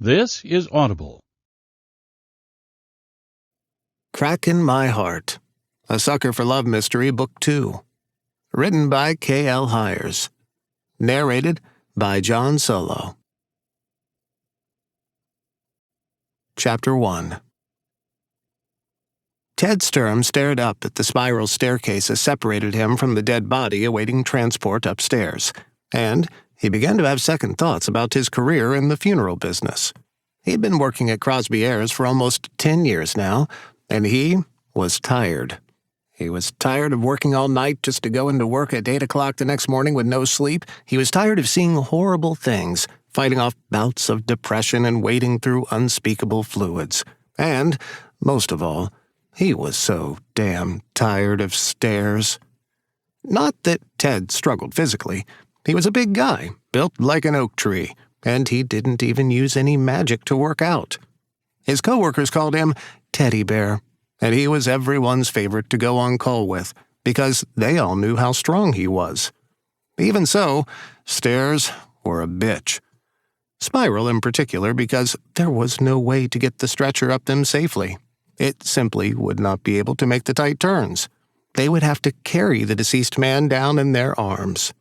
This is Audible. Kraken, My Heart, A Sucker for Love Mystery, Book 2. Written by K.L. Hiers. Narrated by John Solo. Chapter 1. Ted Sturm stared up at the spiral staircase that separated him from the dead body awaiting transport upstairs, and he began to have second thoughts about his career in the funeral business. He'd been working at Crosby Ayers for almost 10 years now, and he was tired. He was tired of working all night just to go into work at 8 o'clock the next morning with no sleep. He was tired of seeing horrible things, fighting off bouts of depression and wading through unspeakable fluids. And, most of all, he was so damn tired of stairs. Not that Ted struggled physically. He was a big guy, built like an oak tree, and he didn't even use any magic to work out. His coworkers called him Teddy Bear, and he was everyone's favorite to go on call with, because they all knew how strong he was. Even so, stairs were a bitch. Spiral in particular, because there was no way to get the stretcher up them safely. It simply would not be able to make the tight turns. They would have to carry the deceased man down in their arms.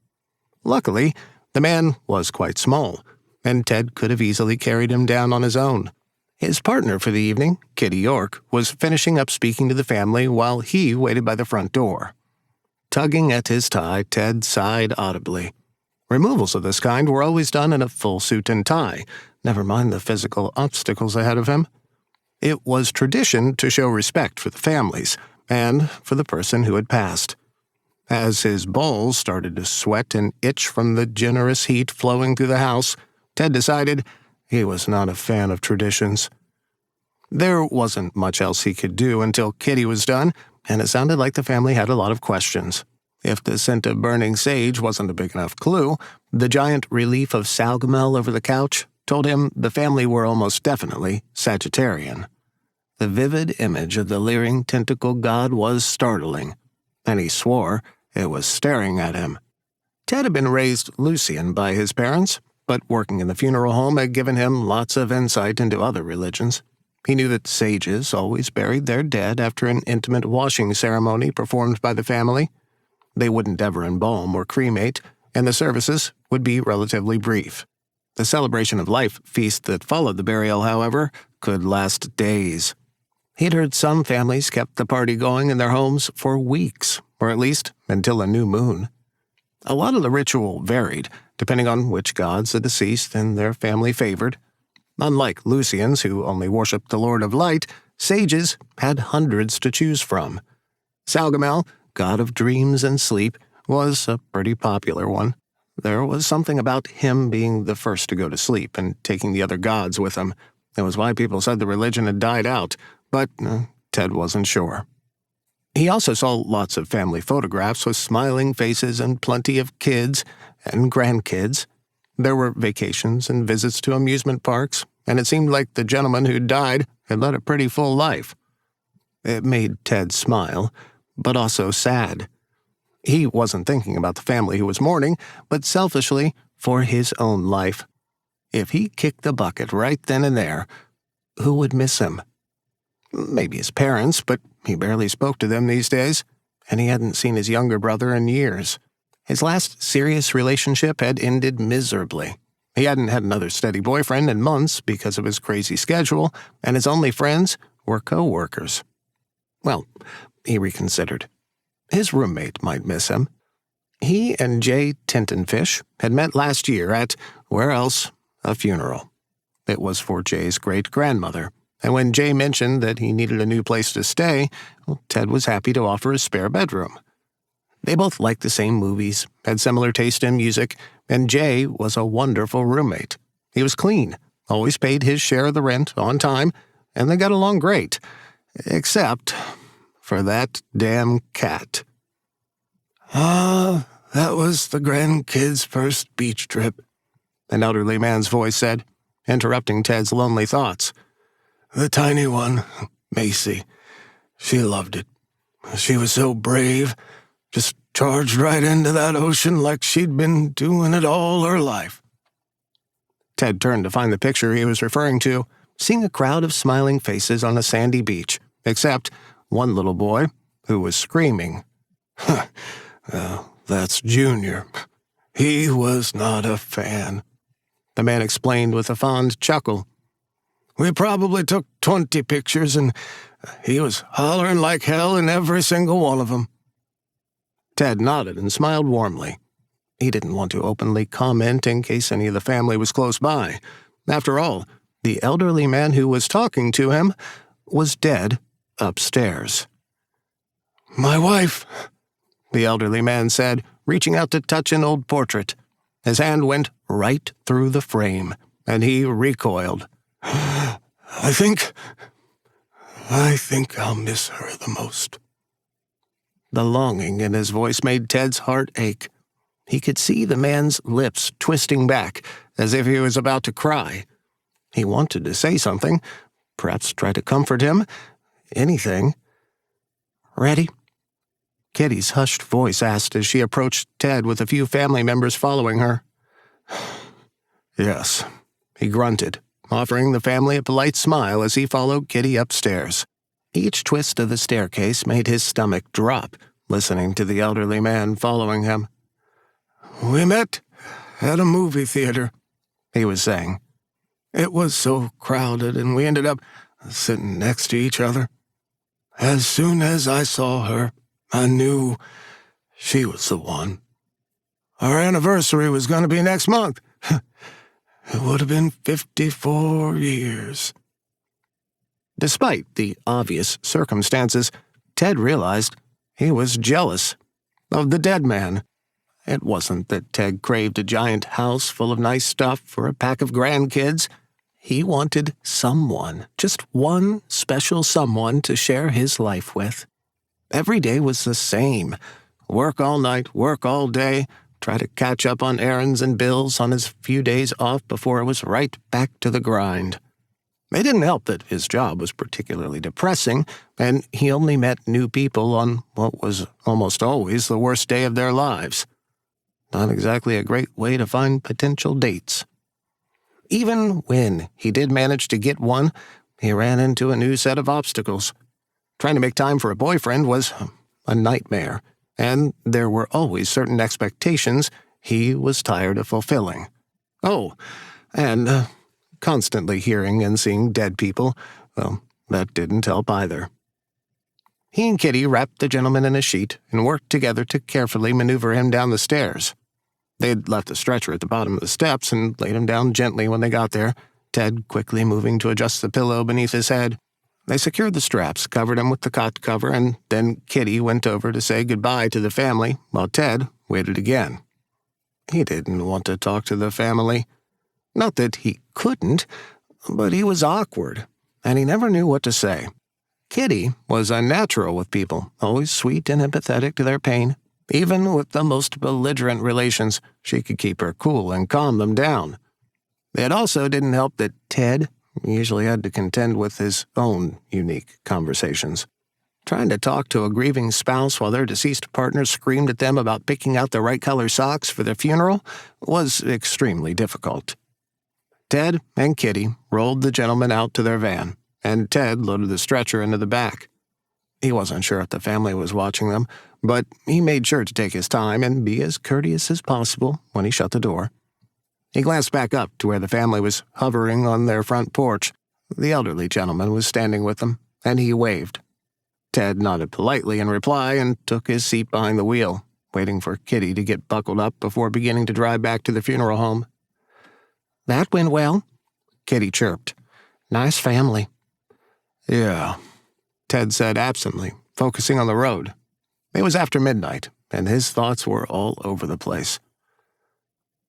Luckily, the man was quite small, and Ted could have easily carried him down on his own. His partner for the evening, Kitty York, was finishing up speaking to the family while he waited by the front door. Tugging at his tie, Ted sighed audibly. Removals of this kind were always done in a full suit and tie, never mind the physical obstacles ahead of him. It was tradition to show respect for the families and for the person who had passed. As his balls started to sweat and itch from the generous heat flowing through the house, Ted decided he was not a fan of traditions. There wasn't much else he could do until Kitty was done, and it sounded like the family had a lot of questions. If the scent of burning sage wasn't a big enough clue, the giant relief of salgamel over the couch told him the family were almost definitely Sagittarian. The vivid image of the leering tentacle god was startling, and he swore it was staring at him. Ted had been raised Lucian by his parents, but working in the funeral home had given him lots of insight into other religions. He knew that sages always buried their dead after an intimate washing ceremony performed by the family. They wouldn't ever embalm or cremate, and the services would be relatively brief. The celebration of life feast that followed the burial, however, could last days. He'd heard some families kept the party going in their homes for weeks, or at least until a new moon. A lot of the ritual varied, depending on which gods the deceased and their family favored. Unlike Lucians, who only worshipped the Lord of Light, sages had hundreds to choose from. Salgamel, god of dreams and sleep, was a pretty popular one. There was something about him being the first to go to sleep and taking the other gods with him. That was why people said the religion had died out, but Ted wasn't sure. He also saw lots of family photographs with smiling faces and plenty of kids and grandkids. There were vacations and visits to amusement parks, and it seemed like the gentleman who died had led a pretty full life. It made Ted smile, but also sad. He wasn't thinking about the family who was mourning, but selfishly for his own life. If he kicked the bucket right then and there, who would miss him? Maybe his parents, but he barely spoke to them these days, and he hadn't seen his younger brother in years. His last serious relationship had ended miserably. He hadn't had another steady boyfriend in months because of his crazy schedule, and his only friends were co-workers. Well, he reconsidered. His roommate might miss him. He and Jay Tintenfish had met last year at, where else, a funeral. It was for Jay's great-grandmother, and when Jay mentioned that he needed a new place to stay, Ted was happy to offer a spare bedroom. They both liked the same movies, had similar taste in music, and Jay was a wonderful roommate. He was clean, always paid his share of the rent on time, and they got along great. Except for that damn cat. That was the grandkids' first beach trip, an elderly man's voice said, interrupting Ted's lonely thoughts. The tiny one, Macy, she loved it. She was so brave, just charged right into that ocean like she'd been doing it all her life. Ted turned to find the picture he was referring to, seeing a crowd of smiling faces on a sandy beach, except one little boy who was screaming. That's Junior. He was not a fan," the man explained with a fond chuckle. "We probably took 20 pictures, and he was hollering like hell in every single one of them." Ted nodded and smiled warmly. He didn't want to openly comment in case any of the family was close by. After all, the elderly man who was talking to him was dead upstairs. "My wife," the elderly man said, reaching out to touch an old portrait. His hand went right through the frame, and he recoiled. I think I'll miss her the most." The longing in his voice made Ted's heart ache. He could see the man's lips twisting back, as if he was about to cry. He wanted to say something, perhaps try to comfort him, anything. "Ready?" Kitty's hushed voice asked as she approached Ted with a few family members following her. "Yes," he grunted, offering the family a polite smile as he followed Kitty upstairs. Each twist of the staircase made his stomach drop, listening to the elderly man following him. "We met at a movie theater," he was saying. "It was so crowded, and we ended up sitting next to each other. As soon as I saw her, I knew she was the one. Our anniversary was going to be next month. It would have been 54 years. Despite the obvious circumstances, Ted realized he was jealous of the dead man. It wasn't that Ted craved a giant house full of nice stuff for a pack of grandkids. He wanted someone, just one special someone to share his life with. Every day was the same. Work all night, work all day, try to catch up on errands and bills on his few days off before it was right back to the grind. It didn't help that his job was particularly depressing, and he only met new people on what was almost always the worst day of their lives. Not exactly a great way to find potential dates. Even when he did manage to get one, he ran into a new set of obstacles. Trying to make time for a boyfriend was a nightmare, and there were always certain expectations he was tired of fulfilling. Oh, and constantly hearing and seeing dead people, well, that didn't help either. He and Kitty wrapped the gentleman in a sheet and worked together to carefully maneuver him down the stairs. They'd left the stretcher at the bottom of the steps and laid him down gently when they got there, Ted quickly moving to adjust the pillow beneath his head. They secured the straps, covered him with the cot cover, and then Kitty went over to say goodbye to the family, while Ted waited again. He didn't want to talk to the family. Not that he couldn't, but he was awkward, and he never knew what to say. Kitty was unnatural with people, always sweet and empathetic to their pain. Even with the most belligerent relations, she could keep her cool and calm them down. It also didn't help that Ted usually had to contend with his own unique conversations. Trying to talk to a grieving spouse while their deceased partner screamed at them about picking out the right color socks for their funeral was extremely difficult. Ted and Kitty rolled the gentleman out to their van, and Ted loaded the stretcher into the back. He wasn't sure if the family was watching them, but he made sure to take his time and be as courteous as possible when he shut the door. He glanced back up to where the family was hovering on their front porch. The elderly gentleman was standing with them, and he waved. Ted nodded politely in reply and took his seat behind the wheel, waiting for Kitty to get buckled up before beginning to drive back to the funeral home. "That went well," Kitty chirped. "Nice family." "Yeah," Ted said absently, focusing on the road. It was after midnight, and his thoughts were all over the place.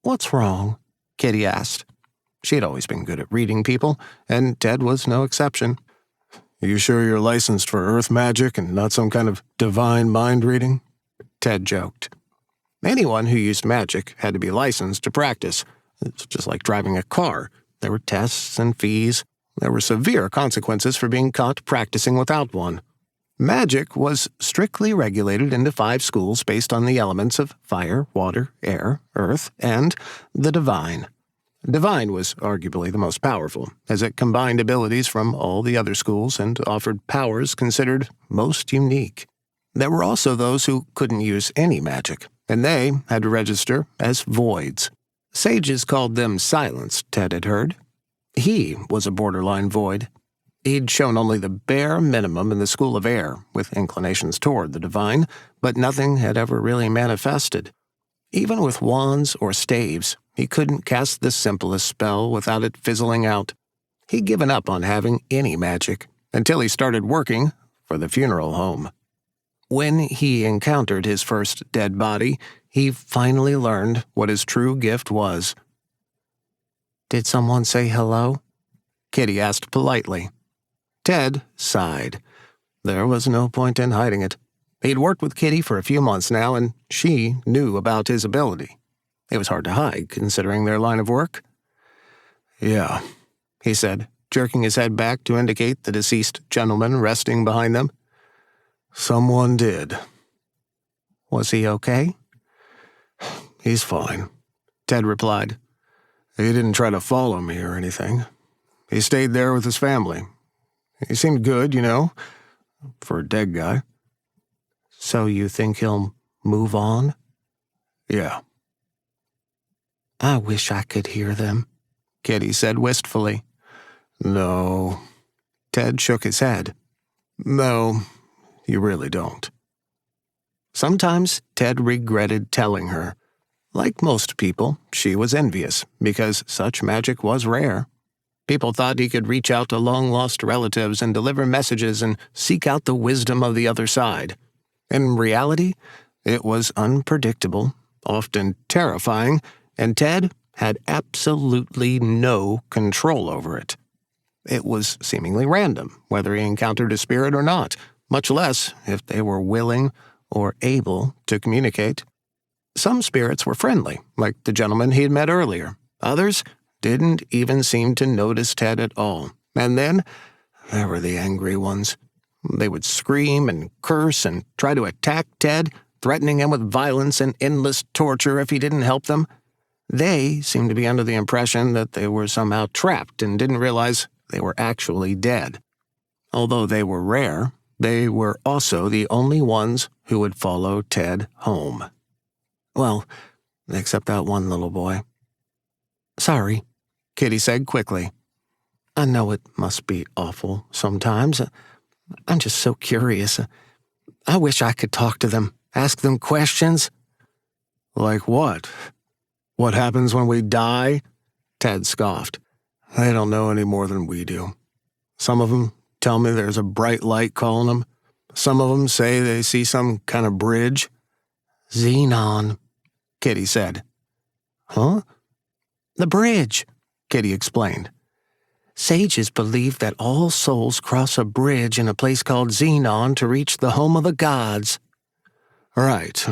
"What's wrong?" Kitty asked. She had always been good at reading people, and Ted was no exception. "You sure you're licensed for earth magic and not some kind of divine mind reading?" Ted joked. Anyone who used magic had to be licensed to practice. It's just like driving a car. There were tests and fees. There were severe consequences for being caught practicing without one. Magic was strictly regulated into 5 schools based on the elements of fire, water, air, earth, and the divine. Divine was arguably the most powerful, as it combined abilities from all the other schools and offered powers considered most unique. There were also those who couldn't use any magic, and they had to register as voids. Sages called them silenced, Ted had heard. He was a borderline void. He'd shown only the bare minimum in the School of Air, with inclinations toward the divine, but nothing had ever really manifested. Even with wands or staves, he couldn't cast the simplest spell without it fizzling out. He'd given up on having any magic until he started working for the funeral home. When he encountered his first dead body, he finally learned what his true gift was. "Did someone say hello?" Kitty asked politely. Ted sighed. There was no point in hiding it. He'd worked with Kitty for a few months now, and she knew about his ability. It was hard to hide, considering their line of work. "Yeah," he said, jerking his head back to indicate the deceased gentleman resting behind them. "Someone did." "Was he okay?" "He's fine," Ted replied. "He didn't try to follow me or anything. He stayed there with his family. He seemed good, for a dead guy." "So you think he'll move on?" "Yeah." "I wish I could hear them," Kitty said wistfully. "No." Ted shook his head. "No, you really don't." Sometimes Ted regretted telling her. Like most people, she was envious, because such magic was rare. People thought he could reach out to long-lost relatives and deliver messages and seek out the wisdom of the other side. In reality, it was unpredictable, often terrifying, and Ted had absolutely no control over it. It was seemingly random whether he encountered a spirit or not, much less if they were willing or able to communicate. Some spirits were friendly, like the gentleman he had met earlier. Others didn't even seem to notice Ted at all. And then there were the angry ones. They would scream and curse and try to attack Ted, threatening him with violence and endless torture if he didn't help them. They seemed to be under the impression that they were somehow trapped and didn't realize they were actually dead. Although they were rare, they were also the only ones who would follow Ted home. Well, except that one little boy. "Sorry," Kitty said quickly. "I know it must be awful sometimes. I'm just so curious. I wish I could talk to them, ask them questions." "Like what? What happens when we die?" Ted scoffed. "They don't know any more than we do. Some of them tell me there's a bright light calling them. Some of them say they see some kind of bridge." "Xenon," Kitty said. "Huh?" "The bridge," Kitty explained. "Sages believe that all souls cross a bridge in a place called Xenon to reach the home of the gods." "Right.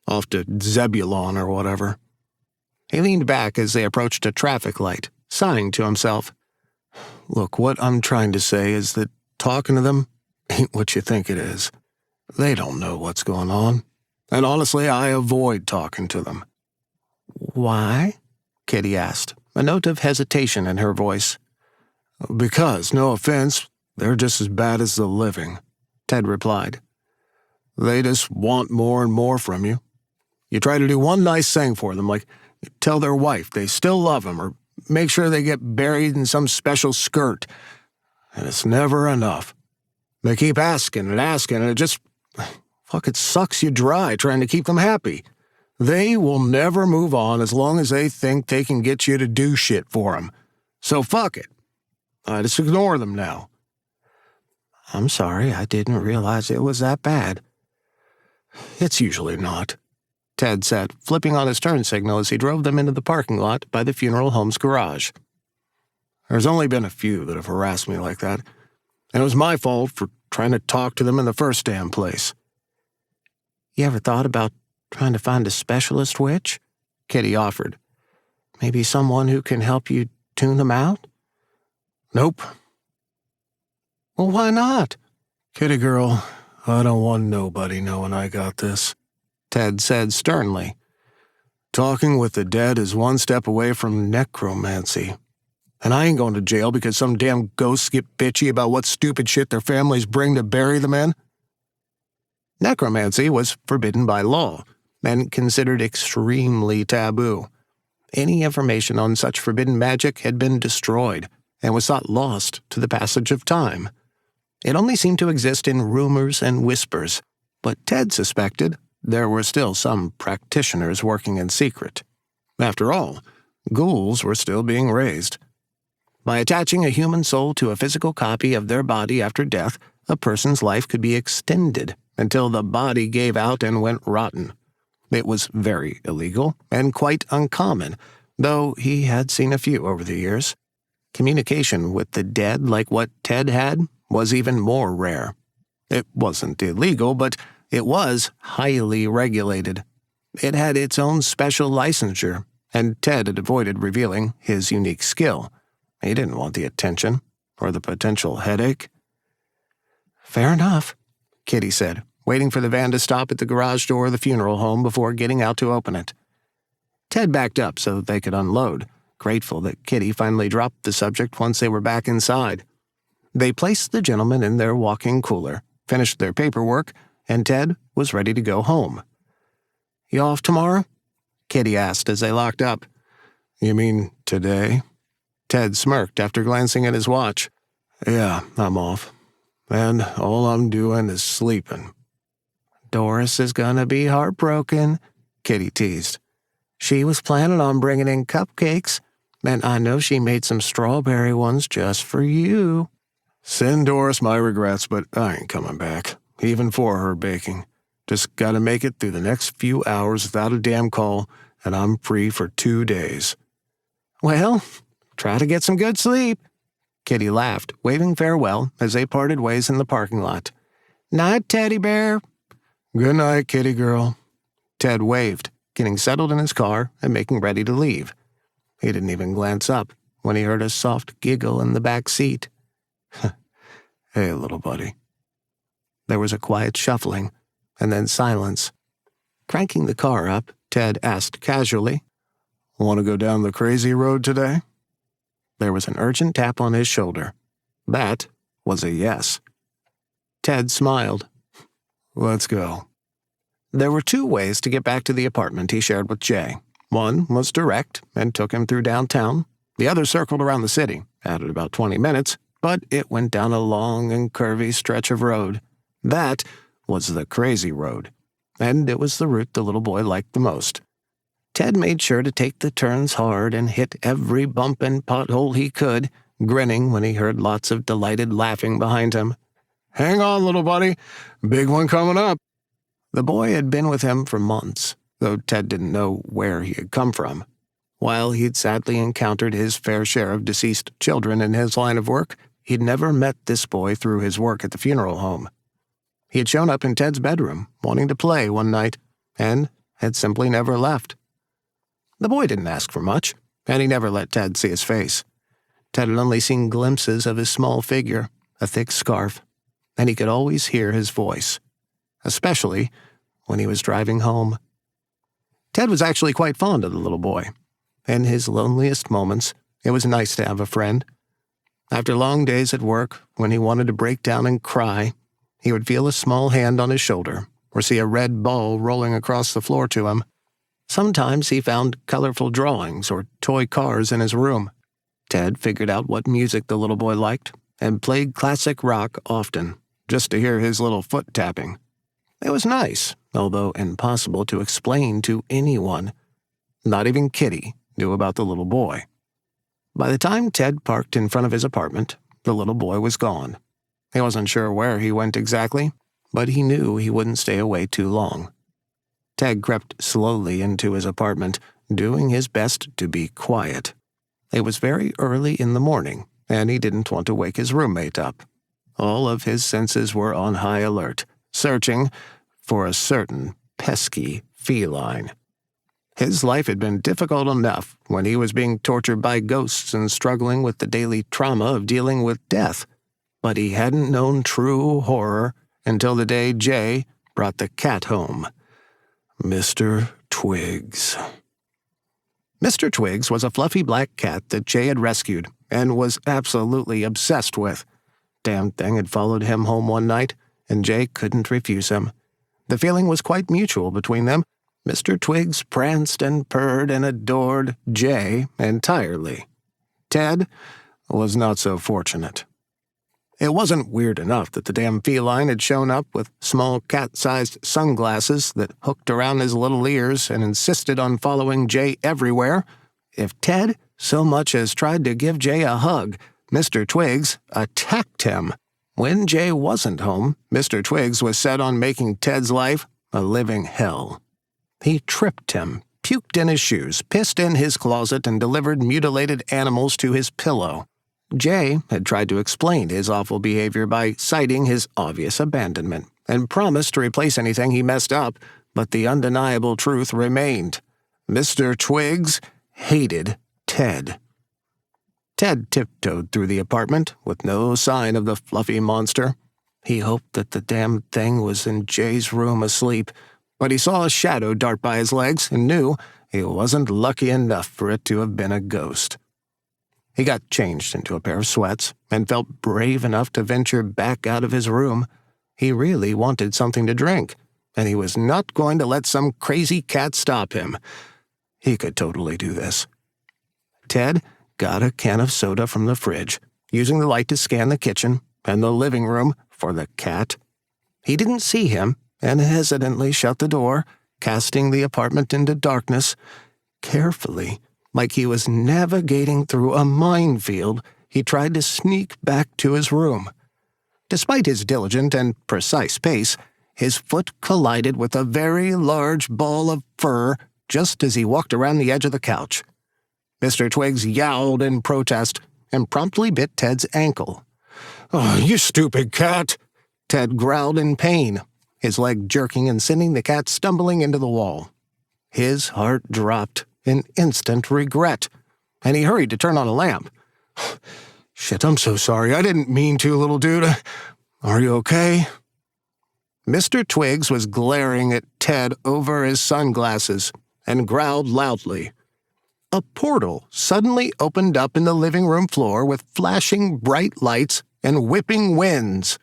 Off to Zebulon or whatever." He leaned back as they approached a traffic light, sighing to himself. "Look, what I'm trying to say is that talking to them ain't what you think it is. They don't know what's going on. And honestly, I avoid talking to them." "Why?" Kitty asked, a note of hesitation in her voice. "Because, no offense, they're just as bad as the living," Ted replied. "They just want more and more from you. You try to do one nice thing for them, like tell their wife they still love them or make sure they get buried in some special skirt, and it's never enough. They keep asking, and it just, it sucks you dry trying to keep them happy. They will never move on as long as they think they can get you to do shit for them. So fuck it. I just ignore them now." "I'm sorry, I didn't realize it was that bad." "It's usually not," Ted said, flipping on his turn signal as he drove them into the parking lot by the funeral home's garage. "There's only been a few that have harassed me like that, and it was my fault for trying to talk to them in the first damn place." "You ever thought about trying to find a specialist witch?" Kitty offered. "Maybe someone who can help you tune them out?" "Nope." "Well, why not?" "Kitty girl, I don't want nobody knowing I got this," Ted said sternly. Talking with the dead is one step away from necromancy. And I ain't going to jail because some damn ghosts get bitchy about what stupid shit their families bring to bury them in. Necromancy was forbidden by law and considered extremely taboo. Any information on such forbidden magic had been destroyed and was thought lost to the passage of time. It only seemed to exist in rumors and whispers, but Ted suspected there were still some practitioners working in secret. After all, ghouls were still being raised. By attaching a human soul to a physical copy of their body after death, a person's life could be extended until the body gave out and went rotten. It was very illegal and quite uncommon, though he had seen a few over the years. Communication with the dead, like what Ted had, was even more rare. It wasn't illegal, but it was highly regulated. It had its own special licensure, and Ted had avoided revealing his unique skill. He didn't want the attention or the potential headache. "Fair enough," Kitty said, waiting for the van to stop at the garage door of the funeral home before getting out to open it. Ted backed up so they could unload, grateful that Kitty finally dropped the subject once they were back inside. They placed the gentleman in their walk-in cooler, finished their paperwork, and Ted was ready to go home. "You off tomorrow?" Kitty asked as they locked up. "You mean today?" Ted smirked after glancing at his watch. "Yeah, I'm off. And all I'm doing is sleeping." "Doris is gonna be heartbroken," Kitty teased. "She was planning on bringing in cupcakes, and I know she made some strawberry ones just for you." "Send Doris my regrets, but I ain't coming back, even for her baking. Just gotta make it through the next few hours without a damn call, and I'm free for 2 days." "Well, try to get some good sleep." Kitty laughed, waving farewell as they parted ways in the parking lot. "Night, teddy bear." "Good night, kitty girl." Ted waved, getting settled in his car and making ready to leave. He didn't even glance up when he heard a soft giggle in the back seat. "Hey, little buddy." There was a quiet shuffling, and then silence. Cranking the car up, Ted asked casually, "Want to go down the crazy road today?" There was an urgent tap on his shoulder. That was a yes. Ted smiled. "Let's go." There were 2 ways to get back to the apartment he shared with Jay. One was direct and took him through downtown. The other circled around the city, added about 20 minutes, but it went down a long and curvy stretch of road. That was the crazy road, and it was the route the little boy liked the most. Ted made sure to take the turns hard and hit every bump and pothole he could, grinning when he heard lots of delighted laughing behind him. "Hang on, little buddy. Big one coming up." The boy had been with him for months, though Ted didn't know where he had come from. While he'd sadly encountered his fair share of deceased children in his line of work, he'd never met this boy through his work at the funeral home. He had shown up in Ted's bedroom, wanting to play one night, and had simply never left. The boy didn't ask for much, and he never let Ted see his face. Ted had only seen glimpses of his small figure, a thick scarf, and he could always hear his voice, especially when he was driving home. Ted was actually quite fond of the little boy. In his loneliest moments, it was nice to have a friend. After long days at work, when he wanted to break down and cry, he would feel a small hand on his shoulder or see a red ball rolling across the floor to him. Sometimes he found colorful drawings or toy cars in his room. Ted figured out what music the little boy liked and played classic rock often, just to hear his little foot tapping. It was nice, although impossible to explain to anyone. Not even Kitty knew about the little boy. By the time Ted parked in front of his apartment, the little boy was gone. He wasn't sure where he went exactly, but he knew he wouldn't stay away too long. Ted crept slowly into his apartment, doing his best to be quiet. It was very early in the morning, and he didn't want to wake his roommate up. All of his senses were on high alert, searching for a certain pesky feline. His life had been difficult enough when he was being tortured by ghosts and struggling with the daily trauma of dealing with death, but he hadn't known true horror until the day Jay brought the cat home. Mr. Twiggs. Mr. Twigs was a fluffy black cat that Jay had rescued and was absolutely obsessed with. Damn thing had followed him home one night, and Jay couldn't refuse him. The feeling was quite mutual between them. Mr. Twigs pranced and purred and adored Jay entirely. Ted was not so fortunate. It wasn't weird enough that the damn feline had shown up with small cat-sized sunglasses that hooked around his little ears and insisted on following Jay everywhere. If Ted so much as tried to give Jay a hug, Mr. Twigs attacked him. When Jay wasn't home, Mr. Twigs was set on making Ted's life a living hell. He tripped him, puked in his shoes, pissed in his closet, and delivered mutilated animals to his pillow. Jay had tried to explain his awful behavior by citing his obvious abandonment and promised to replace anything he messed up, but the undeniable truth remained. Mr. Twigs hated Ted. Ted tiptoed through the apartment with no sign of the fluffy monster. He hoped that the damn thing was in Jay's room asleep, but he saw a shadow dart by his legs and knew he wasn't lucky enough for it to have been a ghost. He got changed into a pair of sweats and felt brave enough to venture back out of his room. He really wanted something to drink, and he was not going to let some crazy cat stop him. He could totally do this. Ted got a can of soda from the fridge, using the light to scan the kitchen and the living room for the cat. He didn't see him and hesitantly shut the door, casting the apartment into darkness. Carefully, like he was navigating through a minefield, he tried to sneak back to his room. Despite his diligent and precise pace, his foot collided with a very large ball of fur just as he walked around the edge of the couch. Mr. Twigs yowled in protest and promptly bit Ted's ankle. "Oh, you stupid cat!" Ted growled in pain, his leg jerking and sending the cat stumbling into the wall. His heart dropped in instant regret, and he hurried to turn on a lamp. "Shit, I'm so sorry. I didn't mean to, little dude. Are you okay?" Mr. Twigs was glaring at Ted over his sunglasses and growled loudly. A portal suddenly opened up in the living room floor with flashing bright lights and whipping winds.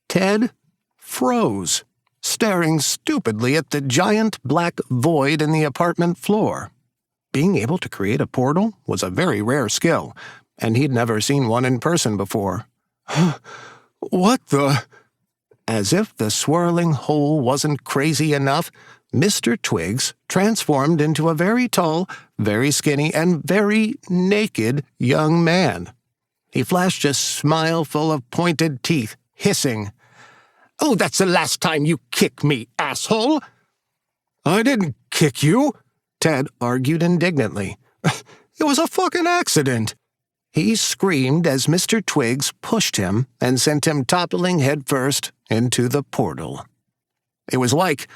Ted froze, staring stupidly at the giant black void in the apartment floor. Being able to create a portal was a very rare skill, and he'd never seen one in person before. "What the—" As if the swirling hole wasn't crazy enough, Mr. Twigs transformed into a very tall, very skinny, and very naked young man. He flashed a smile full of pointed teeth, hissing, "Oh, that's the last time you kick me, asshole!" "I didn't kick you," Ted argued indignantly. "It was a fucking accident." He screamed as Mr. Twigs pushed him and sent him toppling headfirst into the portal. It was like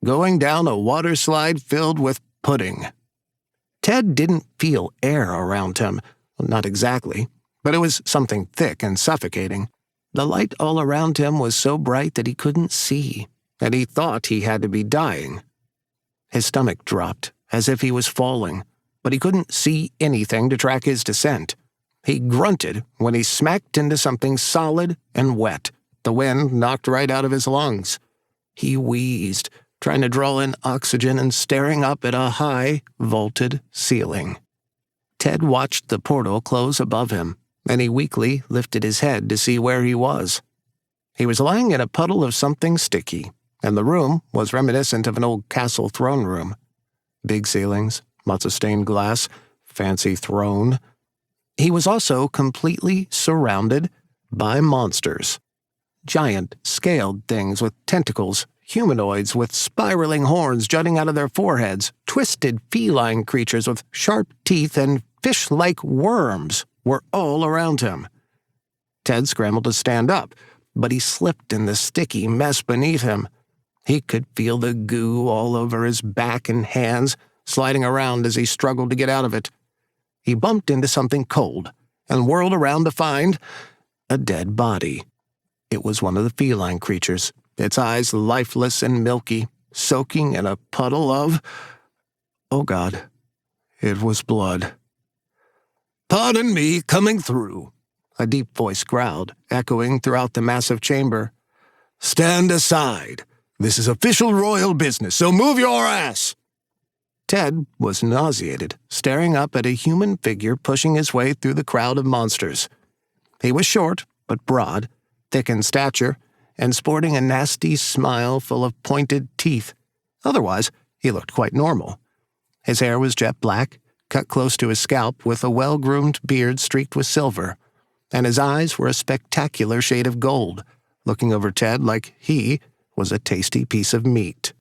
going down a water slide filled with pudding. Ted didn't feel air around him. Not exactly, but it was something thick and suffocating. The light all around him was so bright that he couldn't see, and he thought he had to be dying. His stomach dropped, as if he was falling, but he couldn't see anything to track his descent. He grunted when he smacked into something solid and wet. The wind knocked right out of his lungs. He wheezed, trying to draw in oxygen and staring up at a high, vaulted ceiling. Ted watched the portal close above him, and he weakly lifted his head to see where he was. He was lying in a puddle of something sticky, and the room was reminiscent of an old castle throne room. Big ceilings, lots of stained glass, fancy throne. He was also completely surrounded by monsters. Giant, scaled things with tentacles, humanoids with spiraling horns jutting out of their foreheads, twisted feline creatures with sharp teeth, and fish-like worms were all around him. Ted scrambled to stand up, but he slipped in the sticky mess beneath him. He could feel the goo all over his back and hands, sliding around as he struggled to get out of it. He bumped into something cold and whirled around to find a dead body. It was one of the feline creatures, its eyes lifeless and milky, soaking in a puddle of— oh God, It was blood. "Pardon me coming through," a deep voice growled, echoing throughout the massive chamber. "Stand aside. This is official royal business, so move your ass!" Ted was nauseated, staring up at a human figure pushing his way through the crowd of monsters. He was short, but broad, thick in stature, and sporting a nasty smile full of pointed teeth. Otherwise, he looked quite normal. His hair was jet black, cut close to his scalp with a well-groomed beard streaked with silver, and his eyes were a spectacular shade of gold, looking over Ted like he was a tasty piece of meat.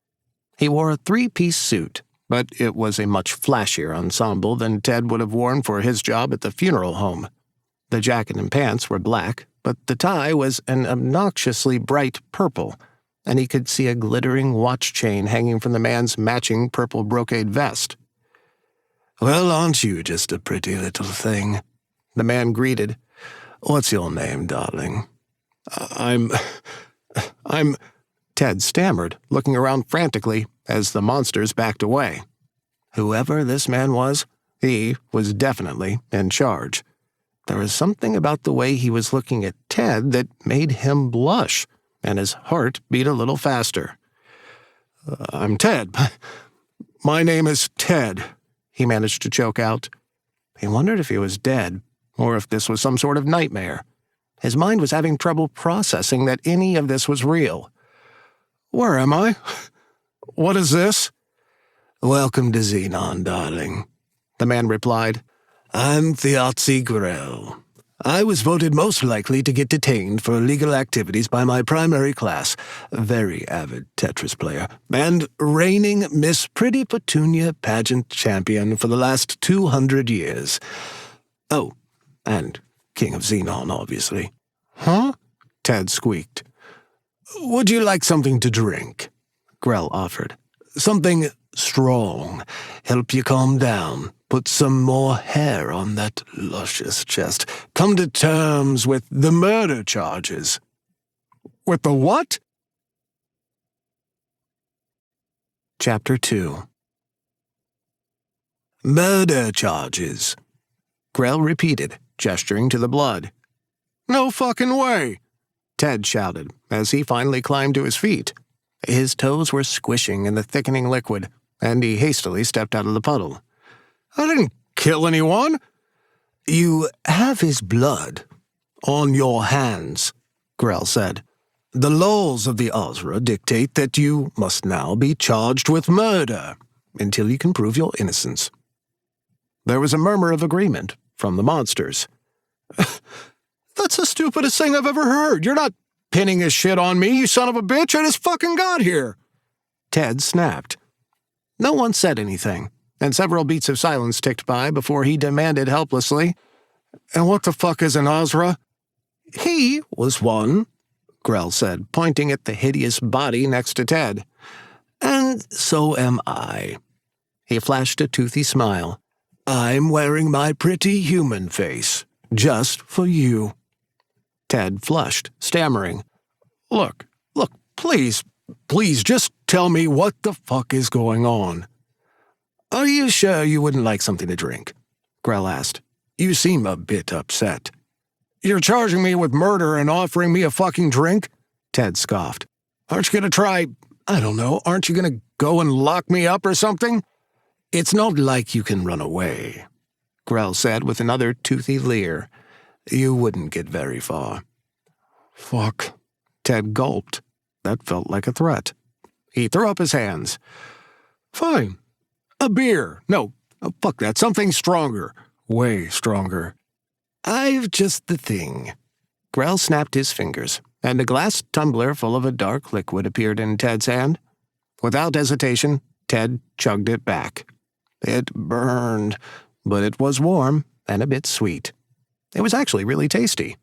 He wore a three-piece suit, but it was a much flashier ensemble than Ted would have worn for his job at the funeral home. The jacket and pants were black, but the tie was an obnoxiously bright purple, and he could see a glittering watch chain hanging from the man's matching purple brocade vest. "Well, aren't you just a pretty little thing?" the man greeted. "What's your name, darling?" I'm... Ted stammered, looking around frantically as the monsters backed away. Whoever this man was, he was definitely in charge. There was something about the way he was looking at Ted that made him blush, and his heart beat a little faster. "I'm Ted. My name is Ted," he managed to choke out. He wondered if he was dead, or if this was some sort of nightmare. His mind was having trouble processing that any of this was real. "Where am I? What is this?" "Welcome to Xenon, darling," the man replied. "I'm Thiotzi Grell. I was voted most likely to get detained for illegal activities by my primary class, a very avid Tetris player, and reigning Miss Pretty Petunia pageant champion for the last 200 years. Oh, and King of Xenon, obviously." "Huh?" Ted squeaked. "Would you like something to drink?" Grell offered. "Something strong. Help you calm down. Put some more hair on that luscious chest. Come to terms with the murder charges." "With the what?" Chapter 2. "Murder charges," Grell repeated, gesturing to the blood. "No fucking way!" Ted shouted as he finally climbed to his feet. His toes were squishing in the thickening liquid, and he hastily stepped out of the puddle. "I didn't kill anyone." "You have his blood on your hands," Grell said. "The laws of the Ozra dictate that you must now be charged with murder until you can prove your innocence." There was a murmur of agreement from the monsters. "That's the stupidest thing I've ever heard. You're not pinning this shit on me, you son of a bitch. I just fucking got here." Ted snapped. No one said anything, and several beats of silence ticked by before he demanded helplessly, "And what the fuck is an Ozra?" "He was one," Grell said, pointing at the hideous body next to Ted. "And so am I." He flashed a toothy smile. "I'm wearing my pretty human face, just for you." Ted flushed, stammering. Look, please, just tell me what the fuck is going on." "Are you sure you wouldn't like something to drink?" Grell asked. "You seem a bit upset." "You're charging me with murder and offering me a fucking drink?" Ted scoffed. "Aren't you gonna try, I don't know, aren't you gonna go and lock me up or something?" "It's not like you can run away," Grell said with another toothy leer. "You wouldn't get very far." "Fuck." Ted gulped. That felt like a threat. He threw up his hands. "Fine. A beer. No, fuck that. Something stronger. Way stronger." "I've just the thing." Grell snapped his fingers, and a glass tumbler full of a dark liquid appeared in Ted's hand. Without hesitation, Ted chugged it back. It burned, but it was warm and a bit sweet. It was actually really tasty.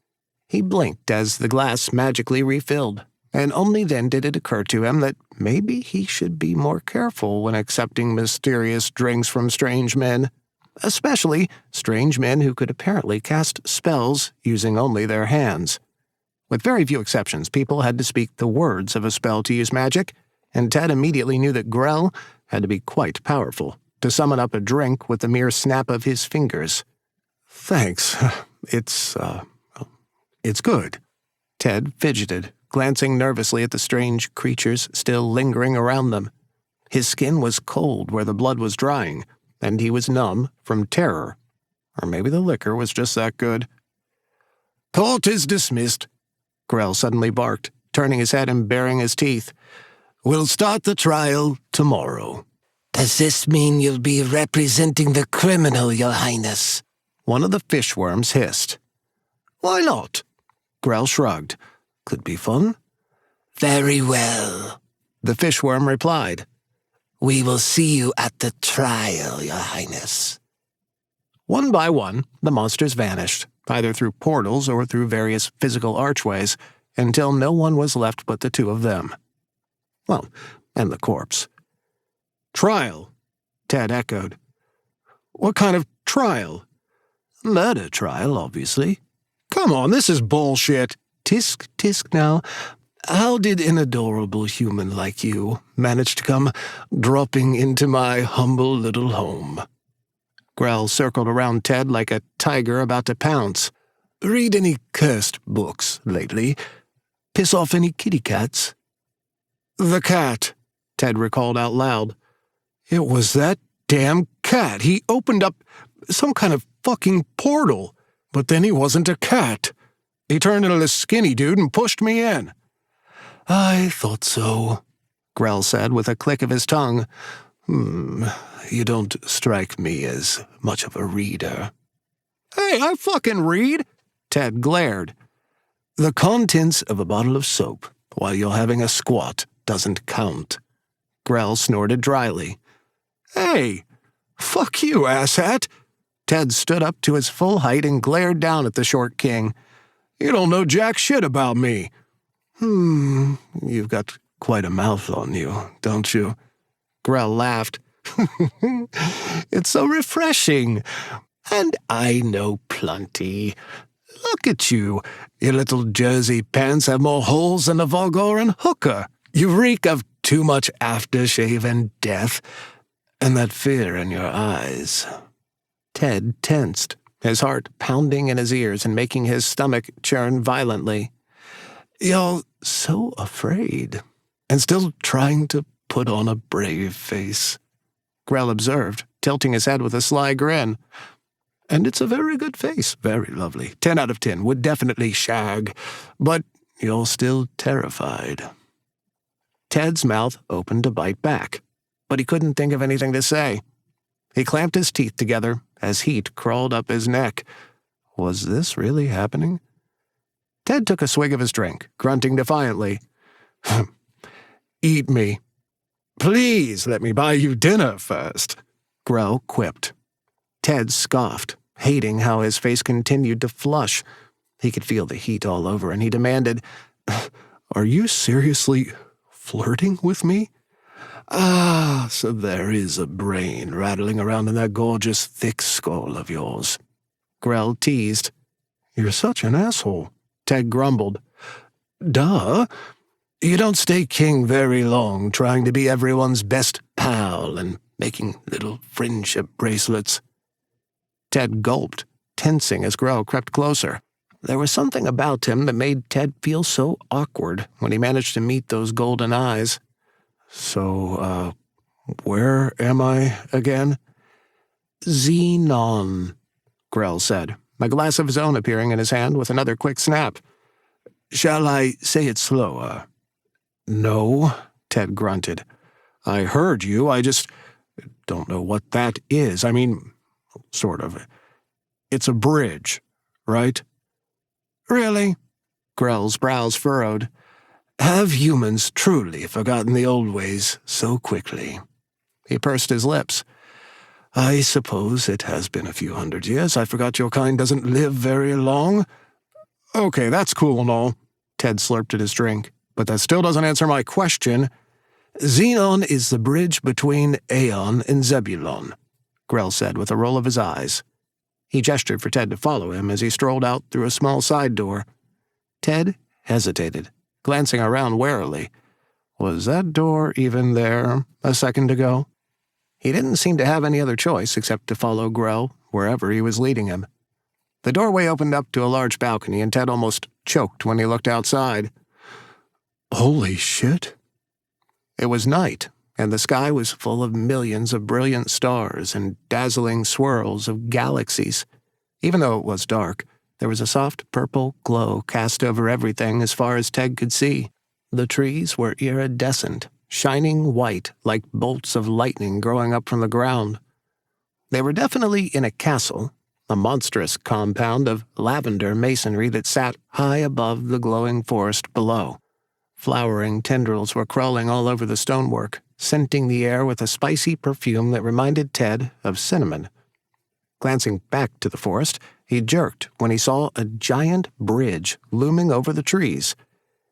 He blinked as the glass magically refilled, and only then did it occur to him that maybe he should be more careful when accepting mysterious drinks from strange men, especially strange men who could apparently cast spells using only their hands. With very few exceptions, people had to speak the words of a spell to use magic, and Ted immediately knew that Grell had to be quite powerful. to summon up a drink with the mere snap of his fingers. "Thanks. It's good." Ted fidgeted, glancing nervously at the strange creatures still lingering around them. His skin was cold where the blood was drying, and he was numb from terror. Or maybe the liquor was just that good. "Court is dismissed," Grell suddenly barked, turning his head and baring his teeth. "We'll start the trial tomorrow." "Does this mean you'll be representing the criminal, Your Highness?" one of the fishworms hissed. "Why not?" Grell shrugged. "Could be fun." "Very well," the fishworm replied. "We will see you at the trial, Your Highness." One by one, the monsters vanished, either through portals or through various physical archways, until no one was left but the two of them. Well, and the corpse. "Trial," Ted echoed. "What kind of trial?" "Murder trial, obviously." "Come on, this is bullshit." "Tisk, tisk now. How did an adorable human like you manage to come dropping into my humble little home?" Grell circled around Ted like a tiger about to pounce. "Read any cursed books lately? Piss off any kitty cats?" "The cat," Ted recalled out loud. "It was that damn cat. He opened up some kind of fucking portal, but then he wasn't a cat. He turned into this skinny dude and pushed me in." "I thought so," Grell said with a click of his tongue. You don't strike me as much of a reader." "Hey, I fucking read!" Ted glared. "The contents of a bottle of soap while you're having a squat doesn't count." Grell snorted dryly. "Hey, fuck you, asshat!" Ted stood up to his full height and glared down at the short king. "You don't know jack shit about me." You've got quite a mouth on you, don't you?" Grell laughed. "It's so refreshing. And I know plenty. Look at you. Your little jersey pants have more holes than a Volgoran hooker. You reek of too much aftershave and death, and that fear in your eyes." Ted tensed, his heart pounding in his ears and making his stomach churn violently. "You're so afraid, and still trying to put on a brave face," Grell observed, tilting his head with a sly grin. "And it's a very good face, very lovely. 10 out of 10, would definitely shag, but you're still terrified." Ted's mouth opened to bite back, but he couldn't think of anything to say. He clamped his teeth together as heat crawled up his neck. Was this really happening? Ted took a swig of his drink, grunting defiantly. "Eat me. Please let me buy you dinner first," Grell quipped. Ted scoffed, hating how his face continued to flush. He could feel the heat all over, and he demanded, "Are you seriously flirting with me?" "Ah, so there is a brain rattling around in that gorgeous thick skull of yours," Grell teased. "You're such an asshole," Ted grumbled. "Duh. You don't stay king very long trying to be everyone's best pal and making little friendship bracelets." Ted gulped, tensing as Grell crept closer. There was something about him that made Ted feel so awkward when he managed to meet those golden eyes. "So, where am I again?" "Xenon," Grell said, a glass of his own appearing in his hand with another quick snap. "Shall I say it slower?" "No," Ted grunted. "I heard you, I just don't know what that is. I mean, sort of. It's a bridge, right?" "Really?" Grell's brows furrowed. "Have humans truly forgotten the old ways so quickly?" He pursed his lips. "I suppose it has been a few hundred years. I forgot your kind doesn't live very long." "Okay, that's cool and all." Ted slurped at his drink. "But that still doesn't answer my question." "Xenon is the bridge between Aeon and Zebulon," Grell said with a roll of his eyes. He gestured for Ted to follow him as he strolled out through a small side door. Ted hesitated, glancing around warily. Was that door even there a second ago? He didn't seem to have any other choice except to follow Grell wherever he was leading him. The doorway opened up to a large balcony, and Ted almost choked when he looked outside. Holy shit! It was night, and the sky was full of millions of brilliant stars and dazzling swirls of galaxies. Even though it was dark, there was a soft purple glow cast over everything as far as Ted could see. The trees were iridescent, shining white like bolts of lightning growing up from the ground. They were definitely in a castle, a monstrous compound of lavender masonry that sat high above the glowing forest below. Flowering tendrils were crawling all over the stonework, scenting the air with a spicy perfume that reminded Ted of cinnamon. Glancing back to the forest, he jerked when he saw a giant bridge looming over the trees.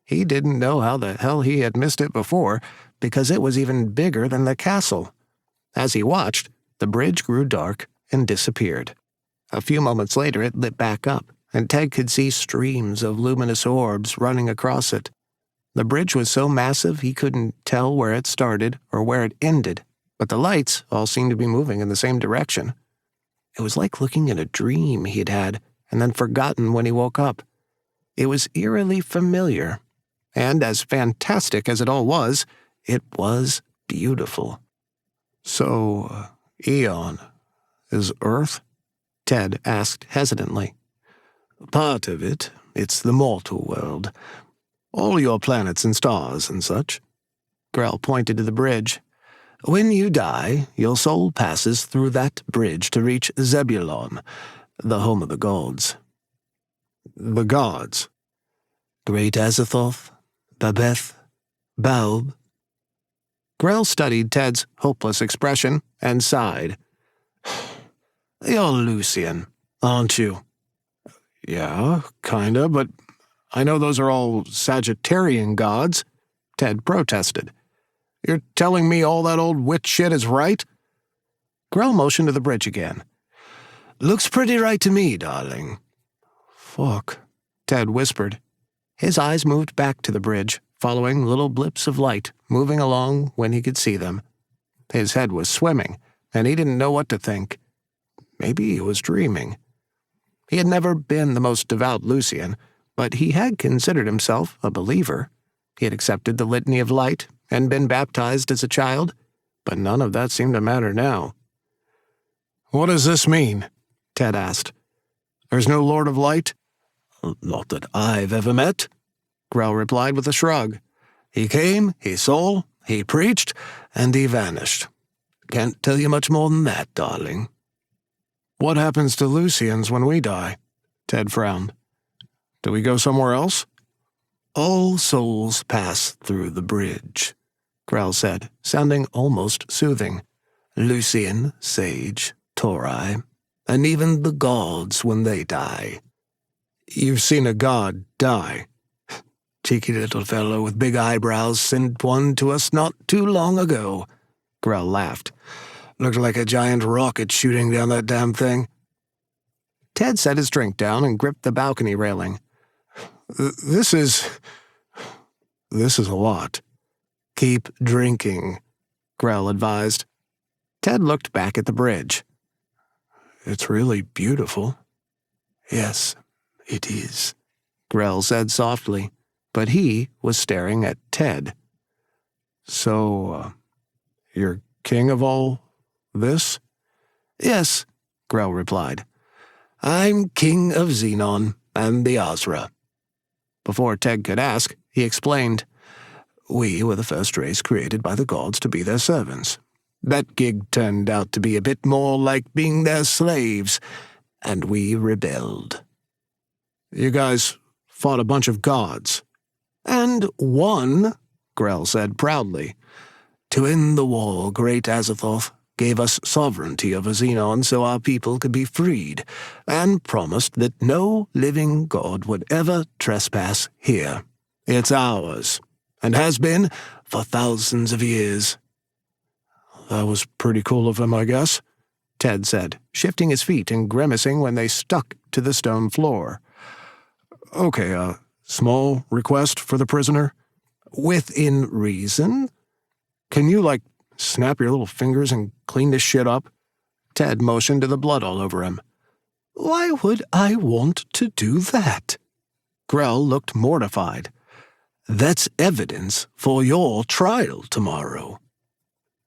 He didn't know how the hell he had missed it before, because it was even bigger than the castle. As he watched, the bridge grew dark and disappeared. A few moments later, it lit back up, and Ted could see streams of luminous orbs running across it. The bridge was so massive he couldn't tell where it started or where it ended, but the lights all seemed to be moving in the same direction. It was like looking at a dream he had had and then forgotten when he woke up. It was eerily familiar, and as fantastic as it all was, it was beautiful. So, Eon, is Earth? Ted asked hesitantly. Part of it. It's the mortal world. All your planets and stars and such. Grell pointed to the bridge. When you die, your soul passes through that bridge to reach Zebulon, the home of the gods. The gods? Great Azathoth, Babeth, Baub. Grell studied Ted's hopeless expression and sighed. You're Lucian, aren't you? Yeah, kinda, but I know those are all Sagittarian gods, Ted protested. You're telling me all that old witch shit is right? Grell motioned to the bridge again. Looks pretty right to me, darling. Fuck, Ted whispered. His eyes moved back to the bridge, following little blips of light moving along when he could see them. His head was swimming, and he didn't know what to think. Maybe he was dreaming. He had never been the most devout Lucian, but he had considered himself a believer. He had accepted the litany of light and been baptized as a child, but none of that seemed to matter now. What does this mean? Ted asked. There's no Lord of Light? Not that I've ever met, Grell replied with a shrug. He came, he saw, he preached, and he vanished. Can't tell you much more than that, darling. What happens to Lucians when we die? Ted frowned. Do we go somewhere else? All souls pass through the bridge, Grell said, sounding almost soothing. Lucian, Sage, Tori, and even the gods when they die. You've seen a god die. Cheeky little fellow with big eyebrows sent one to us not too long ago, Grell laughed. Looked like a giant rocket shooting down that damn thing. Ted set his drink down and gripped the balcony railing. This is a lot. Keep drinking, Grell advised. Ted looked back at the bridge. It's really beautiful. Yes, it is, Grell said softly, but he was staring at Ted. So, you're king of all this? Yes, Grell replied. I'm king of Xenon and the Azra. Before Ted could ask, he explained, We were the first race created by the gods to be their servants. That gig turned out to be a bit more like being their slaves, and we rebelled. You guys fought a bunch of gods. And won, Grell said proudly. To end the war, great Azathoth gave us sovereignty over Xenon so our people could be freed, and promised that no living god would ever trespass here. It's ours, and has been for thousands of years. That was pretty cool of him, I guess, Ted said, shifting his feet and grimacing when they stuck to the stone floor. Okay, small request for the prisoner? Within reason? Can you, snap your little fingers and clean this shit up?" Ted motioned to the blood all over him. "Why would I want to do that?" Grell looked mortified. "That's evidence for your trial tomorrow."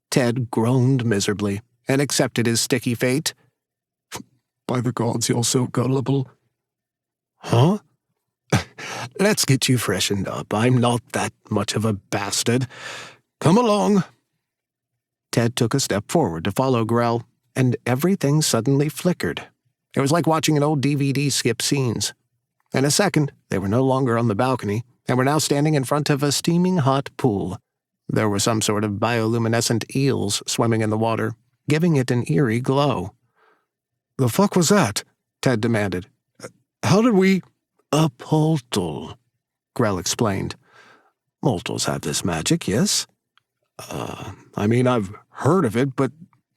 Ted groaned miserably and accepted his sticky fate. "By the gods, you're so gullible." "Huh? Let's get you freshened up. I'm not that much of a bastard. Come along." Ted took a step forward to follow Grell, and everything suddenly flickered. It was like watching an old DVD skip scenes. In a second, they were no longer on the balcony and were now standing in front of a steaming hot pool. There were some sort of bioluminescent eels swimming in the water, giving it an eerie glow. "The fuck was that?" Ted demanded. "How did we—" "A portal," Grell explained. "Mortals have this magic, yes?" I mean, I've heard of it, but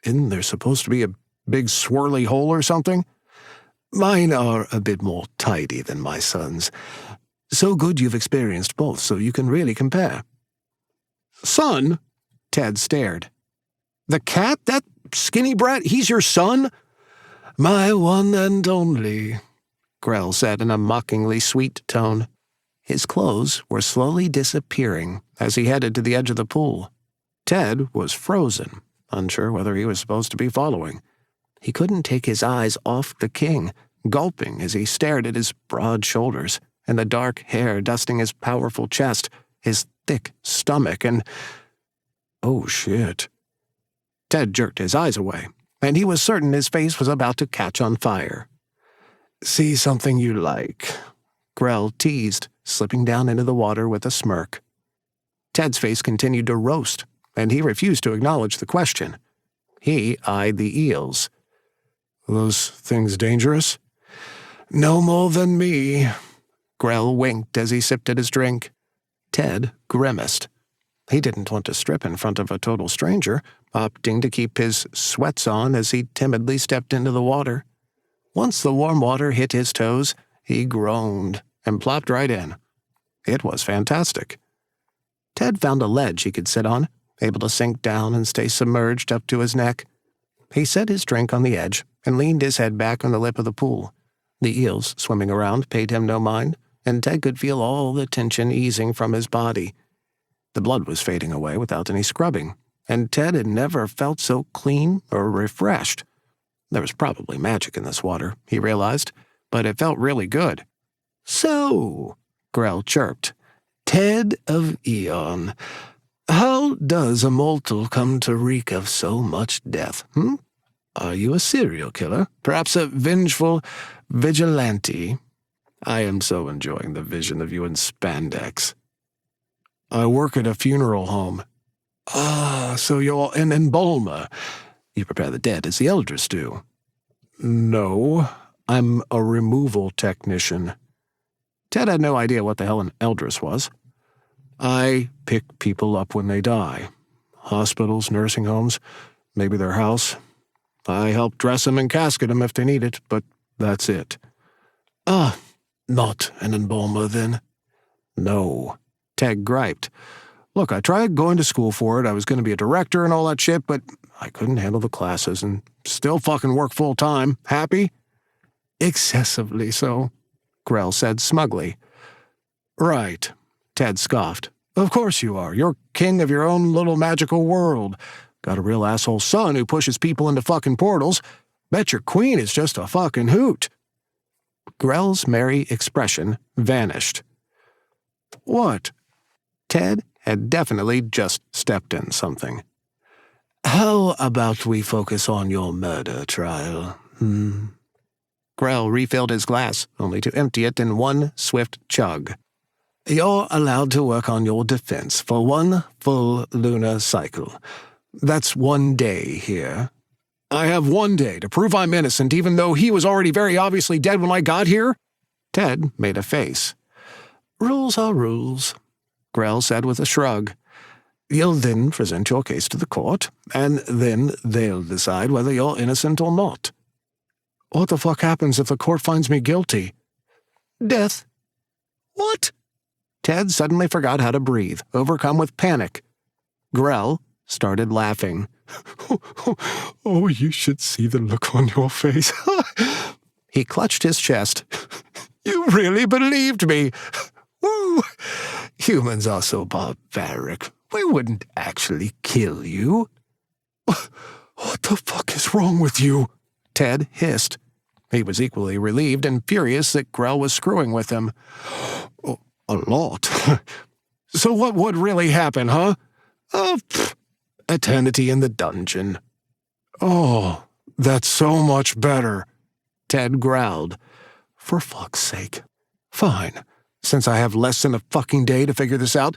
isn't there supposed to be a big swirly hole or something?" "Mine are a bit more tidy than my son's. So good you've experienced both, so you can really compare." "Son?" Ted stared. "The cat? That skinny brat? He's your son?" "My one and only," Grell said in a mockingly sweet tone. His clothes were slowly disappearing as he headed to the edge of the pool. Ted was frozen, unsure whether he was supposed to be following. He couldn't take his eyes off the king, gulping as he stared at his broad shoulders and the dark hair dusting his powerful chest, his thick stomach, and— Oh, shit. Ted jerked his eyes away, and he was certain his face was about to catch on fire. "See something you like," Grell teased, slipping down into the water with a smirk. Ted's face continued to roast, and he refused to acknowledge the question. He eyed the eels. "Those things dangerous?" "No more than me." Grell winked as he sipped at his drink. Ted grimaced. He didn't want to strip in front of a total stranger, opting to keep his sweats on as he timidly stepped into the water. Once the warm water hit his toes, he groaned and plopped right in. It was fantastic. Ted found a ledge he could sit on, able to sink down and stay submerged up to his neck. He set his drink on the edge and leaned his head back on the lip of the pool. The eels swimming around paid him no mind, and Ted could feel all the tension easing from his body. The blood was fading away without any scrubbing, and Ted had never felt so clean or refreshed. There was probably magic in this water, he realized, but it felt really good. "So," Grell chirped, "Ted of Eon, how does a mortal come to reek of so much death, Are you a serial killer? Perhaps a vengeful vigilante? I am so enjoying the vision of you in spandex." "I work at a funeral home." "Ah, so you're an embalmer. You prepare the dead as the elders do." "No, I'm a removal technician." Ted had no idea what the hell an eldress was. "I pick people up when they die. Hospitals, nursing homes, maybe their house. I help dress them and casket them if they need it, but that's it." "Ah, not an embalmer then?" "No," Ted griped. "Look, I tried going to school for it. I was going to be a director and all that shit, but I couldn't handle the classes and still fucking work full-time. Happy?" "Excessively so," Grell said smugly. "Right," Ted scoffed. "Of course you are. You're king of your own little magical world. Got a real asshole son who pushes people into fucking portals. Bet your queen is just a fucking hoot." Grell's merry expression vanished. "What?" Ted had definitely just stepped in something. "How about we focus on your murder trial, Grell refilled his glass, only to empty it in one swift chug. "You're allowed to work on your defense for one full lunar cycle. That's 1 day here." "I have 1 day to prove I'm innocent, even though he was already very obviously dead when I got here?" Ted made a face. "Rules are rules," Grell said with a shrug. "You'll then present your case to the court, and then they'll decide whether you're innocent or not." "What the fuck happens if the court finds me guilty?" "Death." "What?" Ted suddenly forgot how to breathe, overcome with panic. Grell started laughing. Oh, you should see the look on your face. He clutched his chest. You really believed me. Woo! Humans are so barbaric. We wouldn't actually kill you. What the fuck is wrong with you? Ted hissed. He was equally relieved and furious that Grell was screwing with him. A lot. So what would really happen, huh? Eternity in the dungeon. Oh, that's so much better, Ted growled. For fuck's sake. Fine. Since I have less than a fucking day to figure this out,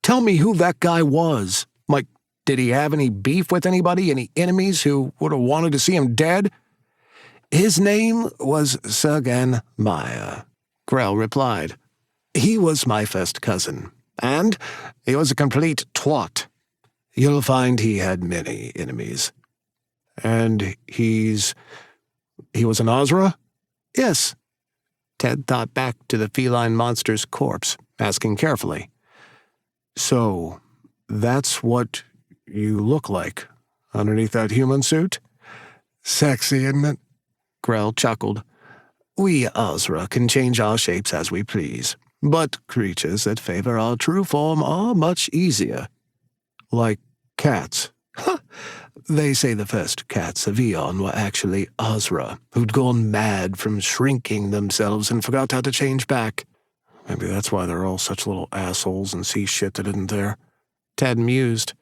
tell me who that guy was. Like, did he have any beef with anybody, any enemies who would have wanted to see him dead? His name was Sergen Meyer, Grell replied. He was my first cousin, and he was a complete twat. You'll find he had many enemies. And he was an Ozra? Yes. Ted thought back to the feline monster's corpse, asking carefully. So, that's what you look like underneath that human suit? Sexy, isn't it? Grell chuckled. We Ozra can change our shapes as we please, but creatures that favor our true form are much easier. Like cats. Huh. They say the first cats of Eon were actually Ozra, who'd gone mad from shrinking themselves and forgot how to change back. Maybe that's why they're all such little assholes and see shit that isn't there. Ted mused.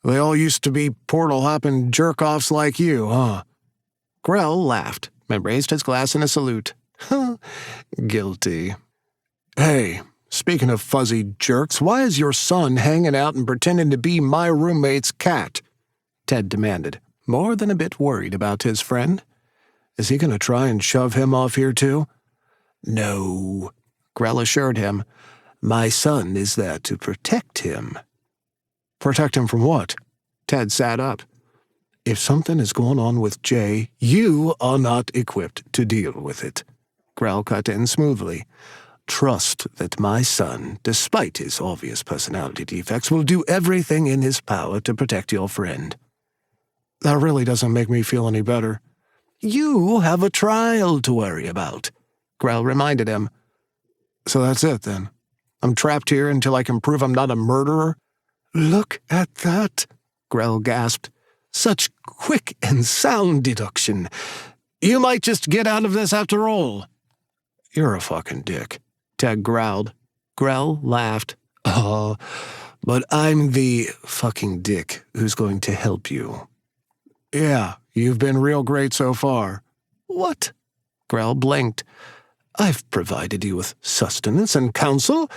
They all used to be portal-hopping jerk-offs like you, huh? Grell laughed and raised his glass in a salute. Guilty. Hey, speaking of fuzzy jerks, why is your son hanging out and pretending to be my roommate's cat? Ted demanded, more than a bit worried about his friend. Is he going to try and shove him off here too? No, Grell assured him. My son is there to protect him. Protect him from what? Ted sat up. If something is going on with Jay, you are not equipped to deal with it. Grell cut in smoothly. Trust that my son, despite his obvious personality defects, will do everything in his power to protect your friend. That really doesn't make me feel any better. You have a trial to worry about, Grell reminded him. So that's it, then. I'm trapped here until I can prove I'm not a murderer? Look at that, Grell gasped. Such quick and sound deduction. You might just get out of this after all. You're a fucking dick, Ted growled. Grell laughed. But I'm the fucking dick who's going to help you. Yeah, you've been real great so far. What? Grell blinked. I've provided you with sustenance and counsel.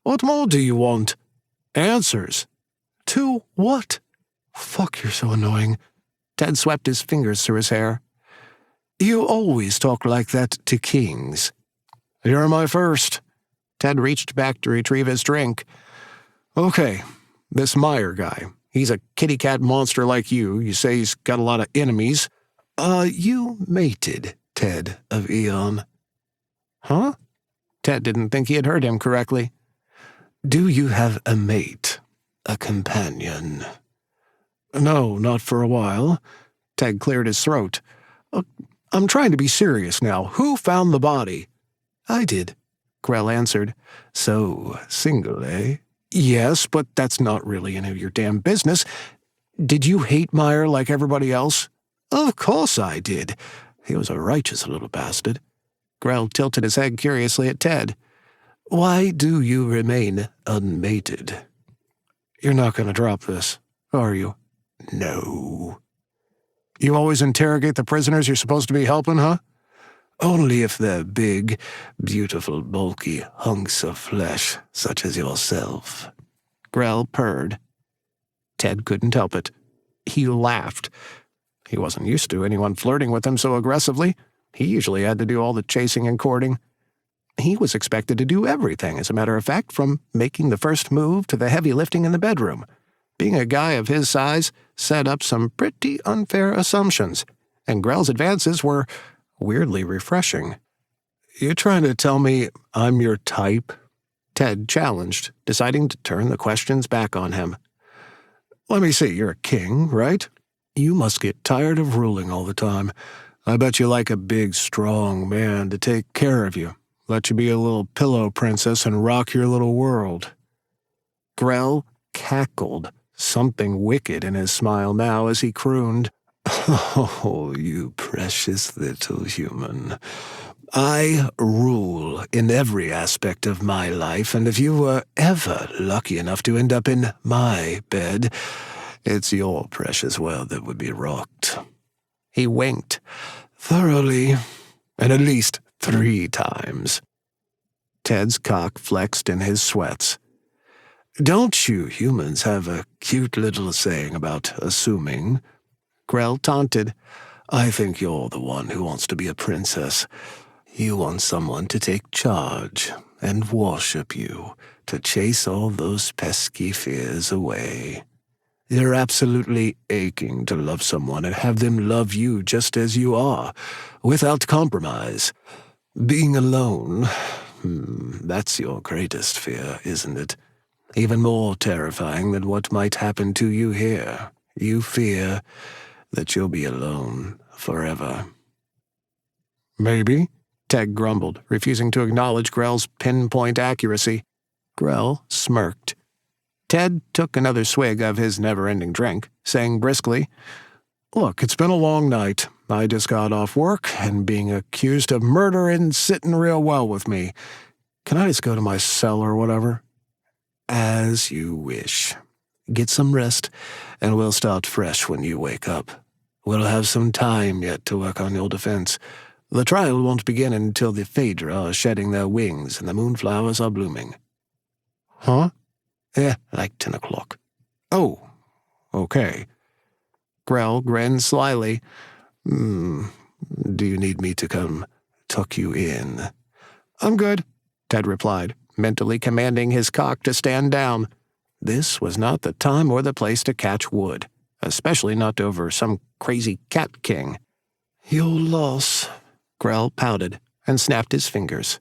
What more do you want? Answers. To what? Fuck, you're so annoying. Ted swept his fingers through his hair. You always talk like that to kings. You're my first. Ted reached back to retrieve his drink. Okay, this Meyer guy. He's a kitty cat monster like you. You say he's got a lot of enemies. You mated, Ted of Eon. Huh? Ted didn't think he had heard him correctly. Do you have a mate? A companion? No, not for a while. Ted cleared his throat. I'm trying to be serious now. Who found the body? I did, Grell answered. So, single, eh? Yes, but that's not really any of your damn business. Did you hate Meyer like everybody else? Of course I did. He was a righteous little bastard. Grell tilted his head curiously at Ted. Why do you remain unmated? You're not going to drop this, are you? No. You always interrogate the prisoners you're supposed to be helping, huh? Only if they're big, beautiful, bulky hunks of flesh, such as yourself. Grell purred. Ted couldn't help it. He laughed. He wasn't used to anyone flirting with him so aggressively. He usually had to do all the chasing and courting. He was expected to do everything, as a matter of fact, from making the first move to the heavy lifting in the bedroom. Being a guy of his size set up some pretty unfair assumptions, and Grell's advances were weirdly refreshing. You trying to tell me I'm your type? Ted challenged, deciding to turn the questions back on him. Let me see, you're a king, right? You must get tired of ruling all the time. I bet you like a big, strong man to take care of you, let you be a little pillow princess and rock your little world." Grell cackled, something wicked in his smile now as he crooned, "Oh, you precious little human. I rule in every aspect of my life, and if you were ever lucky enough to end up in my bed, it's your precious world that would be rocked." He winked, "Thoroughly, and at least 3 times. Ted's cock flexed in his sweats. "Don't you humans have a cute little saying about assuming?" Grell taunted. "I think you're the one who wants to be a princess. You want someone to take charge and worship you, to chase all those pesky fears away. You're absolutely aching to love someone and have them love you just as you are, without compromise. Being alone, that's your greatest fear, isn't it? Even more terrifying than what might happen to you here. You fear that you'll be alone forever." "Maybe," Ted grumbled, refusing to acknowledge Grell's pinpoint accuracy. Grell smirked. Ted took another swig of his never-ending drink, saying briskly, "Look, it's been a long night. I just got off work, and being accused of murder isn't sitting real well with me. Can I just go to my cell or whatever?" "As you wish. Get some rest, and we'll start fresh when you wake up. We'll have some time yet to work on your defense. The trial won't begin until the Phaedra are shedding their wings and the moonflowers are blooming." "Huh?" Like 10 o'clock. "Oh, okay." Grell grinned slyly. Do you need me to come tuck you in?" "I'm good," Ted replied, mentally commanding his cock to stand down. This was not the time or the place to catch wood, especially not over some crazy cat king. "Your loss," Grell pouted and snapped his fingers.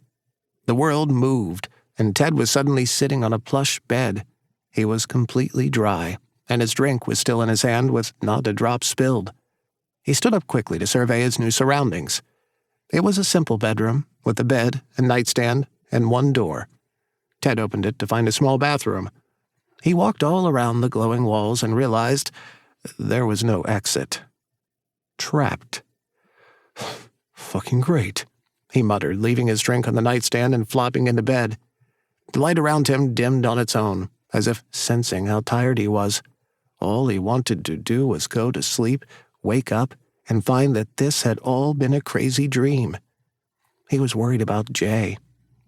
The world moved, and Ted was suddenly sitting on a plush bed. He was completely dry, and his drink was still in his hand with not a drop spilled. He stood up quickly to survey his new surroundings. It was a simple bedroom, with a bed, a nightstand, and one door. Ted opened it to find a small bathroom. He walked all around the glowing walls and realized there was no exit. Trapped. "Fucking great," he muttered, leaving his drink on the nightstand and flopping into bed. The light around him dimmed on its own, as if sensing how tired he was. All he wanted to do was go to sleep, wake up, and find that this had all been a crazy dream. He was worried about Jay.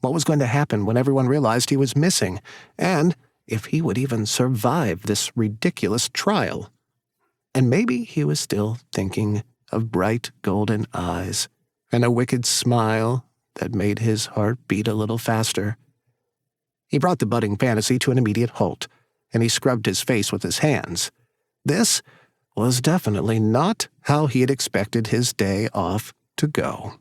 What was going to happen when everyone realized he was missing, and if he would even survive this ridiculous trial? And maybe he was still thinking of bright golden eyes and a wicked smile that made his heart beat a little faster. He brought the budding fantasy to an immediate halt, and he scrubbed his face with his hands. This was definitely not how he had expected his day off to go.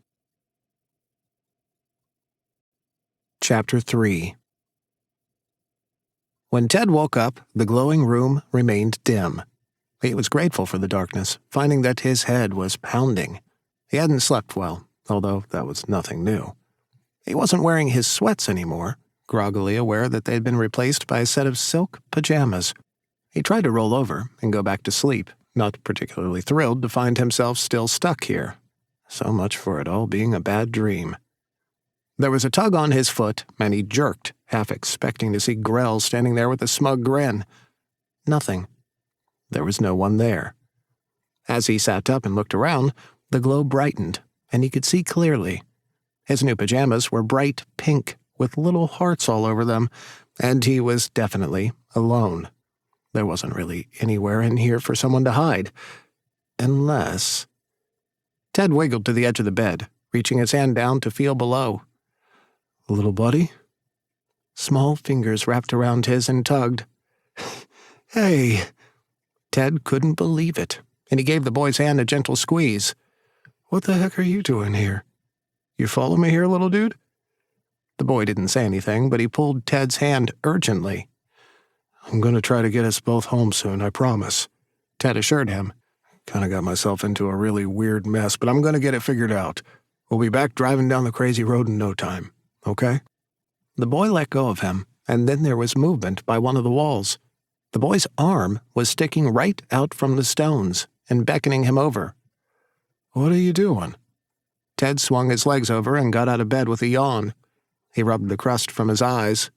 Chapter 3. When Ted woke up, the glowing room remained dim. He was grateful for the darkness, finding that his head was pounding. He hadn't slept well, although that was nothing new. He wasn't wearing his sweats anymore, groggily aware that they had been replaced by a set of silk pajamas. He tried to roll over and go back to sleep, not particularly thrilled to find himself still stuck here. So much for it all being a bad dream. There was a tug on his foot, and he jerked, half expecting to see Grell standing there with a smug grin. Nothing. There was no one there. As he sat up and looked around, the glow brightened, and he could see clearly. His new pajamas were bright pink, with little hearts all over them, and he was definitely alone. There wasn't really anywhere in here for someone to hide. Unless... Ted wiggled to the edge of the bed, reaching his hand down to feel below. "Little buddy?" Small fingers wrapped around his and tugged. "Hey!" Ted couldn't believe it, and he gave the boy's hand a gentle squeeze. "What the heck are you doing here? You follow me here, little dude?" The boy didn't say anything, but he pulled Ted's hand urgently. I'm going to try to get us both home soon, I promise, Ted assured him. Kind of got myself into a really weird mess, but I'm going to get it figured out. We'll be back driving down the crazy road in no time, okay? The boy let go of him, and then there was movement by one of the walls. The boy's arm was sticking right out from the stones and beckoning him over. What are you doing? Ted swung his legs over and got out of bed with a yawn. He rubbed the crust from his eyes.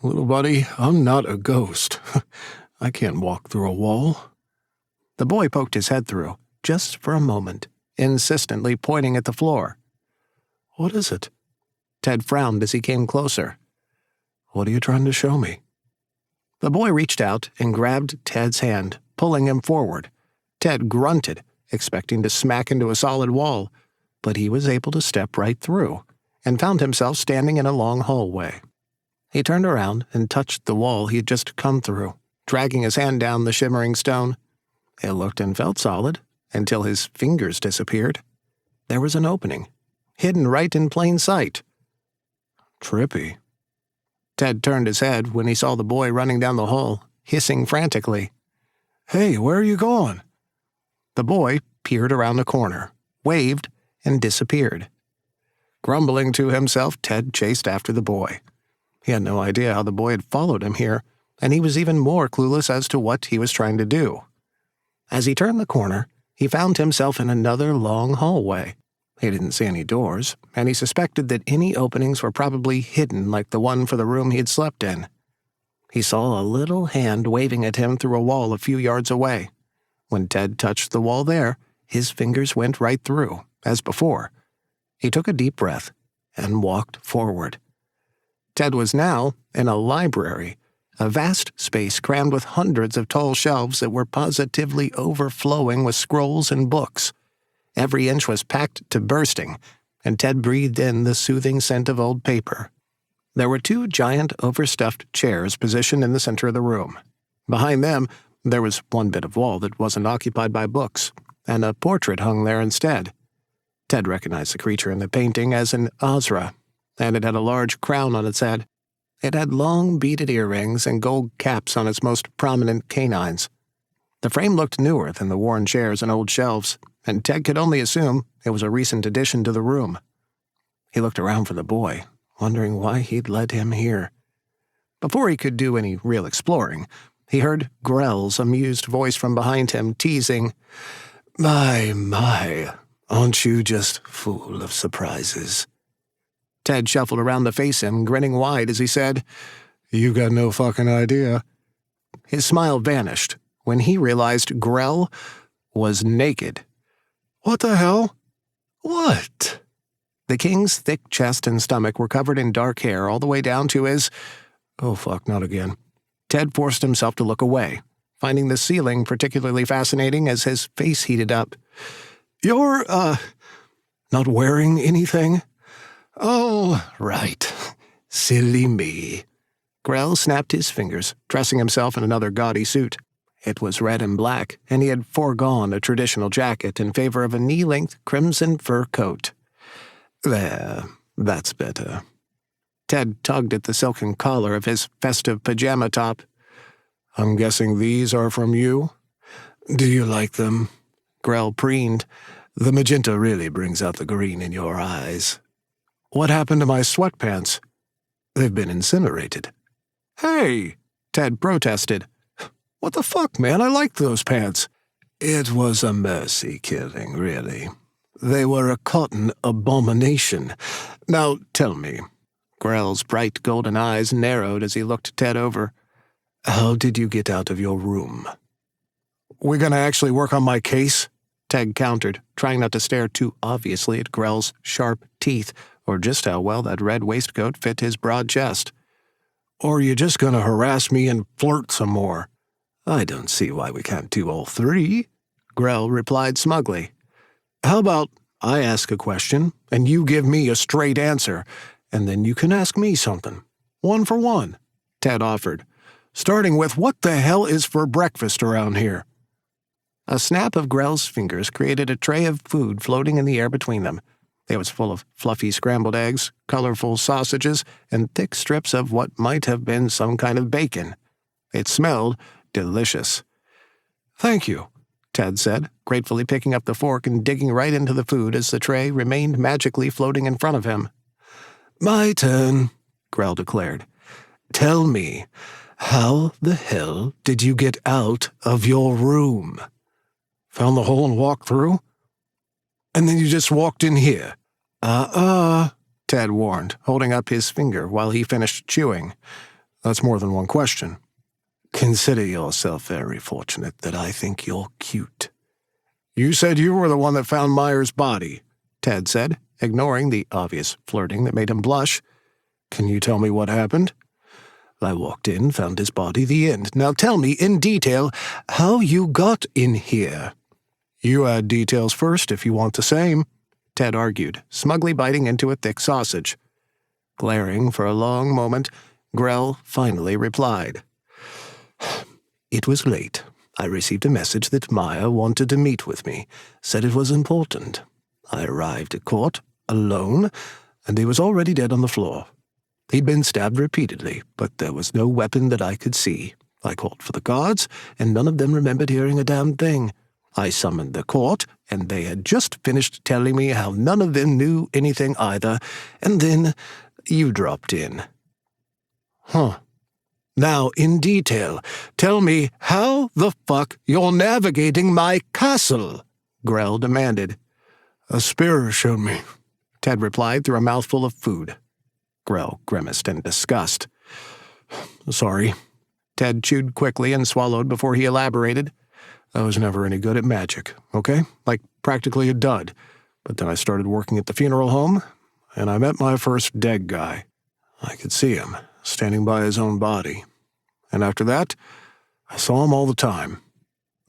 Little buddy, I'm not a ghost. I can't walk through a wall. The boy poked his head through, just for a moment, insistently pointing at the floor. What is it? Ted frowned as he came closer. What are you trying to show me? The boy reached out and grabbed Ted's hand, pulling him forward. Ted grunted, expecting to smack into a solid wall, but he was able to step right through, and found himself standing in a long hallway. He turned around and touched the wall he had just come through, dragging his hand down the shimmering stone. It looked and felt solid, until his fingers disappeared. There was an opening, hidden right in plain sight. Trippy. Ted turned his head when he saw the boy running down the hall, hissing frantically. Hey, where are you going? The boy peered around the corner, waved, and disappeared. Grumbling to himself, Ted chased after the boy. He had no idea how the boy had followed him here, and he was even more clueless as to what he was trying to do. As he turned the corner, he found himself in another long hallway. He didn't see any doors, and he suspected that any openings were probably hidden like the one for the room he had slept in. He saw a little hand waving at him through a wall a few yards away. When Ted touched the wall there, his fingers went right through, as before. He took a deep breath and walked forward. Ted was now in a library, a vast space crammed with hundreds of tall shelves that were positively overflowing with scrolls and books. Every inch was packed to bursting, and Ted breathed in the soothing scent of old paper. There were 2 giant overstuffed chairs positioned in the center of the room. Behind them, there was one bit of wall that wasn't occupied by books, and a portrait hung there instead. Ted recognized the creature in the painting as an Ozra, and it had a large crown on its head. It had long beaded earrings and gold caps on its most prominent canines. The frame looked newer than the worn chairs and old shelves, and Ted could only assume it was a recent addition to the room. He looked around for the boy, wondering why he'd led him here. Before he could do any real exploring, he heard Grell's amused voice from behind him, teasing, My, aren't you just full of surprises? Ted shuffled around to face him, grinning wide as he said, You got no fucking idea. His smile vanished when he realized Grell was naked. What the hell? What? The king's thick chest and stomach were covered in dark hair all the way down to his... Oh fuck, not again. Ted forced himself to look away, finding the ceiling particularly fascinating as his face heated up. You're, not wearing anything? Oh, right. Silly me. Grell snapped his fingers, dressing himself in another gaudy suit. It was red and black, and he had foregone a traditional jacket in favor of a knee-length crimson fur coat. There, that's better. Ted tugged at the silken collar of his festive pajama top. I'm guessing these are from you? Do you like them? Grell preened. The magenta really brings out the green in your eyes. What happened to my sweatpants? They've been incinerated. Hey, Ted protested. What the fuck, man? I liked those pants. It was a mercy killing, really. They were a cotton abomination. Now, tell me. Grell's bright golden eyes narrowed as he looked Ted over. How did you get out of your room? We're gonna actually work on my case? Ted countered, trying not to stare too obviously at Grell's sharp teeth, or just how well that red waistcoat fit his broad chest. Or are you just gonna harass me and flirt some more? I don't see why we can't do all three, Grell replied smugly. How about I ask a question, and you give me a straight answer, and then you can ask me something. 1 for 1, Ted offered, starting with what the hell is for breakfast around here? A snap of Grell's fingers created a tray of food floating in the air between them. It was full of fluffy scrambled eggs, colorful sausages, and thick strips of what might have been some kind of bacon. It smelled delicious. "Thank you," Ted said, gratefully picking up the fork and digging right into the food as the tray remained magically floating in front of him. "My turn," Grell declared. "Tell me, how the hell did you get out of your room?" "Found the hole and walked through. And then you just walked in here." Ted warned, holding up his finger while he finished chewing. "That's more than one question." "Consider yourself very fortunate that I think you're cute." "You said you were the one that found Myers' body," Ted said, ignoring the obvious flirting that made him blush. "Can you tell me what happened?" "I walked in, found his body, the end. Now tell me in detail how you got in here." "You add details first if you want the same," Ted argued, smugly biting into a thick sausage. Glaring for a long moment, Grell finally replied. "It was late. I received a message that Maya wanted to meet with me, said it was important. I arrived at court, alone, and he was already dead on the floor. He'd been stabbed repeatedly, but there was no weapon that I could see. I called for the guards, and none of them remembered hearing a damn thing. I summoned the court, and they had just finished telling me how none of them knew anything either, and then you dropped in." "Huh. Now, in detail, tell me how the fuck you're navigating my castle," Grell demanded. "A spear showed me," Ted replied through a mouthful of food. Grell grimaced in disgust. "Sorry." Ted chewed quickly and swallowed before he elaborated. "I was never any good at magic, okay? Like, practically a dud. But then I started working at the funeral home, and I met my first dead guy. I could see him, standing by his own body. And after that, I saw him all the time.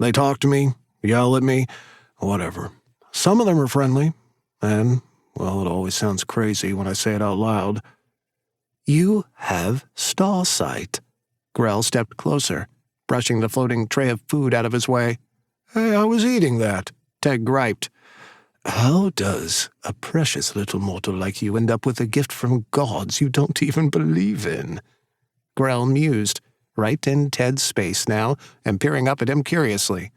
They talked to me, yell at me, whatever. Some of them are friendly, and, well, it always sounds crazy when I say it out loud." "You have star sight." Grell stepped closer, brushing the floating tray of food out of his way. "Hey, I was eating that," Ted griped. "How does a precious little mortal like you end up with a gift from gods you don't even believe in?" Grell mused, right in Ted's space now, and peering up at him curiously.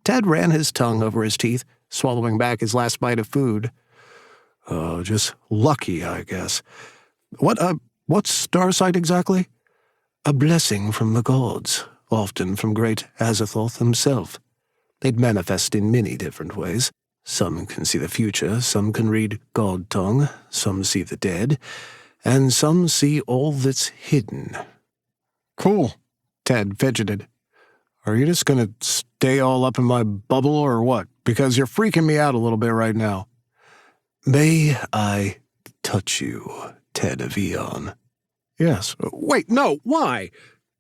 Ted ran his tongue over his teeth, swallowing back his last bite of food. Just lucky, I guess. What's starsight exactly?" "A blessing from the gods, often from great Azathoth himself. They'd manifest in many different ways. Some can see the future, some can read god tongue, some see the dead, and some see all that's hidden." "Cool," Ted fidgeted. "Are you just gonna stay all up in my bubble or what? Because you're freaking me out a little bit right now." "May I touch you, Ted of Eon?" "Yes. Wait, no, why?"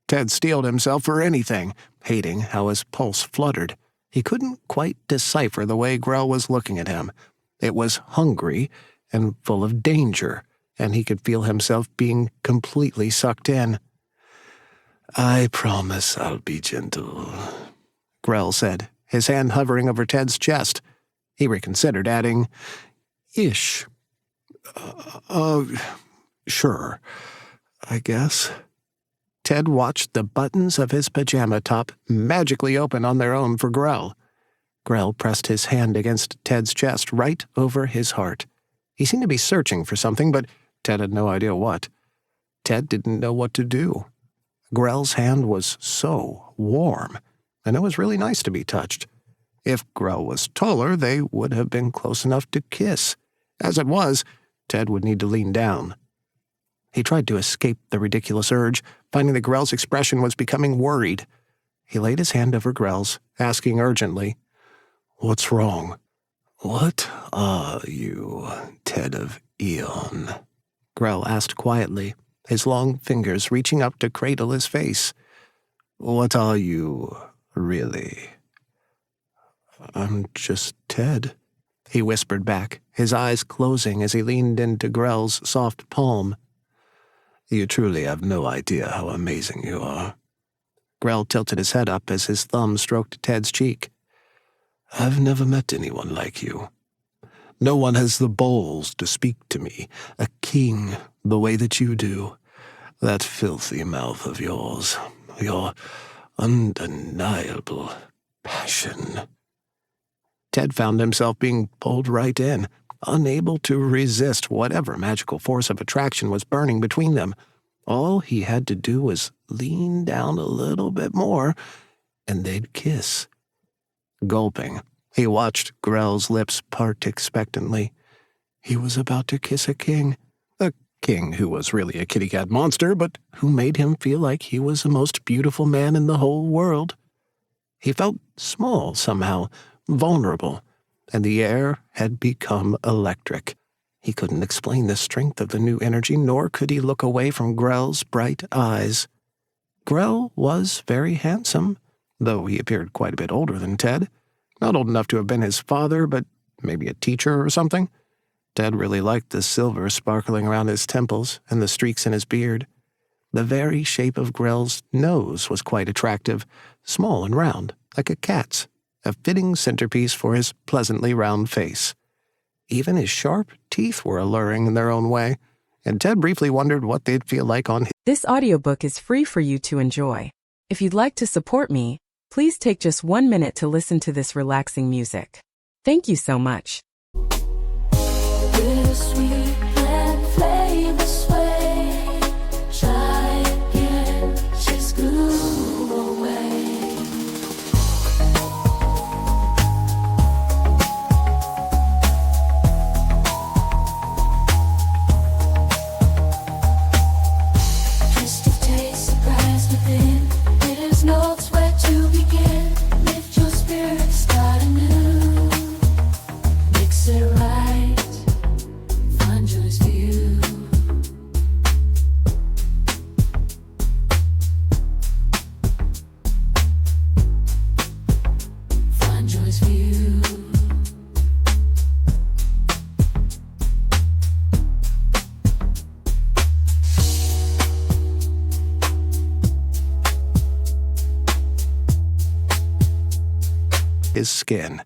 Ted steeled himself for anything, hating how his pulse fluttered. He couldn't quite decipher the way Grell was looking at him. It was hungry and full of danger, and he could feel himself being completely sucked in. "I promise I'll be gentle," Grell said, his hand hovering over Ted's chest. He reconsidered, adding, "Ish. Sure, I guess." Ted watched the buttons of his pajama top magically open on their own for Grell. Grell pressed his hand against Ted's chest right over his heart. He seemed to be searching for something, but Ted had no idea what. Ted didn't know what to do. Grell's hand was so warm, and it was really nice to be touched. If Grell was taller, they would have been close enough to kiss. As it was, Ted would need to lean down. He tried to escape the ridiculous urge, finding that Grell's expression was becoming worried. He laid his hand over Grell's, asking urgently, "What's wrong?" "What are you, Ted of Eon?" Grell asked quietly, his long fingers reaching up to cradle his face. "What are you, really?" "I'm just Ted," he whispered back, his eyes closing as he leaned into Grell's soft palm. "You truly have no idea how amazing you are." Grell tilted his head up as his thumb stroked Ted's cheek. "I've never met anyone like you. No one has the balls to speak to me, a king, the way that you do. That filthy mouth of yours. Your undeniable passion. Ted found himself being pulled right in, unable to resist whatever magical force of attraction was burning between them. All he had to do was lean down a little bit more, and they'd kiss. Gulping, he watched Grell's lips part expectantly. He was about to kiss a king who was really a kitty-cat monster, but who made him feel like he was the most beautiful man in the whole world. He felt small somehow, vulnerable, and the air had become electric. He couldn't explain the strength of the new energy, nor could he look away from Grell's bright eyes. Grell was very handsome, though he appeared quite a bit older than Ted. Not old enough to have been his father, but maybe a teacher or something. Ted really liked the silver sparkling around his temples and the streaks in his beard. The very shape of Grell's nose was quite attractive, small and round, like a cat's, a fitting centerpiece for his pleasantly round face. Even his sharp teeth were alluring in their own way, and Ted briefly wondered what they'd feel like on his. This audiobook is free for you to enjoy. If you'd like to support me, please take just 1 minute to listen to this relaxing music. Thank you so much. Sweet and flavor sway. Try again, just glue away. Twist of taste, surprise within. Bitters notes where to begin. Lift your spirit, start anew. Mix it right. His skin.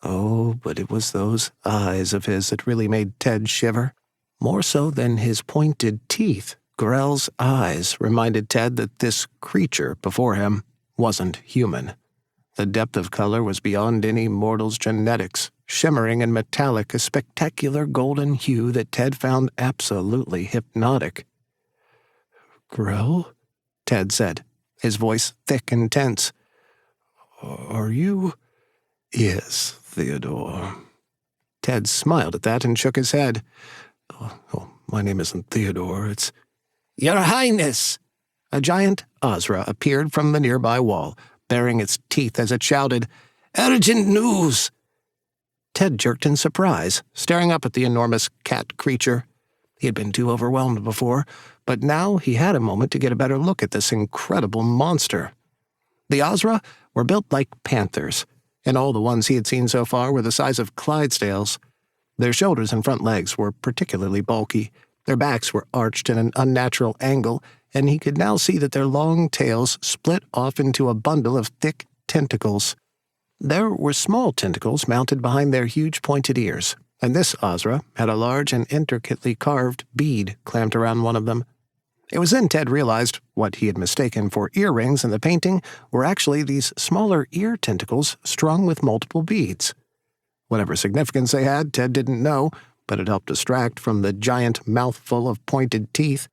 Oh, but it was those eyes of his that really made Ted shiver. More so than his pointed teeth, Grell's eyes reminded Ted that this creature before him wasn't human. The depth of color was beyond any mortal's genetics, shimmering and metallic, a spectacular golden hue that Ted found absolutely hypnotic. "Grell?" Ted said, his voice thick and tense. "Are you—" "Yes, Theodore." Ted smiled at that and shook his head. Oh, my name isn't Theodore, it's— Your Highness! A giant Ozra appeared from the nearby wall, baring its teeth as it shouted, "Urgent news!" Ted jerked in surprise, staring up at the enormous cat creature. He had been too overwhelmed before, but now he had a moment to get a better look at this incredible monster. The Ozra were built like panthers, and all the ones he had seen so far were the size of Clydesdales. Their shoulders and front legs were particularly bulky, their backs were arched at an unnatural angle, and he could now see that their long tails split off into a bundle of thick tentacles. There were small tentacles mounted behind their huge pointed ears, and this Ozra had a large and intricately carved bead clamped around one of them. It was then Ted realized what he had mistaken for earrings in the painting were actually these smaller ear tentacles strung with multiple beads. Whatever significance they had, Ted didn't know, but it helped distract from the giant mouthful of pointed teeth.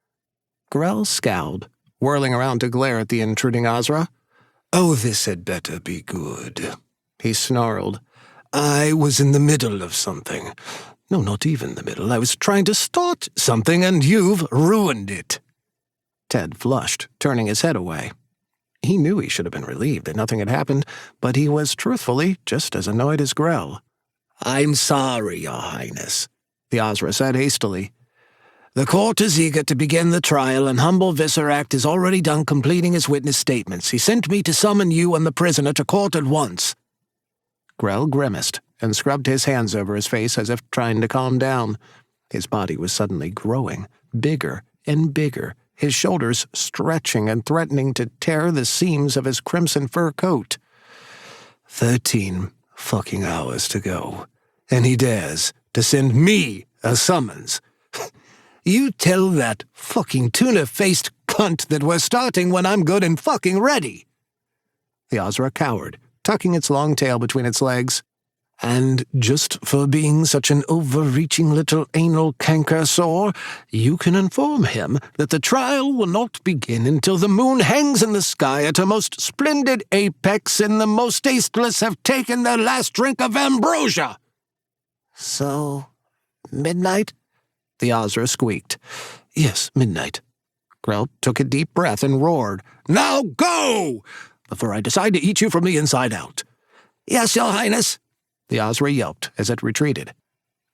Grell scowled, whirling around to glare at the intruding Ozra. "Oh, this had better be good," he snarled. "I was in the middle of something. No, not even the middle. I was trying to start something, and you've ruined it." Ted flushed, turning his head away. He knew he should have been relieved that nothing had happened, but he was truthfully just as annoyed as Grell. "I'm sorry, Your Highness," the Ozra said hastily. "The court is eager to begin the trial, and humble Visceract is already done completing his witness statements. He sent me to summon you and the prisoner to court at once." Grell grimaced and scrubbed his hands over his face as if trying to calm down. His body was suddenly growing, bigger and bigger, his shoulders stretching and threatening to tear the seams of his crimson fur coat. 13 fucking hours to go, and he dares to send me a summons. You tell that fucking tuna-faced cunt that we're starting when I'm good and fucking ready." The Ozra cowered, tucking its long tail between its legs. "And just for being such an overreaching little anal canker sore, you can inform him that the trial will not begin until the moon hangs in the sky at a most splendid apex and the most tasteless have taken their last drink of ambrosia." "So, midnight?" the Ozra squeaked. "Yes, midnight." Grell took a deep breath and roared, "Now go! Before I decide to eat you from the inside out." "Yes, Your Highness," the Ozra yelped as it retreated.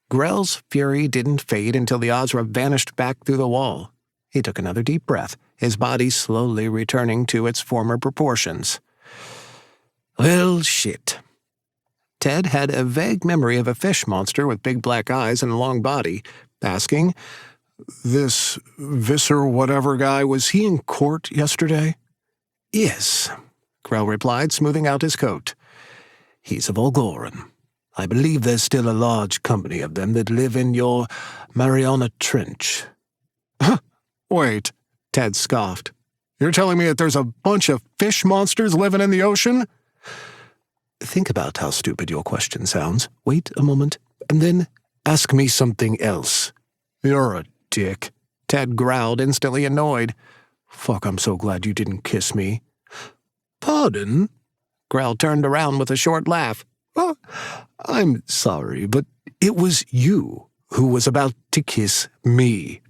Grell's fury didn't fade until the Ozra vanished back through the wall. He took another deep breath, his body slowly returning to its former proportions. "Well, shit." Ted had a vague memory of a fish monster with big black eyes and a long body, asking, "This Visser-whatever guy, was he in court yesterday?" "Yes," Grell replied, smoothing out his coat. "He's of Algoran. I believe there's still a large company of them that live in your Mariana Trench." "Wait," Ted scoffed. "You're telling me that there's a bunch of fish monsters living in the ocean?" Think about how stupid your question sounds. Wait a moment, and then ask me something else. "You're a dick," Ted growled, instantly annoyed. "Fuck, I'm so glad you didn't kiss me." "Pardon?" Grell turned around with a short laugh. "Oh, I'm sorry, but it was you who was about to kiss me."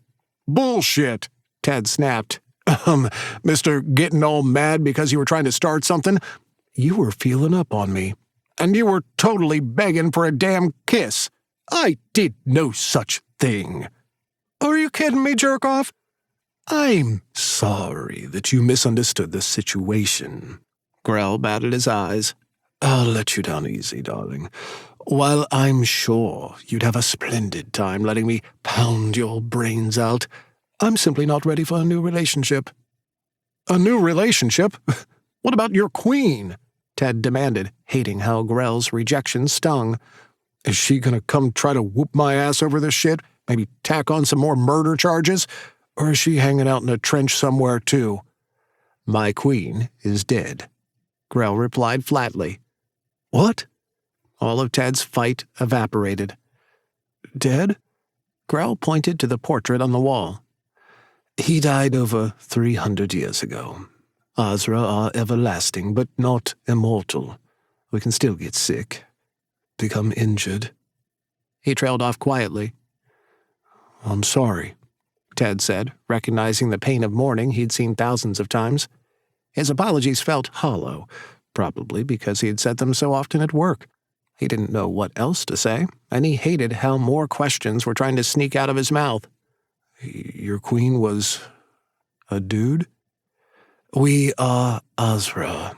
"Bullshit," Ted snapped. Mr. Getting all mad because you were trying to start something? You were feeling up on me. And you were totally begging for a damn kiss. I did no such thing." "Are you kidding me, jerk-off?" "I'm sorry that you misunderstood the situation." Grell batted his eyes. "I'll let you down easy, darling. While I'm sure you'd have a splendid time letting me pound your brains out, I'm simply not ready for a new relationship." "A new relationship? What about your queen?" Ted demanded, hating how Grell's rejection stung. "Is she gonna come try to whoop my ass over this shit? Maybe tack on some more murder charges? Or is she hanging out in a trench somewhere, too?" "My queen is dead," Grell replied flatly. "What?" All of Ted's fight evaporated. "Dead?" Grell pointed to the portrait on the wall. "He died over 300 years ago. Ozra are everlasting, but not immortal. We can still get sick, become injured." He trailed off quietly. "I'm sorry," Ted said, recognizing the pain of mourning he'd seen thousands of times. His apologies felt hollow, probably because he had said them so often at work. He didn't know what else to say, and he hated how more questions were trying to sneak out of his mouth. "Your queen was a dude?" "We are Ozra,"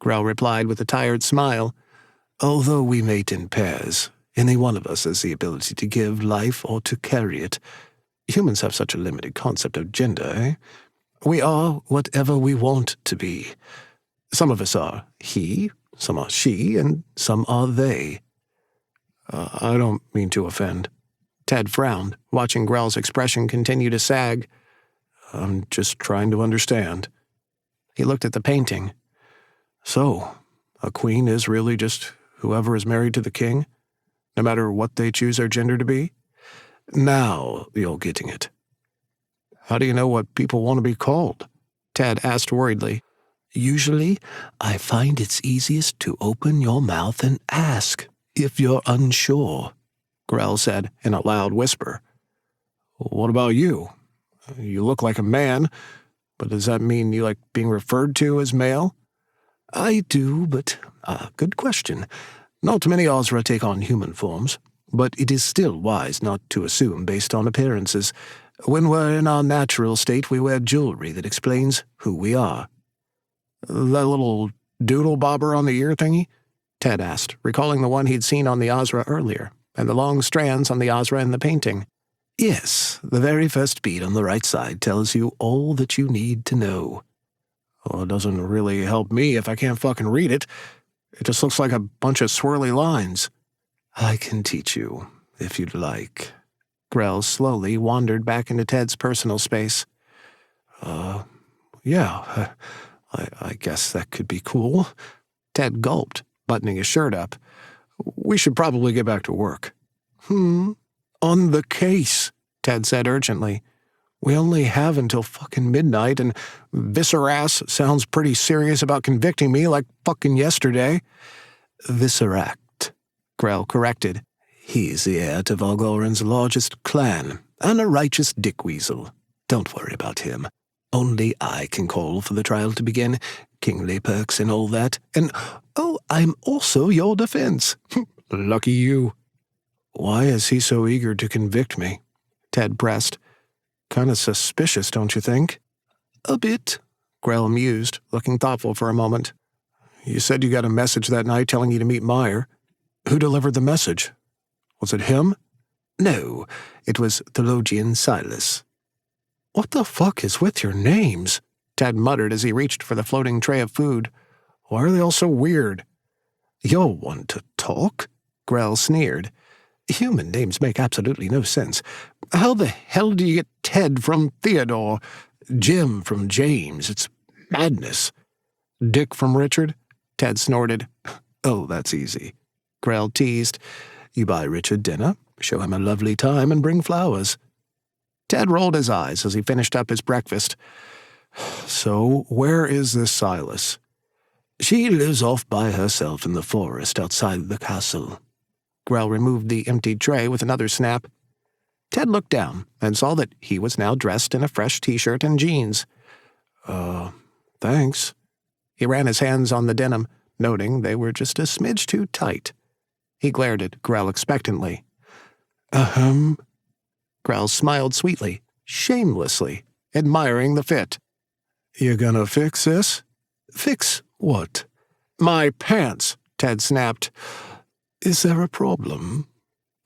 Grell replied with a tired smile. "Although we mate in pairs, any one of us has the ability to give life or to carry it. Humans have such a limited concept of gender, eh? We are whatever we want to be. Some of us are he, some are she, and some are they." I don't mean to offend." Ted frowned, watching Grell's expression continue to sag. "I'm just trying to understand." He looked at the painting. "So, a queen is really just whoever is married to the king, no matter what they choose their gender to be? Now you're getting it." "How do you know what people want to be called?" Ted asked worriedly. "Usually, I find it's easiest to open your mouth and ask if you're unsure," Grell said in a loud whisper. "What about you? You look like a man, but does that mean you like being referred to as male?" "I do, but good question. Not many Ozra take on human forms, but it is still wise not to assume based on appearances. When we're in our natural state, we wear jewelry that explains who we are." "That little doodle bobber on the ear thingy?" Ted asked, recalling the one he'd seen on the Ozra earlier, and the long strands on the Ozra in the painting. "Yes, the very first bead on the right side tells you all that you need to know." "Well, it doesn't really help me if I can't fucking read it. It just looks like a bunch of swirly lines." "I can teach you, if you'd like." Grell slowly wandered back into Ted's personal space. yeah, I guess that could be cool. Ted gulped, buttoning his shirt up. We should probably get back to work. On the case, Ted said urgently. We only have until fucking midnight, and Viscerass sounds pretty serious about convicting me like fucking yesterday. Visceract, Grell corrected. He's the heir to Volgoran's largest clan, and a righteous dickweasel. Don't worry about him. Only I can call for the trial to begin, kingly perks and all that, and, oh, I'm also your defense. Lucky you. Why is he so eager to convict me? Ted pressed. Kinda suspicious, don't you think? A bit, Grell mused, looking thoughtful for a moment. You said you got a message that night telling you to meet Meyer. Who delivered the message? Was it him? No, it was theologian Silas. What the fuck is with your names? Ted muttered as he reached for the floating tray of food. Why are they all so weird? You're one to talk, Grell sneered. Human names make absolutely no sense. How the hell do you get Ted from Theodore? Jim from James? It's madness. Dick from Richard? Ted snorted. Oh, that's easy. Grell teased. You buy Richard dinner, show him a lovely time, and bring flowers. Ted rolled his eyes as he finished up his breakfast. So, where is this Silas? She lives off by herself in the forest outside the castle. Grell removed the emptied tray with another snap. Ted looked down and saw that he was now dressed in a fresh t-shirt and jeans. Thanks. He ran his hands on the denim, noting they were just a smidge too tight. He glared at Grell expectantly. Grell smiled sweetly, shamelessly, admiring the fit. You gonna fix this? Fix what? My pants, Ted snapped. Is there a problem?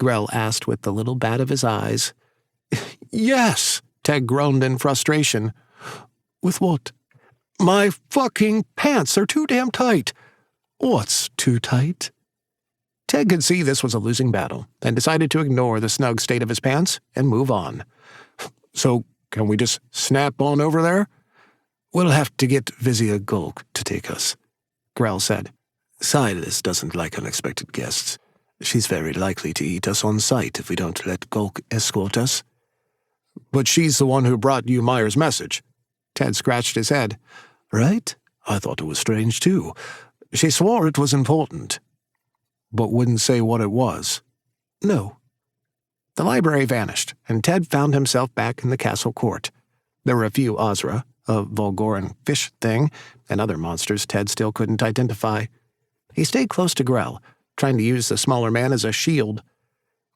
Grell asked with the little bat of his eyes. Yes, Ted groaned in frustration. With what? My fucking pants are too damn tight. What's too tight? Ted could see this was a losing battle and decided to ignore the snug state of his pants and move on. So, can we just snap on over there? We'll have to get Vizia Gulk to take us, Grell said. Silas doesn't like unexpected guests. She's very likely to eat us on sight if we don't let Gulk escort us. But she's the one who brought you Meyer's message. Ted scratched his head. Right? I thought it was strange, too. She swore it was important, but wouldn't say what it was. No. The library vanished, and Ted found himself back in the castle court. There were a few Ozra, a Volgoran fish thing, and other monsters Ted still couldn't identify. He stayed close to Grell, trying to use the smaller man as a shield.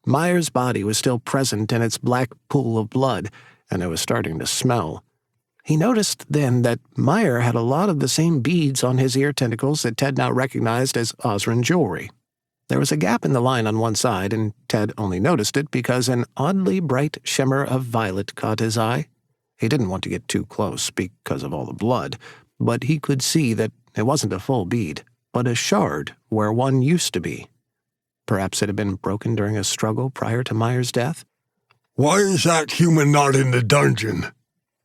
Meyer's body was still present in its black pool of blood, and it was starting to smell. He noticed then that Meyer had a lot of the same beads on his ear tentacles that Ted now recognized as Ozran jewelry. There was a gap in the line on one side, and Ted only noticed it because an oddly bright shimmer of violet caught his eye. He didn't want to get too close because of all the blood, but he could see that it wasn't a full bead, but a shard where one used to be. Perhaps it had been broken during a struggle prior to Meyer's death? Why is that human not in the dungeon?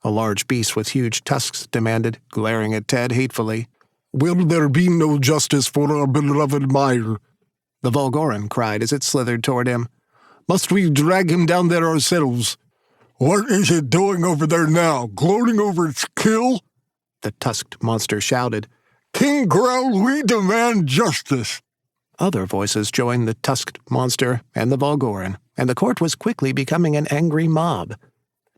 A large beast with huge tusks demanded, glaring at Ted hatefully. Will there be no justice for our beloved Meyer? The Volgoran cried as it slithered toward him. Must we drag him down there ourselves? What is it doing over there now, gloating over its kill? The tusked monster shouted. King Grell, we demand justice. Other voices joined the tusked monster and the Volgoran, and the court was quickly becoming an angry mob.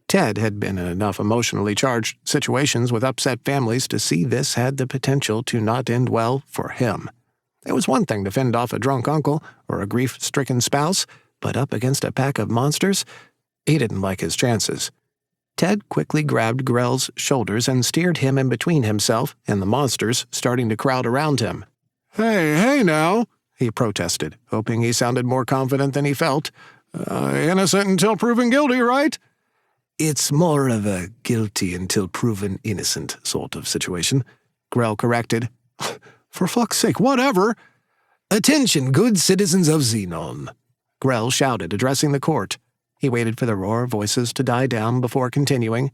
Ted had been in enough emotionally charged situations with upset families to see this had the potential to not end well for him. It was one thing to fend off a drunk uncle or a grief-stricken spouse, but up against a pack of monsters, he didn't like his chances. Ted quickly grabbed Grell's shoulders and steered him in between himself and the monsters starting to crowd around him. Hey now, he protested, hoping he sounded more confident than he felt. Innocent until proven guilty, right? It's more of a guilty until proven innocent sort of situation, Grell corrected. For fuck's sake, whatever. Attention, good citizens of Xenon, Grell shouted, addressing the court. He waited for the roar of voices to die down before continuing.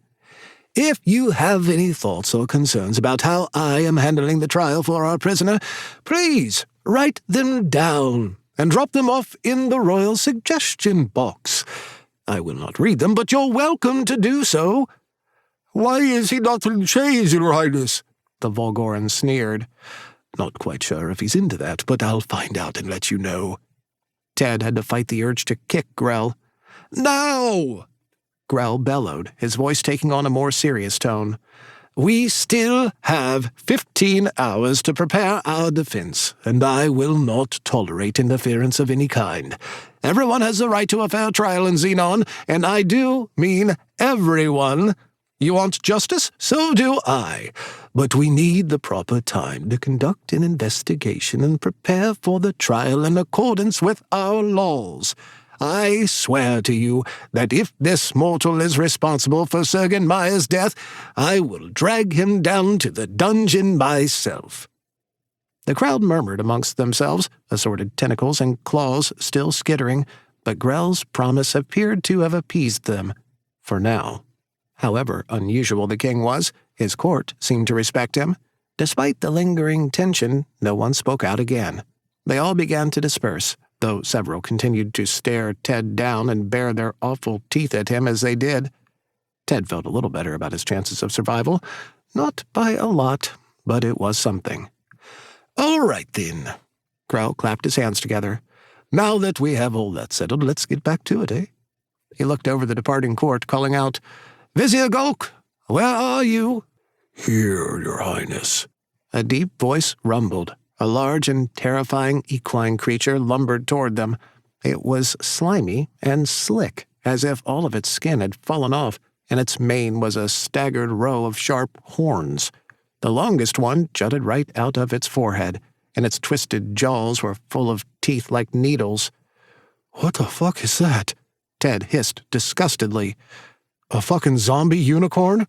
If you have any thoughts or concerns about how I am handling the trial for our prisoner, please write them down and drop them off in the royal suggestion box. I will not read them, but you're welcome to do so." "Why is he not in chains, Your Highness?" the Volgoran sneered. "Not quite sure if he's into that, but I'll find out and let you know." Ted had to fight the urge to kick Grell. "Now!" Grell bellowed, his voice taking on a more serious tone. "We still have 15 hours to prepare our defense, and I will not tolerate interference of any kind. Everyone has the right to a fair trial in Xenon, and I do mean everyone. You want justice? So do I. But we need the proper time to conduct an investigation and prepare for the trial in accordance with our laws. I swear to you that if this mortal is responsible for Sergen Meyer's death, I will drag him down to the dungeon myself." The crowd murmured amongst themselves, assorted tentacles and claws still skittering, but Grell's promise appeared to have appeased them, for now. However unusual the king was, his court seemed to respect him. Despite the lingering tension, no one spoke out again. They all began to disperse, though several continued to stare Ted down and bare their awful teeth at him as they did. Ted felt a little better about his chances of survival. Not by a lot, but it was something. "All right, then." Grell clapped his hands together. "Now that we have all that settled, let's get back to it, eh?" He looked over the departing court, calling out, "Vizier Gulk, where are you?" "Here, Your Highness." A deep voice rumbled. A large and terrifying equine creature lumbered toward them. It was slimy and slick, as if all of its skin had fallen off, and its mane was a staggered row of sharp horns. The longest one jutted right out of its forehead, and its twisted jaws were full of teeth like needles. "What the fuck is that?" Ted hissed disgustedly. "A fucking zombie unicorn?"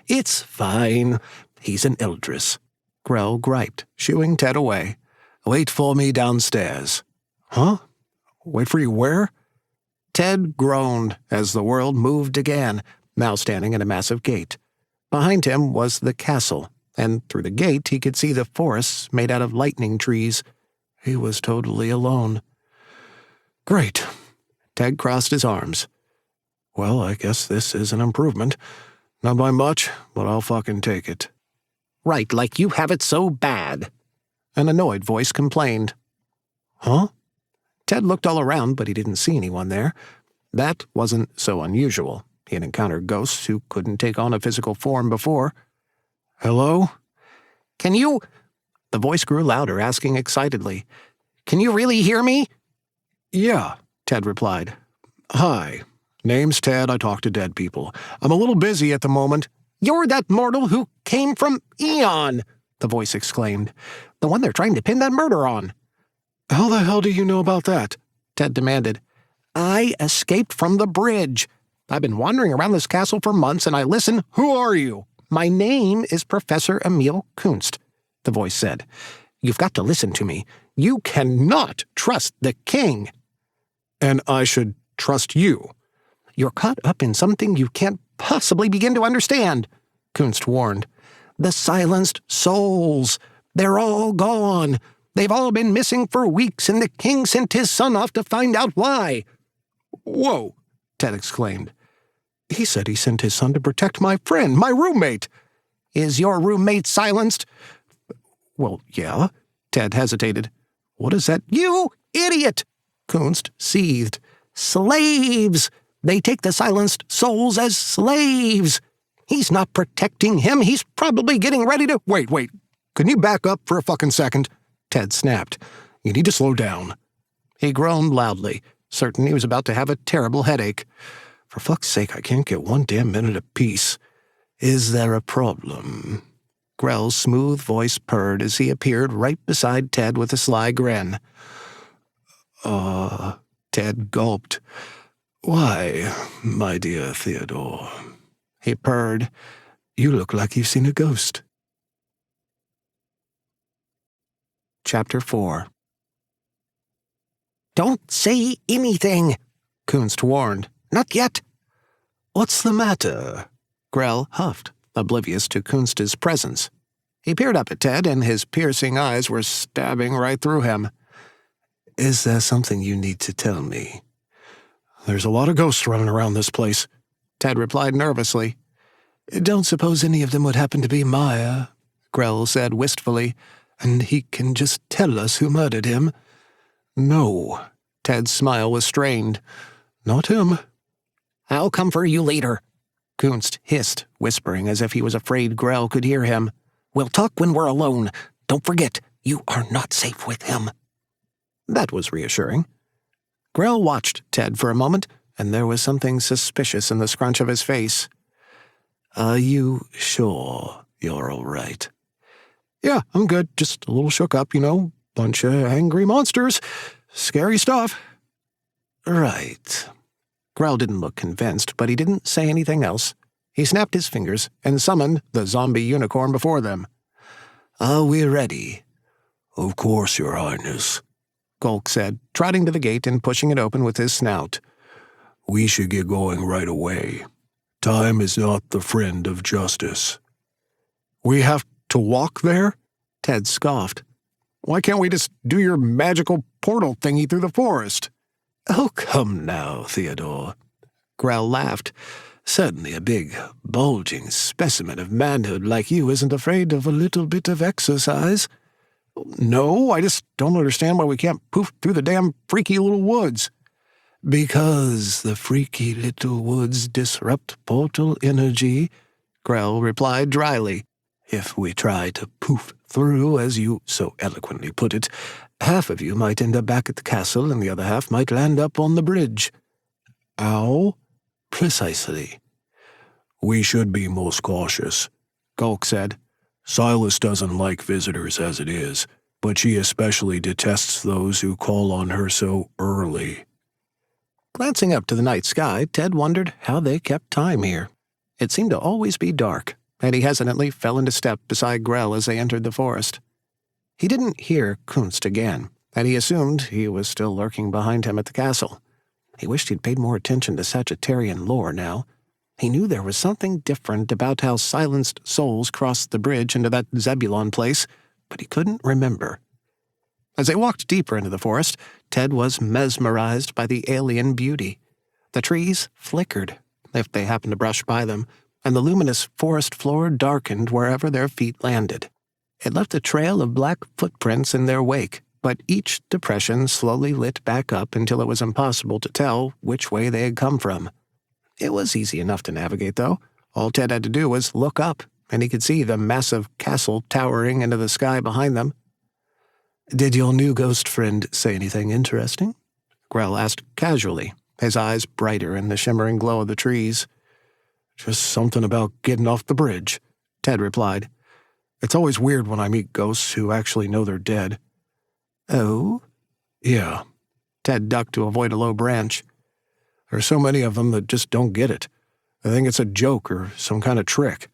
"It's fine. He's an Eldris," Grell griped, shooing Ted away. "Wait for me downstairs." "Huh? Wait for you where?" Ted groaned as the world moved again, now standing at a massive gate. Behind him was the castle, and through the gate he could see the forests made out of lightning trees. He was totally alone. "Great." Ted crossed his arms. "Well, I guess this is an improvement. Not by much, but I'll fucking take it." "Right, like you have it so bad," an annoyed voice complained. "Huh?" Ted looked all around, but he didn't see anyone there. That wasn't so unusual. He had encountered ghosts who couldn't take on a physical form before. "Hello?" "Can you—" The voice grew louder, asking excitedly, "Can you really hear me?" "Yeah," Ted replied. "Hi. Name's Ted. I talk to dead people. I'm a little busy at the moment." "You're that mortal who came from Eon," the voice exclaimed. "The one they're trying to pin that murder on." "How the hell do you know about that?" Ted demanded. "I escaped from the bridge. I've been wandering around this castle for months, and I listen—" "Who are you?" "My name is Professor Emil Kunst," the voice said. "You've got to listen to me. You cannot trust the king." "And I should trust you?" "You're caught up in something you can't possibly begin to understand," Kunst warned. "The silenced souls. They're all gone. They've all been missing for weeks, and the king sent his son off to find out why." "Whoa," Ted exclaimed. "He said he sent his son to protect my friend, my roommate." "Is your roommate silenced?" "Well, yeah." Ted hesitated. "What is that?" "You idiot!" Kunst seethed. "Slaves! They take the silenced souls as slaves. He's not protecting him. He's probably getting ready to—" Wait. Can you back up for a fucking second?" Ted snapped. "You need to slow down." He groaned loudly, certain he was about to have a terrible headache. "For fuck's sake, I can't get one damn minute of peace." "Is there a problem?" Grell's smooth voice purred as he appeared right beside Ted with a sly grin. Ted gulped. "Why, my dear Theodore," he purred, "you look like you've seen a ghost." Chapter 4. "Don't say anything," Kunst warned. "Not yet." "What's the matter?" Grell huffed, oblivious to Kunst's presence. He peered up at Ted, and his piercing eyes were stabbing right through him. Is there something you need to tell me? There's a lot of ghosts running around this place, Ted replied nervously. Don't suppose any of them would happen to be Maya, Grell said wistfully, and he can just tell us who murdered him? No. Ted's smile was strained. Not him. I'll come for you later, Kunst hissed, whispering as if he was afraid Grell could hear him. We'll talk when we're alone. Don't forget, you are not safe with him. That was reassuring. Grell watched Ted for a moment, and there was something suspicious in the scrunch of his face. Are you sure you're all right? Yeah, I'm good. Just a little shook up, Bunch of angry monsters. Scary stuff. Right. Grell didn't look convinced, but he didn't say anything else. He snapped his fingers and summoned the zombie unicorn before them. Are we ready? Of course, Your Highness, Gulk said, trotting to the gate and pushing it open with his snout. We should get going right away. Time is not the friend of justice. We have to walk there? Ted scoffed. Why can't we just do your magical portal thingy through the forest? Oh, come now, Theodore. Grell laughed. Certainly a big, bulging specimen of manhood like you isn't afraid of a little bit of exercise. No, I just don't understand why we can't poof through the damn freaky little woods. Because the freaky little woods disrupt portal energy, Grell replied dryly. If we try to poof through, as you so eloquently put it, half of you might end up back at the castle and the other half might land up on the bridge. Ow? Precisely. We should be most cautious, Gulk said. Silas doesn't like visitors as it is, but she especially detests those who call on her so early. Glancing up to the night sky, Ted wondered how they kept time here. It seemed to always be dark, and he hesitantly fell into step beside Grell as they entered the forest. He didn't hear Kunst again, and he assumed he was still lurking behind him at the castle. He wished he'd paid more attention to Sagittarian lore now. He knew there was something different about how silenced souls crossed the bridge into that Zebulon place, but he couldn't remember. As they walked deeper into the forest, Ted was mesmerized by the alien beauty. The trees flickered, if they happened to brush by them, and the luminous forest floor darkened wherever their feet landed. It left a trail of black footprints in their wake, but each depression slowly lit back up until it was impossible to tell which way they had come from. It was easy enough to navigate, though. All Ted had to do was look up, and he could see the massive castle towering into the sky behind them. Did your new ghost friend say anything interesting? Grell asked casually, his eyes brighter in the shimmering glow of the trees. Just something about getting off the bridge, Ted replied. It's always weird when I meet ghosts who actually know they're dead. Oh? Yeah. Ted ducked to avoid a low branch. There's so many of them that just don't get it. They think it's a joke or some kind of trick.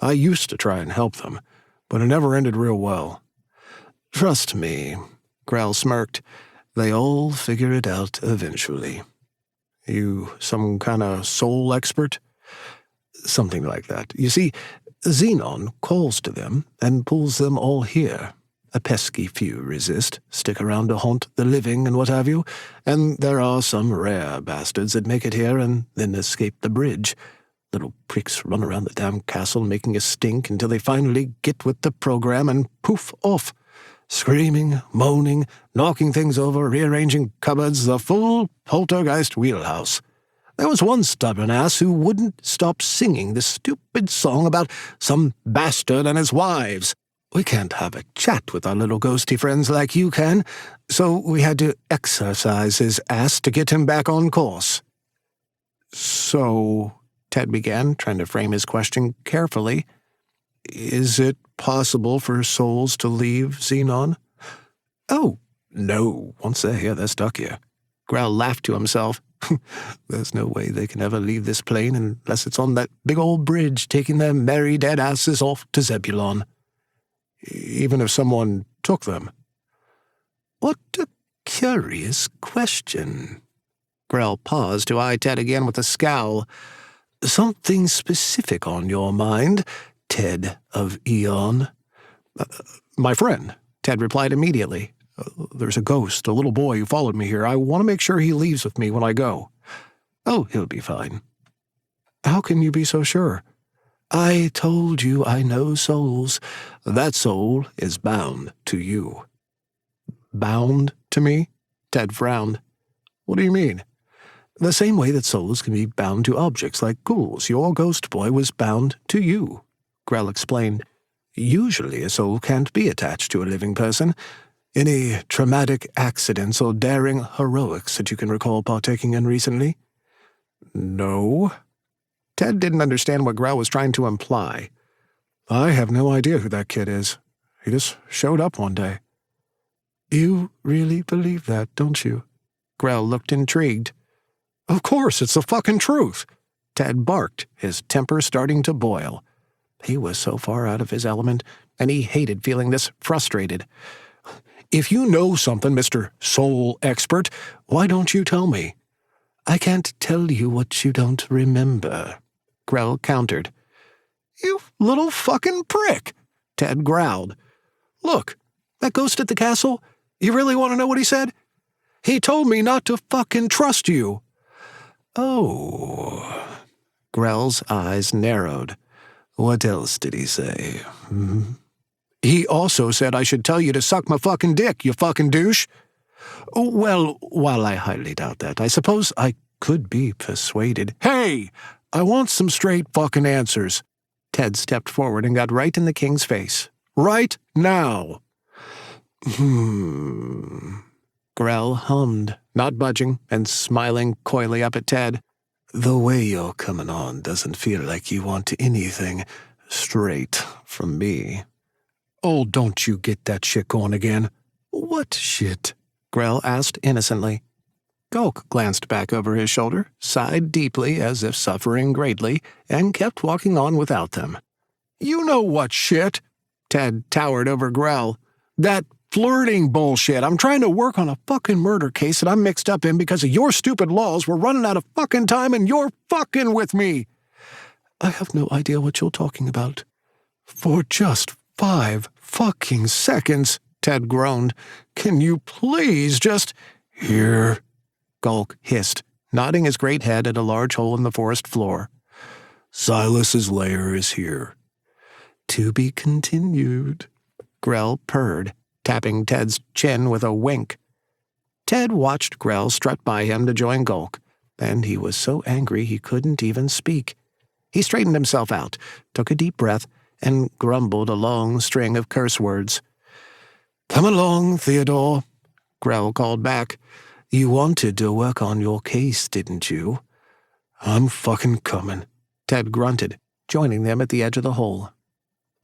I used to try and help them, but it never ended real well. Trust me, Grell smirked. They all figure it out eventually. You some kind of soul expert? Something like that. You see, Xenon calls to them and pulls them all here. A pesky few resist, stick around to haunt the living and what have you, and there are some rare bastards that make it here and then escape the bridge. Little pricks run around the damn castle making a stink until they finally get with the program and poof off. Screaming, moaning, knocking things over, rearranging cupboards, the full poltergeist wheelhouse. There was one stubborn ass who wouldn't stop singing the stupid song about some bastard and his wives. We can't have a chat with our little ghosty friends like you can, so we had to exercise his ass to get him back on course. So, Ted began, trying to frame his question carefully. Is it possible for souls to leave Xenon? Oh, no. Once they're here, they're stuck here. Grell laughed to himself. There's no way they can ever leave this plane unless it's on that big old bridge taking their merry dead asses off to Zebulon. Even if someone took them? What a curious question. Grell paused to eye Ted again with a scowl. Something specific on your mind, Ted of Eon? My friend, Ted replied immediately. There's a ghost, a little boy who followed me here. I want to make sure he leaves with me when I go. Oh, he'll be fine. How can you be so sure? I told you I know souls. That soul is bound to you. Bound to me? Ted frowned. What do you mean? The same way that souls can be bound to objects like ghouls. Your ghost boy was bound to you, Grell explained. Usually a soul can't be attached to a living person. Any traumatic accidents or daring heroics that you can recall partaking in recently? No. Ted didn't understand what Grell was trying to imply. I have no idea who that kid is. He just showed up one day. You really believe that, don't you? Grell looked intrigued. Of course, it's the fucking truth. Ted barked, his temper starting to boil. He was so far out of his element, and he hated feeling this frustrated. If you know something, Mr. Soul Expert, why don't you tell me? I can't tell you what you don't remember, Grell countered. You little fucking prick, Ted growled. Look, that ghost at the castle, you really want to know what he said? He told me not to fucking trust you. Oh. Grell's eyes narrowed. What else did he say? He also said I should tell you to suck my fucking dick, you fucking douche. Well, while I highly doubt that, I suppose I could be persuaded. Hey! I want some straight fucking answers. Ted stepped forward and got right in the king's face. Right now. Grell hummed, not budging, and smiling coyly up at Ted. The way you're coming on doesn't feel like you want anything straight from me. Oh, don't you get that shit going again. What shit? Grell asked innocently. Gulk glanced back over his shoulder, sighed deeply as if suffering greatly, and kept walking on without them. You know what shit? Ted towered over Grell. That flirting bullshit. I'm trying to work on a fucking murder case that I'm mixed up in because of your stupid laws. We're running out of fucking time and you're fucking with me. I have no idea what you're talking about. For just 5 fucking seconds, Ted groaned. Can you please just... Here, Gulk hissed, nodding his great head at a large hole in the forest floor. Silas's lair is here. To be continued. Grell purred, tapping Ted's chin with a wink. Ted watched Grell strut by him to join Gulk, and he was so angry he couldn't even speak. He straightened himself out, took a deep breath, and grumbled a long string of curse words. Come along, Theodore, Grell called back. You wanted to work on your case, didn't you? I'm fucking coming, Ted grunted, joining them at the edge of the hole.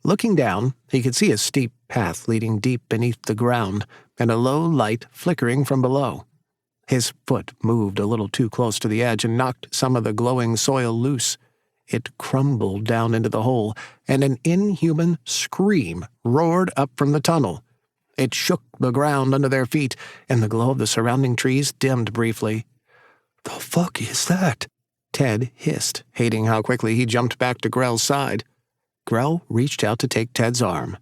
Looking down, he could see a steep path leading deep beneath the ground and a low light flickering from below. His foot moved a little too close to the edge and knocked some of the glowing soil loose. It crumbled down into the hole, and an inhuman scream roared up from the tunnel. It shook the ground under their feet, and the glow of the surrounding trees dimmed briefly. The fuck is that? Ted hissed, hating how quickly he jumped back to Grell's side. Grell reached out to take Ted's arm.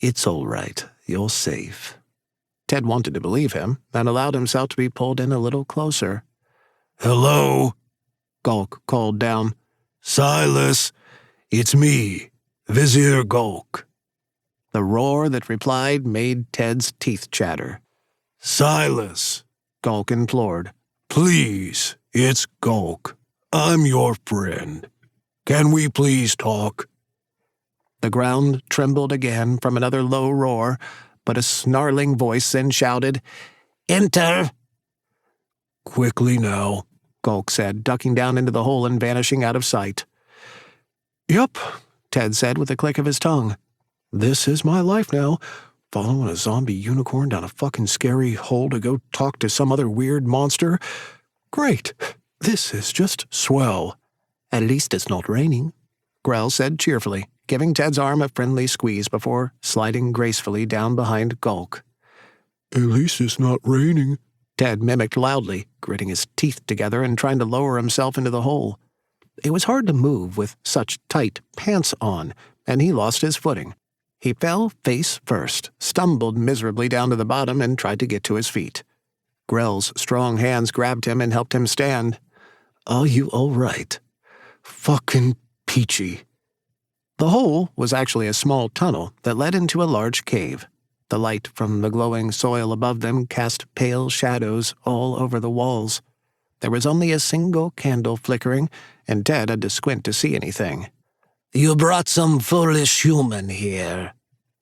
It's all right. You're safe. Ted wanted to believe him, and allowed himself to be pulled in a little closer. Hello? Gulk called down. Silas, it's me, Vizier Gulk. The roar that replied made Ted's teeth chatter. Silas, Gulk implored. Please, it's Gulk. I'm your friend. Can we please talk? The ground trembled again from another low roar, but a snarling voice then shouted, Enter! Quickly now, Gulk said, ducking down into the hole and vanishing out of sight. Yup, Ted said with a click of his tongue. This is my life now. Following a zombie unicorn down a fucking scary hole to go talk to some other weird monster. Great. This is just swell. At least it's not raining, Grell said cheerfully, giving Ted's arm a friendly squeeze before sliding gracefully down behind Gulk. At least it's not raining, Ted mimicked loudly, gritting his teeth together and trying to lower himself into the hole. It was hard to move with such tight pants on, and he lost his footing. He fell face first, stumbled miserably down to the bottom, and tried to get to his feet. Grell's strong hands grabbed him and helped him stand. Are you all right? Fucking peachy. The hole was actually a small tunnel that led into a large cave. The light from the glowing soil above them cast pale shadows all over the walls. There was only a single candle flickering, and Ted had to squint to see anything. You brought some foolish human here,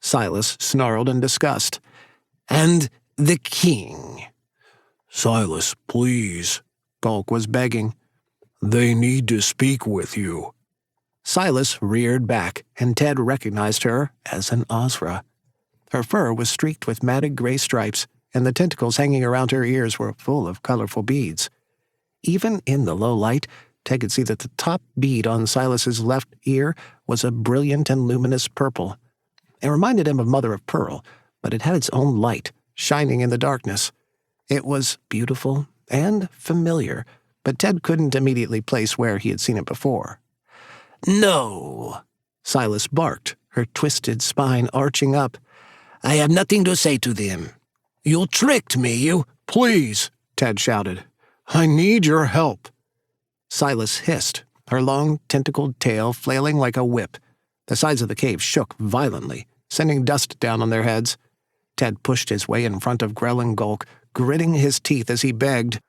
Silas snarled in disgust. And the king. Silas, please. Gulk was begging. They need to speak with you. Silas reared back, and Ted recognized her as an Ozra. Her fur was streaked with matted gray stripes, and the tentacles hanging around her ears were full of colorful beads. Even in the low light, Ted could see that the top bead on Silas's left ear was a brilliant and luminous purple. It reminded him of Mother of Pearl, but it had its own light, shining in the darkness. It was beautiful and familiar, but Ted couldn't immediately place where he had seen it before. No, Silas barked, her twisted spine arching up. I have nothing to say to them. You tricked me, you— Please, Ted shouted. I need your help. Silas hissed, her long, tentacled tail flailing like a whip. The sides of the cave shook violently, sending dust down on their heads. Ted pushed his way in front of Grell and Gulk, gritting his teeth as he begged.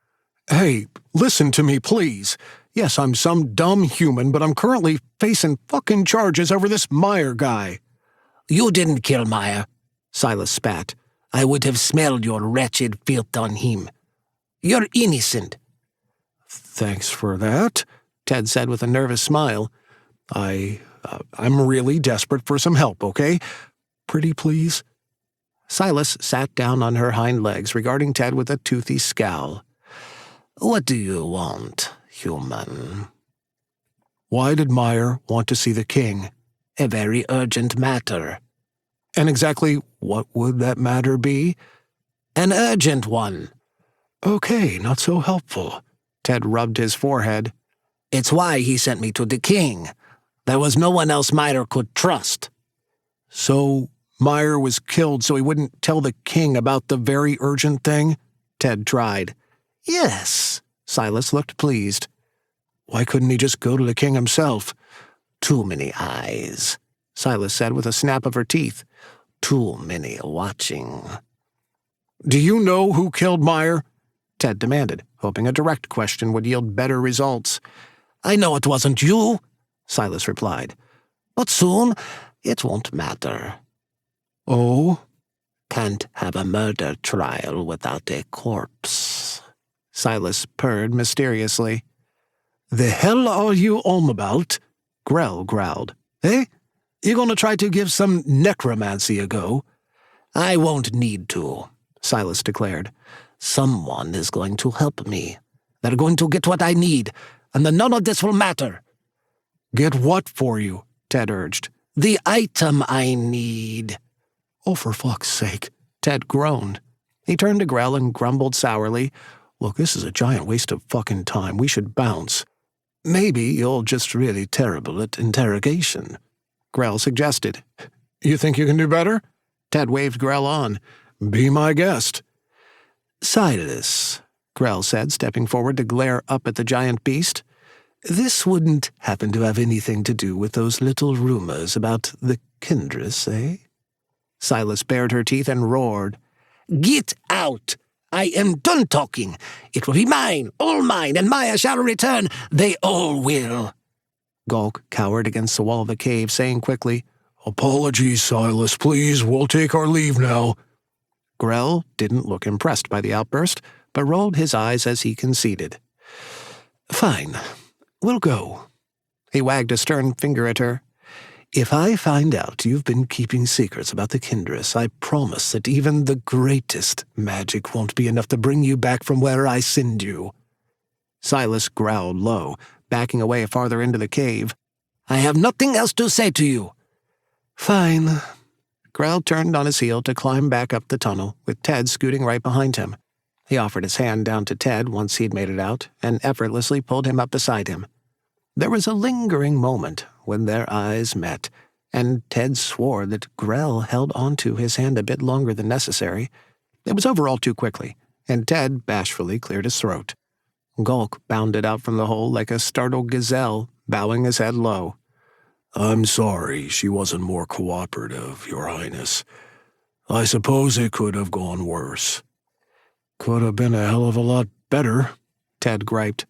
Hey, listen to me, please. Yes, I'm some dumb human, but I'm currently facing fucking charges over this Meyer guy. You didn't kill Meyer, Silas spat. I would have smelled your wretched filth on him. You're innocent. Thanks for that, Ted said with a nervous smile. I'm really desperate for some help, okay? Pretty please? Silas sat down on her hind legs, regarding Ted with a toothy scowl. What do you want, human? Why did Meyer want to see the king? A very urgent matter. And exactly what would that matter be? An urgent one. Okay, not so helpful. Ted rubbed his forehead. It's why he sent me to the king. There was no one else Meyer could trust. So Meyer was killed so he wouldn't tell the king about the very urgent thing? Ted tried. Yes. Silas looked pleased. Why couldn't he just go to the king himself? Too many eyes, Silas said with a snap of her teeth. Too many watching. Do you know who killed Meyer? Ted demanded, hoping a direct question would yield better results. I know it wasn't you, Silas replied. But soon it won't matter. Oh? Can't have a murder trial without a corpse. Silas purred mysteriously. The hell are you on about? Grell growled. Eh? You gonna try to give some necromancy a go? I won't need to, Silas declared. Someone is going to help me. They're going to get what I need, and then none of this will matter. Get what for you? Ted urged. The item I need. Oh, for fuck's sake. Ted groaned. He turned to Grell and grumbled sourly. Look, this is a giant waste of fucking time. We should bounce. Maybe you're just really terrible at interrogation, Grell suggested. You think you can do better? Ted waved Grell on. Be my guest. Silas, Grell said, stepping forward to glare up at the giant beast. This wouldn't happen to have anything to do with those little rumors about the Kindress, eh? Silas bared her teeth and roared. Get out! I am done talking. It will be mine, all mine, and Maya shall return. They all will. Gulk cowered against the wall of the cave, saying quickly, Apologies, Silas, please. We'll take our leave now. Grell didn't look impressed by the outburst, but rolled his eyes as he conceded. Fine. We'll go. He wagged a stern finger at her. If I find out you've been keeping secrets about the Kindress, I promise that even the greatest magic won't be enough to bring you back from where I send you. Silas growled low, backing away farther into the cave. I have nothing else to say to you. Fine. Grell turned on his heel to climb back up the tunnel, with Ted scooting right behind him. He offered his hand down to Ted once he'd made it out, and effortlessly pulled him up beside him. There was a lingering moment when their eyes met, and Ted swore that Grell held onto his hand a bit longer than necessary. It was over all too quickly, and Ted bashfully cleared his throat. Gulk bounded out from the hole like a startled gazelle, bowing his head low. I'm sorry she wasn't more cooperative, Your Highness. I suppose it could have gone worse. Could have been a hell of a lot better, Ted griped.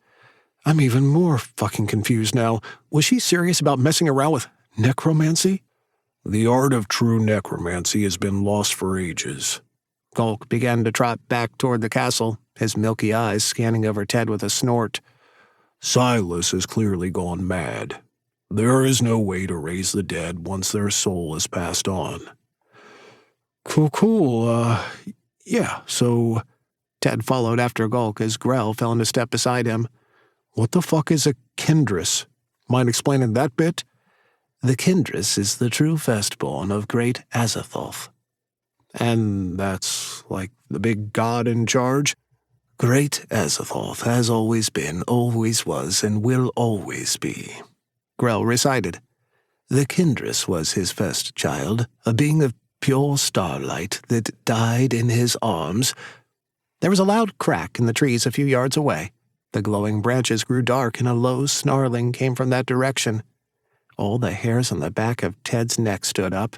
I'm even more fucking confused now. Was she serious about messing around with necromancy? The art of true necromancy has been lost for ages. Gulk began to trot back toward the castle, his milky eyes scanning over Ted with a snort. Silas has clearly gone mad. There is no way to raise the dead once their soul is passed on. Cool. Yeah, so... Ted followed after Gulk as Grell fell into step beside him. What the fuck is a Kindress? Mind explaining that bit? The Kindress is the true firstborn of great Azathoth. And that's like the big god in charge? Great Azathoth has always been, always was, and will always be. Grell recited. The Kindress was his first child, a being of pure starlight that died in his arms. There was a loud crack in the trees a few yards away. The glowing branches grew dark and a low snarling came from that direction. All the hairs on the back of Ted's neck stood up.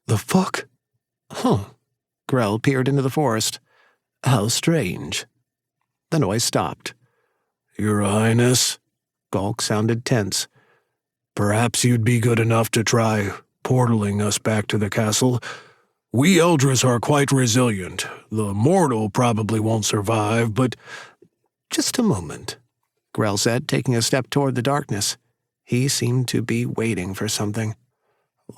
The fuck? Huh. Grell peered into the forest. How strange. The noise stopped. Your Highness? Gulk sounded tense. Perhaps you'd be good enough to try portaling us back to the castle. We Eldris are quite resilient. The mortal probably won't survive, but... Just a moment, Grell said, taking a step toward the darkness. He seemed to be waiting for something.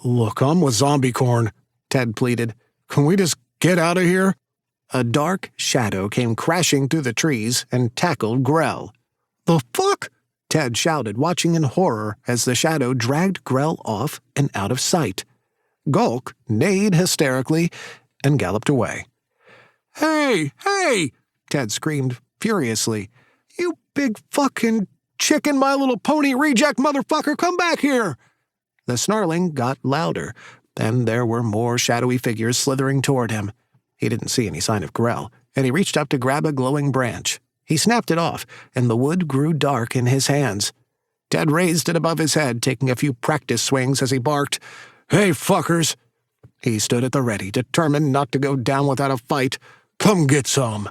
Look, I'm with Zombie Corn, Ted pleaded. Can we just get out of here? A dark shadow came crashing through the trees and tackled Grell. The fuck? Ted shouted, watching in horror as the shadow dragged Grell off and out of sight. Gulk neighed hysterically and galloped away. Hey! Ted screamed furiously. You big fucking chicken My Little Pony reject motherfucker, come back here! The snarling got louder, then there were more shadowy figures slithering toward him. He didn't see any sign of Grell, and he reached up to grab a glowing branch. He snapped it off, and the wood grew dark in his hands. Ted raised it above his head, taking a few practice swings as he barked, Hey, fuckers! He stood at the ready, determined not to go down without a fight. Come get some!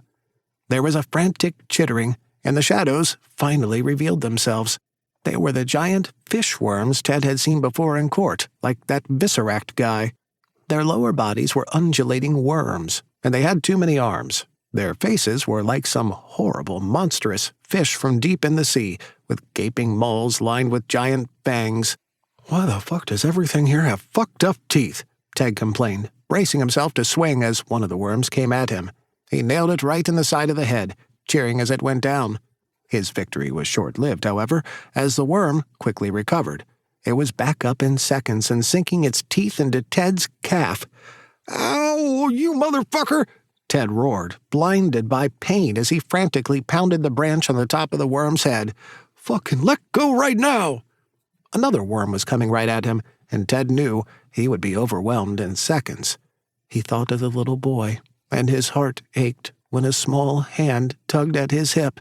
There was a frantic chittering, and the shadows finally revealed themselves. They were the giant fish worms Ted had seen before in court, like that Visceract guy. Their lower bodies were undulating worms, and they had too many arms. Their faces were like some horrible, monstrous fish from deep in the sea, with gaping mouths lined with giant fangs. Why the fuck does everything here have fucked up teeth? Ted complained, bracing himself to swing as one of the worms came at him. He nailed it right in the side of the head, cheering as it went down. His victory was short-lived, however, as the worm quickly recovered. It was back up in seconds and sinking its teeth into Ted's calf. Ow, you motherfucker! Ted roared, blinded by pain as he frantically pounded the branch on the top of the worm's head. Fucking let go right now! Another worm was coming right at him, and Ted knew he would be overwhelmed in seconds. He thought of the little boy, and his heart ached when a small hand tugged at his hip.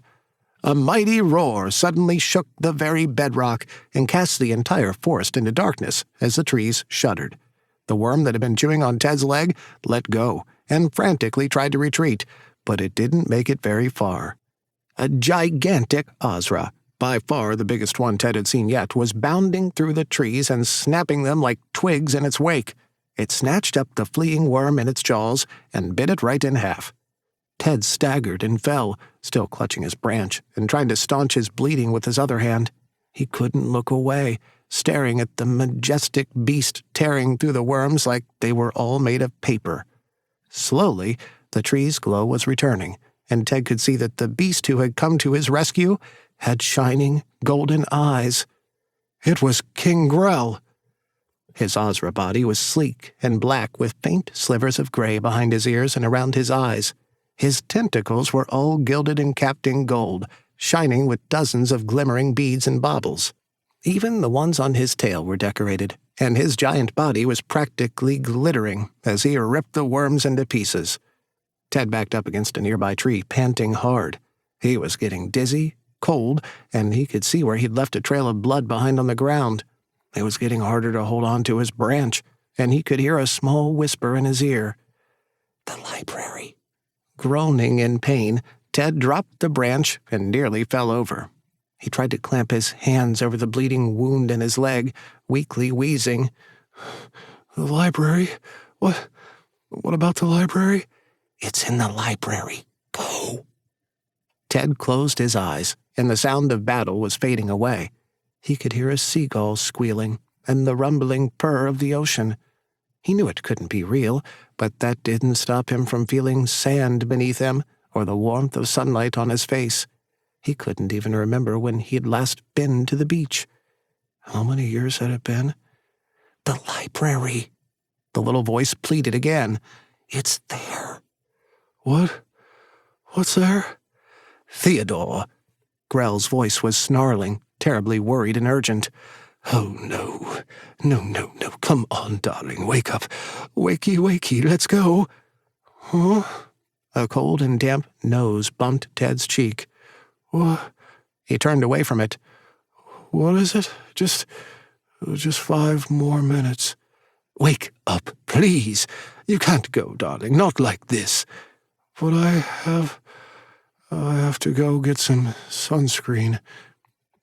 A mighty roar suddenly shook the very bedrock and cast the entire forest into darkness as the trees shuddered. The worm that had been chewing on Ted's leg let go and frantically tried to retreat, but it didn't make it very far. A gigantic Ozra, by far the biggest one Ted had seen yet, was bounding through the trees and snapping them like twigs in its wake. It snatched up the fleeing worm in its jaws and bit it right in half. Ted staggered and fell, still clutching his branch and trying to staunch his bleeding with his other hand. He couldn't look away, staring at the majestic beast tearing through the worms like they were all made of paper. Slowly, the tree's glow was returning, and Ted could see that the beast who had come to his rescue had shining, golden eyes. It was King Grell. His Ozra body was sleek and black with faint slivers of gray behind his ears and around his eyes. His tentacles were all gilded and capped in gold, shining with dozens of glimmering beads and baubles. Even the ones on his tail were decorated, and his giant body was practically glittering as he ripped the worms into pieces. Ted backed up against a nearby tree, panting hard. He was getting dizzy, cold, and he could see where he'd left a trail of blood behind on the ground. It was getting harder to hold on to his branch, and he could hear a small whisper in his ear. "The library." Groaning in pain, Ted dropped the branch and nearly fell over. He tried to clamp his hands over the bleeding wound in his leg, weakly wheezing. "The library? What about the library?" "It's in the library. Go." Ted closed his eyes, and the sound of battle was fading away. He could hear a seagull squealing and the rumbling purr of the ocean. He knew it couldn't be real, but that didn't stop him from feeling sand beneath him or the warmth of sunlight on his face. He couldn't even remember when he'd last been to the beach. How many years had it been? "The library," the little voice pleaded again. "It's there." What's there?" "Theodore." Grell's voice was snarling, terribly worried and urgent. "Oh, no. No. Come on, darling. Wake up. Wakey, let's go." "Huh?" A cold and damp nose bumped Ted's cheek. "What? He turned away from it. What is it? Just 5 more minutes." "Wake up, please. You can't go, darling. Not like this." "But I have to go get some sunscreen."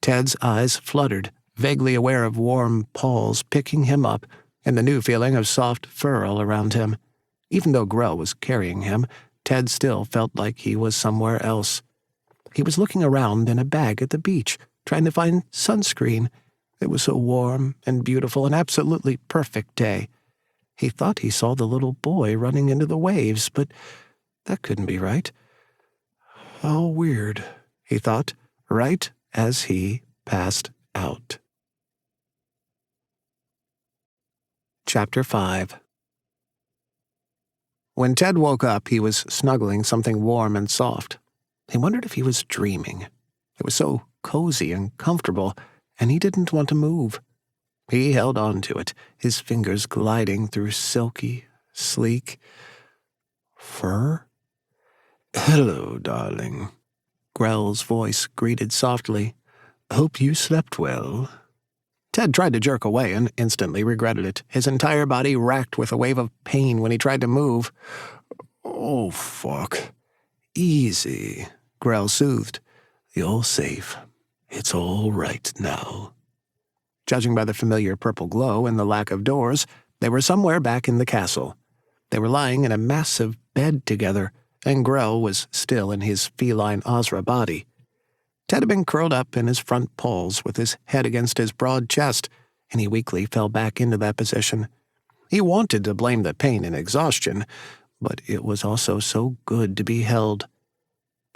Ted's eyes fluttered, vaguely aware of warm paws picking him up and the new feeling of soft fur all around him. Even though Grell was carrying him, Ted still felt like he was somewhere else. He was looking around in a bag at the beach, trying to find sunscreen. It was a warm and beautiful and absolutely perfect day. He thought he saw the little boy running into the waves, but that couldn't be right. "How weird," he thought, right as he passed out. Chapter 5. When Ted woke up, he was snuggling something warm and soft. He wondered if he was dreaming. It was so cozy and comfortable, and he didn't want to move. He held on to it, his fingers gliding through silky, sleek fur. "Hello, darling." Grell's voice greeted softly. "Hope you slept well." Ted tried to jerk away and instantly regretted it, his entire body racked with a wave of pain when he tried to move. "Oh, fuck." "Easy," Grell soothed. "You're safe. It's all right now." Judging by the familiar purple glow and the lack of doors, they were somewhere back in the castle. They were lying in a massive bed together, and Grell was still in his feline Ozra body. Ted had been curled up in his front paws with his head against his broad chest, and he weakly fell back into that position. He wanted to blame the pain and exhaustion, but it was also so good to be held.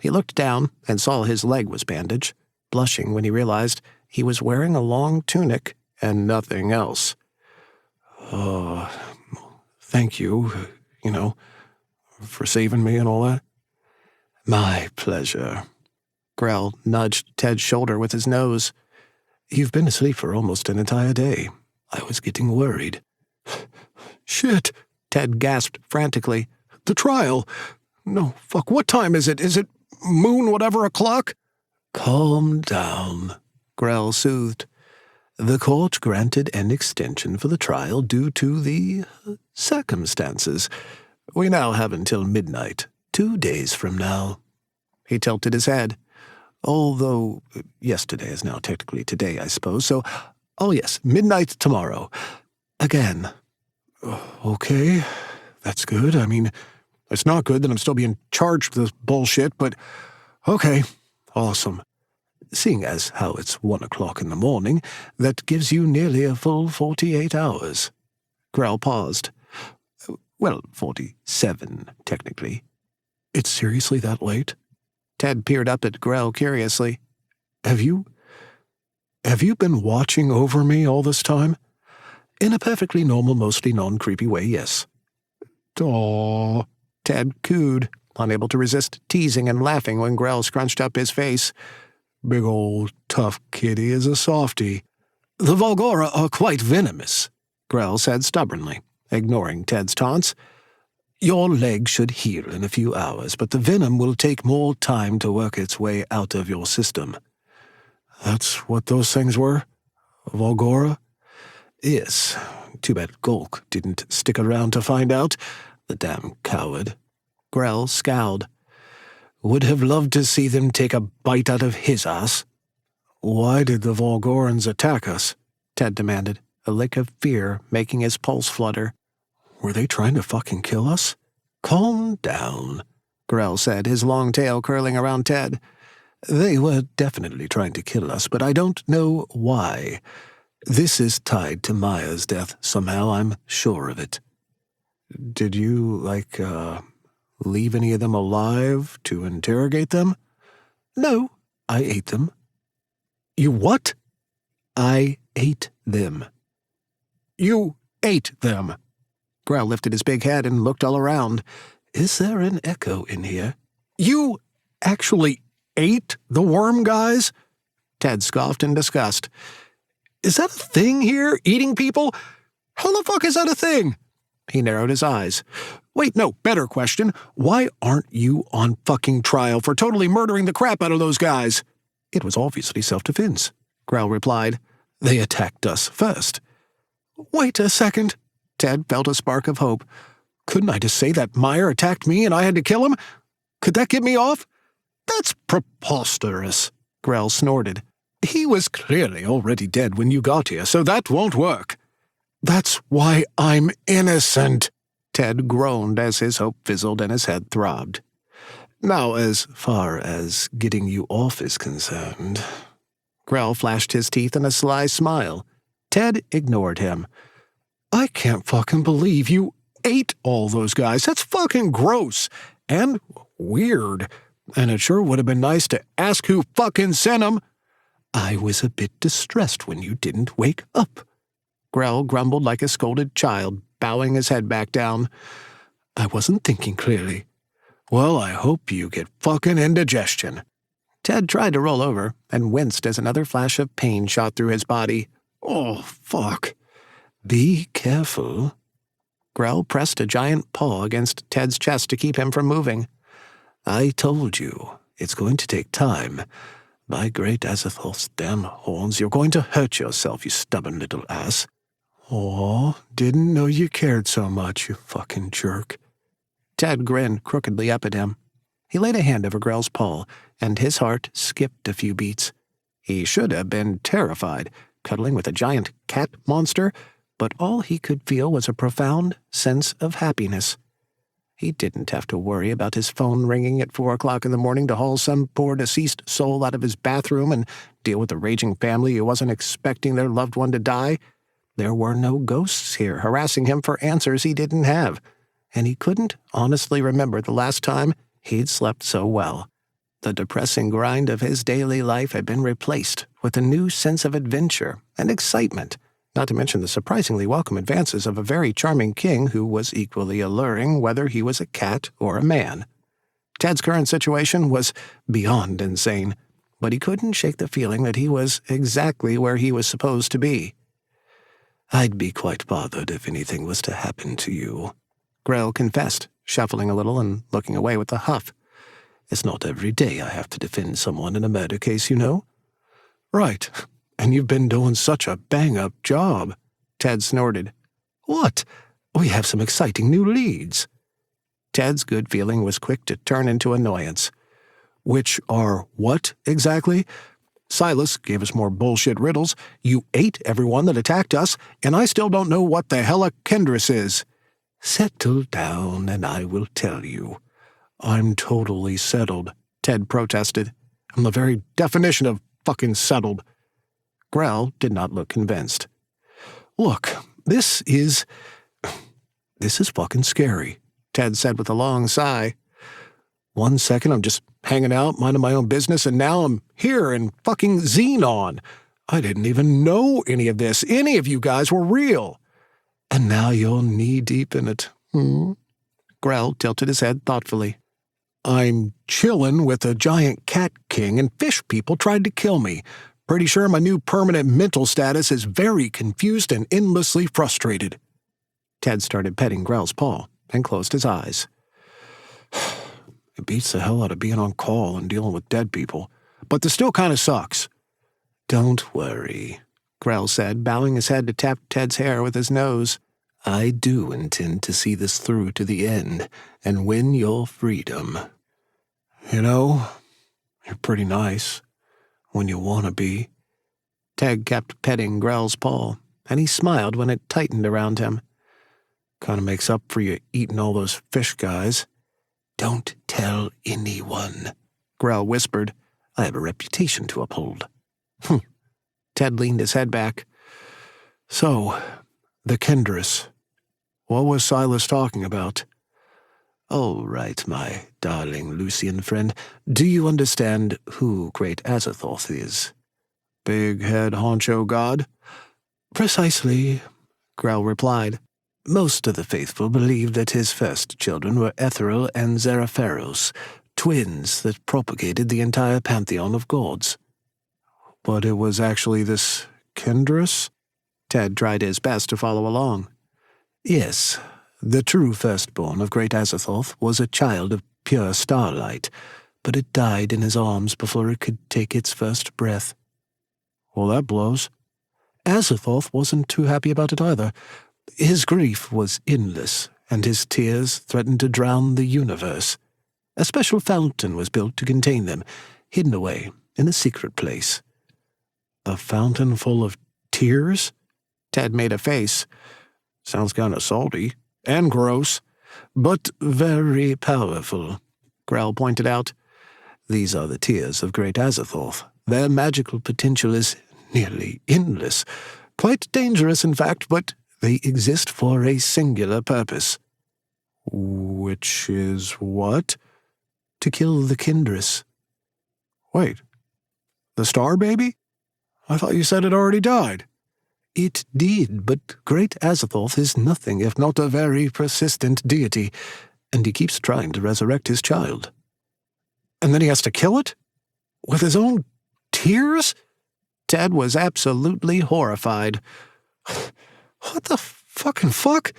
He looked down and saw his leg was bandaged, blushing when he realized he was wearing a long tunic and nothing else. "Oh, thank you, for saving me and all that." "My pleasure." Grell nudged Ted's shoulder with his nose. "You've been asleep for almost an entire day. I was getting worried." "Shit," Ted gasped frantically. "The trial! No, fuck, what time is it? Is it moon whatever o'clock?" "Calm down," Grell soothed. "The court granted an extension for the trial due to the circumstances. We now have until midnight, 2 days from now." He tilted his head. "Although yesterday is now technically today, I suppose, so, oh yes, midnight tomorrow. Again." "Okay, that's good. I mean, it's not good that I'm still being charged with this bullshit, but okay, awesome. Seeing as how it's 1 o'clock in the morning, that gives you nearly a full 48 hours. Grell paused. Well, 47, technically." "It's seriously that late?" Ted peered up at Grell curiously. Have you been watching over me all this time?" "In a perfectly normal, mostly non-creepy way, yes." "Aw," Ted cooed, unable to resist teasing and laughing when Grell scrunched up his face. Big old tough kitty is a softy. The Volgora are quite venomous, Grell said stubbornly, ignoring Ted's taunts. Your leg should heal in a few hours, but the venom will take more time to work its way out of your system. That's what those things were? Volgora? Yes. Too bad Golk didn't stick around to find out. The damn coward. Grell scowled. Would have loved to see them take a bite out of his ass. Why did the Volgorans attack us? Ted demanded, a lick of fear making his pulse flutter. Were they trying to fucking kill us? Calm down, Grell said, his long tail curling around Ted. They were definitely trying to kill us, but I don't know why. This is tied to Maya's death somehow, I'm sure of it. Did you, leave any of them alive to interrogate them? No, I ate them. You what? I ate them. You ate them. Grell lifted his big head and looked all around. Is there an echo in here? You actually ate the worm guys? Ted scoffed in disgust. Is that a thing here, eating people? How the fuck is that a thing? He narrowed his eyes. Wait, no, better question. Why aren't you on fucking trial for totally murdering the crap out of those guys? It was obviously self-defense, Grell replied. They attacked us first. Wait a second. Ted felt a spark of hope. Couldn't I just say that Meyer attacked me and I had to kill him? Could that get me off? That's preposterous, Grell snorted. He was clearly already dead when you got here, so that won't work. That's why I'm innocent, Ted groaned as his hope fizzled and his head throbbed. Now, as far as getting you off is concerned... Grell flashed his teeth in a sly smile. Ted ignored him. I can't fucking believe you ate all those guys. That's fucking gross. And weird. And it sure would have been nice to ask who fucking sent them. I was a bit distressed when you didn't wake up. Grell grumbled like a scolded child, bowing his head back down. I wasn't thinking clearly. Well, I hope you get fucking indigestion. Ted tried to roll over and winced as another flash of pain shot through his body. Oh, fuck. Be careful. Grell pressed a giant paw against Ted's chest to keep him from moving. I told you, it's going to take time. By great Azathoth's damn horns, you're going to hurt yourself, you stubborn little ass. Oh, didn't know you cared so much, you fucking jerk. Ted grinned crookedly up at him. He laid a hand over Grell's paw, and his heart skipped a few beats. He should have been terrified, cuddling with a giant cat monster, but all he could feel was a profound sense of happiness. He didn't have to worry about his phone ringing at 4 o'clock in the morning to haul some poor deceased soul out of his bathroom and deal with a raging family who wasn't expecting their loved one to die. There were no ghosts here harassing him for answers he didn't have, and he couldn't honestly remember the last time he'd slept so well. The depressing grind of his daily life had been replaced with a new sense of adventure and excitement, not to mention the surprisingly welcome advances of a very charming king who was equally alluring whether he was a cat or a man. Ted's current situation was beyond insane, but he couldn't shake the feeling that he was exactly where he was supposed to be. I'd be quite bothered if anything was to happen to you, Grell confessed, shuffling a little and looking away with a huff. It's not every day I have to defend someone in a murder case, you know. Right, and you've been doing such a bang-up job, Ted snorted. What? We have some exciting new leads. Ted's good feeling was quick to turn into annoyance. Which are what, exactly? Silas gave us more bullshit riddles. You ate everyone that attacked us, and I still don't know what the hell a Kendris is. Settle down, and I will tell you. I'm totally settled, Ted protested. I'm the very definition of fucking settled. Grell did not look convinced. Look, this is fucking scary, Ted said with a long sigh. 1 second I'm just hanging out, minding my own business, and now I'm here in fucking Xenon. I didn't even know any of this. Any of you guys were real. And now you're knee-deep in it. Grell tilted his head thoughtfully. I'm chillin' with a giant cat king and fish people tried to kill me. Pretty sure my new permanent mental status is very confused and endlessly frustrated." Ted started petting Grell's paw and closed his eyes. It beats the hell out of being on call and dealing with dead people, but this still kind of sucks. "Don't worry," Grell said, bowing his head to tap Ted's hair with his nose. "I do intend to see this through to the end and win your freedom." You know, you're pretty nice when you want to be. Ted kept petting Grell's paw, and he smiled when it tightened around him. Kind of makes up for you eating all those fish guys. "Don't tell anyone," Grell whispered. "I have a reputation to uphold." Ted leaned his head back. So, the Kindress. What was Silas talking about? "All right, my darling Lucian friend. Do you understand who Great Azathoth is?" Big head honcho god? "Precisely," Grell replied. "Most of the faithful believe that his first children were Etheril and Zerapharos, twins that propagated the entire pantheon of gods." But it was actually this Kindress? Ted tried his best to follow along. "Yes, the true firstborn of Great Azathoth was a child of pure starlight, but it died in his arms before it could take its first breath." Well, that blows. Azathoth wasn't too happy about it either. His grief was endless, and his tears threatened to drown the universe. A special fountain was built to contain them, hidden away in a secret place. A fountain full of tears? Ted made a face. Sounds kind of salty and gross. "But very powerful," Grell pointed out. "These are the tears of Great Azathoth. Their magical potential is nearly endless. Quite dangerous, in fact, but they exist for a singular purpose." "Which is what?" "To kill the Kindress." "Wait, the star baby? I thought you said it already died." "It did, but Great Azathoth is nothing if not a very persistent deity, and he keeps trying to resurrect his child." "And then he has to kill it? With his own tears?" Ted was absolutely horrified. "What the fucking fuck?"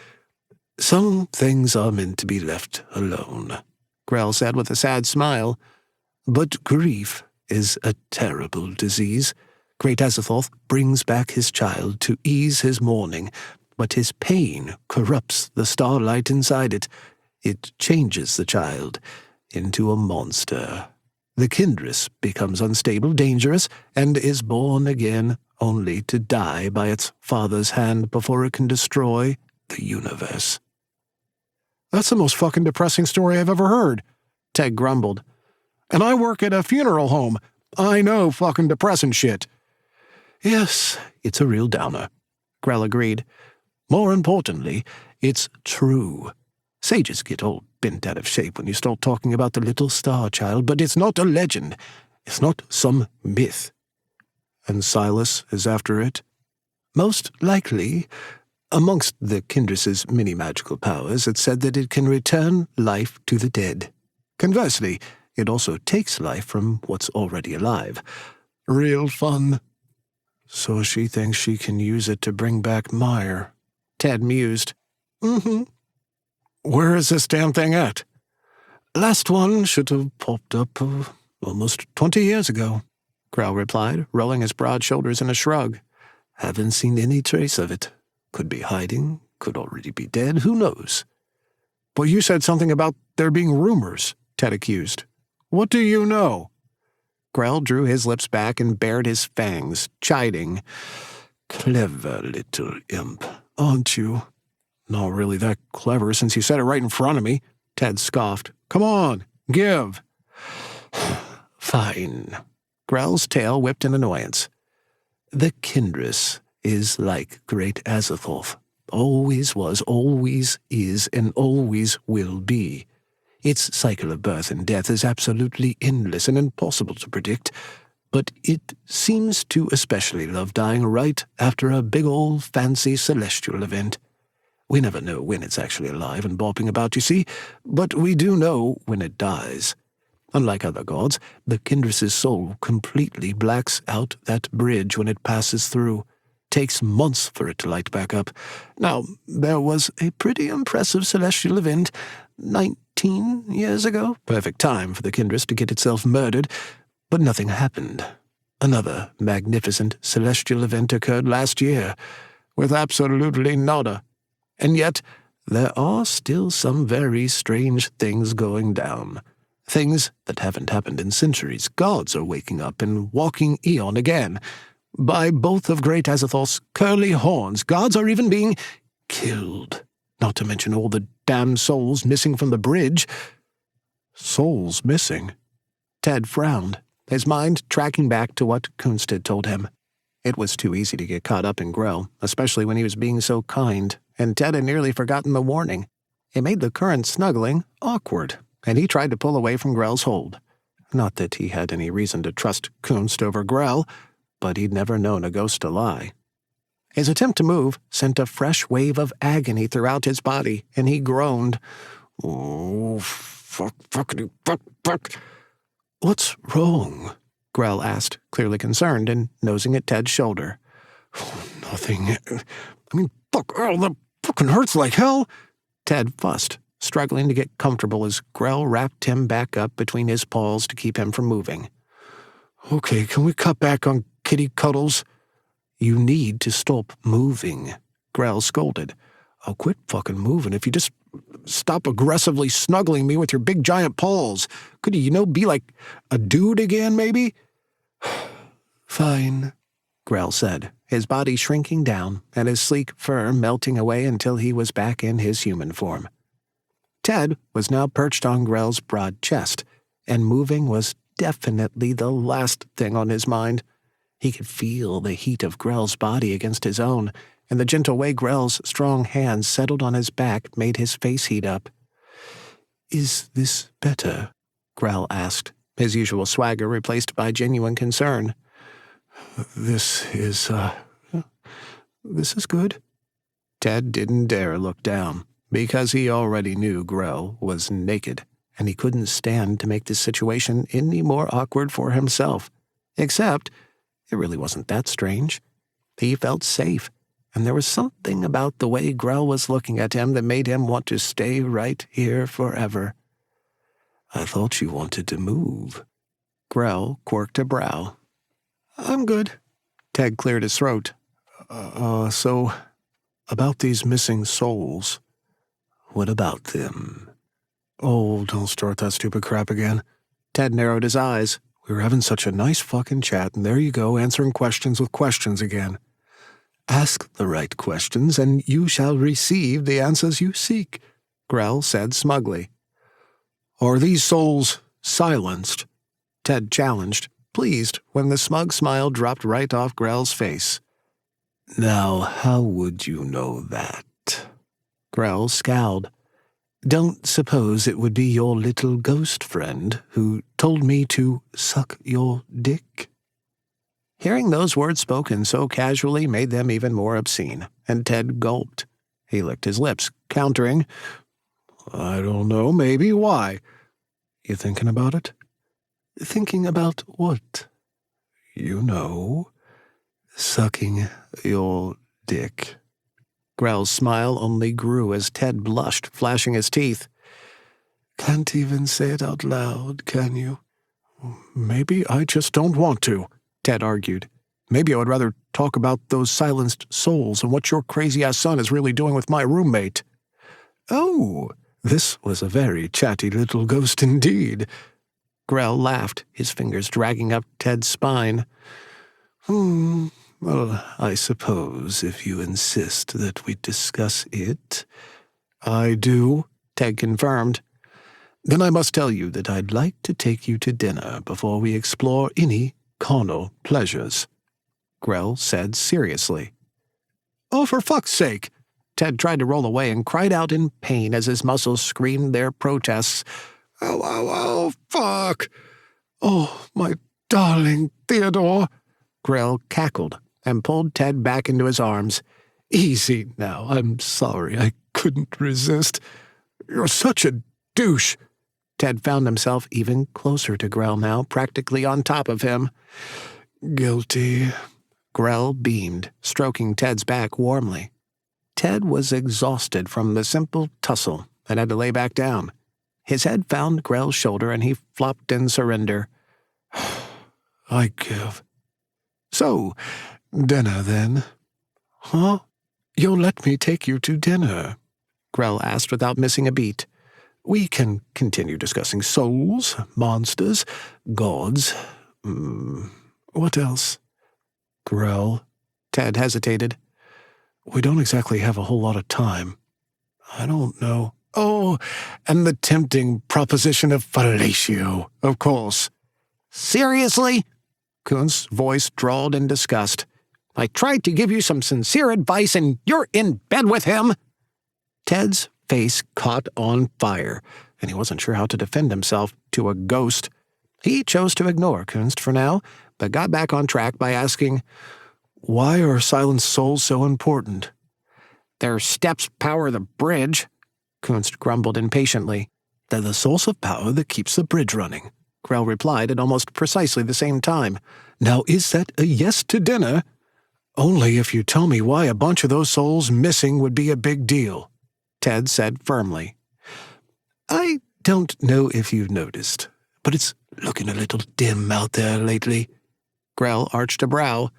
"Some things are meant to be left alone," Grell said with a sad smile. "But grief is a terrible disease. Great Azathoth brings back his child to ease his mourning, but his pain corrupts the starlight inside it. It changes the child into a monster. The Kindress becomes unstable, dangerous, and is born again only to die by its father's hand before it can destroy the universe." "That's the most fucking depressing story I've ever heard," Ted grumbled. "And I work at a funeral home. I know fucking depressing shit." "Yes, it's a real downer," Grell agreed. "More importantly, it's true. Sages get all bent out of shape when you start talking about the little star child, but it's not a legend. It's not some myth." "And Silas is after it?" "Most likely. Amongst the Kindress's many magical powers, it's said that it can return life to the dead. Conversely, it also takes life from what's already alive. Real fun." "So she thinks she can use it to bring back Meyer," Ted mused. "Mm-hmm. "Where is this damn thing at?" "Last one should have popped up almost 20 years ago," Grell replied, rolling his broad shoulders in a shrug. "Haven't seen any trace of it. Could be hiding, could already be dead, who knows?" "But you said something about there being rumors," Ted accused. "What do you know?" Grell drew his lips back and bared his fangs, chiding. "Clever little imp, aren't you?" "Not really that clever since you said it right in front of me," Ted scoffed. "Come on, give." "Fine." Grell's tail whipped in annoyance. "The Kindress is like Great Azathoth. Always was, always is, and always will be. Its cycle of birth and death is absolutely endless and impossible to predict, but it seems to especially love dying right after a big old fancy celestial event. We never know when it's actually alive and bopping about, you see, but we do know when it dies. Unlike other gods, the Kindress's soul completely blacks out that bridge when it passes through. Takes months for it to light back up. Now, there was a pretty impressive celestial event 19 years ago. Perfect time for the Kindress to get itself murdered, but nothing happened. Another magnificent celestial event occurred last year, with absolutely nada. And yet, there are still some very strange things going down. Things that haven't happened in centuries. Gods are waking up and walking Eon again. By both of Great Azathoth's curly horns, gods are even being killed. Not to mention all the damn souls missing from the bridge. Souls missing? Ted frowned, his mind tracking back to what Kunst had told him. It was too easy to get caught up in Grell, especially when he was being so kind, and Ted had nearly forgotten the warning. It made the current snuggling awkward, and he tried to pull away from Grell's hold. Not that he had any reason to trust Kunst over Grell, but he'd never known a ghost to lie. His attempt to move sent a fresh wave of agony throughout his body, and he groaned. "Oh, fuck. What's wrong?" Grell asked, clearly concerned and nosing at Ted's shoulder. Nothing. Fuck, that fucking hurts like hell. Ted fussed, struggling to get comfortable as Grell wrapped him back up between his paws to keep him from moving. Okay, can we cut back on kitty cuddles? You need to stop moving, Grell scolded. I'll quit fucking moving if you just stop aggressively snuggling me with your big giant paws. Could you, be like a dude again, maybe? Fine, Grell said, his body shrinking down and his sleek fur melting away until he was back in his human form. Ted was now perched on Grell's broad chest, and moving was definitely the last thing on his mind. He could feel the heat of Grell's body against his own, and the gentle way Grell's strong hands settled on his back made his face heat up. Is this better? Grell asked, his usual swagger replaced by genuine concern. This is good. Ted didn't dare look down, because he already knew Grell was naked, and he couldn't stand to make this situation any more awkward for himself. Except, it really wasn't that strange. He felt safe, and there was something about the way Grell was looking at him that made him want to stay right here forever. I thought you wanted to move. Grell quirked a brow. I'm good. Ted cleared his throat. So, about these missing souls, what about them? Oh, don't start that stupid crap again. Ted narrowed his eyes. We were having such a nice fucking chat, and there you go, answering questions with questions again. Ask the right questions, and you shall receive the answers you seek, Grell said smugly. Are these souls silenced? Ted challenged, pleased when the smug smile dropped right off Grell's face. Now, how would you know that? Grell scowled. Don't suppose it would be your little ghost friend who told me to suck your dick? Hearing those words spoken so casually made them even more obscene, and Ted gulped. He licked his lips, countering, I don't know, maybe. Why? You thinking about it? Thinking about what? Sucking your dick. Grell's smile only grew as Ted blushed, flashing his teeth. Can't even say it out loud, can you? Maybe I just don't want to, Ted argued. Maybe I would rather talk about those silenced souls and what your crazy-ass son is really doing with my roommate. Oh, this was a very chatty little ghost indeed. Grell laughed, his fingers dragging up Ted's spine. Well, I suppose if you insist that we discuss it. I do, Ted confirmed. Then I must tell you that I'd like to take you to dinner before we explore any carnal pleasures, Grell said seriously. Oh, for fuck's sake! Ted tried to roll away and cried out in pain as his muscles screamed their protests. Oh, fuck! Oh, my darling Theodore! Grell cackled and pulled Ted back into his arms. Easy now, I'm sorry, I couldn't resist. You're such a douche. Ted found himself even closer to Grell now, practically on top of him. Guilty. Grell beamed, stroking Ted's back warmly. Ted was exhausted from the simple tussle and had to lay back down. His head found Grell's shoulder and he flopped in surrender. I give. So, dinner then? Huh? You'll let me take you to dinner? Grell asked without missing a beat. We can continue discussing souls, monsters, gods. What else? Grell. Ted hesitated. We don't exactly have a whole lot of time. I don't know. Oh, and the tempting proposition of fellatio, of course. Seriously? Kunst's voice drawled in disgust. I tried to give you some sincere advice and you're in bed with him? Ted's face caught on fire, and he wasn't sure how to defend himself to a ghost. He chose to ignore Kunst for now, but got back on track by asking, Why are silenced souls so important? Their steps power the bridge, Kunst grumbled impatiently. They're the source of power that keeps the bridge running, Grell replied at almost precisely the same time. Now is that a yes to dinner? Only if you tell me why a bunch of those souls missing would be a big deal, Ted said firmly. I don't know if you've noticed, but it's looking a little dim out there lately. Grell arched a brow.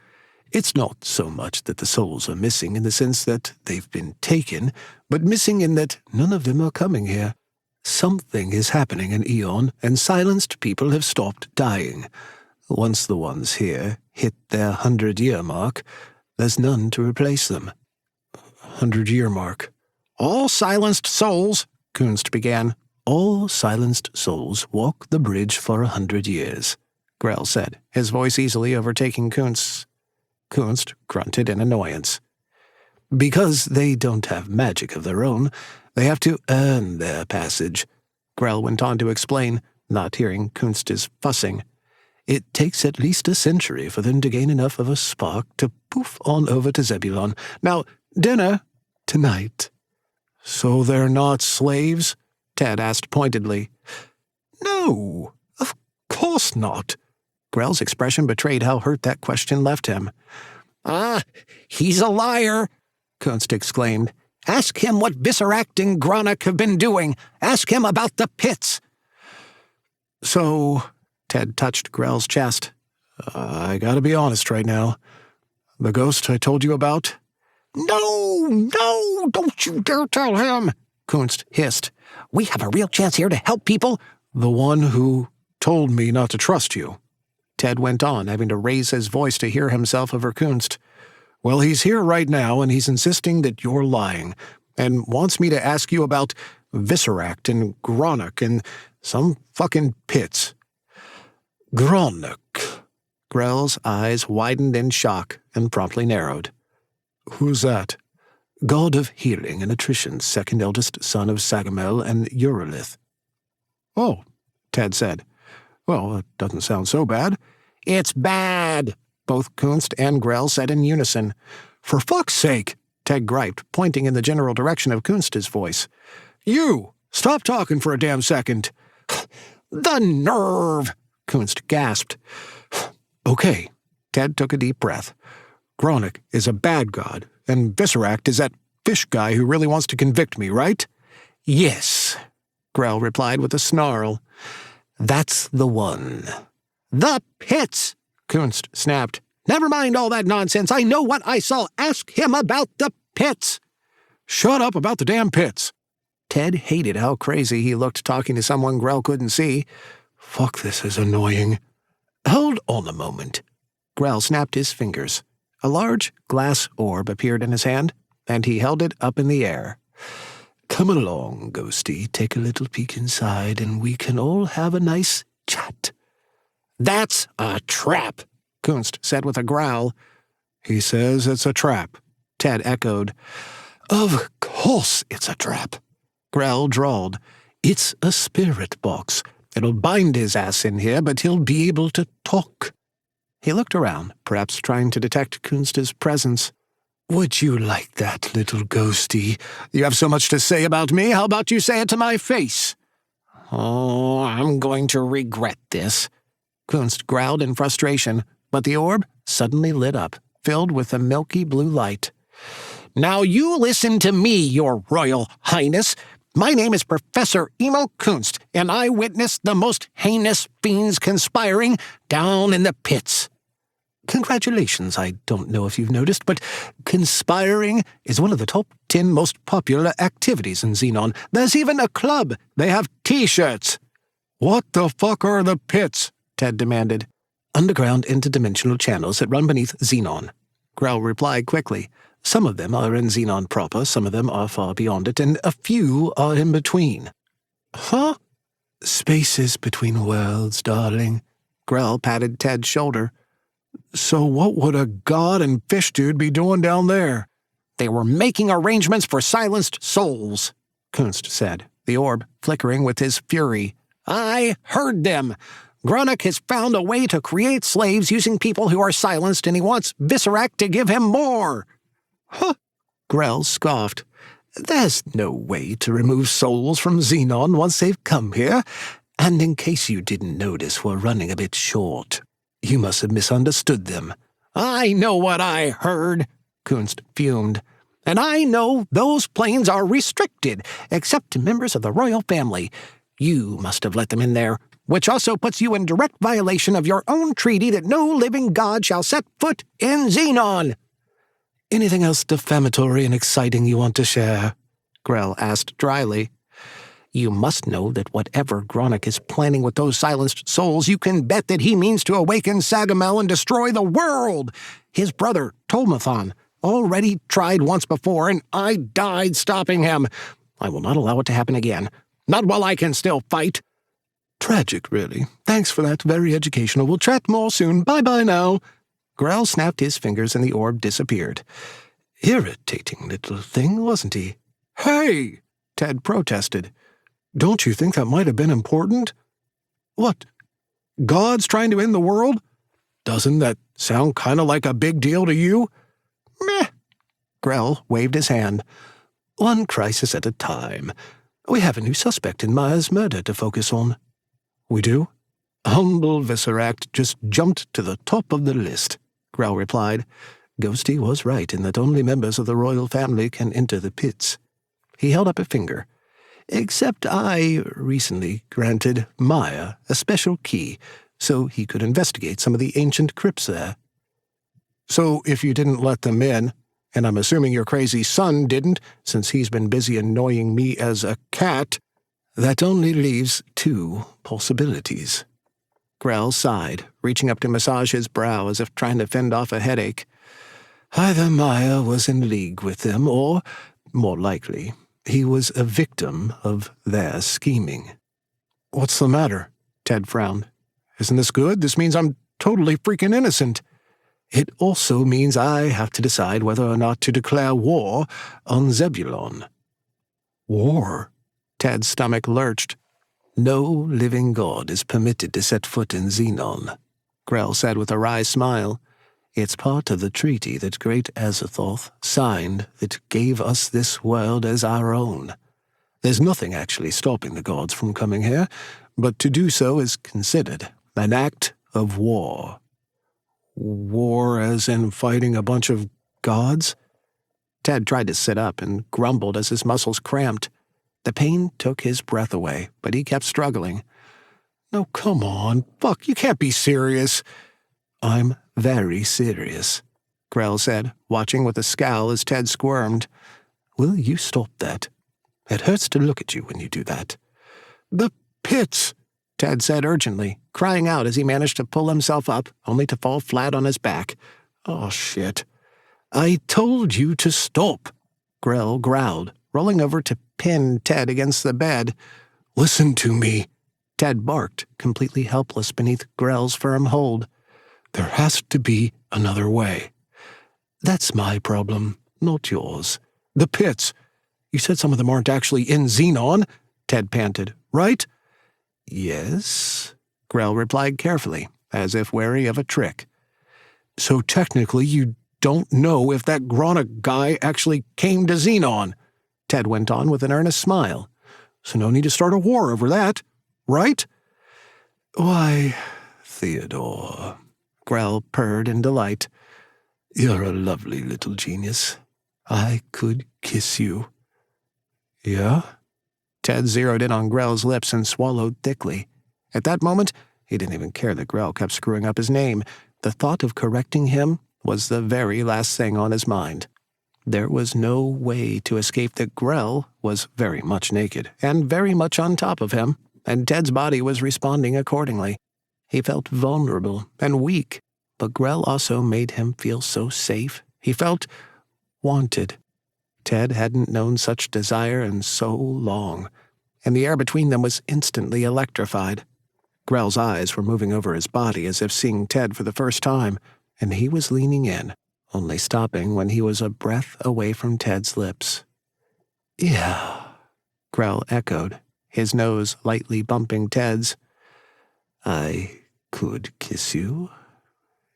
It's not so much that the souls are missing in the sense that they've been taken, but missing in that none of them are coming here. Something is happening in Eon, and silenced people have stopped dying. Once the ones here hit their 100-year mark, there's none to replace them. 100-year mark. All silenced souls, Kunst began. All silenced souls walk the bridge for 100 years, Grell said, his voice easily overtaking Kunst's. Kunst grunted in annoyance. Because they don't have magic of their own, they have to earn their passage, Grell went on to explain, not hearing Kunst's fussing. It takes at least a century for them to gain enough of a spark to poof on over to Zebulon. Now, dinner tonight. So they're not slaves? Ted asked pointedly. No, of course not. Grell's expression betrayed how hurt that question left him. Ah, he's a liar, Kunst exclaimed. Ask him what Visceract and Gronick have been doing. Ask him about the pits. So, Ted touched Grell's chest. I gotta be honest right now. The ghost I told you about? No, don't you dare tell him, Kunst hissed. We have a real chance here to help people. The one who told me not to trust you. Ted went on, having to raise his voice to hear himself over Kunst. Well, he's here right now, and he's insisting that you're lying, and wants me to ask you about Visceract and Gronick and some fucking pits. Gronick. Grell's eyes widened in shock and promptly narrowed. Who's that? God of healing and attrition, second eldest son of Sagamel and Eurolith. Oh, Ted said. Well, it doesn't sound so bad. It's bad, both Kunst and Grell said in unison. For fuck's sake, Ted griped, pointing in the general direction of Kunst's voice. You! Stop talking for a damn second. The nerve! Kunst gasped. Okay, Ted took a deep breath. Gronick is a bad god, and Visceract is that fish guy who really wants to convict me, right? Yes, Grell replied with a snarl. That's the one. The pits, Kunst snapped. Never mind all that nonsense. I know what I saw. Ask him about the pits. Shut up about the damn pits. Ted hated how crazy he looked talking to someone Grell couldn't see. Fuck, this is annoying. Hold on a moment. Grell snapped his fingers. A large glass orb appeared in his hand, and he held it up in the air. Come along, Ghosty. Take a little peek inside, and we can all have a nice chat. That's a trap, Kunst said with a growl. He says it's a trap, Ted echoed. Of course it's a trap, Grell drawled. It's a spirit box. It'll bind his ass in here, but he'll be able to talk. He looked around, perhaps trying to detect Kunst's presence. Would you like that, little ghosty? You have so much to say about me, how about you say it to my face? Oh, I'm going to regret this. Kunst growled in frustration, but the orb suddenly lit up, filled with a milky blue light. Now you listen to me, your royal highness. My name is Professor Emo Kunst, and I witnessed the most heinous fiends conspiring down in the pits. Congratulations, I don't know if you've noticed, but conspiring is one of the top 10 most popular activities in Xenon. There's even a club. They have T-shirts. What the fuck are the pits? Ted demanded. Underground interdimensional channels that run beneath Xenon. Grell replied quickly. Some of them are in Xenon proper, some of them are far beyond it, and a few are in between. Huh? Spaces between worlds, darling. Grell patted Ted's shoulder. So what would a god and fish dude be doing down there? They were making arrangements for silenced souls, Kunst said, the orb flickering with his fury. I heard them. Grunnock has found a way to create slaves using people who are silenced, and he wants Viscerac to give him more. Huh? Grell scoffed. There's no way to remove souls from Xenon once they've come here, and in case you didn't notice, we're running a bit short. You must have misunderstood them. I know what I heard, Kunst fumed. And I know those planes are restricted, except to members of the royal family. You must have let them in there, which also puts you in direct violation of your own treaty that no living god shall set foot in Xenon. Anything else defamatory and exciting you want to share? Grell asked dryly. You must know that whatever Grunnock is planning with those silenced souls, you can bet that he means to awaken Sagamel and destroy the world. His brother, Tolmathon, already tried once before, and I died stopping him. I will not allow it to happen again. Not while I can still fight. Tragic, really. Thanks for that. Very educational. We'll chat more soon. Bye-bye now. Grell snapped his fingers and the orb disappeared. Irritating little thing, wasn't he? Hey! Ted protested. Don't you think that might have been important? What? God's trying to end the world? Doesn't that sound kind of like a big deal to you? Meh. Grell waved his hand. One crisis at a time. We have a new suspect in Maya's murder to focus on. We do? Humble Visceract just jumped to the top of the list, Grell replied. Ghosty was right in that only members of the royal family can enter the pits. He held up a finger. Except I recently granted Maya a special key so he could investigate some of the ancient crypts there. So if you didn't let them in, and I'm assuming your crazy son didn't, since he's been busy annoying me as a cat, that only leaves two possibilities. Grell sighed, reaching up to massage his brow as if trying to fend off a headache. Either Maya was in league with them, or, more likely, he was a victim of their scheming. What's the matter? Ted frowned. Isn't this good? This means I'm totally freaking innocent. It also means I have to decide whether or not to declare war on Zebulon. War? Ted's stomach lurched. No living god is permitted to set foot in Xenon, Grell said with a wry smile. It's part of the treaty that great Azathoth signed that gave us this world as our own. There's nothing actually stopping the gods from coming here, but to do so is considered an act of war. War as in fighting a bunch of gods? Ted tried to sit up and grumbled as his muscles cramped. The pain took his breath away, but he kept struggling. No, come on. Fuck, you can't be serious. I'm very serious, Grell said, watching with a scowl as Ted squirmed. Will you stop that? It hurts to look at you when you do that. The pits, Ted said urgently, crying out as he managed to pull himself up, only to fall flat on his back. Oh, shit. I told you to stop, Grell growled, rolling over to pin Ted against the bed. Listen to me, Ted barked, completely helpless beneath Grell's firm hold. There has to be another way. That's my problem, not yours. The pits. You said some of them aren't actually in Xenon, Ted panted, right? Yes, Grell replied carefully, as if wary of a trick. So technically you don't know if that Gronic guy actually came to Xenon," Ted went on with an earnest smile. "So no need to start a war over that, right?" "Why, Theodore," Grell purred in delight. "You're a lovely little genius. I could kiss you." "Yeah?" Ted zeroed in on Grell's lips and swallowed thickly. At that moment, he didn't even care that Grell kept screwing up his name. The thought of correcting him was the very last thing on his mind. There was no way to escape that Grell was very much naked and very much on top of him, and Ted's body was responding accordingly. He felt vulnerable and weak, but Grell also made him feel so safe. He felt wanted. Ted hadn't known such desire in so long, and the air between them was instantly electrified. Grell's eyes were moving over his body as if seeing Ted for the first time, and he was leaning in, only stopping when he was a breath away from Ted's lips. "Yeah," Grell echoed, his nose lightly bumping Ted's. "I could kiss you.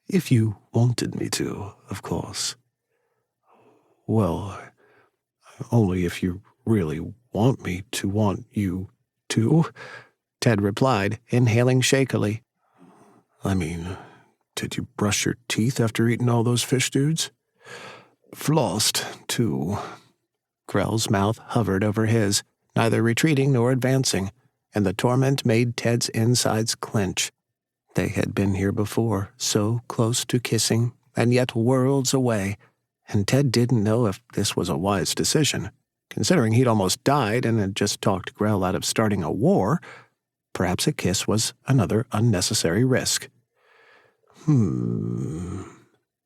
If you wanted me to, of course." "Well, only if you really want me to want you to," Ted replied, inhaling shakily. "I mean, did you brush your teeth after eating all those fish dudes?" "Flossed, too." Grell's mouth hovered over his, neither retreating nor advancing, and the torment made Ted's insides clench. They had been here before, so close to kissing, and yet worlds away, and Ted didn't know if this was a wise decision. Considering he'd almost died and had just talked Grell out of starting a war, perhaps a kiss was another unnecessary risk.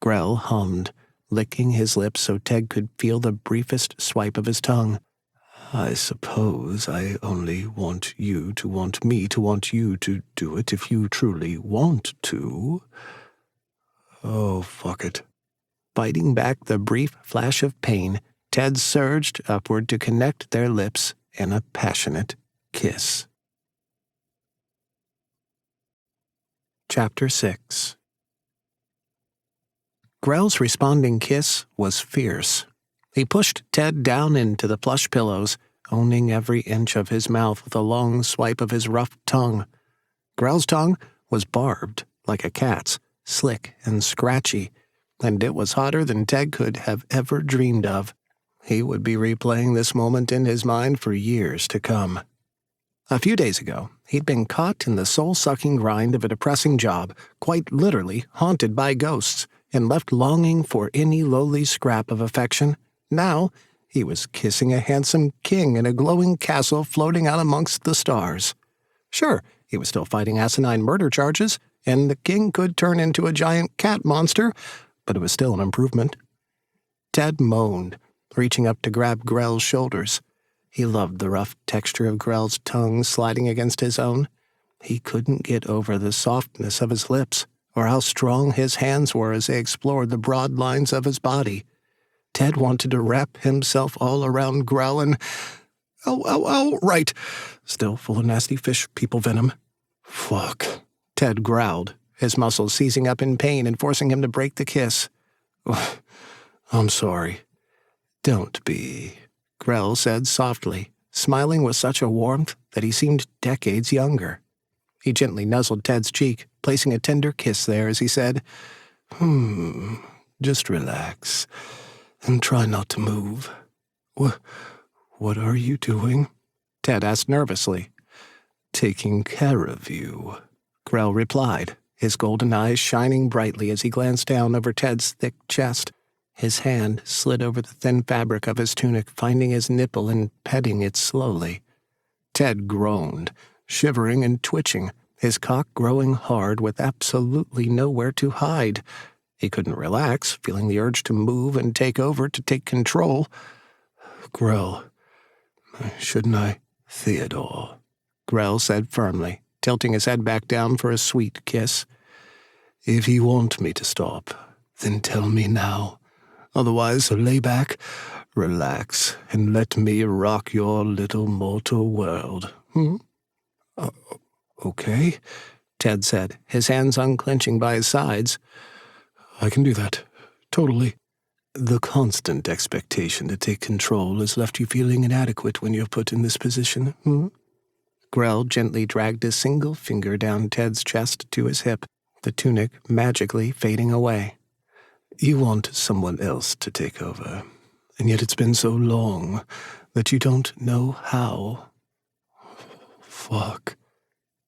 Grell hummed, licking his lips so Ted could feel the briefest swipe of his tongue. "I suppose I only want you to want me to want you to do it if you truly want to." "Oh, fuck it." Fighting back the brief flash of pain, Ted surged upward to connect their lips in a passionate kiss. Chapter 6. Grell's responding kiss was fierce. He pushed Ted down into the plush pillows, owning every inch of his mouth with a long swipe of his rough tongue. Grell's tongue was barbed, like a cat's, slick and scratchy, and it was hotter than Ted could have ever dreamed of. He would be replaying this moment in his mind for years to come. A few days ago, he'd been caught in the soul-sucking grind of a depressing job, quite literally haunted by ghosts, and left longing for any lowly scrap of affection. Now, he was kissing a handsome king in a glowing castle floating out amongst the stars. Sure, he was still fighting asinine murder charges, and the king could turn into a giant cat monster, but it was still an improvement. Ted moaned, reaching up to grab Grell's shoulders. He loved the rough texture of Grell's tongue sliding against his own. He couldn't get over the softness of his lips, or how strong his hands were as they explored the broad lines of his body. Ted wanted to wrap himself all around Grell and... Ow, right. Still full of nasty fish people venom. "Fuck," Ted growled, his muscles seizing up in pain and forcing him to break the kiss. "I'm sorry." "Don't be," Grell said softly, smiling with such a warmth that he seemed decades younger. He gently nuzzled Ted's cheek, placing a tender kiss there as he said, Just relax, and try not to move." What are you doing?" Ted asked nervously. "Taking care of you," Grell replied, his golden eyes shining brightly as he glanced down over Ted's thick chest. His hand slid over the thin fabric of his tunic, finding his nipple and petting it slowly. Ted groaned, shivering and twitching, his cock growing hard with absolutely nowhere to hide. He couldn't relax, feeling the urge to move and take over, to take control. "Grell, shouldn't I?" "Theodore," Grell said firmly, tilting his head back down for a sweet kiss. "If you want me to stop, then tell me now. Otherwise, lay back, relax, and let me rock your little mortal world." Okay, Ted said, his hands unclenching by his sides. "I can do that. Totally. The constant expectation to take control has left you feeling inadequate when you're put in this position, Grell gently dragged a single finger down Ted's chest to his hip, the tunic magically fading away. You want someone else to take over, and yet it's been so long that you don't know how. Fuck.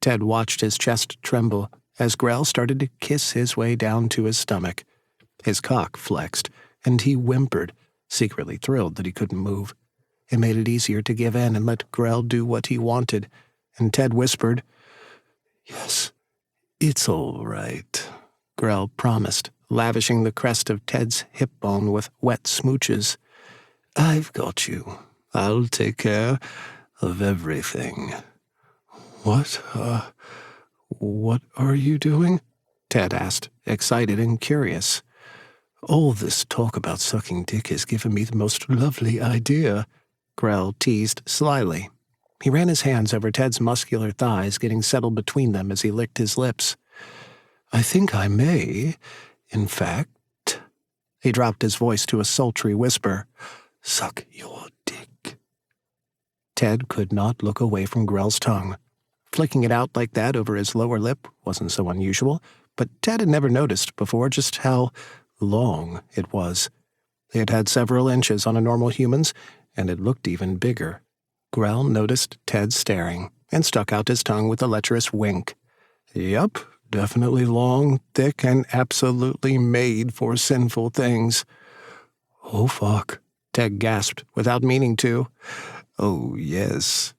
Ted watched his chest tremble as Grell started to kiss his way down to his stomach. His cock flexed, and he whimpered, secretly thrilled that he couldn't move. It made it easier to give in and let Grell do what he wanted, and Ted whispered, Yes, it's all right. Grell promised, lavishing the crest of Ted's hip bone with wet smooches. I've got you. I'll take care of everything. What are you doing? Ted asked, excited and curious. All this talk about sucking dick has given me the most lovely idea, Grell teased slyly. He ran his hands over Ted's muscular thighs, getting settled between them as he licked his lips. I think I may, in fact, he dropped his voice to a sultry whisper, suck your dick. Ted could not look away from Grell's tongue. Flicking it out like that over his lower lip wasn't so unusual, but Ted had never noticed before just how long it was. It had several inches on a normal human's, and it looked even bigger. Grell noticed Ted staring and stuck out his tongue with a lecherous wink. Yup, definitely long, thick, and absolutely made for sinful things. Oh, fuck, Ted gasped without meaning to. Oh, yes.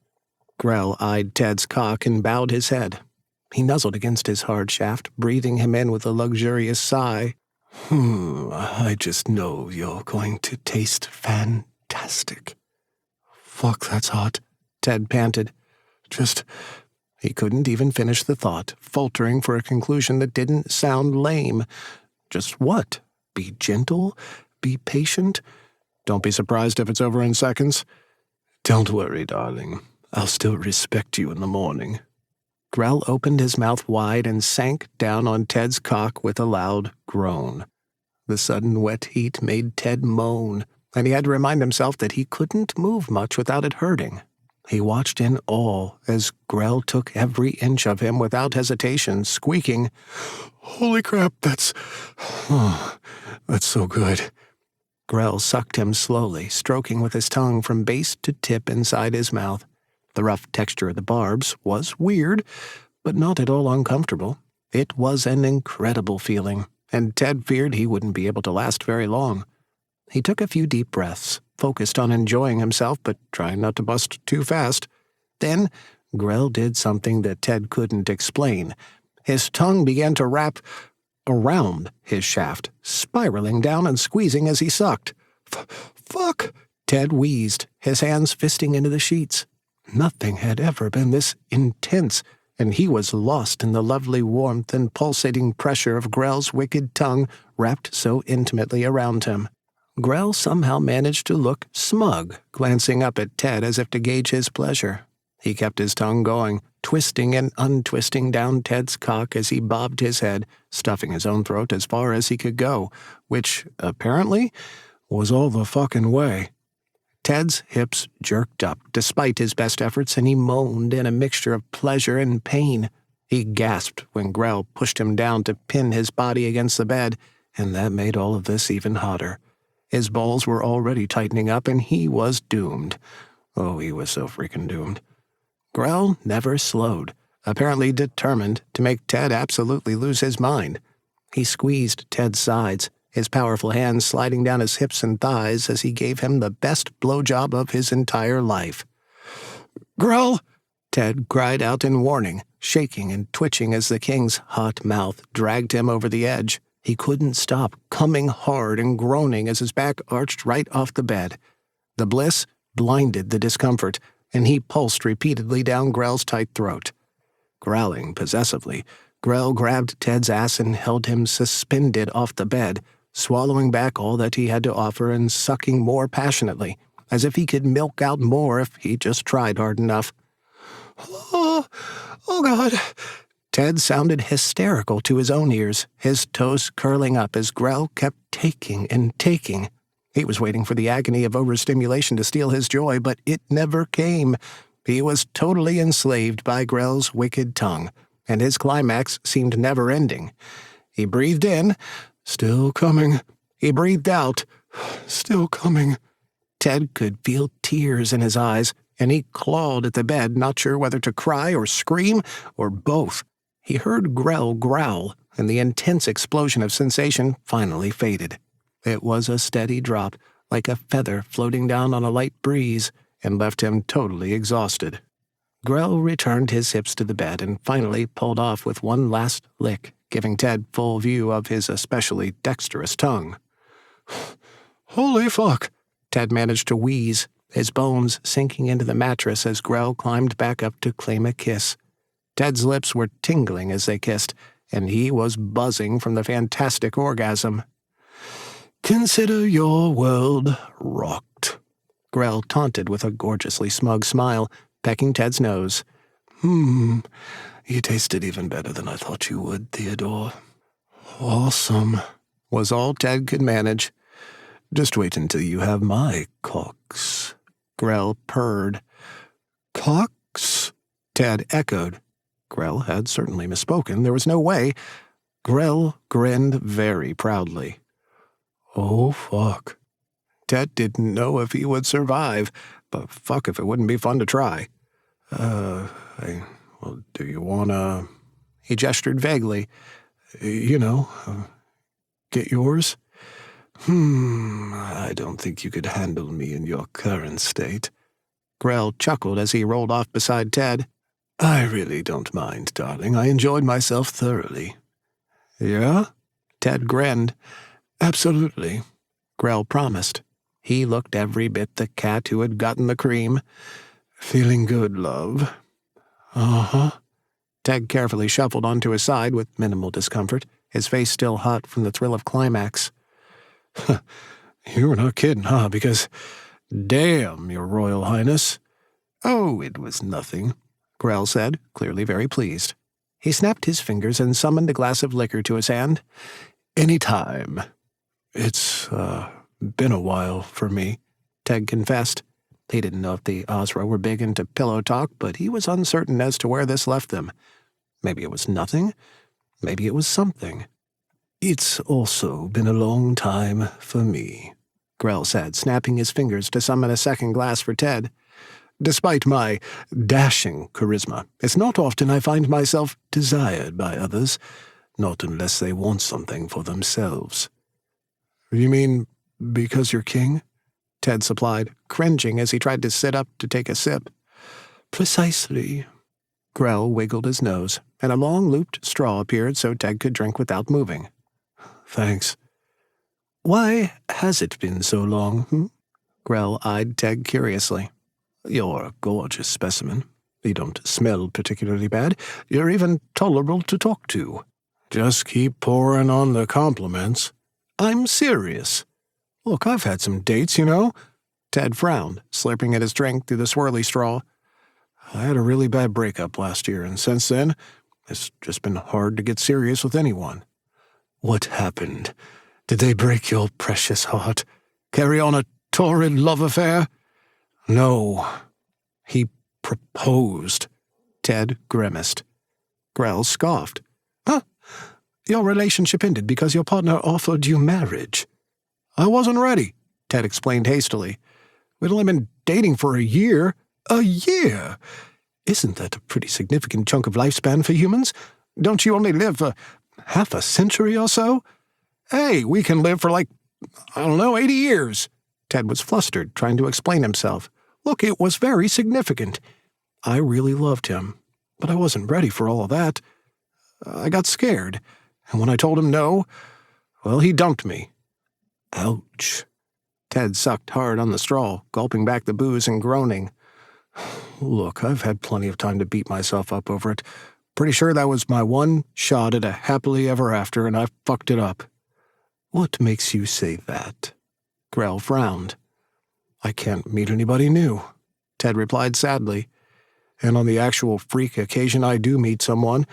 Grell eyed Ted's cock and bowed his head. He nuzzled against his hard shaft, breathing him in with a luxurious sigh. I just know you're going to taste fantastic. Fuck, that's hot, Ted panted. He couldn't even finish the thought, faltering for a conclusion that didn't sound lame. Just what? Be gentle? Be patient? Don't be surprised if it's over in seconds. Don't worry, darling. I'll still respect you in the morning. Grell opened his mouth wide and sank down on Ted's cock with a loud groan. The sudden wet heat made Ted moan, and he had to remind himself that he couldn't move much without it hurting. He watched in awe as Grell took every inch of him without hesitation, squeaking, Holy crap, that's so good. Grell sucked him slowly, stroking with his tongue from base to tip inside his mouth. The rough texture of the barbs was weird, but not at all uncomfortable. It was an incredible feeling, and Ted feared he wouldn't be able to last very long. He took a few deep breaths, focused on enjoying himself but trying not to bust too fast. Then Grell did something that Ted couldn't explain. His tongue began to wrap around his shaft, spiraling down and squeezing as he sucked. Fuck! Ted wheezed, his hands fisting into the sheets. Nothing had ever been this intense, and he was lost in the lovely warmth and pulsating pressure of Grell's wicked tongue wrapped so intimately around him. Grell somehow managed to look smug, glancing up at Ted as if to gauge his pleasure. He kept his tongue going, twisting and untwisting down Ted's cock as he bobbed his head, stuffing his own throat as far as he could go, which, apparently, was all the fucking way. Ted's hips jerked up despite his best efforts, and he moaned in a mixture of pleasure and pain. He gasped when Grell pushed him down to pin his body against the bed, and that made all of this even hotter. His balls were already tightening up, and he was doomed. Oh, he was so freaking doomed. Grell never slowed, apparently determined to make Ted absolutely lose his mind. He squeezed Ted's sides, his powerful hands sliding down his hips and thighs as he gave him the best blowjob of his entire life. Grell! Ted cried out in warning, shaking and twitching as the king's hot mouth dragged him over the edge. He couldn't stop, coming hard and groaning as his back arched right off the bed. The bliss blinded the discomfort, and he pulsed repeatedly down Grell's tight throat. Growling possessively, Grell grabbed Ted's ass and held him suspended off the bed, swallowing back all that he had to offer and sucking more passionately, as if he could milk out more if he just tried hard enough. Oh God. Ted sounded hysterical to his own ears, his toes curling up as Grell kept taking and taking. He was waiting for the agony of overstimulation to steal his joy, but it never came. He was totally enslaved by Grell's wicked tongue, and his climax seemed never-ending. He breathed in, "Still coming." He breathed out, "Still coming." Ted could feel tears in his eyes, and he clawed at the bed, not sure whether to cry or scream or both. He heard Grell growl, and the intense explosion of sensation finally faded. It was a steady drop, like a feather floating down on a light breeze, and left him totally exhausted. Grell returned his hips to the bed and finally pulled off with one last lick, giving Ted full view of his especially dexterous tongue. Holy fuck! Ted managed to wheeze, his bones sinking into the mattress as Grell climbed back up to claim a kiss. Ted's lips were tingling as they kissed, and he was buzzing from the fantastic orgasm. Consider your world rocked. Grell taunted with a gorgeously smug smile, pecking Ted's nose. You tasted even better than I thought you would, Theodore. Awesome, was all Ted could manage. Just wait until you have my cocks. Grell purred. Cocks? Ted echoed. Grell had certainly misspoken. There was no way. Grell grinned very proudly. Oh, fuck. Ted didn't know if he would survive, but fuck if it wouldn't be fun to try. Do you wanna... He gestured vaguely. Get yours? I don't think you could handle me in your current state. Grell chuckled as he rolled off beside Ted. I really don't mind, darling. I enjoyed myself thoroughly. Yeah? Ted grinned. Absolutely, Grell promised. He looked every bit the cat who had gotten the cream. Feeling good, love? Uh-huh. Ted carefully shuffled onto his side with minimal discomfort, his face still hot from the thrill of climax. You were not kidding, huh? Because, damn, Your Royal Highness. Oh, it was nothing, Grell said, clearly very pleased. He snapped his fingers and summoned a glass of liquor to his hand. Any time. It's, been a while for me, Ted confessed. He didn't know if the Osra were big into pillow talk, but he was uncertain as to where this left them. Maybe it was nothing. Maybe it was something. It's also been a long time for me, Grell said, snapping his fingers to summon a second glass for Ted. Despite my dashing charisma, it's not often I find myself desired by others, not unless they want something for themselves. You mean because you're king? Ted supplied, cringing as he tried to sit up to take a sip. Precisely. Grell wiggled his nose, and a long looped straw appeared so Ted could drink without moving. Thanks. Why has it been so long, Grell eyed Ted curiously. You're a gorgeous specimen. You don't smell particularly bad. You're even tolerable to talk to. Just keep pouring on the compliments. I'm serious. Look, I've had some dates, you know. Ted frowned, slurping at his drink through the swirly straw. I had a really bad breakup last year, and since then, it's just been hard to get serious with anyone. What happened? Did they break your precious heart? Carry on a torrid love affair? No. He proposed. Ted grimaced. Grell scoffed. Huh? Your relationship ended because your partner offered you marriage. I wasn't ready, Ted explained hastily. We'd only been dating for a year. A year? Isn't that a pretty significant chunk of lifespan for humans? Don't you only live for half a century or so? Hey, we can live for 80 years. Ted was flustered, trying to explain himself. Look, it was very significant. I really loved him, but I wasn't ready for all of that. I got scared, and when I told him no, well, he dumped me. Ouch. Ted sucked hard on the straw, gulping back the booze and groaning. Look, I've had plenty of time to beat myself up over it. Pretty sure that was my one shot at a happily ever after, and I fucked it up. What makes you say that? Grell frowned. I can't meet anybody new, Ted replied sadly. And on the actual freak occasion I do meet someone,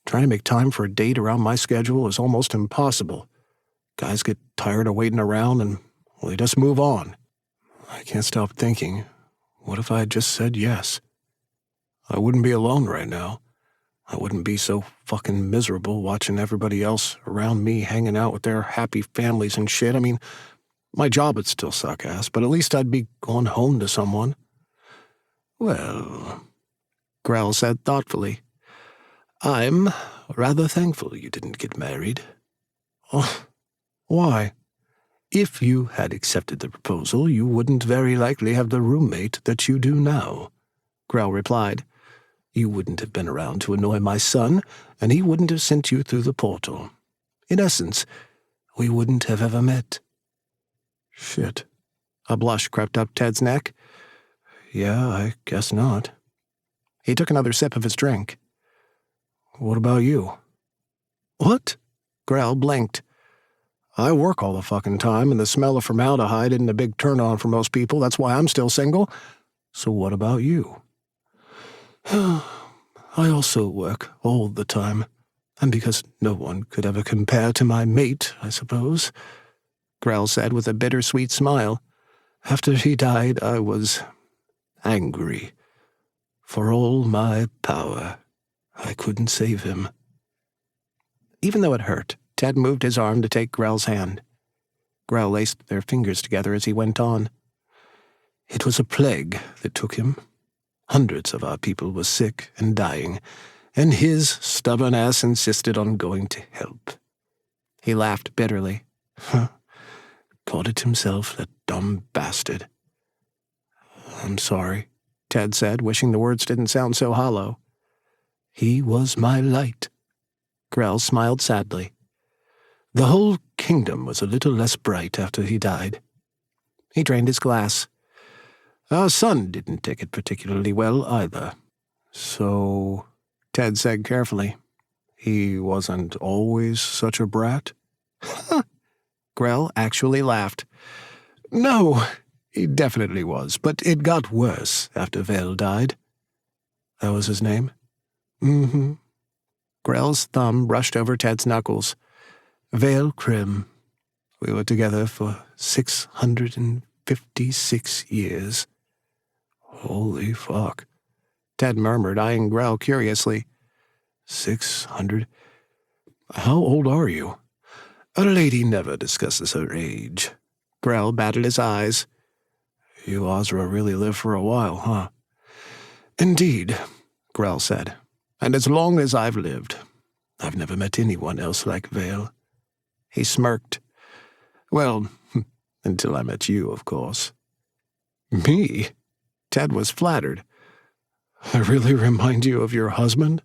Trying to make time for a date around my schedule is almost impossible. Guys get tired of waiting around and, well, they just move on. I can't stop thinking, what if I had just said yes? I wouldn't be alone right now. I wouldn't be so fucking miserable watching everybody else around me hanging out with their happy families and shit. I mean, my job would still suck ass, but at least I'd be going home to someone. Well, Grell said thoughtfully, I'm rather thankful you didn't get married. oh, why? If you had accepted the proposal, you wouldn't very likely have the roommate that you do now, Grell replied. You wouldn't have been around to annoy my son, and he wouldn't have sent you through the portal. In essence, we wouldn't have ever met. Shit. A blush crept up Ted's neck. Yeah, I guess not. He took another sip of his drink. What about you? What? Grell blinked. I work all the fucking time, and the smell of formaldehyde isn't a big turn-on for most people. That's why I'm still single. So what about you? I also work all the time, and because no one could ever compare to my mate, I suppose, Grell said with a bittersweet smile. After he died, I was angry. For all my power, I couldn't save him. Even though it hurt, Ted moved his arm to take Grell's hand. Grell laced their fingers together as he went on. It was a plague that took him. Hundreds of our people were sick and dying, and his stubborn ass insisted on going to help. He laughed bitterly. Caught it himself, that dumb bastard. I'm sorry, Ted said, wishing the words didn't sound so hollow. He was my light. Grell smiled sadly. The whole kingdom was a little less bright after he died. He drained his glass. Our son didn't take it particularly well either. So, Ted said carefully, he wasn't always such a brat? Grell actually laughed. No, he definitely was, but it got worse after Vale died. That was his name? Mm-hmm. Grell's thumb brushed over Ted's knuckles. Vale Krim. We were together for 656 years. Holy fuck, Ted murmured, eyeing Grell curiously. 600? How old are you? A lady never discusses her age. Grell batted his eyes. You Ozra really lived for a while, huh? Indeed, Grell said. And as long as I've lived, I've never met anyone else like Vale. He smirked. Well, until I met you, of course. Me? Ted was flattered. I really remind you of your husband?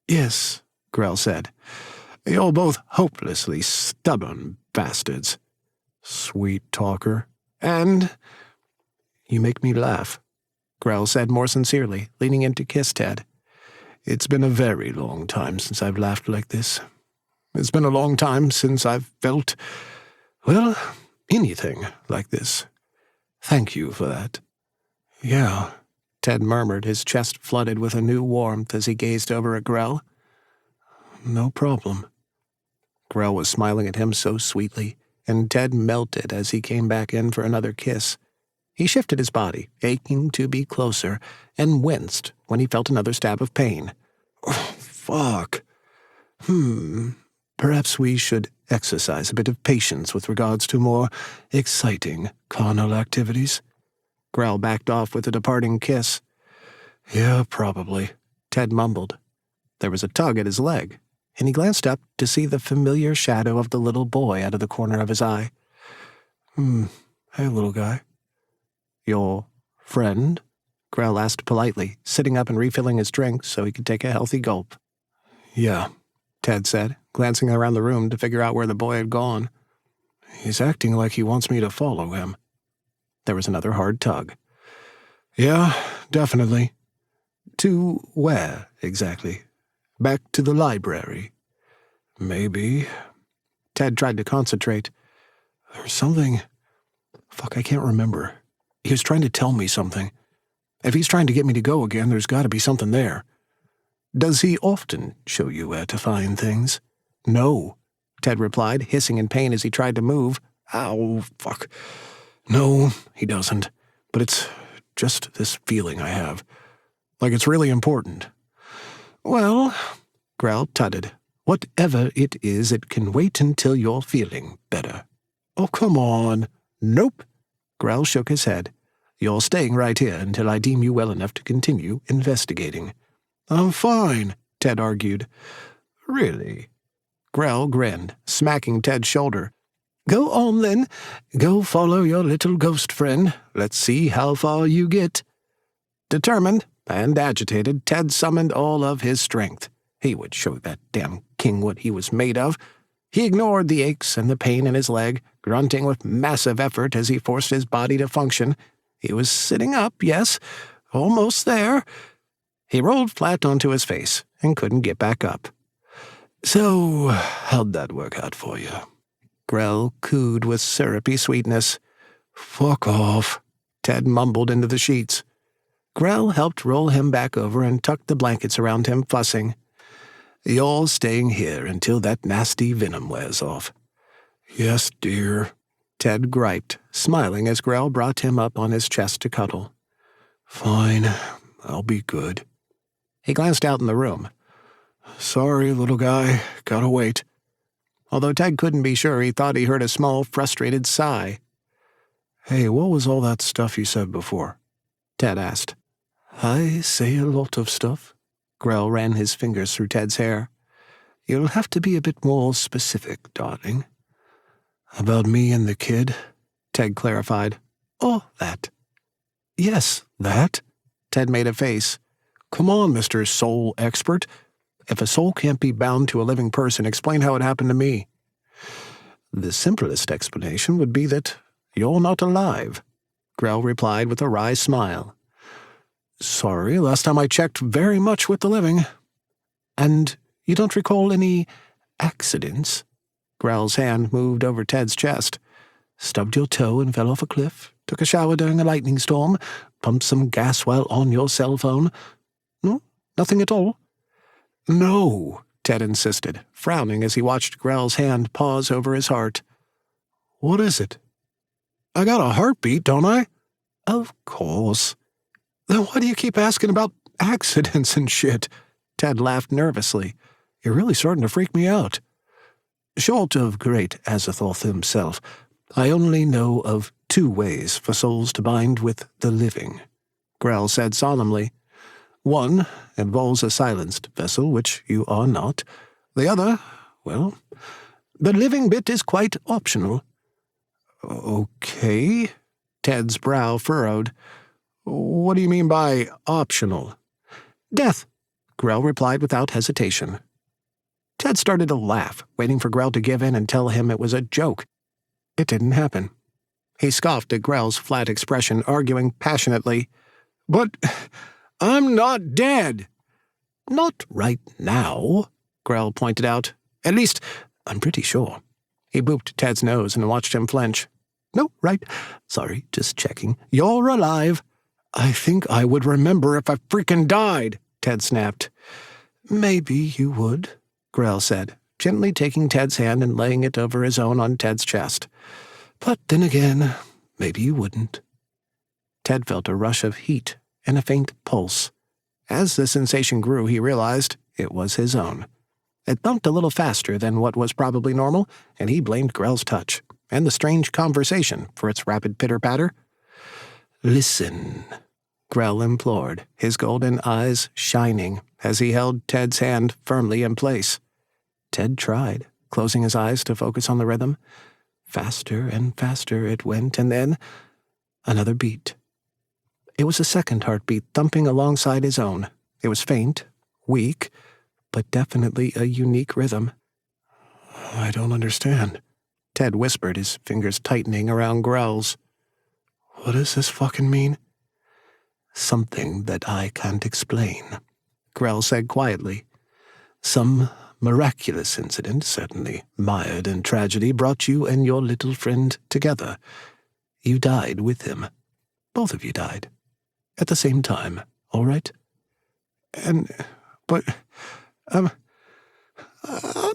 Yes, Grell said. You're both hopelessly stubborn bastards. Sweet talker. And you make me laugh, Grell said more sincerely, leaning in to kiss Ted. It's been a very long time since I've laughed like this. It's been a long time since I've felt, well, anything like this. Thank you for that. Yeah, Ted murmured, his chest flooded with a new warmth as he gazed over at Grell. No problem. Grell was smiling at him so sweetly, and Ted melted as he came back in for another kiss. He shifted his body, aching to be closer, and winced when he felt another stab of pain. Oh, fuck. Perhaps we should exercise a bit of patience with regards to more exciting carnal activities. Grell backed off with a departing kiss. Yeah, probably, Ted mumbled. There was a tug at his leg, and he glanced up to see the familiar shadow of the little boy out of the corner of his eye. Hey, little guy. Your friend? Grell asked politely, sitting up and refilling his drink so he could take a healthy gulp. Yeah, Ted said, glancing around the room to figure out where the boy had gone. He's acting like he wants me to follow him. There was another hard tug. Yeah, definitely. To where, exactly? Back to the library. Maybe. Ted tried to concentrate. There's something... Fuck, I can't remember. He was trying to tell me something. If he's trying to get me to go again, there's got to be something there. Does he often show you where to find things? No, Ted replied, hissing in pain as he tried to move. Ow, fuck. No, he doesn't. But it's just this feeling I have. Like it's really important. Well, Grell tutted, whatever it is, it can wait until you're feeling better. Oh, come on. Nope. Grell shook his head. You're staying right here until I deem you well enough to continue investigating. I'm fine, Ted argued. Really? Grell grinned, smacking Ted's shoulder. Go on, then. Go follow your little ghost friend. Let's see how far you get. Determined and agitated, Ted summoned all of his strength. He would show that damn king what he was made of. He ignored the aches and the pain in his leg, grunting with massive effort as he forced his body to function. He was sitting up, yes, almost there. He rolled flat onto his face and couldn't get back up. So, how'd that work out for you? Grell cooed with syrupy sweetness. Fuck off, Ted mumbled into the sheets. Grell helped roll him back over and tucked the blankets around him, fussing. You're staying here until that nasty venom wears off. Yes, dear, Ted griped, smiling as Grell brought him up on his chest to cuddle. Fine, I'll be good. He glanced out in the room. Sorry, little guy, gotta wait. Although Ted couldn't be sure, he thought he heard a small, frustrated sigh. Hey, what was all that stuff you said before? Ted asked. I say a lot of stuff. Grell ran his fingers through Ted's hair. You'll have to be a bit more specific, darling. About me and the kid, Ted clarified. Oh, that. Yes, that. Ted made a face. Come on, Mr. Soul Expert. If a soul can't be bound to a living person, explain how it happened to me. The simplest explanation would be that you're not alive, Grell replied with a wry smile. Sorry, last time I checked, very much with the living. And you don't recall any accidents? Grell's hand moved over Ted's chest. Stubbed your toe and fell off a cliff? Took a shower during a lightning storm? Pumped some gas while on your cell phone? No, nothing at all? No, Ted insisted, frowning as he watched Grell's hand pause over his heart. What is it? I got a heartbeat, don't I? Of course. Then why do you keep asking about accidents and shit? Ted laughed nervously. You're really starting to freak me out. Short of great Azathoth himself, I only know of 2 ways for souls to bind with the living, Grell said solemnly. One involves a silenced vessel, which you are not. The other, well, the living bit is quite optional. Okay, Ted's brow furrowed. What do you mean by optional? Death, Grell replied without hesitation. Ted started to laugh, waiting for Grell to give in and tell him it was a joke. It didn't happen. He scoffed at Grell's flat expression, arguing passionately, But I'm not dead. Not right now, Grell pointed out. At least, I'm pretty sure. He booped Ted's nose and watched him flinch. No, right. Sorry, just checking. You're alive. I think I would remember if I freaking died, Ted snapped. Maybe you would, Grell said, gently taking Ted's hand and laying it over his own on Ted's chest. But then again, maybe you wouldn't. Ted felt a rush of heat and a faint pulse. As the sensation grew, he realized it was his own. It thumped a little faster than what was probably normal, and he blamed Grell's touch and the strange conversation for its rapid pitter-patter. Listen, Grell implored, his golden eyes shining as he held Ted's hand firmly in place. Ted tried, closing his eyes to focus on the rhythm. Faster and faster it went, and then another beat. It was a second heartbeat thumping alongside his own. It was faint, weak, but definitely a unique rhythm. I don't understand, Ted whispered, his fingers tightening around Grell's. What does this fucking mean? Something that I can't explain, Grell said quietly. Some miraculous incident, certainly mired in tragedy, brought you and your little friend together. You died with him. Both of you died. At the same time, all right? But I'm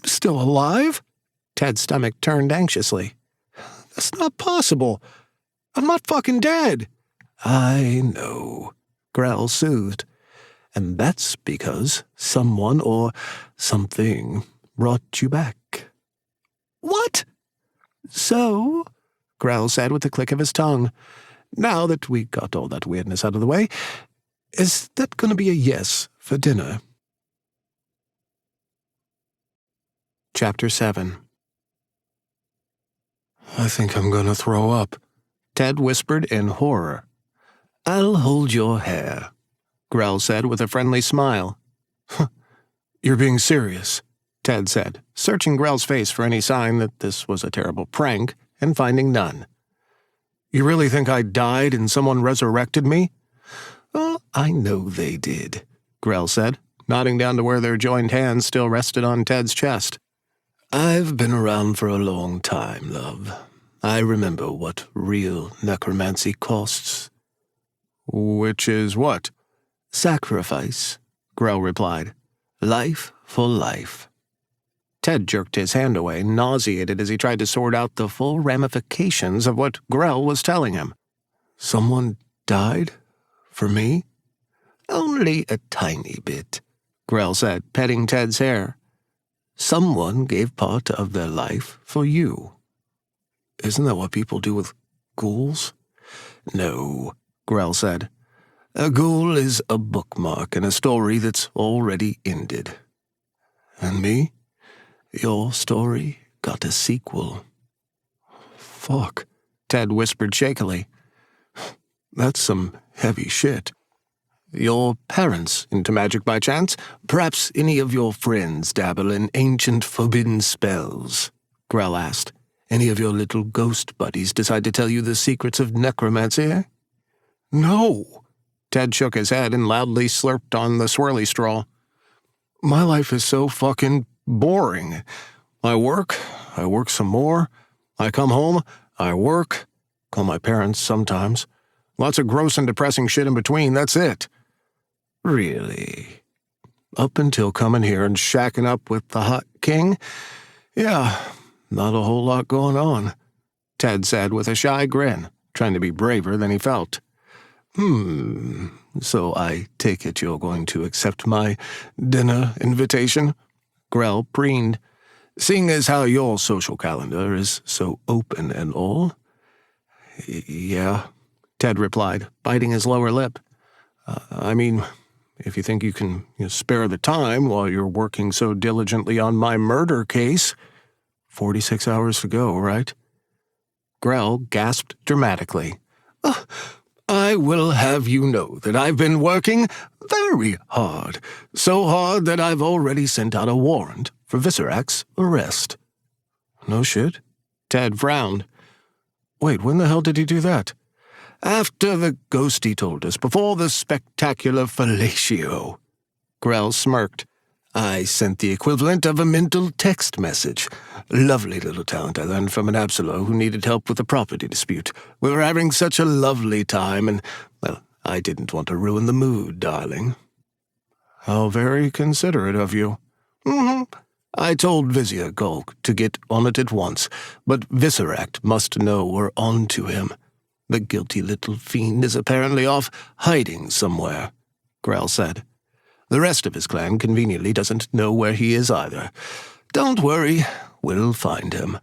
still alive? Ted's stomach turned anxiously. That's not possible. I'm not fucking dead. I know, Grell soothed. And that's because someone or something brought you back. What? So, Grell said with a click of his tongue, now that we got all that weirdness out of the way, is that going to be a yes for dinner? Chapter 7. I think I'm going to throw up, Ted whispered in horror. I'll hold your hair, Grell said with a friendly smile. You're being serious, Ted said, searching Grell's face for any sign that this was a terrible prank, and finding none. You really think I died and someone resurrected me? Oh, I know they did, Grell said, nodding down to where their joined hands still rested on Ted's chest. I've been around for a long time, love. I remember what real necromancy costs. Which is what? Sacrifice, Grell replied. Life for life. Ted jerked his hand away, nauseated as he tried to sort out the full ramifications of what Grell was telling him. Someone died? For me? Only a tiny bit, Grell said, petting Ted's hair. Someone gave part of their life for you. Isn't that what people do with ghouls? No, Grell said. A ghoul is a bookmark in a story that's already ended. And me? Your story got a sequel. Fuck, Ted whispered shakily. That's some heavy shit. Your parents into magic by chance? Perhaps any of your friends dabble in ancient forbidden spells? Grell asked. Any of your little ghost buddies decide to tell you the secrets of necromancy? No. Ted shook his head and loudly slurped on the swirly straw. My life is so fucking boring. I work some more. I come home, I work, call my parents sometimes. Lots of gross and depressing shit in between, that's it. Really? Up until coming here and shacking up with the hot king? Yeah, not a whole lot going on, Ted said with a shy grin, trying to be braver than he felt. So I take it you're going to accept my dinner invitation? Grell preened. Seeing as how your social calendar is so open and all. Yeah, Ted replied, biting his lower lip. I mean, if you think you can spare the time while you're working so diligently on my murder case. 46 hours to go, right? Grell gasped dramatically. I will have you know that I've been working very hard. So hard that I've already sent out a warrant for Viserac's arrest. No shit? Ted frowned. Wait, when the hell did he do that? After the ghosty told us, before the spectacular fellatio. Grell smirked. I sent the equivalent of a mental text message. Lovely little talent I learned from an Absolo who needed help with a property dispute. We were having such a lovely time, and, well, I didn't want to ruin the mood, darling. How very considerate of you. I told Vizier Golk to get on it at once, but Viseract must know we're on to him. The guilty little fiend is apparently off hiding somewhere, Grell said. The rest of his clan conveniently doesn't know where he is either. Don't worry, we'll find him.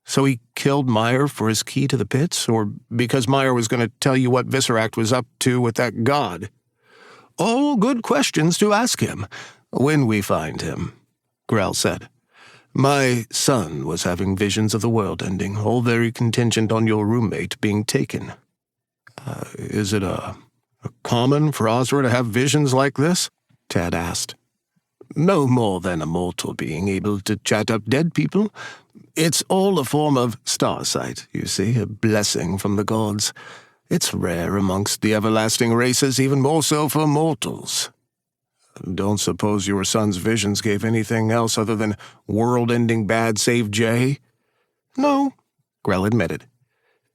So he killed Meyer for his key to the pits, or because Meyer was going to tell you what Viseract was up to with that god? All good questions to ask him, when we find him, Grell said. My son was having visions of the world ending, all very contingent on your roommate being taken. Is it common for Ozra to have visions like this? Ted asked. No more than a mortal being able to chat up dead people. It's all a form of starsight, you see, a blessing from the gods. It's rare amongst the everlasting races, even more so for mortals. Don't suppose your son's visions gave anything else other than world-ending bad save Jay? No, Grell admitted.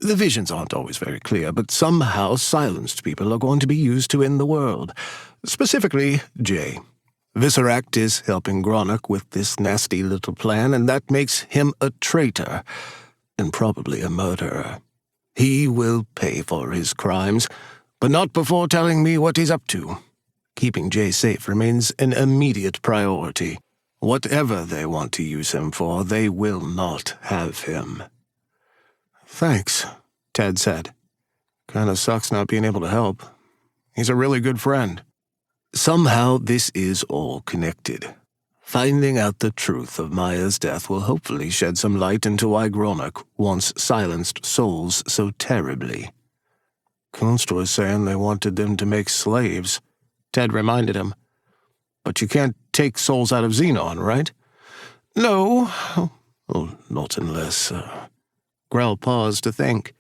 The visions aren't always very clear, but somehow silenced people are going to be used to end the world. Specifically, Jay. Visceract is helping Gronach with this nasty little plan, and that makes him a traitor, and probably a murderer. He will pay for his crimes, but not before telling me what he's up to. Keeping Jay safe remains an immediate priority. Whatever they want to use him for, they will not have him. Thanks, Ted said. Kinda sucks not being able to help. He's a really good friend. Somehow this is all connected. Finding out the truth of Maya's death will hopefully shed some light into why Gronach once silenced souls so terribly. Kunst was saying they wanted them to make slaves, Ted reminded him. But you can't take souls out of Xenon, right? No. Well, not unless... Grell paused to think.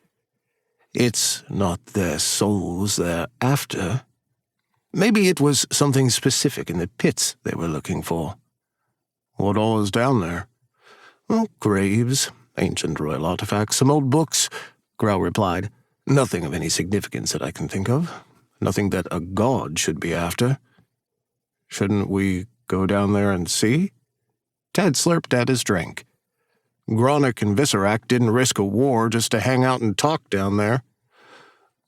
It's not their souls they're after. Maybe it was something specific in the pits they were looking for. What all is down there? Well, graves, ancient royal artifacts, some old books, Grell replied. Nothing of any significance that I can think of. Nothing that a god should be after. Shouldn't we go down there and see? Ted slurped at his drink. Gronach and Visceract didn't risk a war just to hang out and talk down there.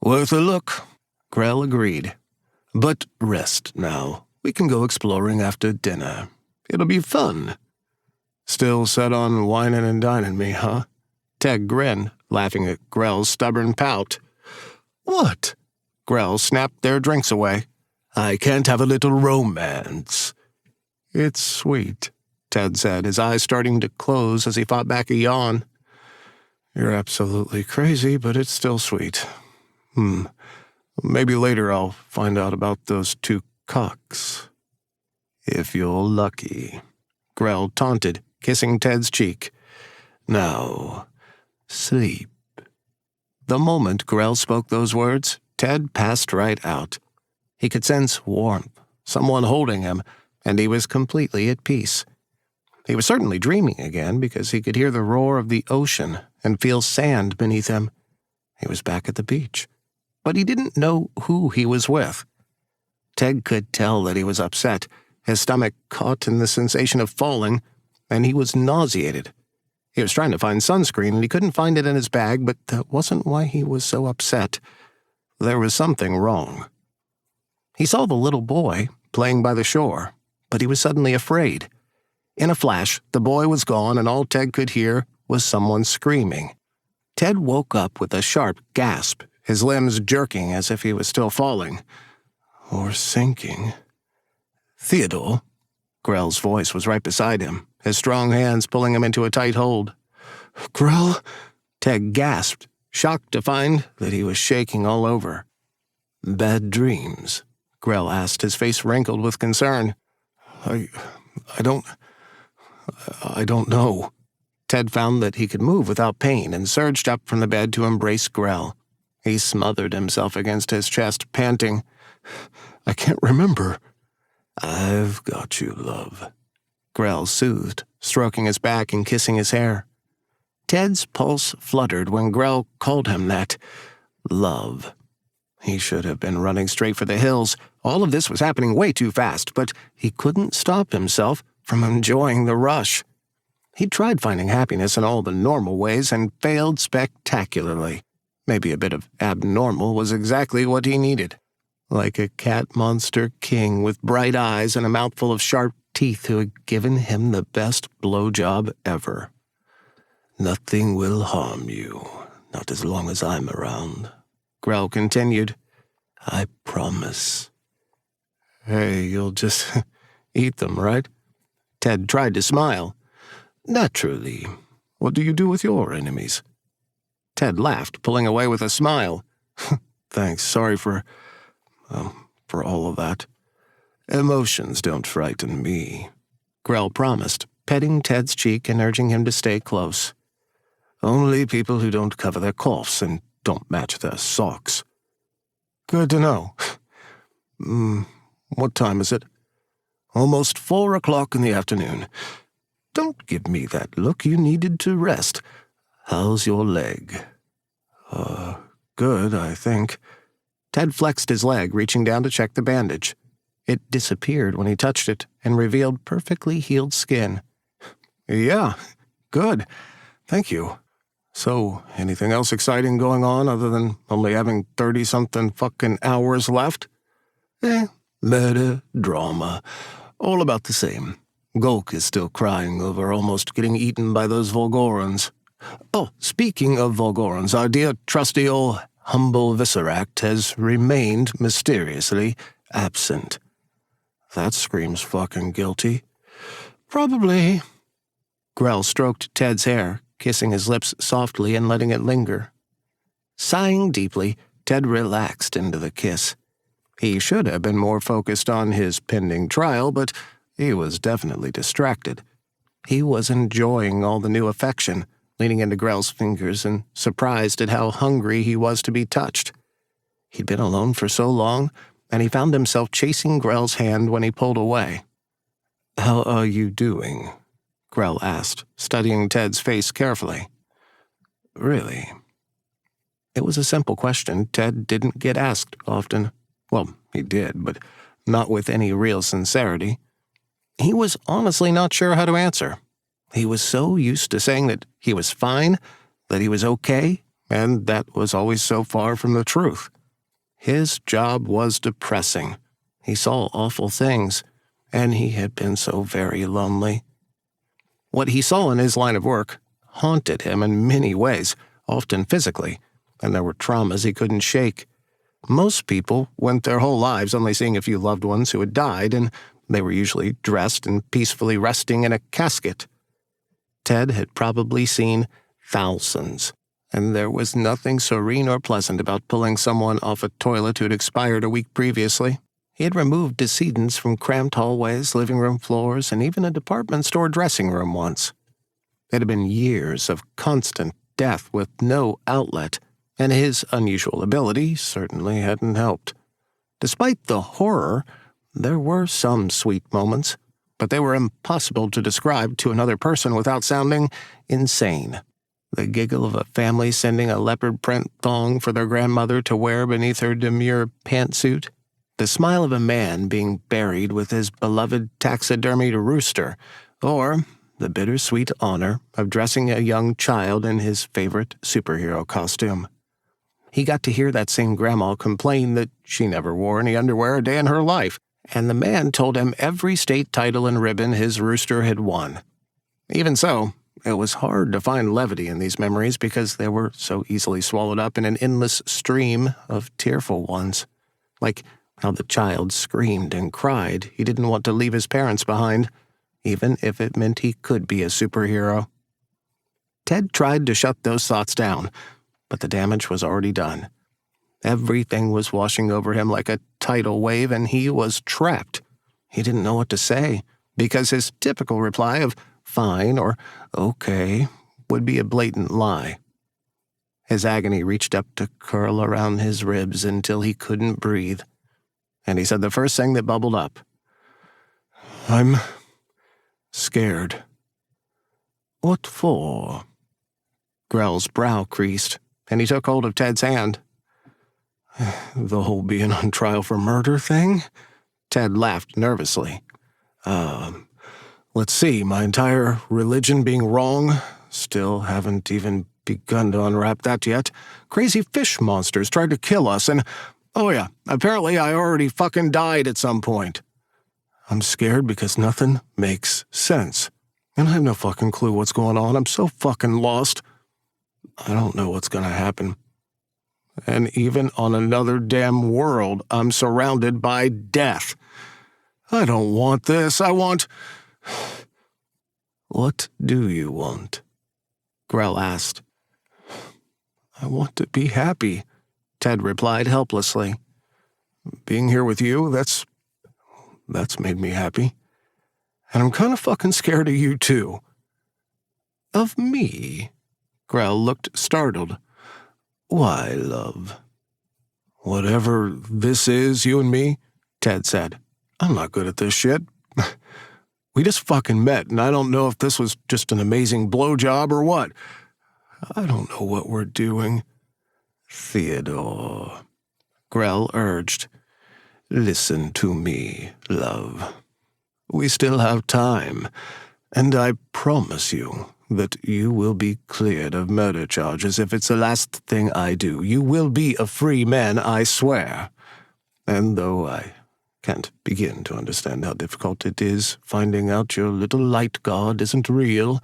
Worth a look, Grell agreed. But rest now. We can go exploring after dinner. It'll be fun. Still set on whining and dining me, huh? Ted grinned, laughing at Grell's stubborn pout. What? Grell snapped their drinks away. I can't have a little romance. It's sweet, Ted said, his eyes starting to close as he fought back a yawn. You're absolutely crazy, but it's still sweet. Maybe later I'll find out about those two cocks. If you're lucky, Grell taunted, kissing Ted's cheek. Now, sleep. The moment Grell spoke those words, Ted passed right out. He could sense warmth, someone holding him, and he was completely at peace. He was certainly dreaming again because he could hear the roar of the ocean and feel sand beneath him. He was back at the beach, but he didn't know who he was with. Ted could tell that he was upset, his stomach caught in the sensation of falling, and he was nauseated. He was trying to find sunscreen, and he couldn't find it in his bag, but that wasn't why he was so upset. There was something wrong. He saw the little boy playing by the shore, but he was suddenly afraid. In a flash, the boy was gone, and all Ted could hear was someone screaming. Ted woke up with a sharp gasp, his limbs jerking as if he was still falling. Or sinking. Theodore? Grell's voice was right beside him, his strong hands pulling him into a tight hold. Grell? Ted gasped, shocked to find that he was shaking all over. Bad dreams? Grell asked, his face wrinkled with concern. I don't know. Ted found that he could move without pain and surged up from the bed to embrace Grell. He smothered himself against his chest, panting. I can't remember. I've got you, love. Grell soothed, stroking his back and kissing his hair. Ted's pulse fluttered when Grell called him that. Love. He should have been running straight for the hills. All of this was happening way too fast, but he couldn't stop himself from enjoying the rush. He tried finding happiness in all the normal ways and failed spectacularly. Maybe a bit of abnormal was exactly what he needed. Like a cat monster king with bright eyes and a mouthful of sharp teeth who had given him the best blowjob ever. Nothing will harm you, not as long as I'm around, Grell continued. I promise. Hey, you'll just eat them, right? Ted tried to smile. Naturally. What do you do with your enemies? Ted laughed, pulling away with a smile. Thanks, sorry for all of that. Emotions don't frighten me, Grell promised, petting Ted's cheek and urging him to stay close. Only people who don't cover their coughs and don't match their socks. Good to know. What time is it? Almost 4 o'clock in the afternoon. Don't give me that look. You needed to rest. How's your leg? Good, I think. Ted flexed his leg, reaching down to check the bandage. It disappeared when he touched it and revealed perfectly healed skin. Yeah, good. Thank you. So, anything else exciting going on other than only having 30-something fucking hours left? Murder, drama, all about the same. Gulk is still crying over almost getting eaten by those Volgorans. Oh, speaking of Volgorans, our dear trusty old humble Visceract has remained mysteriously absent. That screams fucking guilty. Probably. Grell stroked Ted's hair, kissing his lips softly and letting it linger. Sighing deeply, Ted relaxed into the kiss. He should have been more focused on his pending trial, but he was definitely distracted. He was enjoying all the new affection, leaning into Grell's fingers and surprised at how hungry he was to be touched. He'd been alone for so long, and he found himself chasing Grell's hand when he pulled away. How are you doing? Grell asked, studying Ted's face carefully. Really? It was a simple question Ted didn't get asked often. Well, he did, but not with any real sincerity. He was honestly not sure how to answer. He was so used to saying that he was fine, that he was okay, and that was always so far from the truth. His job was depressing. He saw awful things, and he had been so very lonely. What he saw in his line of work haunted him in many ways, often physically, and there were traumas he couldn't shake. Most people went their whole lives only seeing a few loved ones who had died, and they were usually dressed and peacefully resting in a casket. Ted had probably seen thousands, and there was nothing serene or pleasant about pulling someone off a toilet who'd expired a week previously. He had removed decedents from cramped hallways, living room floors, and even a department store dressing room once. It had been years of constant death with no outlet, and his unusual ability certainly hadn't helped. Despite the horror, there were some sweet moments, but they were impossible to describe to another person without sounding insane. The giggle of a family sending a leopard print thong for their grandmother to wear beneath her demure pantsuit. The smile of a man being buried with his beloved taxidermied rooster, or the bittersweet honor of dressing a young child in his favorite superhero costume. He got to hear that same grandma complain that she never wore any underwear a day in her life, and the man told him every state title and ribbon his rooster had won. Even so, it was hard to find levity in these memories because they were so easily swallowed up in an endless stream of tearful ones. Like how the child screamed and cried he didn't want to leave his parents behind, even if it meant he could be a superhero. Ted tried to shut those thoughts down, but the damage was already done. Everything was washing over him like a tidal wave, and he was trapped. He didn't know what to say, because his typical reply of fine or okay would be a blatant lie. His agony reached up to curl around his ribs until he couldn't breathe, and he said the first thing that bubbled up. I'm scared. What for? Grell's brow creased, and he took hold of Ted's hand. The whole being on trial for murder thing? Ted laughed nervously. Let's see, my entire religion being wrong. Still haven't even begun to unwrap that yet. Crazy fish monsters tried to kill us, and oh yeah, apparently I already fucking died at some point. I'm scared because nothing makes sense. And I have no fucking clue what's going on. I'm so fucking lost. I don't know what's gonna happen. And even on another damn world, I'm surrounded by death. I don't want this. I want... What do you want? Grell asked. I want to be happy, Ted replied helplessly. Being here with you, that's made me happy. And I'm kind of fucking scared of you, too. Of me? Grell looked startled. Why, love? Whatever this is, you and me, Ted said. I'm not good at this shit. We just fucking met, and I don't know if this was just an amazing blowjob or what. I don't know what we're doing. Theodore, Grell urged. Listen to me, love. We still have time, and I promise you that you will be cleared of murder charges if it's the last thing I do. You will be a free man, I swear. And though I can't begin to understand how difficult it is finding out your little light god isn't real,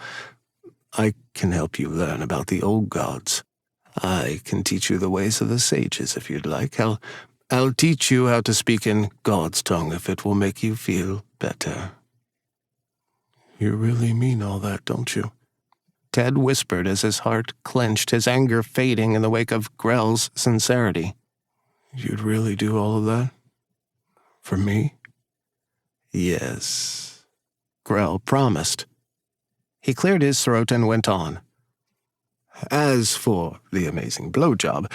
I can help you learn about the old gods. I can teach you the ways of the sages if you'd like. I'll teach you how to speak in God's tongue if it will make you feel better. You really mean all that, don't you? Ted whispered as his heart clenched, his anger fading in the wake of Grell's sincerity. You'd really do all of that? For me? Yes, Grell promised. He cleared his throat and went on. As for the amazing blowjob,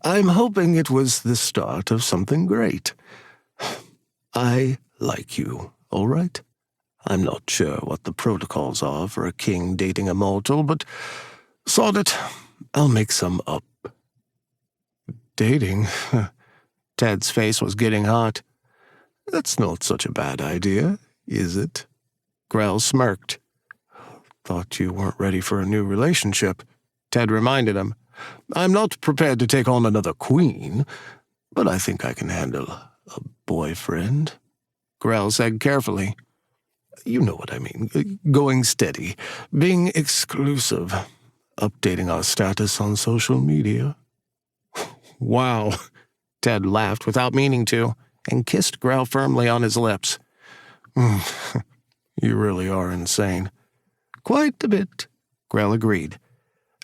I'm hoping it was the start of something great. I like you, all right? I'm not sure what the protocols are for a king dating a mortal, but sod it, I'll make some up. Dating? Ted's face was getting hot. That's not such a bad idea, is it? Grell smirked. Thought you weren't ready for a new relationship. Ted reminded him. I'm not prepared to take on another queen, but I think I can handle a boyfriend. Grell said carefully. You know what I mean. Going steady, being exclusive, updating our status on social media. Wow. Ted laughed without meaning to, and kissed Grell firmly on his lips. You really are insane. Quite a bit, Grell agreed.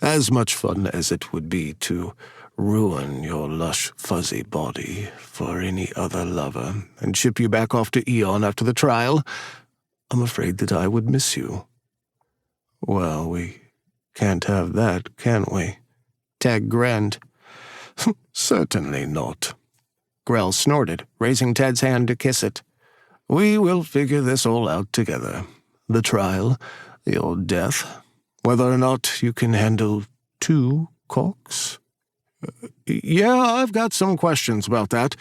As much fun as it would be to ruin your lush, fuzzy body for any other lover and ship you back off to Eon after the trial, I'm afraid that I would miss you. Well, we can't have that, can we? Ted grinned. Certainly not. Grell snorted, raising Ted's hand to kiss it. We will figure this all out together. The trial, your death, whether or not you can handle 2 cocks. Yeah, I've got some questions about that.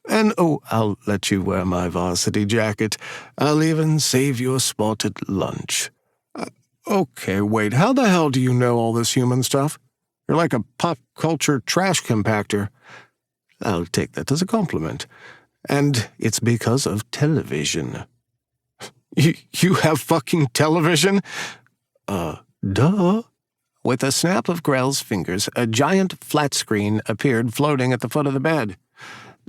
And, I'll let you wear my varsity jacket. I'll even save you a spot at lunch. Okay, wait, how the hell do you know all this human stuff? You're like a pop culture trash compactor. I'll take that as a compliment. And it's because of television. You have fucking television? Duh. With a snap of Grell's fingers, a giant flat screen appeared floating at the foot of the bed.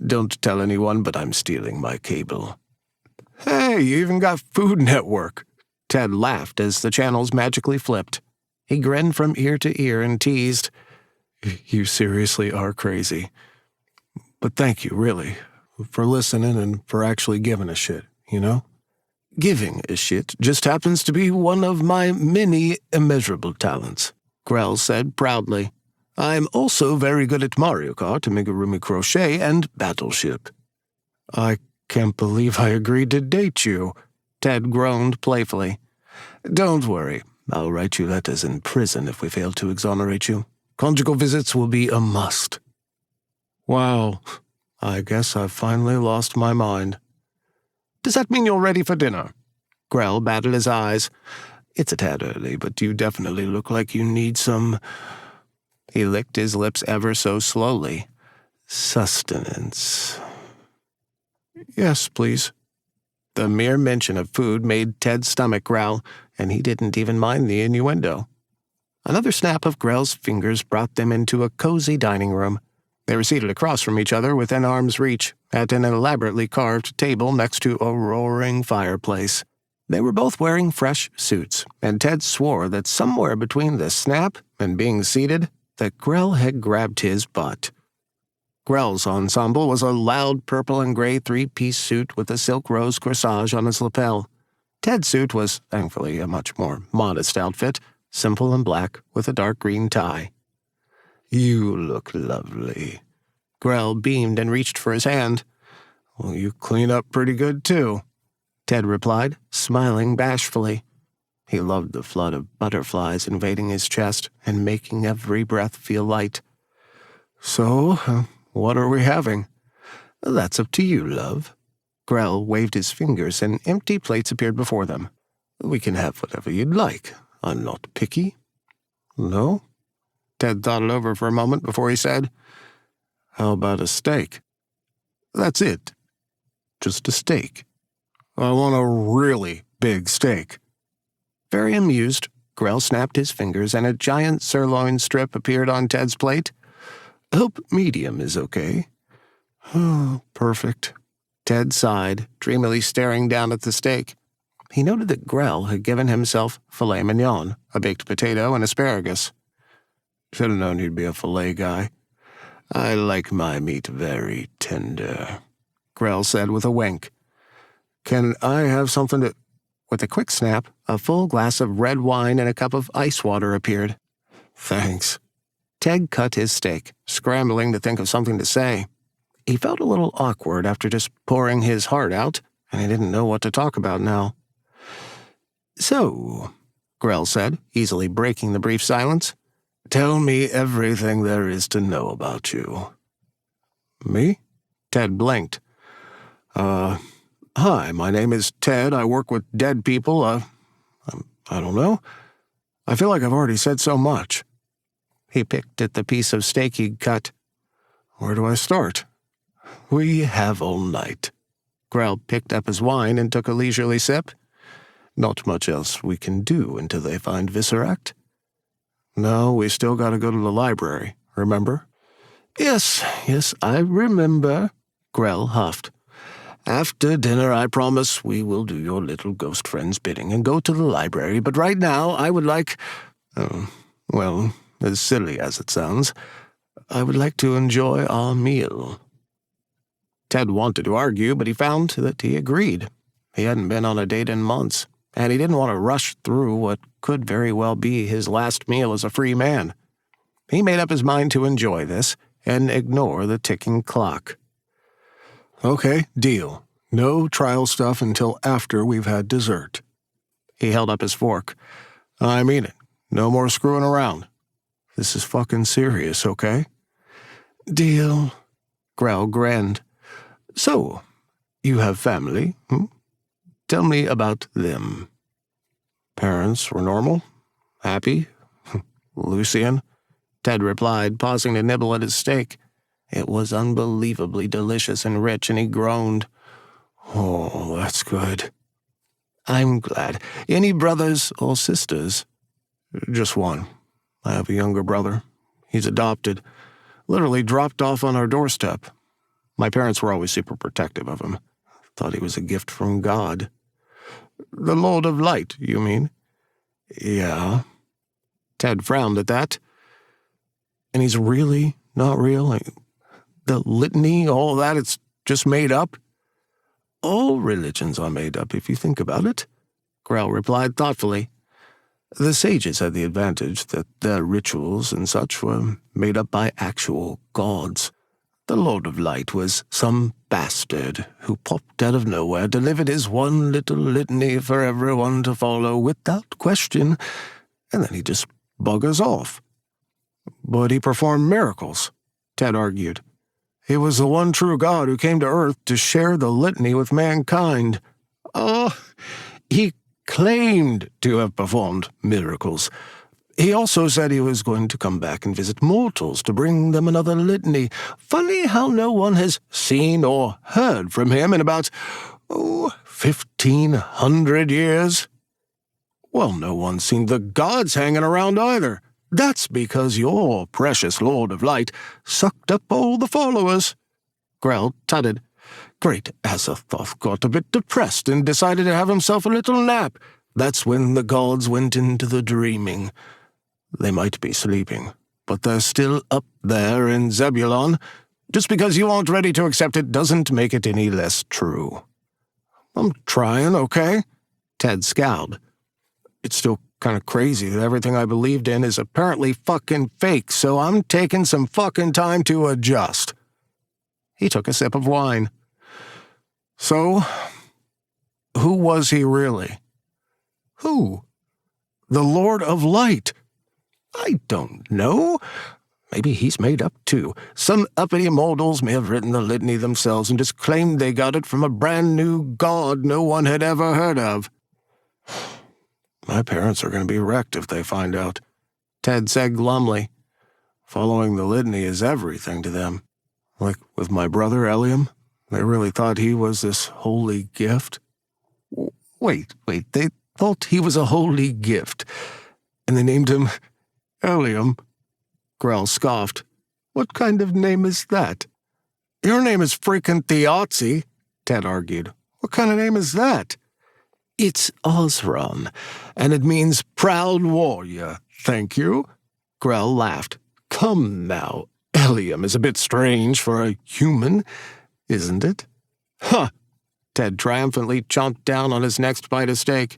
Don't tell anyone, but I'm stealing my cable. Hey, you even got Food Network. Ted laughed as the channels magically flipped. He grinned from ear to ear and teased. You seriously are crazy. But thank you, really, for listening and for actually giving a shit, you know? Giving a shit just happens to be one of my many immeasurable talents, Grell said proudly. I'm also very good at Mario Kart, amigurumi crochet, and Battleship. I can't believe I agreed to date you, Ted groaned playfully. Don't worry. I'll write you letters in prison if we fail to exonerate you. Conjugal visits will be a must. Wow. I guess I've finally lost my mind. Does that mean you're ready for dinner? Grell batted his eyes. It's a tad early, but you definitely look like you need some... He licked his lips ever so slowly. Sustenance. Yes, please. The mere mention of food made Ted's stomach growl, and he didn't even mind the innuendo. Another snap of Grell's fingers brought them into a cozy dining room. They were seated across from each other within arm's reach, at an elaborately carved table next to a roaring fireplace. They were both wearing fresh suits, and Ted swore that somewhere between the snap and being seated, that Grell had grabbed his butt. Grell's ensemble was a loud purple and gray 3-piece suit with a silk rose corsage on its lapel. Ted's suit was, thankfully, a much more modest outfit, simple and black with a dark green tie. You look lovely. Grell beamed and reached for his hand. Well, you clean up pretty good, too, Ted replied, smiling bashfully. He loved the flood of butterflies invading his chest and making every breath feel light. So, what are we having? That's up to you, love. Grell waved his fingers and empty plates appeared before them. We can have whatever you'd like. I'm not picky. No? Ted thought it over for a moment before he said, How about a steak? That's it. Just a steak. I want a really big steak. Very amused, Grell snapped his fingers and a giant sirloin strip appeared on Ted's plate. Hope medium is okay. Oh, perfect. Ted sighed, dreamily staring down at the steak. He noted that Grell had given himself filet mignon, a baked potato, and asparagus. Should have known he'd be a filet guy. I like my meat very tender, Grell said with a wink. Can I have something to... With a quick snap, a full glass of red wine and a cup of ice water appeared. Thanks. Ted cut his steak, scrambling to think of something to say. He felt a little awkward after just pouring his heart out, and he didn't know what to talk about now. So, Grell said, easily breaking the brief silence, tell me everything there is to know about you. Me? Ted blinked. Hi, my name is Ted. I work with dead people. I don't know. I feel like I've already said so much. He picked at the piece of steak he'd cut. Where do I start? We have all night. Grell picked up his wine and took a leisurely sip. Not much else we can do until they find Visceract. No, we still gotta go to the library, remember? Yes, I remember, Grell huffed. After dinner, I promise we will do your little ghost friend's bidding and go to the library, but right now I would like... well, as silly as it sounds, I would like to enjoy our meal. Ted wanted to argue, but he found that he agreed. He hadn't been on a date in months, and he didn't want to rush through what could very well be his last meal as a free man. He made up his mind to enjoy this and ignore the ticking clock. Okay, deal. No trial stuff until after we've had dessert. He held up his fork. I mean it. No more screwing around. This is fucking serious, okay? Deal. Grell grinned. So, you have family, Tell me about them. Parents were normal? Happy? Lucian? Ted replied, pausing to nibble at his steak. It was unbelievably delicious and rich, and he groaned. Oh, that's good. I'm glad. Any brothers or sisters? Just one. I have a younger brother. He's adopted. Literally dropped off on our doorstep. My parents were always super protective of him. Thought he was a gift from God. The Lord of Light, you mean? Yeah. Ted frowned at that. And he's really not real? The litany, all that, it's just made up? All religions are made up, if you think about it, Grell replied thoughtfully. The sages had the advantage that their rituals and such were made up by actual gods. The Lord of Light was some bastard who popped out of nowhere, delivered his one little litany for everyone to follow without question, and then he just buggers off. But he performed miracles, Ted argued. He was the one true God who came to Earth to share the litany with mankind. Oh, he claimed to have performed miracles. He also said he was going to come back and visit mortals to bring them another litany. Funny how no one has seen or heard from him in about, 1,500 years. Well, no one's seen the gods hanging around either. That's because your precious Lord of Light sucked up all the followers. Grell tutted. Great Azathoth got a bit depressed and decided to have himself a little nap. That's when the gods went into the dreaming. They might be sleeping, but they're still up there in Zebulon. Just because you aren't ready to accept it doesn't make it any less true. I'm trying, okay? Ted scowled. It's still kind of crazy that everything I believed in is apparently fucking fake, so I'm taking some fucking time to adjust. He took a sip of wine. So, who was he really? Who? The Lord of Light. I don't know. Maybe he's made up, too. Some uppity modals may have written the litany themselves and just claimed they got it from a brand-new god no one had ever heard of. My parents are going to be wrecked if they find out, Ted said glumly. Following the litany is everything to them. Like with my brother, Eliam, they really thought he was this holy gift. Wait, they thought he was a holy gift, and they named him Eliam? Grell scoffed. What kind of name is that? Your name is freaking Thiazi, Ted argued. What kind of name is that? It's Osron, and it means proud warrior, thank you. Grell laughed. Come now, Eliam is a bit strange for a human, isn't it? Huh! Ted triumphantly chomped down on his next bite of steak.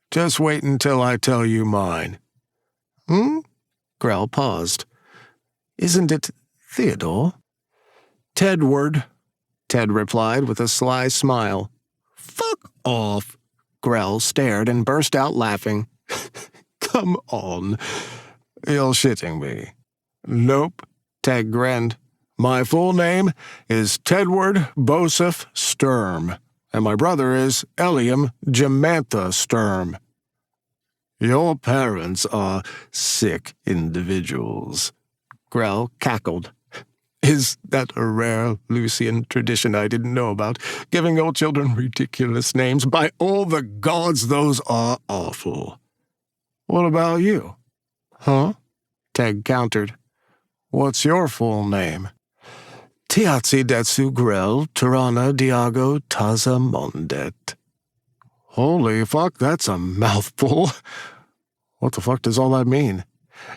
Just wait until I tell you mine. Grell paused. Isn't it Theodore? Tedward, Ted replied with a sly smile. Fuck off! Grell stared and burst out laughing. Come on. You're shitting me. Nope, Ted grinned. My full name is Tedward Boseph Sturm, and my brother is Eliam Jamantha Sturm. Your parents are sick individuals. Grell cackled. Is that a rare Lucian tradition I didn't know about, giving old children ridiculous names? By all the gods, those are awful. What about you? Huh? Ted countered. What's your full name? Tiazzi Detsu Grell Tirana Diago Taza Mondet. Holy fuck, that's a mouthful. What the fuck does all that mean?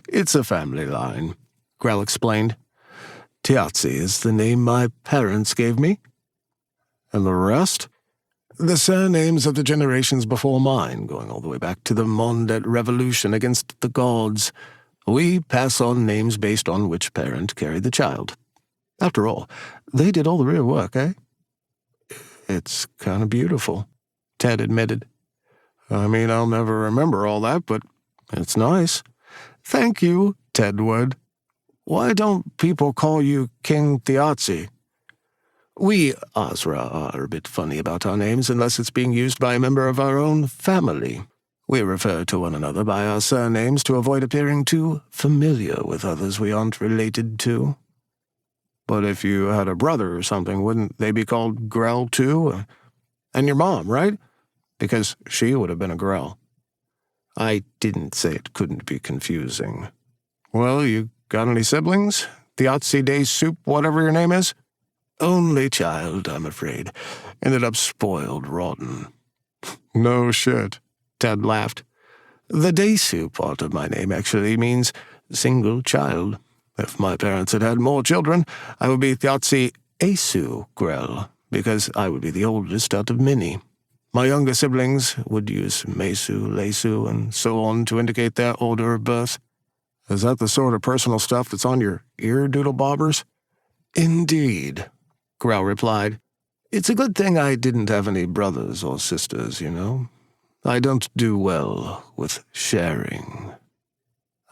It's a family line, Grell explained. Tiazzi is the name my parents gave me. And the rest? The surnames of the generations before mine, going all the way back to the Mondet Revolution against the gods. We pass on names based on which parent carried the child. After all, they did all the real work, eh? It's kind of beautiful, Ted admitted. I mean, I'll never remember all that, but it's nice. Thank you, Tedward. Why don't people call you King Thiazi? We, Azra, are a bit funny about our names unless it's being used by a member of our own family. We refer to one another by our surnames to avoid appearing too familiar with others we aren't related to. But if you had a brother or something, wouldn't they be called Grell too? And your mom, right? Because she would have been a Grell. I didn't say it couldn't be confusing. Well, you got any siblings? Thiazi Day Soup, whatever your name is? Only child, I'm afraid. Ended up spoiled rotten. No shit, Ted laughed. The Desu part of my name actually means single child. If my parents had had more children, I would be Thiazi Asu Grell, because I would be the oldest out of many. My younger siblings would use Mesu, Lesu, and so on to indicate their order of birth. Is that the sort of personal stuff that's on your ear doodle bobbers? Indeed, Grell replied. It's a good thing I didn't have any brothers or sisters, you know. I don't do well with sharing.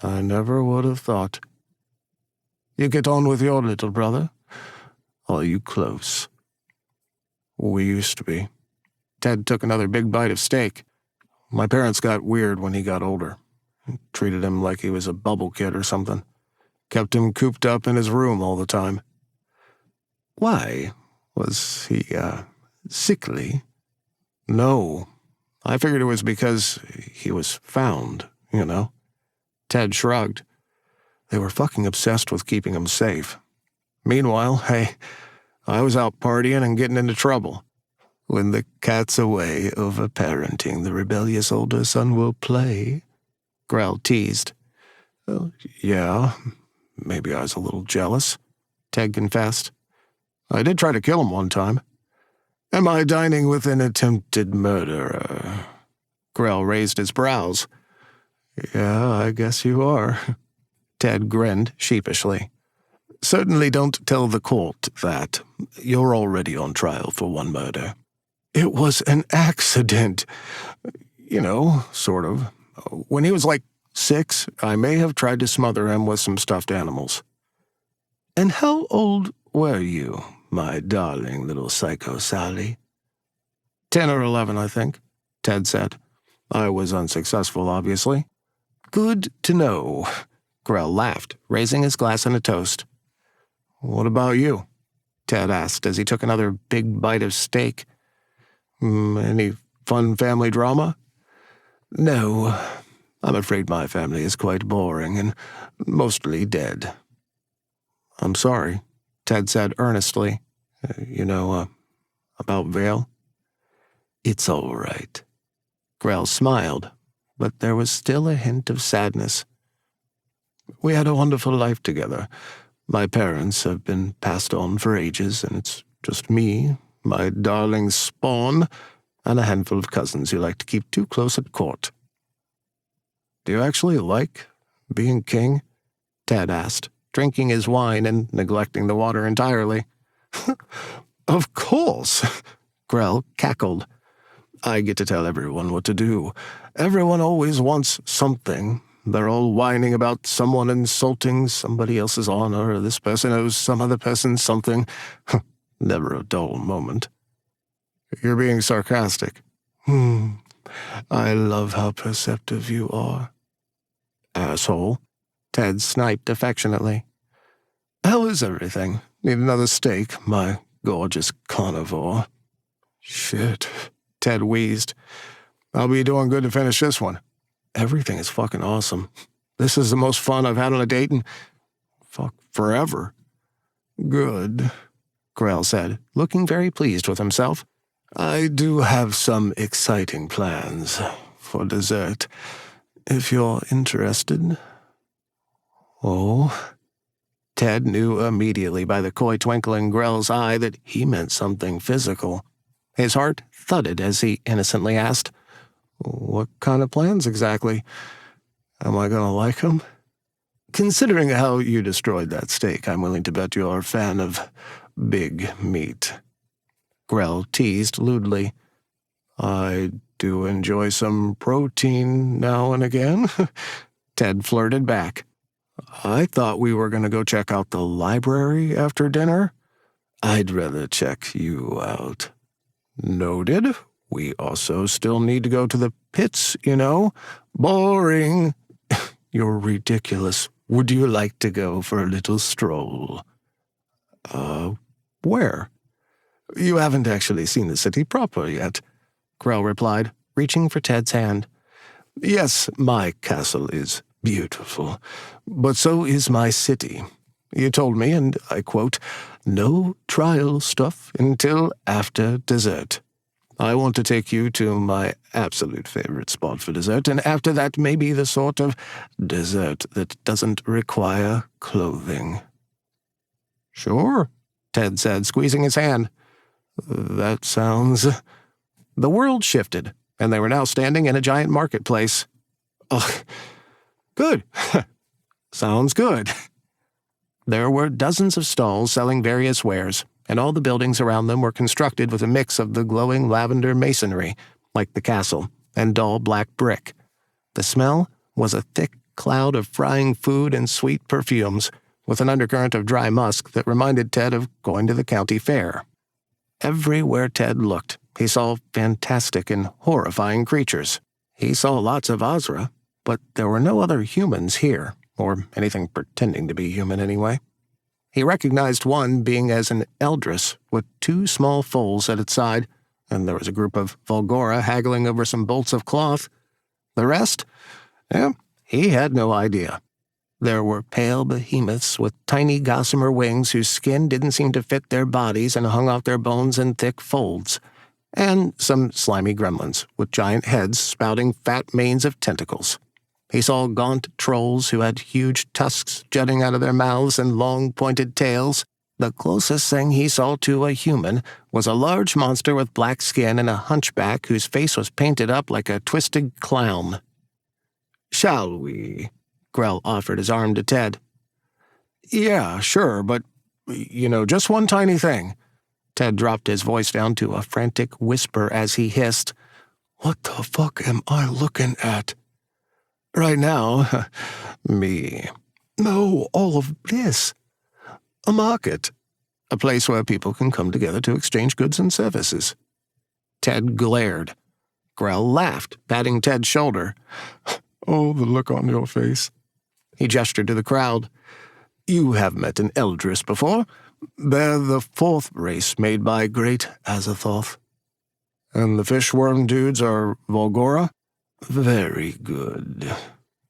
I never would have thought. You get on with your little brother? Are you close? We used to be. Ted took another big bite of steak. My parents got weird when he got older. Treated him like he was a bubble kid or something. Kept him cooped up in his room all the time. Why? Was he, sickly? No. I figured it was because he was found, you know. Ted shrugged. They were fucking obsessed with keeping him safe. Meanwhile, hey, I was out partying and getting into trouble. When the cat's away overparenting, the rebellious older son will play, Grell teased. Well, yeah, maybe I was a little jealous, Ted confessed. I did try to kill him one time. Am I dining with an attempted murderer? Grell raised his brows. Yeah, I guess you are. Ted grinned sheepishly. Certainly don't tell the court that. You're already on trial for one murder. It was an accident. You know, sort of. When he was like 6, I may have tried to smother him with some stuffed animals. And how old were you, my darling little psycho Sally? 10 or 11, I think, Ted said. I was unsuccessful, obviously. Good to know. Grell laughed, raising his glass in a toast. What about you? Ted asked as he took another big bite of steak. Any fun family drama? No, I'm afraid my family is quite boring and mostly dead. I'm sorry, Ted said earnestly. About Vale? It's all right. Grell smiled, but there was still a hint of sadness. We had a wonderful life together. My parents have been passed on for ages, and it's just me, my darling spawn, and a handful of cousins who like to keep too close at court. Do you actually like being king? Ted asked, drinking his wine and neglecting the water entirely. Of course, Grell cackled. I get to tell everyone what to do. Everyone always wants something. They're all whining about someone insulting somebody else's honor, or this person owes some other person something. Never a dull moment. You're being sarcastic. I love how perceptive you are. Asshole, Ted sniped affectionately. How is everything? Need another steak, my gorgeous carnivore? Shit, Ted wheezed. I'll be doing good to finish this one. Everything is fucking awesome. This is the most fun I've had on a date in forever. Good, Grell said, looking very pleased with himself. I do have some exciting plans for dessert, if you're interested. Oh? Ted knew immediately by the coy twinkle in Grell's eye that he meant something physical. His heart thudded as he innocently asked, What kind of plans exactly? Am I going to like them? Considering how you destroyed that steak, I'm willing to bet you're a fan of big meat. Grell teased lewdly. I do enjoy some protein now and again, Ted flirted back. I thought we were going to go check out the library after dinner. I'd rather check you out. Noted. We also still need to go to the pits, Boring. You're ridiculous. Would you like to go for a little stroll? Where? You haven't actually seen the city proper yet, Grell replied, reaching for Ted's hand. Yes, my castle is beautiful, but so is my city. You told me, and I quote, no trial stuff until after dessert. I want to take you to my absolute favorite spot for dessert, and after that, maybe the sort of dessert that doesn't require clothing. Sure, Ted said, squeezing his hand. That sounds... The world shifted, and they were now standing in a giant marketplace. Ugh, good. Sounds good. There were dozens of stalls selling various wares, and all the buildings around them were constructed with a mix of the glowing lavender masonry, like the castle, and dull black brick. The smell was a thick cloud of frying food and sweet perfumes, with an undercurrent of dry musk that reminded Ted of going to the county fair. Everywhere Ted looked, he saw fantastic and horrifying creatures. He saw lots of Ozra, but there were no other humans here, or anything pretending to be human anyway. He recognized one being as an eldress with 2 small foals at its side, and there was a group of Volgora haggling over some bolts of cloth. The rest? He had no idea. There were pale behemoths with tiny gossamer wings whose skin didn't seem to fit their bodies and hung off their bones in thick folds, and some slimy gremlins with giant heads spouting fat manes of tentacles. He saw gaunt trolls who had huge tusks jutting out of their mouths and long pointed tails. The closest thing he saw to a human was a large monster with black skin and a hunchback whose face was painted up like a twisted clown. Shall we? Grell offered his arm to Ted. Yeah, sure, but, just one tiny thing. Ted dropped his voice down to a frantic whisper as he hissed, What the fuck am I looking at? Right now, me. No, all of this. A market. A place where people can come together to exchange goods and services. Ted glared. Grell laughed, patting Ted's shoulder. Oh, the look on your face. He gestured to the crowd. You have met an Eldris before. They're the 4th race made by Great Azathoth. And the fishworm dudes are Volgora? Very good.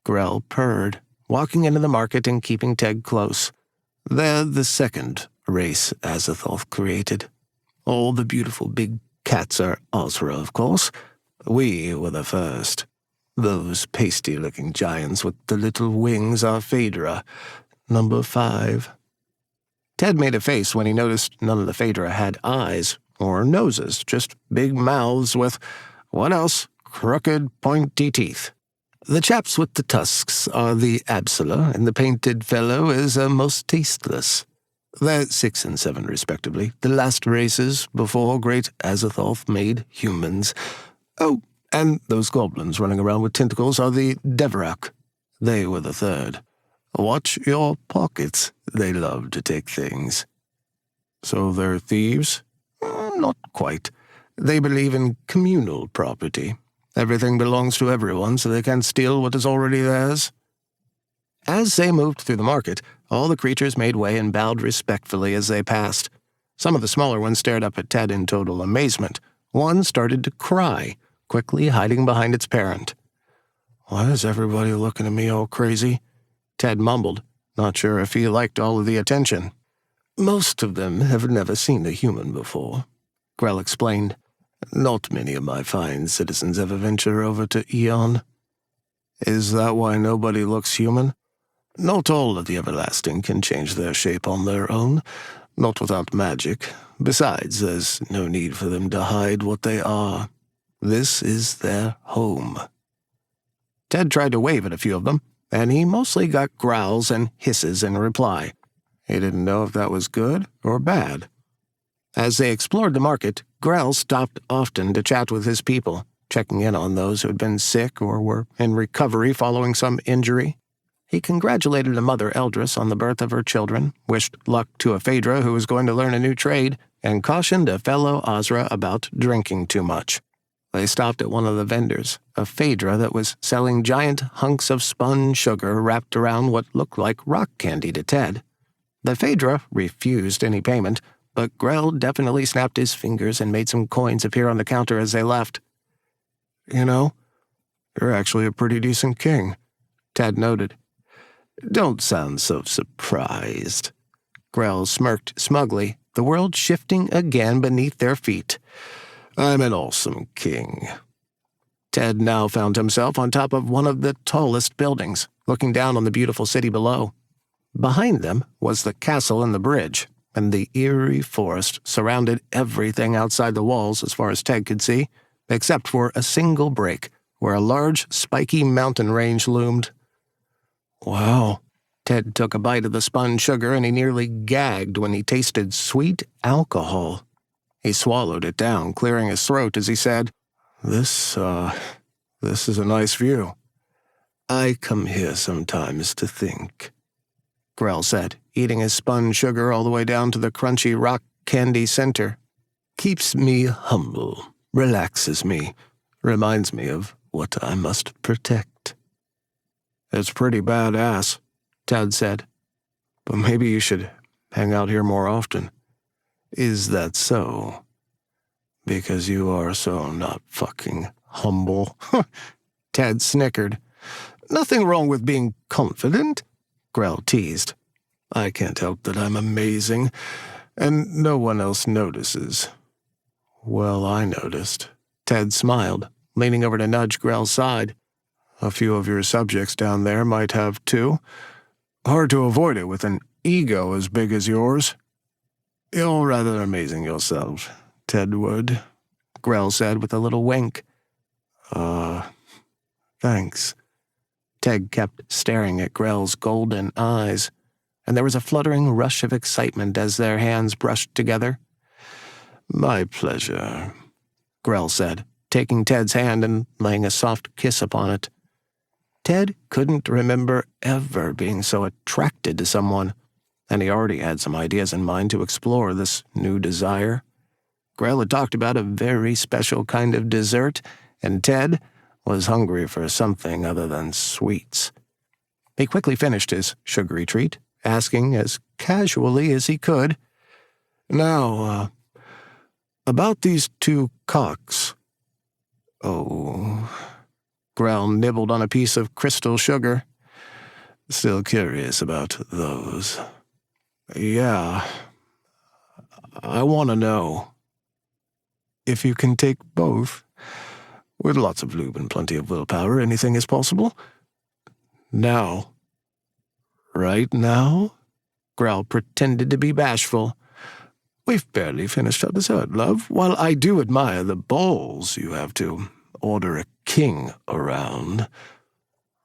Grell purred, walking into the market and keeping Ted close. They're the 2nd race Azathoth created. All the beautiful big cats are Ozra, of course. We were the first. Those pasty-looking giants with the little wings are Phaedra, number 5. Ted made a face when he noticed none of the Phaedra had eyes or noses, just big mouths with, what else, crooked, pointy teeth. The chaps with the tusks are the Absola, and the painted fellow is most tasteless. They're 6 and 7, respectively, the last races before Great Azathoth made humans. Oh, and those goblins running around with tentacles are the Deverak. They were the 3rd. Watch your pockets. They love to take things. So they're thieves? Not quite. They believe in communal property. Everything belongs to everyone, so they can't steal what is already theirs. As they moved through the market, all the creatures made way and bowed respectfully as they passed. Some of the smaller ones stared up at Ted in total amazement. One started to cry, quickly hiding behind its parent. Why is everybody looking at me all crazy? Ted mumbled, not sure if he liked all of the attention. Most of them have never seen a human before, Grell explained. Not many of my fine citizens ever venture over to Eon. Is that why nobody looks human? Not all of the everlasting can change their shape on their own, not without magic. Besides, there's no need for them to hide what they are. This is their home. Ted tried to wave at a few of them, and he mostly got growls and hisses in reply. He didn't know if that was good or bad. As they explored the market, Grell stopped often to chat with his people, checking in on those who had been sick or were in recovery following some injury. He congratulated a mother Eldris on the birth of her children, wished luck to a Phaedra who was going to learn a new trade, and cautioned a fellow Ozra about drinking too much. They stopped at one of the vendors, a Phaedra that was selling giant hunks of spun sugar wrapped around what looked like rock candy to Ted. The Phaedra refused any payment, but Grell definitely snapped his fingers and made some coins appear on the counter as they left. You know, you're actually a pretty decent king, Ted noted. Don't sound so surprised. Grell smirked smugly, the world shifting again beneath their feet. I'm an awesome king. Ted now found himself on top of one of the tallest buildings, looking down on the beautiful city below. Behind them was the castle and the bridge, and the eerie forest surrounded everything outside the walls as far as Ted could see, except for a single break where a large, spiky mountain range loomed. Wow. Ted took a bite of the spun sugar and he nearly gagged when he tasted sweet alcohol. He swallowed it down, clearing his throat as he said, This is a nice view. I come here sometimes to think, Grell said, eating his spun sugar all the way down to the crunchy rock candy center. Keeps me humble, relaxes me, reminds me of what I must protect. It's pretty badass, Ted said. But maybe you should hang out here more often. Is that so? Because you are so not fucking humble. Ted snickered. Nothing wrong with being confident, Grell teased. I can't help that I'm amazing, and no one else notices. Well, I noticed. Ted smiled, leaning over to nudge Grell's side. A few of your subjects down there might have too. Hard to avoid it with an ego as big as yours. You're rather amazing yourself, Tedward, Grell said with a little wink. Thanks. Ted kept staring at Grell's golden eyes, and there was a fluttering rush of excitement as their hands brushed together. My pleasure, Grell said, taking Ted's hand and laying a soft kiss upon it. Ted couldn't remember ever being so attracted to someone, and he already had some ideas in mind to explore this new desire. Grell had talked about a very special kind of dessert, and Ted was hungry for something other than sweets. He quickly finished his sugary treat, asking as casually as he could, "Now, about these two cocks." "Oh." Grell nibbled on a piece of crystal sugar. "Still curious about those." "Yeah. I want to know if you can take both. With lots of lube and plenty of willpower, anything is possible. Now." "Right now?" Grell pretended to be bashful. "We've barely finished our dessert, love. While I do admire the balls you have to order a king around."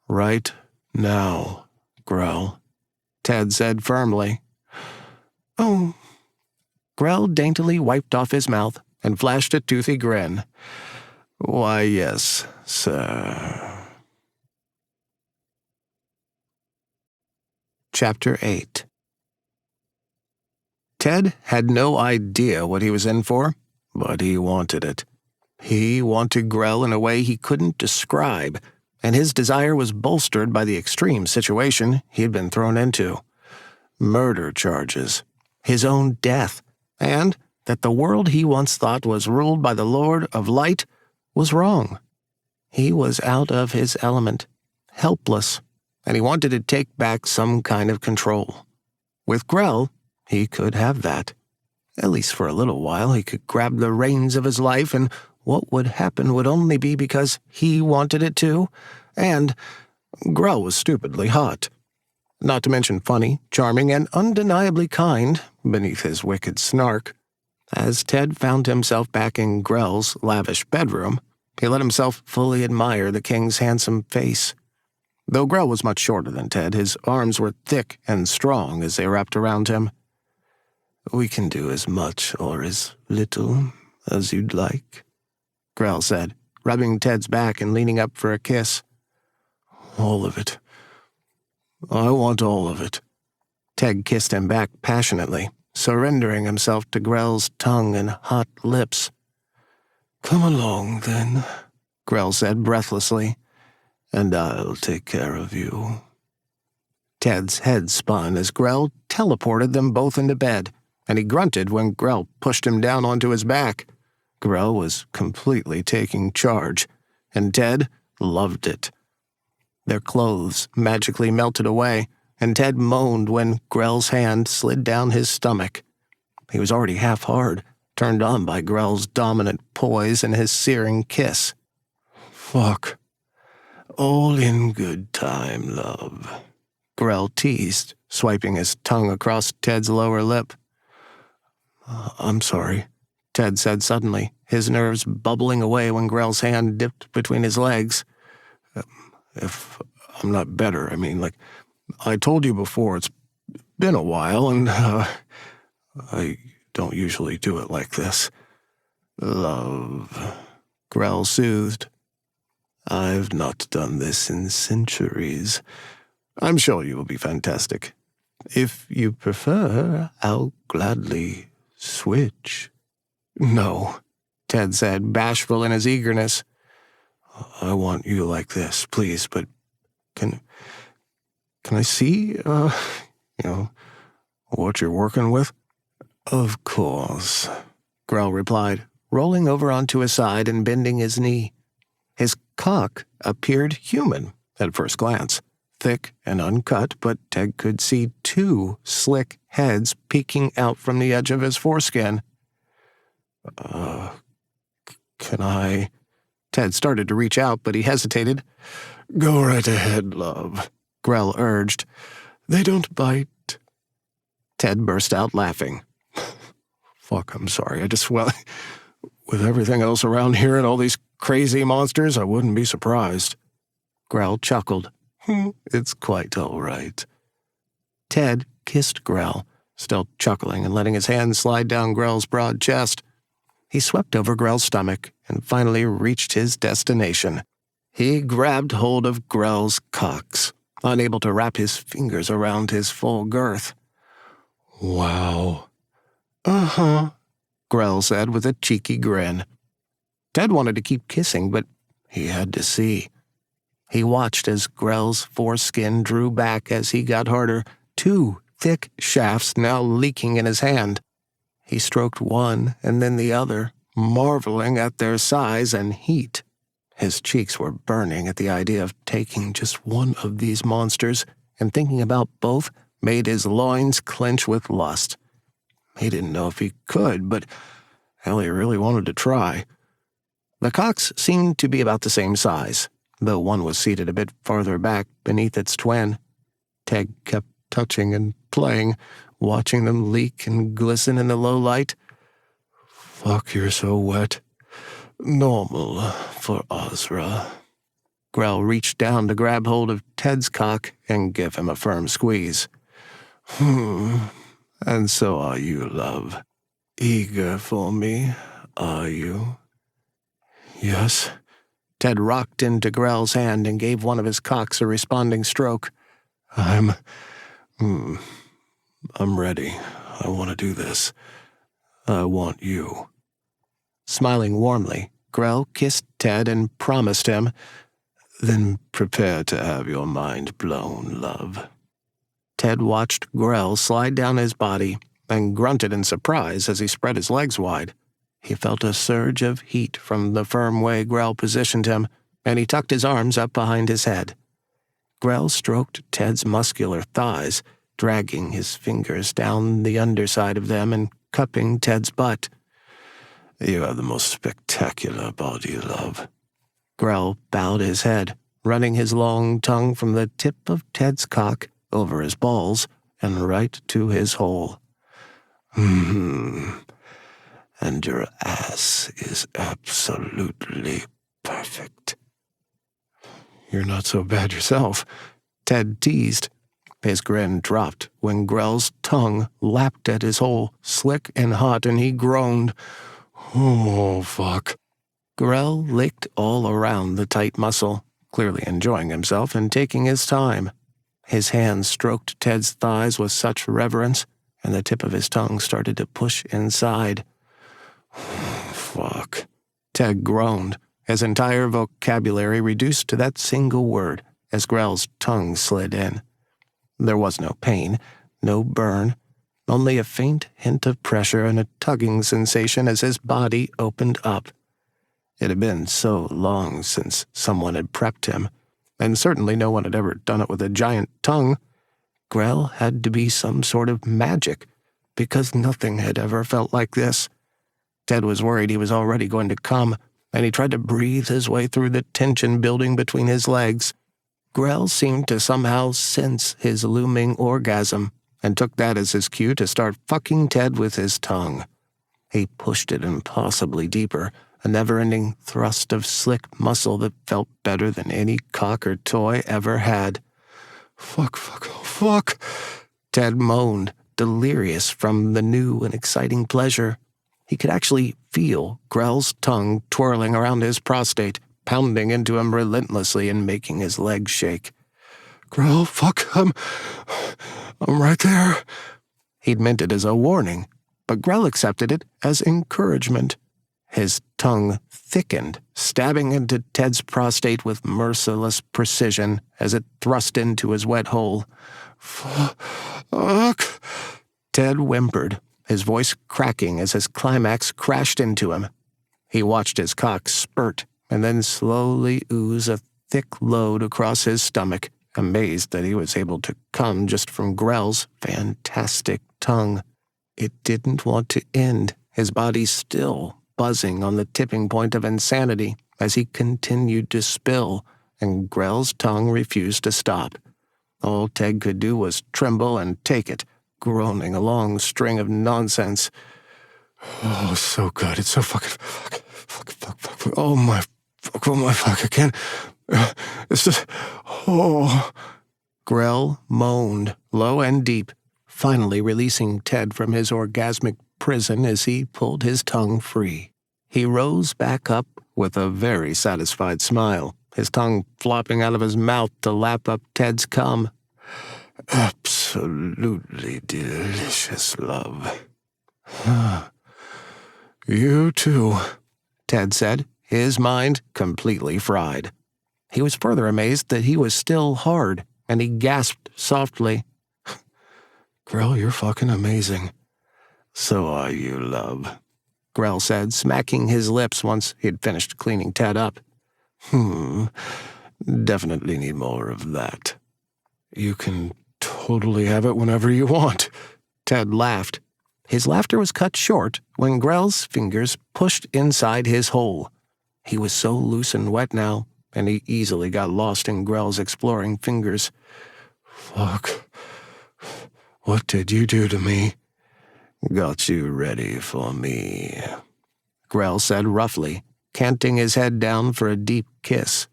"Right now, Grell," Ted said firmly. "Oh." Grell daintily wiped off his mouth and flashed a toothy grin. "Why, yes, sir." Chapter 8. Ted had no idea what he was in for, but he wanted it. He wanted Grell in a way he couldn't describe, and his desire was bolstered by the extreme situation he had been thrown into. Murder charges, his own death, and that the world he once thought was ruled by the Lord of Light was wrong. He was out of his element, helpless, and he wanted to take back some kind of control. With Grell, he could have that. At least for a little while, he could grab the reins of his life, and what would happen would only be because he wanted it to, and Grell was stupidly hot. Not to mention funny, charming, and undeniably kind beneath his wicked snark. As Ted found himself back in Grell's lavish bedroom, he let himself fully admire the king's handsome face. Though Grell was much shorter than Ted, his arms were thick and strong as they wrapped around him. "We can do as much or as little as you'd like," Grell said, rubbing Ted's back and leaning up for a kiss. "All of it. I want all of it." Ted kissed him back passionately, surrendering himself to Grell's tongue and hot lips. "Come along, then," Grell said breathlessly, "and I'll take care of you." Ted's head spun as Grell teleported them both into bed, and he grunted when Grell pushed him down onto his back. Grell was completely taking charge, and Ted loved it. Their clothes magically melted away, and Ted moaned when Grell's hand slid down his stomach. He was already half hard, turned on by Grell's dominant poise and his searing kiss. "Fuck. All in good time, love," Grell teased, swiping his tongue across Ted's lower lip. "I'm sorry," Ted said suddenly, his nerves bubbling away when Grell's hand dipped between his legs. "If I'm not better, I told you before, it's been a while, and I don't usually do it like this." "Love," Grell soothed. "I've not done this in centuries. I'm sure you will be fantastic. If you prefer, I'll gladly switch." "No," Ted said, bashful in his eagerness. "I want you like this, please, but can I see, what you're working with?" "Of course," Grell replied, rolling over onto his side and bending his knee. His cock appeared human at first glance, thick and uncut, but Ted could see two slick heads peeking out from the edge of his foreskin. Can I?" Ted started to reach out, but he hesitated. "Go right ahead, love," Grell urged. "They don't bite." Ted burst out laughing. "Fuck, I'm sorry. With everything else around here and all these crazy monsters, I wouldn't be surprised." Grell chuckled. "It's quite all right." Ted kissed Grell, still chuckling and letting his hand slide down Grell's broad chest. He swept over Grell's stomach and finally reached his destination. He grabbed hold of Grell's cocks, unable to wrap his fingers around his full girth. Wow. Uh-huh, Grell said with a cheeky grin. Ted wanted to keep kissing, but he had to see. He watched as Grell's foreskin drew back as he got harder, 2 thick shafts now leaking in his hand. He stroked one and then the other, marveling at their size and heat. His cheeks were burning at the idea of taking just one of these monsters, and thinking about both made his loins clench with lust. He didn't know if he could, but hell, he really wanted to try. The cocks seemed to be about the same size, though one was seated a bit farther back beneath its twin. Ted kept touching and playing, watching them leak and glisten in the low light. Fuck, you're so wet. Normal for Ozra. Grell reached down to grab hold of Ted's cock and give him a firm squeeze. And so are you, love. Eager for me, are you? Yes. Ted rocked into Grell's hand and gave one of his cocks a responding stroke. I'm ready. I want to do this. I want you. Smiling warmly, Grell kissed Ted and promised him, Then prepare to have your mind blown, love. Ted watched Grell slide down his body and grunted in surprise as he spread his legs wide. He felt a surge of heat from the firm way Grell positioned him, and he tucked his arms up behind his head. Grell stroked Ted's muscular thighs, dragging his fingers down the underside of them and cupping Ted's butt. You have the most spectacular body, love. Grell bowed his head, running his long tongue from the tip of Ted's cock over his balls and right to his hole. And your ass is absolutely perfect. You're not so bad yourself, Ted teased. His grin dropped when Grell's tongue lapped at his hole, slick and hot, and he groaned. Oh, fuck. Grell licked all around the tight muscle, clearly enjoying himself and taking his time. His hands stroked Ted's thighs with such reverence, and the tip of his tongue started to push inside. Fuck. Ted groaned, his entire vocabulary reduced to that single word as Grell's tongue slid in. There was no pain, no burn, only a faint hint of pressure and a tugging sensation as his body opened up. It had been so long since someone had prepped him, and certainly no one had ever done it with a giant tongue. Grell had to be some sort of magic, because nothing had ever felt like this. Ted was worried he was already going to come, and he tried to breathe his way through the tension building between his legs. Grell seemed to somehow sense his looming orgasm, and took that as his cue to start fucking Ted with his tongue. He pushed it impossibly deeper, a never-ending thrust of slick muscle that felt better than any cock or toy ever had. Fuck, oh, fuck. Ted moaned, delirious from the new and exciting pleasure. He could actually feel Grell's tongue twirling around his prostate, pounding into him relentlessly and making his legs shake. Grell, fuck, I'm right there. He'd meant it as a warning, but Grell accepted it as encouragement. His tongue thickened, stabbing into Ted's prostate with merciless precision as it thrust into his wet hole. Fuck. Ted whimpered, his voice cracking as his climax crashed into him. He watched his cock spurt and then slowly ooze a thick load across his stomach, amazed that he was able to come just from Grell's fantastic tongue. It didn't want to end, his body still buzzing on the tipping point of insanity as he continued to spill, and Grell's tongue refused to stop. All Ted could do was tremble and take it, groaning a long string of nonsense. Oh, so good. It's so fuck. Oh my fuck, I can't. It's just, oh. Grell moaned, low and deep, finally releasing Ted from his orgasmic prison as he pulled his tongue free. He rose back up with a very satisfied smile, his tongue flopping out of his mouth to lap up Ted's cum. Absolutely. absolutely delicious, love. You too, Ted said, his mind completely fried. He was further amazed that he was still hard, and he gasped softly. Grell, you're fucking amazing. So are you, love, Grell said, smacking his lips once he'd finished cleaning Ted up. Definitely need more of that. You can totally have it whenever you want. Ted laughed. His laughter was cut short when Grell's fingers pushed inside his hole. He was so loose and wet now, and he easily got lost in Grell's exploring fingers. Fuck. What did you do to me? Got you ready for me, Grell said roughly, canting his head down for a deep kiss.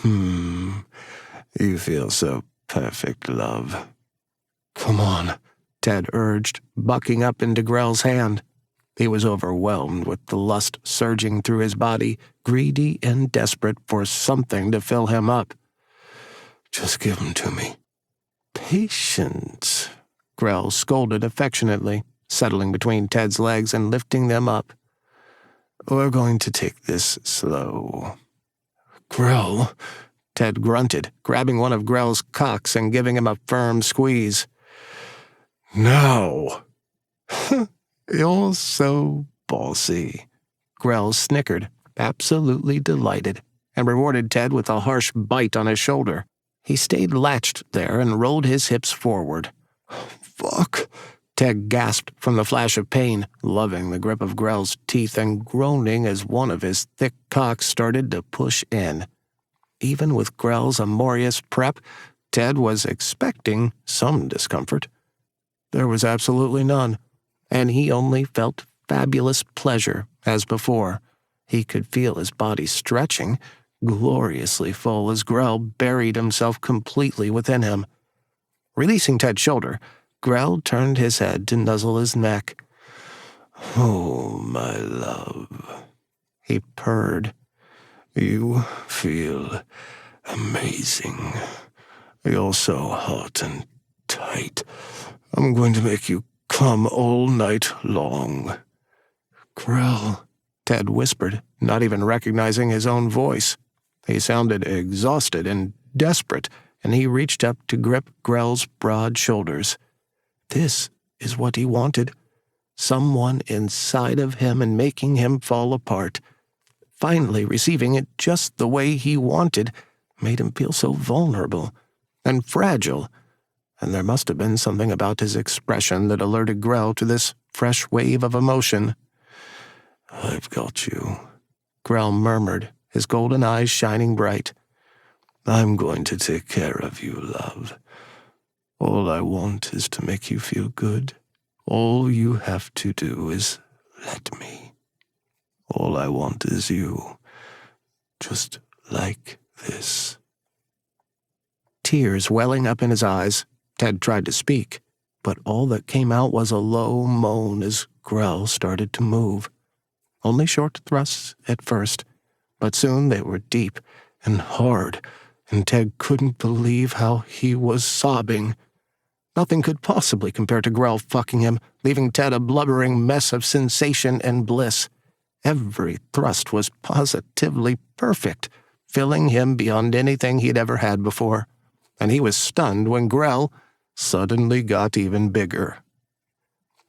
You feel so perfect, love. Come on, Ted urged, bucking up into Grell's hand. He was overwhelmed with the lust surging through his body, greedy and desperate for something to fill him up. Just give them to me. Patience, Grell scolded affectionately, settling between Ted's legs and lifting them up. We're going to take this slow. Grell, Ted grunted, grabbing one of Grell's cocks and giving him a firm squeeze. No. You're so bossy, Grell snickered, absolutely delighted, and rewarded Ted with a harsh bite on his shoulder. He stayed latched there and rolled his hips forward. Fuck, Ted gasped from the flash of pain, loving the grip of Grell's teeth and groaning as one of his thick cocks started to push in. Even with Grell's amorious prep, Ted was expecting some discomfort. There was absolutely none, and he only felt fabulous pleasure as before. He could feel his body stretching, gloriously full as Grell buried himself completely within him. Releasing Ted's shoulder, Grell turned his head to nuzzle his neck. Oh, my love, he purred. You feel amazing. You're so hot and tight. I'm going to make you come all night long. Grell, Ted whispered, not even recognizing his own voice. He sounded exhausted and desperate, and he reached up to grip Grell's broad shoulders. This is what he wanted. Someone inside of him and making him fall apart. Finally receiving it just the way he wanted made him feel so vulnerable and fragile, and there must have been something about his expression that alerted Grell to this fresh wave of emotion. I've got you, Grell murmured, his golden eyes shining bright. I'm going to take care of you, love. All I want is to make you feel good. All you have to do is let me. All I want is you. Just like this. Tears welling up in his eyes, Ted tried to speak, but all that came out was a low moan as Grell started to move. Only short thrusts at first, but soon they were deep and hard, and Ted couldn't believe how he was sobbing. Nothing could possibly compare to Grell fucking him, leaving Ted a blubbering mess of sensation and bliss. Every thrust was positively perfect, filling him beyond anything he'd ever had before, and he was stunned when Grell suddenly got even bigger.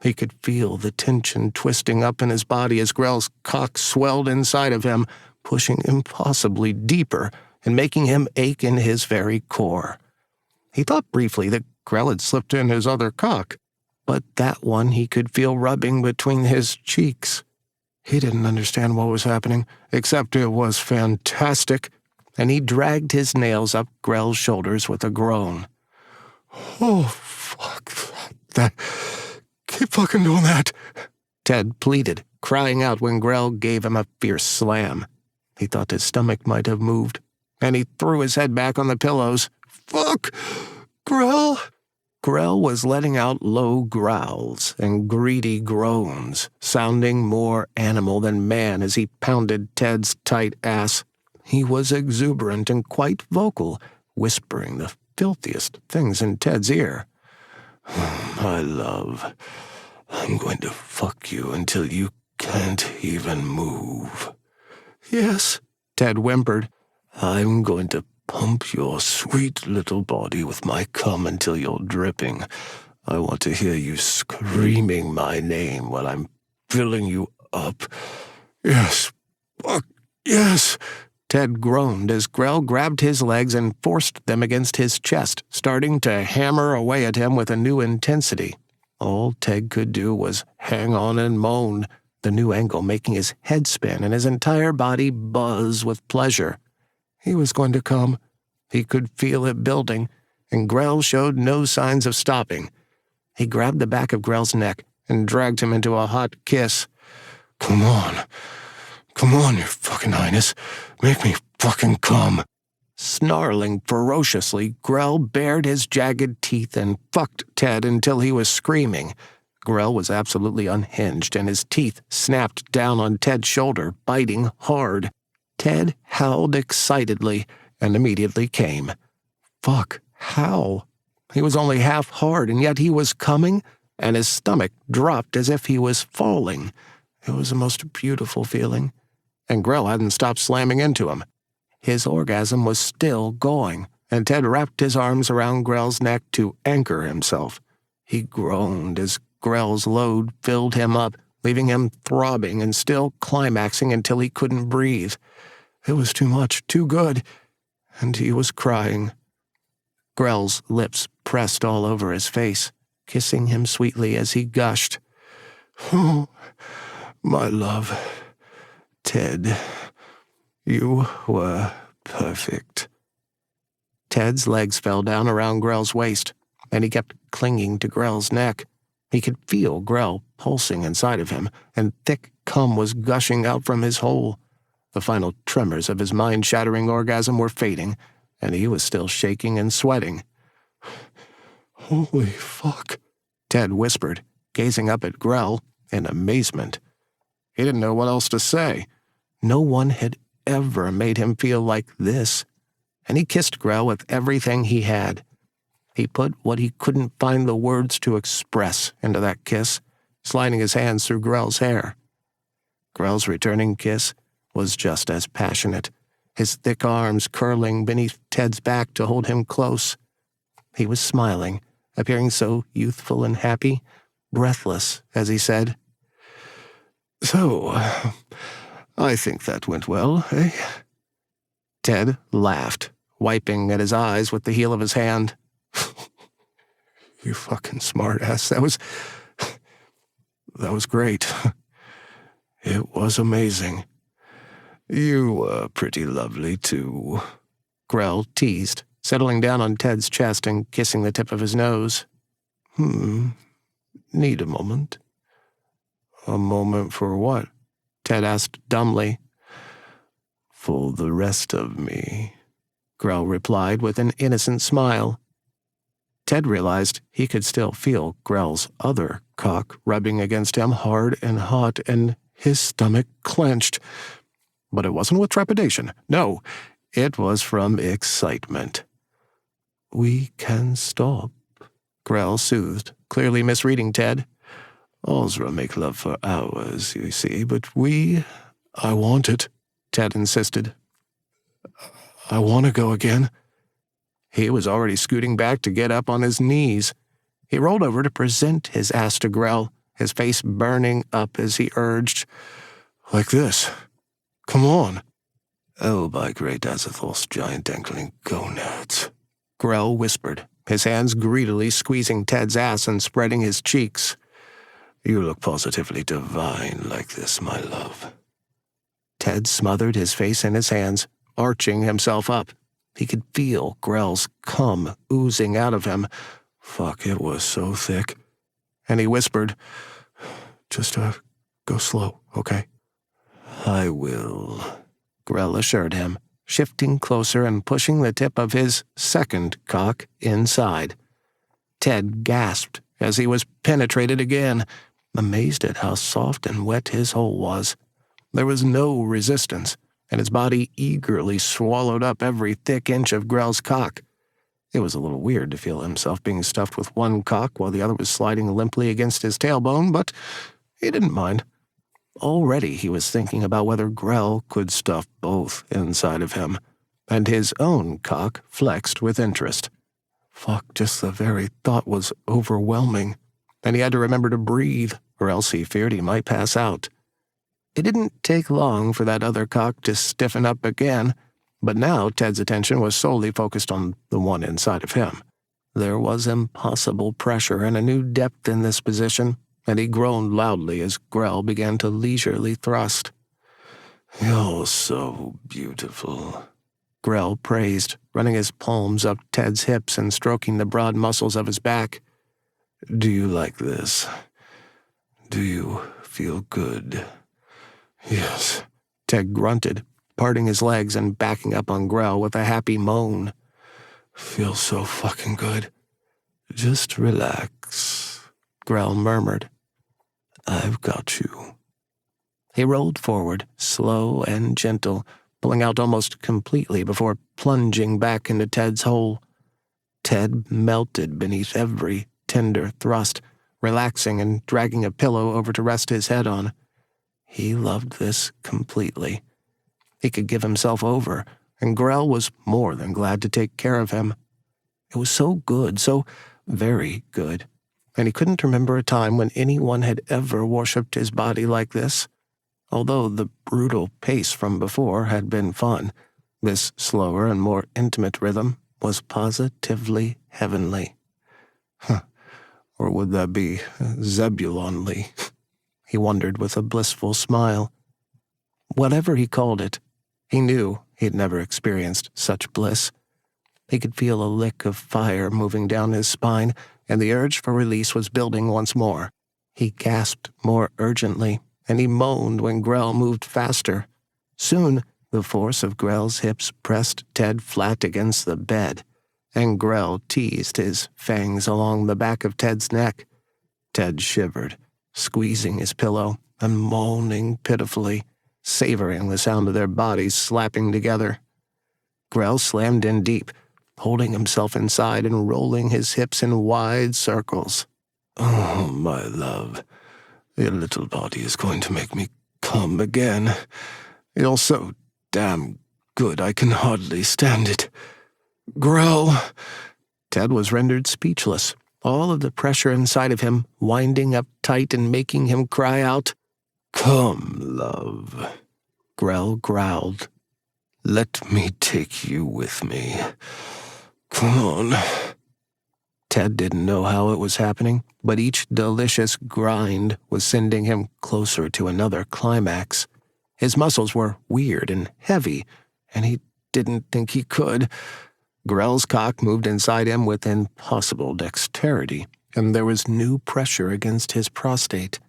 He could feel the tension twisting up in his body as Grell's cock swelled inside of him, pushing impossibly deeper and making him ache in his very core. He thought briefly that Grell had slipped in his other cock, but that one he could feel rubbing between his cheeks. He didn't understand what was happening, except it was fantastic, and he dragged his nails up Grell's shoulders with a groan. Oh, fuck that. Keep fucking doing that, Ted pleaded, crying out when Grell gave him a fierce slam. He thought his stomach might have moved, and he threw his head back on the pillows. Fuck! Grell! Grell was letting out low growls and greedy groans, sounding more animal than man as he pounded Ted's tight ass. He was exuberant and quite vocal, whispering the filthiest things in Ted's ear. My love, I'm going to fuck you until you can't even move. Yes, Ted whimpered. I'm going to pump your sweet little body with my cum until you're dripping. I want to hear you screaming my name while I'm filling you up. Yes, fuck, yes. Ted groaned as Grell grabbed his legs and forced them against his chest, starting to hammer away at him with a new intensity. All Ted could do was hang on and moan, the new angle making his head spin and his entire body buzz with pleasure. He was going to come. He could feel it building, and Grell showed no signs of stopping. He grabbed the back of Grell's neck and dragged him into a hot kiss. Come on, your fucking highness. Make me fucking come. Snarling ferociously, Grell bared his jagged teeth and fucked Ted until he was screaming. Grell was absolutely unhinged, and his teeth snapped down on Ted's shoulder, biting hard. Ted howled excitedly and immediately came. Fuck, how? He was only half hard, and yet he was coming, and his stomach dropped as if he was falling. It was the most beautiful feeling, and Grell hadn't stopped slamming into him. His orgasm was still going, and Ted wrapped his arms around Grell's neck to anchor himself. He groaned as Grell's load filled him up, leaving him throbbing and still climaxing until he couldn't breathe. It was too much, too good, and he was crying. Grell's lips pressed all over his face, kissing him sweetly as he gushed. Oh, my love, Ted, you were perfect. Ted's legs fell down around Grell's waist, and he kept clinging to Grell's neck. He could feel Grell pulsing inside of him, and thick cum was gushing out from his hole. The final tremors of his mind-shattering orgasm were fading, and he was still shaking and sweating. Holy fuck, Ted whispered, gazing up at Grell in amazement. He didn't know what else to say. No one had ever made him feel like this, and he kissed Grell with everything he had. He put what he couldn't find the words to express into that kiss, sliding his hands through Grell's hair. Grell's returning kiss was just as passionate, his thick arms curling beneath Ted's back to hold him close. He was smiling, appearing so youthful and happy, breathless, as he said, So, I think that went well, eh? Ted laughed, wiping at his eyes with the heel of his hand. You fucking smartass. That was great. It was amazing. You were pretty lovely, too. Grell teased, settling down on Ted's chest and kissing the tip of his nose. Need a moment? A moment for what? Ted asked dumbly. For the rest of me, Grell replied with an innocent smile. Ted realized he could still feel Grell's other cock rubbing against him hard and hot, and his stomach clenched. But it wasn't with trepidation. No, it was from excitement. We can stop, Grell soothed, clearly misreading Ted. Ozra make love for hours, you see, but I want it, Ted insisted. I want to go again. He was already scooting back to get up on his knees. He rolled over to present his ass to Grell, his face burning up as he urged, Like this. Come on. Oh, by great Azathoth's giant dangling gonads, Grell whispered, his hands greedily squeezing Ted's ass and spreading his cheeks. You look positively divine like this, my love. Ted smothered his face in his hands, arching himself up. He could feel Grell's cum oozing out of him. Fuck, it was so thick. And he whispered, Just go slow, okay? I will, Grell assured him, shifting closer and pushing the tip of his second cock inside. Ted gasped as he was penetrated again, amazed at how soft and wet his hole was. There was no resistance, and his body eagerly swallowed up every thick inch of Grell's cock. It was a little weird to feel himself being stuffed with one cock while the other was sliding limply against his tailbone, but he didn't mind. Already he was thinking about whether Grell could stuff both inside of him, and his own cock flexed with interest. Fuck, just the very thought was overwhelming, and he had to remember to breathe, or else he feared he might pass out. It didn't take long for that other cock to stiffen up again, but now Ted's attention was solely focused on the one inside of him. There was impossible pressure and a new depth in this position, and he groaned loudly as Grell began to leisurely thrust. "You're so beautiful," Grell praised, running his palms up Ted's hips and stroking the broad muscles of his back. "Do you like this? Do you feel good?" "Yes," Ted grunted, parting his legs and backing up on Grell with a happy moan. "Feels so fucking good. Just relax," Grell murmured. "I've got you." He rolled forward, slow and gentle, pulling out almost completely before plunging back into Ted's hole. Ted melted beneath every tender thrust, relaxing and dragging a pillow over to rest his head on. He loved this completely. He could give himself over, and Grell was more than glad to take care of him. It was so good, so very good, and he couldn't remember a time when anyone had ever worshipped his body like this. Although the brutal pace from before had been fun, this slower and more intimate rhythm was positively heavenly. Or would that be Zebulonly? He wondered with a blissful smile. Whatever he called it, he knew he'd never experienced such bliss. He could feel a lick of fire moving down his spine, and the urge for release was building once more. He gasped more urgently, and he moaned when Grell moved faster. Soon, the force of Grell's hips pressed Ted flat against the bed, and Grell teased his fangs along the back of Ted's neck. Ted shivered, squeezing his pillow and moaning pitifully, savoring the sound of their bodies slapping together. Grell slammed in deep, holding himself inside and rolling his hips in wide circles. "Oh, my love, your little body is going to make me come again. You're so damn good I can hardly stand it. Grell!" Ted was rendered speechless, all of the pressure inside of him winding up tight and making him cry out. "Come, love," Grell growled. "Let me take you with me. Come on." Ted didn't know how it was happening, but each delicious grind was sending him closer to another climax. His muscles were weird and heavy, and he didn't think he could. Grell's cock moved inside him with impossible dexterity, and there was new pressure against his prostate.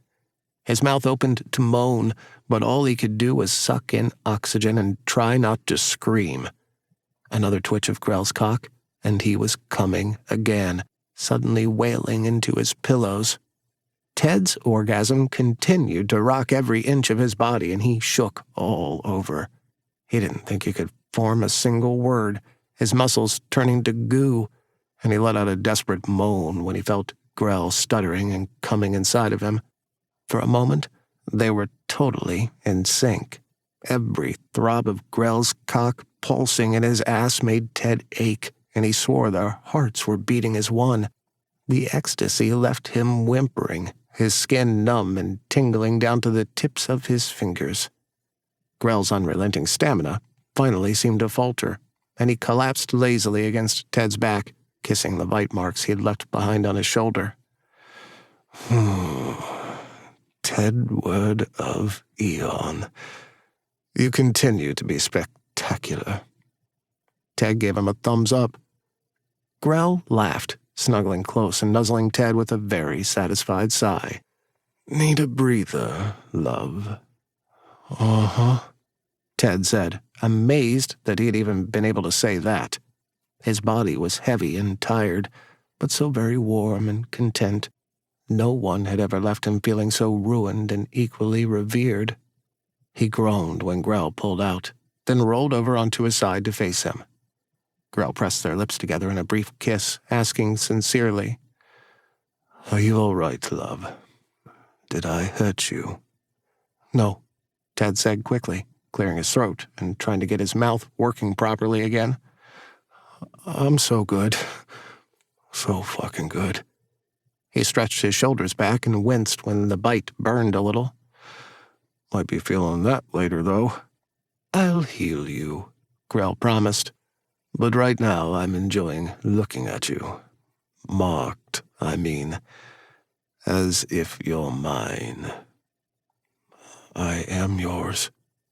His mouth opened to moan, but all he could do was suck in oxygen and try not to scream. Another twitch of Grell's cock, and he was coming again, suddenly wailing into his pillows. Ted's orgasm continued to rock every inch of his body, and he shook all over. He didn't think he could form a single word, his muscles turning to goo, and he let out a desperate moan when he felt Grell stuttering and coming inside of him. For a moment, they were totally in sync. Every throb of Grell's cock pulsing in his ass made Ted ache, and he swore their hearts were beating as one. The ecstasy left him whimpering, his skin numb and tingling down to the tips of his fingers. Grell's unrelenting stamina finally seemed to falter, and he collapsed lazily against Ted's back, kissing the bite marks he had left behind on his shoulder. Tedward of Eon, you continue to be spectacular." Ted gave him a thumbs up. Grell laughed, snuggling close and nuzzling Ted with a very satisfied sigh. "Need a breather, love?" "Uh-huh," Ted said, amazed that he had even been able to say that. His body was heavy and tired, but so very warm and content. No one had ever left him feeling so ruined and equally revered. He groaned when Grell pulled out, then rolled over onto his side to face him. Grell pressed their lips together in a brief kiss, asking sincerely, "Are you all right, love? Did I hurt you?" "No," Ted said quickly, clearing his throat and trying to get his mouth working properly again. "I'm so good. So fucking good." He stretched his shoulders back and winced when the bite burned a little. "Might be feeling that later, though." "I'll heal you," Grell promised. "But right now I'm enjoying looking at you. Marked, I mean. As if you're mine." "I am yours,"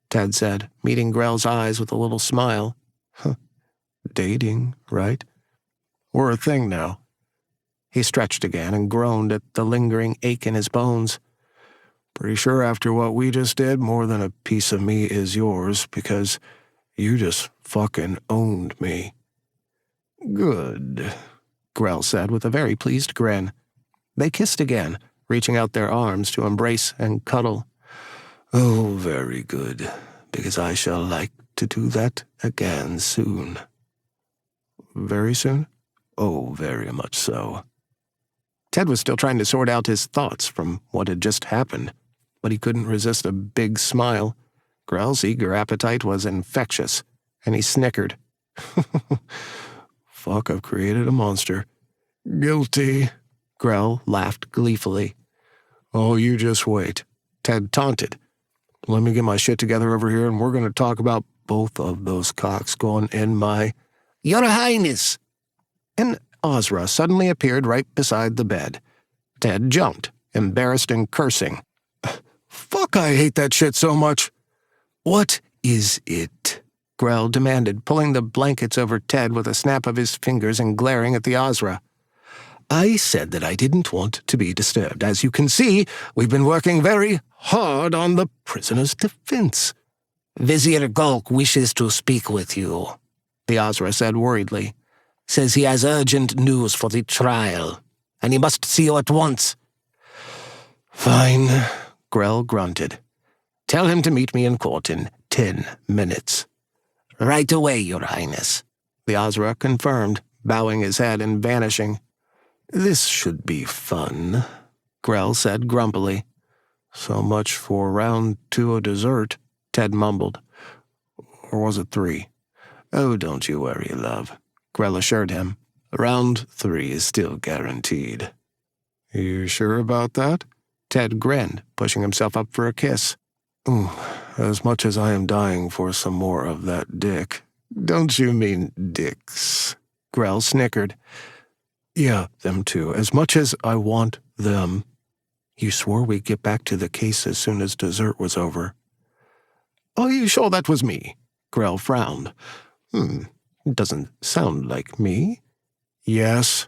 Ted said, meeting Grell's eyes with a little smile. "Dating, right? We're a thing now." He stretched again and groaned at the lingering ache in his bones. "Pretty sure after what we just did, more than a piece of me is yours, because you just fucking owned me." "Good," Grell said with a very pleased grin. They kissed again, reaching out their arms to embrace and cuddle. "Oh, very good, because I shall like to do that again soon." "Very soon?" "Oh, very much so." Ted was still trying to sort out his thoughts from what had just happened, but he couldn't resist a big smile. Grell's eager appetite was infectious, and he snickered. "Fuck, I've created a monster." "Guilty," Grell laughed gleefully. "Oh, you just wait," Ted taunted. "Let me get my shit together over here, and we're going to talk about both of those cocks going in my—" "Your Highness!" And Ozra suddenly appeared right beside the bed. Ted jumped, embarrassed and cursing. "Fuck, I hate that shit so much." "What is it?" Grell demanded, pulling the blankets over Ted with a snap of his fingers and glaring at the Ozra. "I said that I didn't want to be disturbed. As you can see, we've been working very hard on the prisoner's defense." "Vizier Gulk wishes to speak with you," the Ozra said worriedly. "Says he has urgent news for the trial, and he must see you at once." "Fine," Grell grunted. "Tell him to meet me in court in 10 minutes. "Right away, Your Highness," the Ozra confirmed, bowing his head and vanishing. "This should be fun," Grell said grumpily. "So much for round 2 of dessert," Ted mumbled. "Or was it 3? "Oh, don't you worry, love," Grell assured him. "Round 3 is still guaranteed." "You sure about that?" Ted grinned, pushing himself up for a kiss. "As much as I am dying for some more of that dick." "Don't you mean dicks?" Grell snickered. "Yeah, them too. As much as I want them." "You swore we'd get back to the case as soon as dessert was over." "Are you sure that was me?" Grell frowned. Doesn't sound like me." "Yes."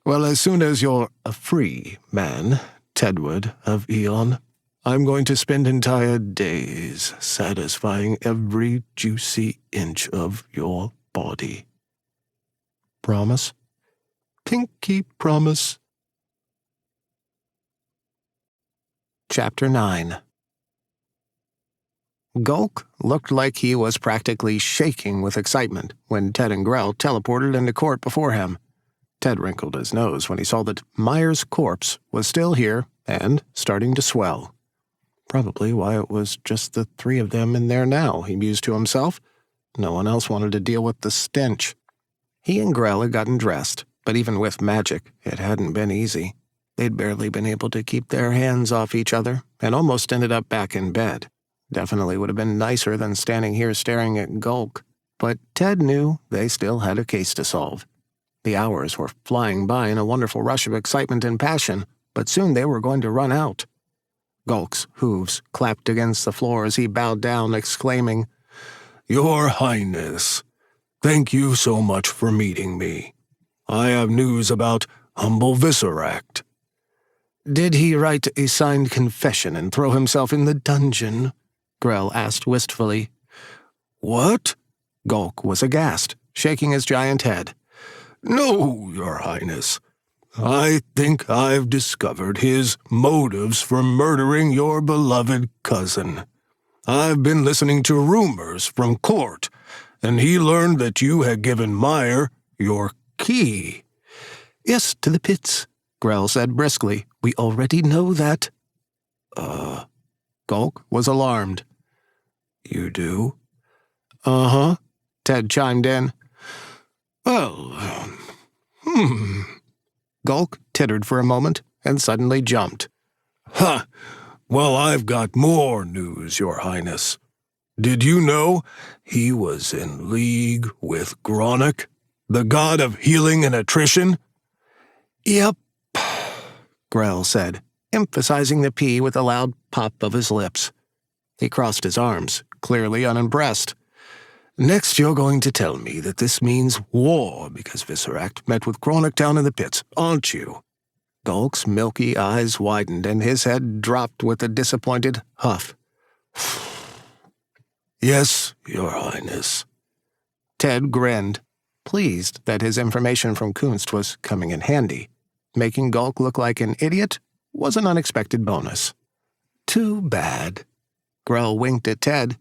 "Well, as soon as you're a free man, Tedward of Eon, I'm going to spend entire days satisfying every juicy inch of your body." "Promise?" "Pinky promise." Chapter 9. Gulk looked like he was practically shaking with excitement when Ted and Grell teleported into court before him. Ted wrinkled his nose when he saw that Myers' corpse was still here and starting to swell. Probably why it was just the 3 of them in there now, he mused to himself. No one else wanted to deal with the stench. He and Grell had gotten dressed, but even with magic, it hadn't been easy. They'd barely been able to keep their hands off each other and almost ended up back in bed. Definitely would have been nicer than standing here staring at Gulk, but Ted knew they still had a case to solve. The hours were flying by in a wonderful rush of excitement and passion, but soon they were going to run out. Gulk's hooves clapped against the floor as he bowed down, exclaiming, "Your Highness, thank you so much for meeting me. I have news about Humble Visceract." "Did he write a signed confession and throw himself in the dungeon?" Grell asked wistfully. "What?" Gulk was aghast, shaking his giant head. "No, Your Highness. I think I've discovered his motives for murdering your beloved cousin. I've been listening to rumors from court, and he learned that you had given Meyer your key. Yes, to the pits, Grell said briskly. We already know that. Gulk was alarmed. You do? Uh-huh, Ted chimed in. Well, Gulk tittered for a moment and suddenly jumped. Ha! Well, I've got more news, Your Highness. Did you know he was in league with Gronik, the god of healing and attrition? Yep, Grell said, emphasizing the P with a loud pop of his lips. He crossed his arms, clearly unimpressed. Next, you're going to tell me that this means war because Visceract met with Gronik down in the pits, aren't you? Gulk's milky eyes widened and his head dropped with a disappointed huff. Yes, Your Highness. Ted grinned, pleased that his information from Kunst was coming in handy. Making Gulk look like an idiot was an unexpected bonus. Too bad. Grell winked at Ted.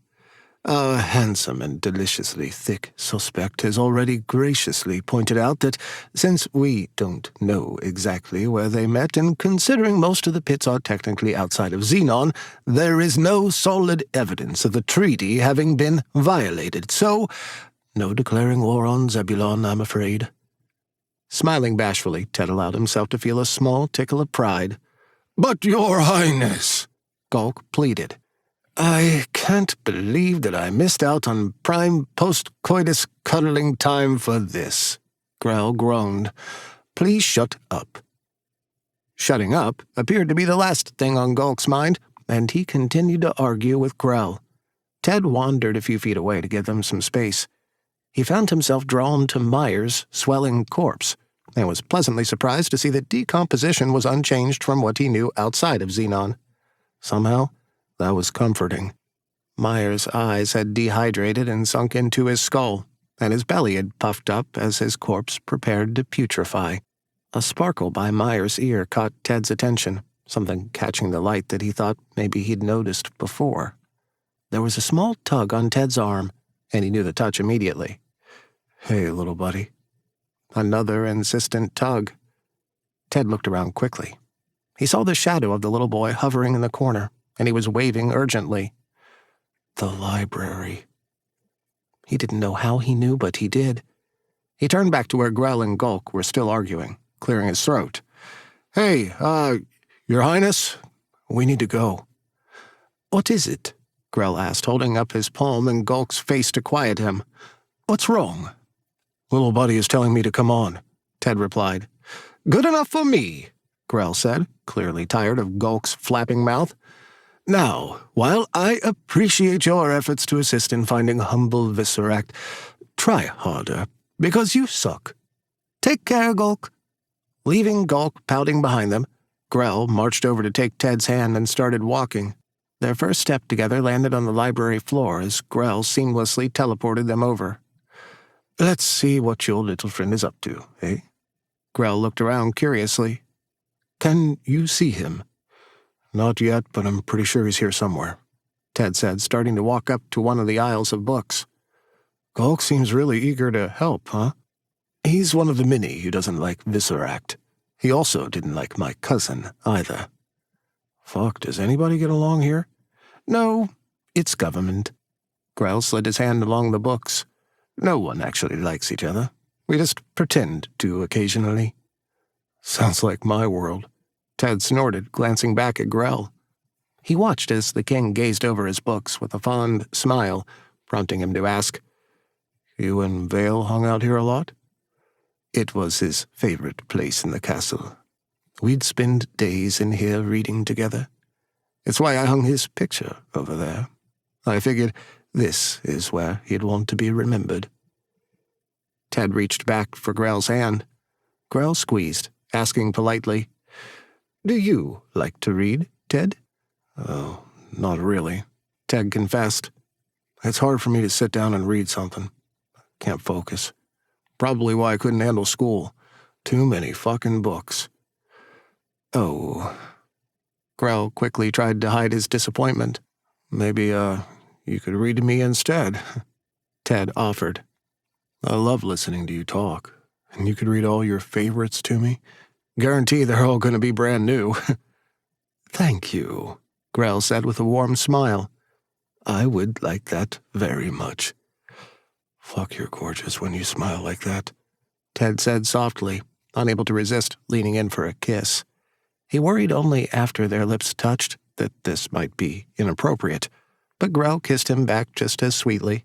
A handsome and deliciously thick suspect has already graciously pointed out that since we don't know exactly where they met, and considering most of the pits are technically outside of Xenon, there is no solid evidence of the treaty having been violated. So, no declaring war on Zebulon, I'm afraid. Smiling bashfully, Ted allowed himself to feel a small tickle of pride. But, Your Highness, Gulk pleaded. I can't believe that I missed out on prime post-coitus cuddling time for this, Grell groaned. Please shut up. Shutting up appeared to be the last thing on Gulk's mind, and he continued to argue with Grell. Ted wandered a few feet away to give them some space. He found himself drawn to Meyer's swelling corpse, and was pleasantly surprised to see that decomposition was unchanged from what he knew outside of Xenon. Somehow, that was comforting. Meyer's eyes had dehydrated and sunk into his skull, and his belly had puffed up as his corpse prepared to putrefy. A sparkle by Meyer's ear caught Ted's attention, something catching the light that he thought maybe he'd noticed before. There was a small tug on Ted's arm, and he knew the touch immediately. Hey, little buddy. Another insistent tug. Ted looked around quickly. He saw the shadow of the little boy hovering in the corner, and he was waving urgently. The library. He didn't know how he knew, but he did. He turned back to where Grell and Gulk were still arguing, clearing his throat. Hey, Your Highness, we need to go. What is it? Grell asked, holding up his palm in Gulk's face to quiet him. What's wrong? Little buddy is telling me to come on, Ted replied. Good enough for me, Grell said, clearly tired of Gulk's flapping mouth. Now, while I appreciate your efforts to assist in finding humble Visceract, try harder, because you suck. Take care, Gulk. Leaving Gulk pouting behind them, Grell marched over to take Ted's hand and started walking. Their first step together landed on the library floor as Grell seamlessly teleported them over. Let's see what your little friend is up to, eh? Grell looked around curiously. Can you see him? Not yet, but I'm pretty sure he's here somewhere, Ted said, starting to walk up to one of the aisles of books. Gulk seems really eager to help, huh? He's one of the many who doesn't like Visceract. He also didn't like my cousin, either. Fuck, does anybody get along here? No, it's government. Grell slid his hand along the books. No one actually likes each other. We just pretend to occasionally. Sounds like my world. Ted snorted, glancing back at Grell. He watched as the king gazed over his books with a fond smile, prompting him to ask, You and Vale hung out here a lot? It was his favorite place in the castle. We'd spend days in here reading together. It's why I hung his picture over there. I figured this is where he'd want to be remembered. Ted reached back for Grell's hand. Grell squeezed, asking politely, Do you like to read, Ted? Oh, not really, Ted confessed. It's hard for me to sit down and read something. Can't focus. Probably why I couldn't handle school. Too many fucking books. Oh. Grell quickly tried to hide his disappointment. Maybe, you could read to me instead. Ted offered. I love listening to you talk, and you could read all your favorites to me. Guarantee they're all going to be brand new. Thank you, Grell said with a warm smile. I would like that very much. Fuck, you're gorgeous when you smile like that, Ted said softly, unable to resist leaning in for a kiss. He worried only after their lips touched that this might be inappropriate, but Grell kissed him back just as sweetly.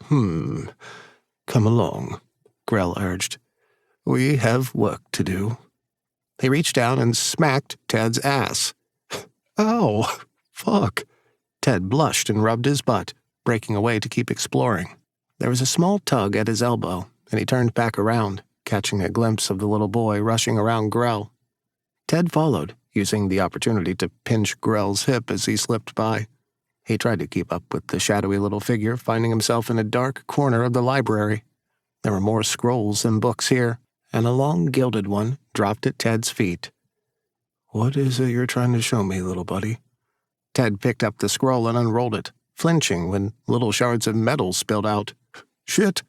Come along, Grell urged. We have work to do. He reached down and smacked Ted's ass. Ow, fuck. Ted blushed and rubbed his butt, breaking away to keep exploring. There was a small tug at his elbow, and he turned back around, catching a glimpse of the little boy rushing around Grell. Ted followed, using the opportunity to pinch Grell's hip as he slipped by. He tried to keep up with the shadowy little figure, finding himself in a dark corner of the library. There were more scrolls and books here, and a long gilded one dropped at Ted's feet. What is it you're trying to show me, little buddy? Ted picked up the scroll and unrolled it, flinching when little shards of metal spilled out. Shit!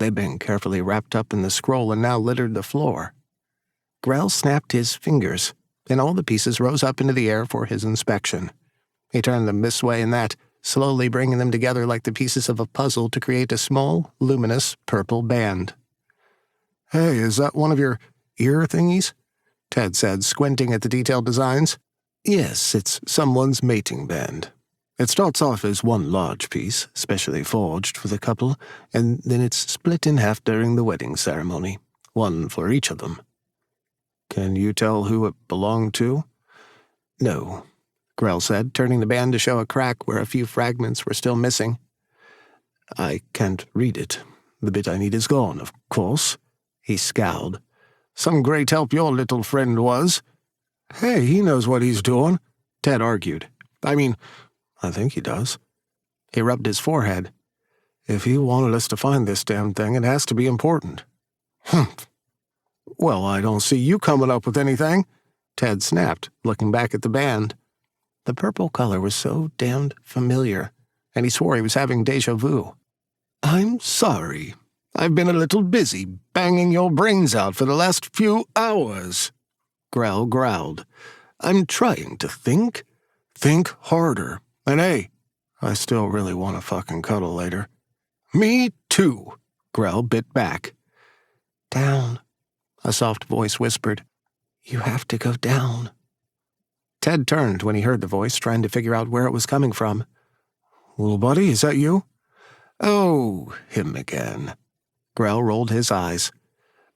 They'd been carefully wrapped up in the scroll and now littered the floor. Grell snapped his fingers, and all the pieces rose up into the air for his inspection. He turned them this way and that, slowly bringing them together like the pieces of a puzzle to create a small, luminous, purple band. Hey, is that one of your ear thingies? Ted said, squinting at the detailed designs. Yes, it's someone's mating band. It starts off as one large piece, specially forged for the couple, and then it's split in half during the wedding ceremony, one for each of them. Can you tell who it belonged to? No, Grell said, turning the band to show a crack where a few fragments were still missing. I can't read it. The bit I need is gone, of course. He scowled. Some great help your little friend was. Hey, he knows what he's doing, Ted argued. I think he does. He rubbed his forehead. If he wanted us to find this damn thing, it has to be important. Humph. Well, I don't see you coming up with anything, Ted snapped, looking back at the band. The purple color was so damned familiar, and he swore he was having déjà vu. I'm sorry. I've been a little busy banging your brains out for the last few hours, Grell growled. I'm trying to think. Think harder. And hey, I still really want to fucking cuddle later. Me too, Grell bit back. Down, a soft voice whispered. You have to go down. Ted turned when he heard the voice, trying to figure out where it was coming from. Little buddy, is that you? Oh, him again. Grell rolled his eyes.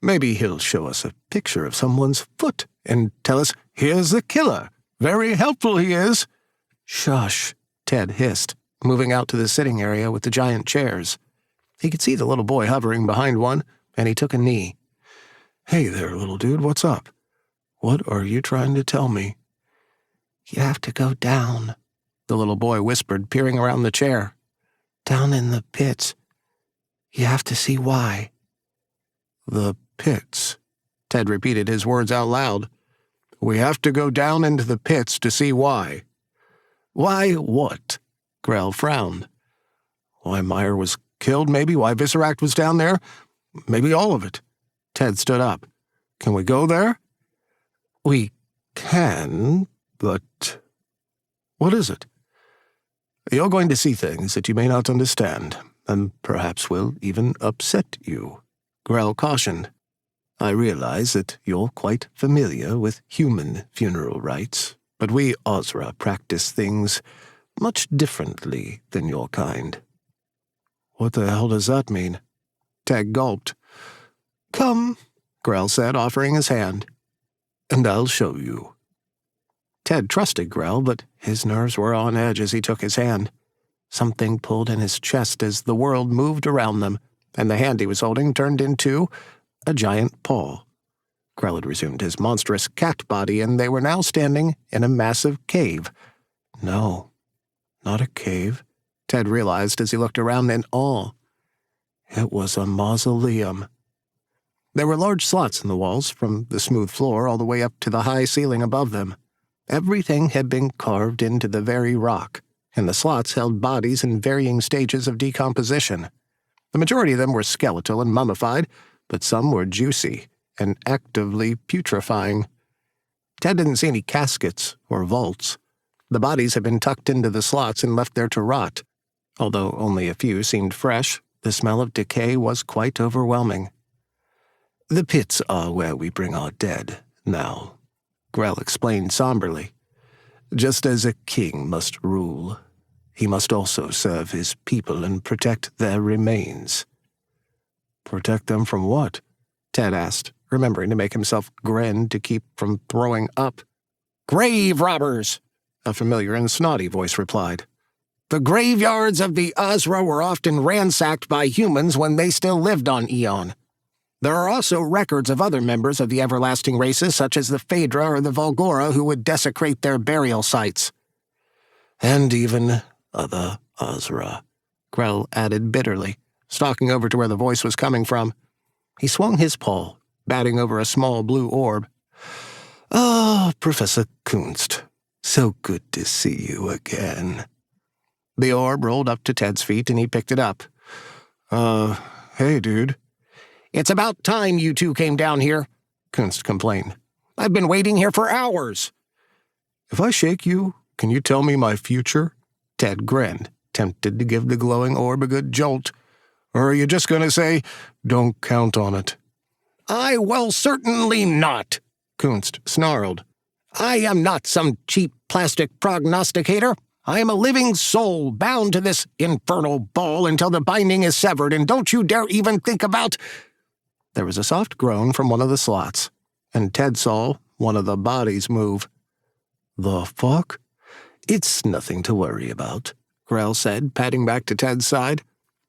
Maybe he'll show us a picture of someone's foot and tell us, here's the killer. Very helpful he is. Shush, Ted hissed, moving out to the sitting area with the giant chairs. He could see the little boy hovering behind one, and he took a knee. Hey there, little dude, what's up? What are you trying to tell me? You have to go down, the little boy whispered, peering around the chair. Down in the pits. You have to see why. The pits, Ted repeated his words out loud. We have to go down into the pits to see why. Why what? Grell frowned. Why Meyer was killed, maybe. Why Visceract was down there. Maybe all of it. Ted stood up. Can we go there? We can, but what is it? You're going to see things that you may not understand, and perhaps will even upset you, Grell cautioned. I realize that you're quite familiar with human funeral rites, but we Ozra practice things much differently than your kind. What the hell does that mean? Ted gulped. Come, Grell said, offering his hand, and I'll show you. Ted trusted Grell, but his nerves were on edge as he took his hand. Something pulled in his chest as the world moved around them, and the hand he was holding turned into a giant paw. Grell had resumed his monstrous cat body, and they were now standing in a massive cave. No, not a cave, Ted realized as he looked around in awe. It was a mausoleum. There were large slots in the walls, from the smooth floor all the way up to the high ceiling above them. Everything had been carved into the very rock, and the slots held bodies in varying stages of decomposition. The majority of them were skeletal and mummified, but some were juicy and actively putrefying. Ted didn't see any caskets or vaults. The bodies had been tucked into the slots and left there to rot. Although only a few seemed fresh, the smell of decay was quite overwhelming. "The pits are where we bring our dead, now," Grell explained somberly. "Just as a king must rule, he must also serve his people and protect their remains." "Protect them from what?" Ted asked, remembering to make himself grin to keep from throwing up. "Grave robbers," a familiar and snotty voice replied. "The graveyards of the Ozra were often ransacked by humans when they still lived on Eon. There are also records of other members of the everlasting races, such as the Phaedra or the Volgora, who would desecrate their burial sites." "And even other Ozra," Grell added bitterly, stalking over to where the voice was coming from. He swung his paw, batting over a small blue orb. "Ah, Professor Kunst, so good to see you again." The orb rolled up to Ted's feet and he picked it up. Hey, dude." "It's about time you two came down here," Kunst complained. "I've been waiting here for hours." "If I shake you, can you tell me my future?" Ted grinned, tempted to give the glowing orb a good jolt. "Or are you just going to say, 'Don't count on it'?" "I will certainly not," Kunst snarled. "I am not some cheap plastic prognosticator. I am a living soul bound to this infernal ball until the binding is severed, and don't you dare even think about—" There was a soft groan from one of the slots, and Ted saw one of the bodies move. "The fuck?" "It's nothing to worry about," Grell said, patting back to Ted's side.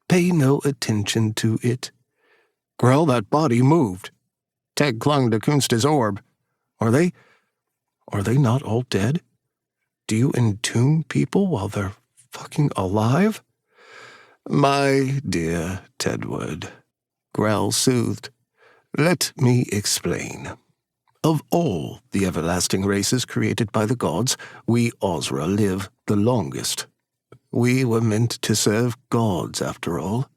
"Pay no attention to it." "Grell, that body moved." Ted clung to Kunst's orb. Are they not all dead? Do you entomb people while they're fucking alive?" "My dear Tedward," Grell soothed, "let me explain. Of all the everlasting races created by the gods, we Ozra live the longest. We were meant to serve gods, after all.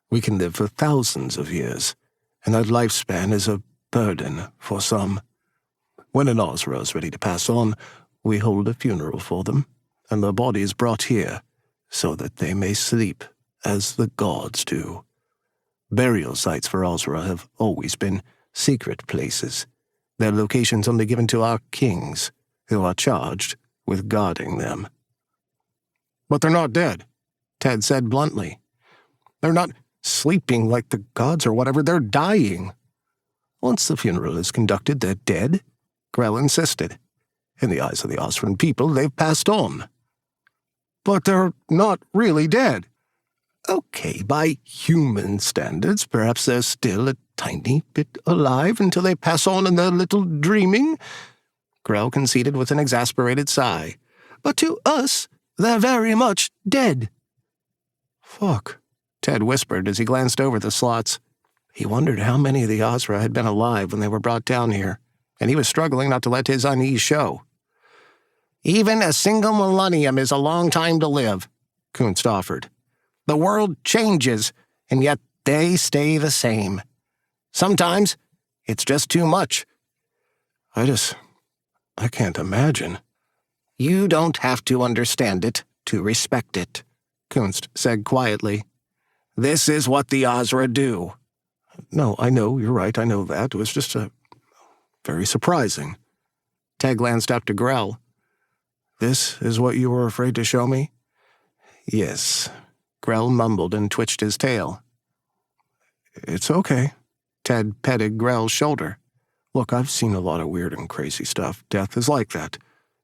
We can live for thousands of years, and that lifespan is a burden for some. When an Ozra is ready to pass on, we hold a funeral for them, and their body is brought here, so that they may sleep as the gods do. Burial sites for Ozra have always been secret places, their locations only given to our kings, who are charged with guarding them." "But they're not dead," Ted said bluntly. "They're not sleeping like the gods or whatever, they're dying." "Once the funeral is conducted, they're dead," Grell insisted. "In the eyes of the Ozran people, they've passed on." "But they're not really dead." "Okay, by human standards, perhaps they're still a tiny bit alive until they pass on in their little dreaming," Grell conceded with an exasperated sigh. "But to us, they're very much dead." "Fuck," Ted whispered as he glanced over the slots. He wondered how many of the Ozra had been alive when they were brought down here, and he was struggling not to let his unease show. "Even a single millennium is a long time to live," Kunst offered. "The world changes, and yet they stay the same. Sometimes it's just too much." I can't imagine." "You don't have to understand it to respect it," Kunst said quietly. "This is what the Ozra do." "No, I know, you're right, I know that. It was just very surprising." Ted glanced up to Grell. "This is what you were afraid to show me?" "Yes." Grell mumbled and twitched his tail. "It's okay." Ted petted Grell's shoulder. "Look, I've seen a lot of weird and crazy stuff. Death is like that.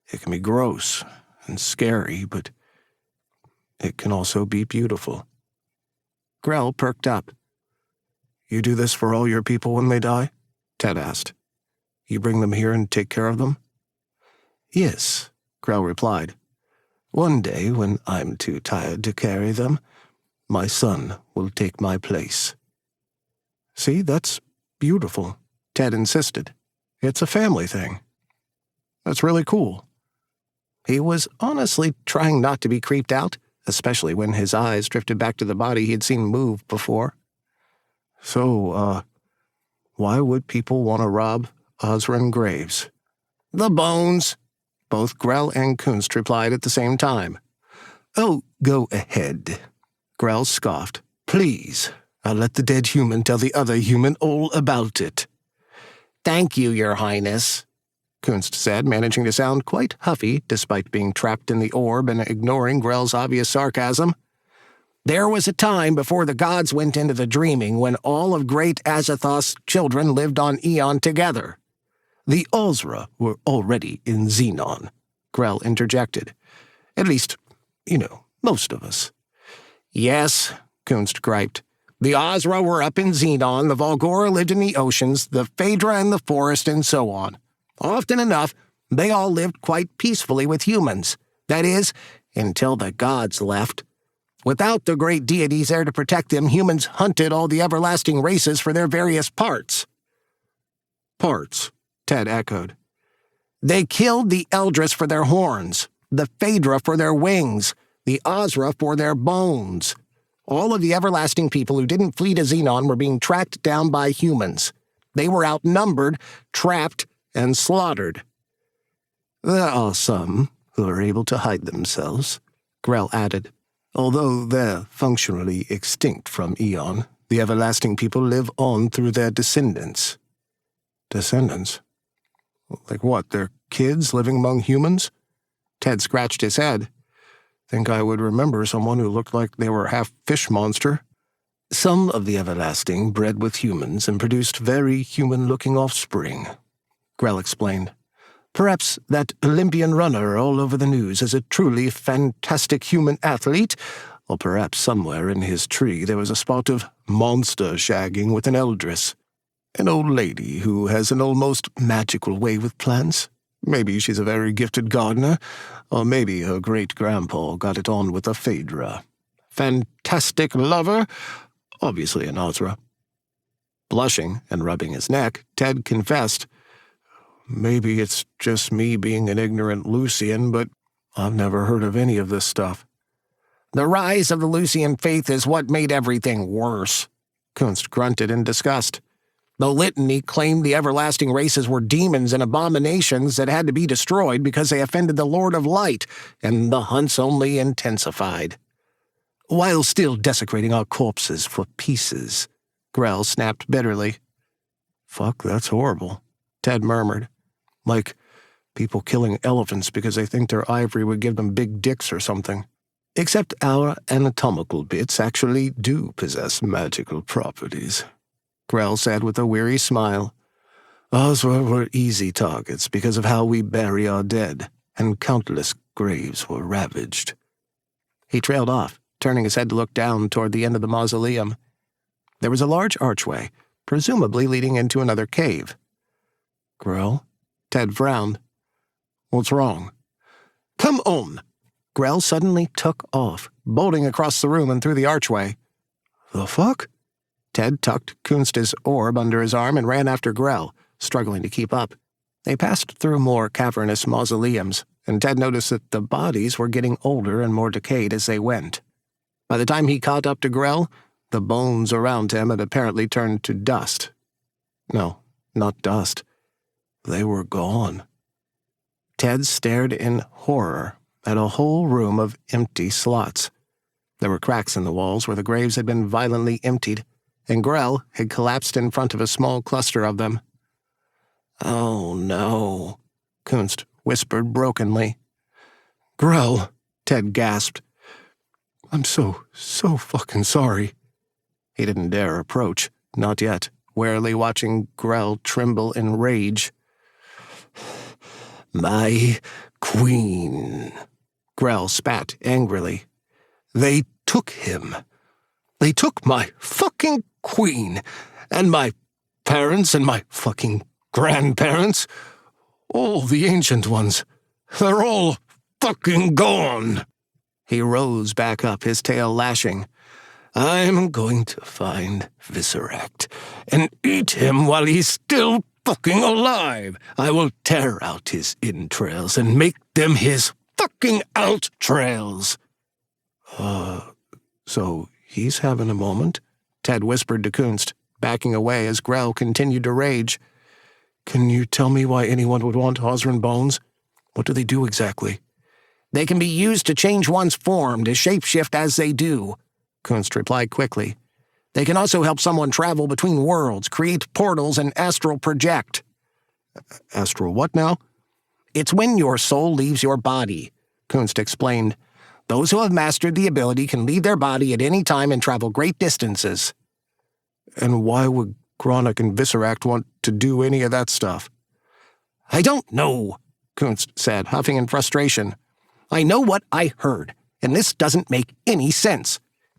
It can be gross and scary, but it can also be beautiful." Grell perked up. "You do this for all your people when they die?" Ted asked. "You bring them here and take care of them?" "Yes," Grell replied. "One day, when I'm too tired to carry them, my son will take my place." "See, that's beautiful," Ted insisted. "It's a family thing. That's really cool." He was honestly trying not to be creeped out, especially when his eyes drifted back to the body he had seen move before. So, why would people want to rob Osran graves? The bones, both Grell and Kunst replied at the same time. Oh, go ahead, Grell scoffed. Please, I'll let the dead human tell the other human all about it. Thank you, Your Highness, Kunst said, managing to sound quite huffy despite being trapped in the orb and ignoring Grell's obvious sarcasm. There was a time before the gods went into the dreaming when all of great Azathoth's children lived on Eon together. The Ozra were already in Xenon, Grell interjected. At least, most of us. Yes, Kunst griped. The Ozra were up in Xenon, the Volgora lived in the oceans, the Phaedra in the forest, and so on. Often enough, they all lived quite peacefully with humans. That is, until the gods left. Without the great deities there to protect them, humans hunted all the everlasting races for their various parts. Parts, Ted echoed. They killed the Eldris for their horns, the Phaedra for their wings, the Ozra for their bones. All of the everlasting people who didn't flee to Xenon were being tracked down by humans. They were outnumbered, trapped, and slaughtered. There are some who are able to hide themselves, Grell added. Although they're functionally extinct from Eon, the everlasting people live on through their descendants. Descendants? Like what, their kids living among humans? Ted scratched his head. Think I would remember someone who looked like they were half fish monster. Some of the everlasting bred with humans and produced very human-looking offspring, Grell explained. Perhaps that Olympian runner all over the news is a truly fantastic human athlete, or perhaps somewhere in his tree there was a spot of monster shagging with an Eldris. An old lady who has an almost magical way with plants. Maybe she's a very gifted gardener, or maybe her great-grandpa got it on with a Phaedra. Fantastic lover? Obviously an Ozra. Blushing and rubbing his neck, Ted confessed, Maybe it's just me being an ignorant Lucian, but I've never heard of any of this stuff. The rise of the Lucian faith is what made everything worse, Kunst grunted in disgust. The litany claimed the everlasting races were demons and abominations that had to be destroyed because they offended the Lord of Light, and the hunts only intensified. While still desecrating our corpses for pieces, Grell snapped bitterly. Fuck, that's horrible, Ted murmured. Like people killing elephants because they think their ivory would give them big dicks or something. Except our anatomical bits actually do possess magical properties, Grell said with a weary smile. Ozra were easy targets because of how we bury our dead, and countless graves were ravaged. He trailed off, turning his head to look down toward the end of the mausoleum. There was a large archway, presumably leading into another cave. Grell? Ted frowned. What's wrong? Come on! Grell suddenly took off, bolting across the room and through the archway. The fuck? Ted tucked Kunst's orb under his arm and ran after Grell, struggling to keep up. They passed through more cavernous mausoleums, and Ted noticed that the bodies were getting older and more decayed as they went. By the time he caught up to Grell, the bones around him had apparently turned to dust. No, not dust. They were gone. Ted stared in horror at a whole room of empty slots. There were cracks in the walls where the graves had been violently emptied, and Grell had collapsed in front of a small cluster of them. Oh, no, Kunst whispered brokenly. Grell, Ted gasped. I'm so fucking sorry. He didn't dare approach, not yet, warily watching Grell tremble in rage. My queen, Grell spat angrily. They took him. They took my fucking queen, and my parents and my fucking grandparents. All the ancient ones. They're all fucking gone. He rose back up, his tail lashing. I'm going to find Visceract and eat him while he's still fucking alive. I will tear out his entrails and make them his fucking alt trails. So he's having a moment? Ted whispered to Kunst, backing away as Grell continued to rage. Can you tell me why anyone would want Osran bones? What do they do exactly? They can be used to change one's form, to shapeshift as they do, Kunst replied quickly. They can also help someone travel between worlds, create portals, and astral project. Astral what now? It's when your soul leaves your body, Kunst explained. Those who have mastered the ability can leave their body at any time and travel great distances. And why would Gronick and Visceract want to do any of that stuff? I don't know, Kunst said, huffing in frustration. I know what I heard, and this doesn't make any sense.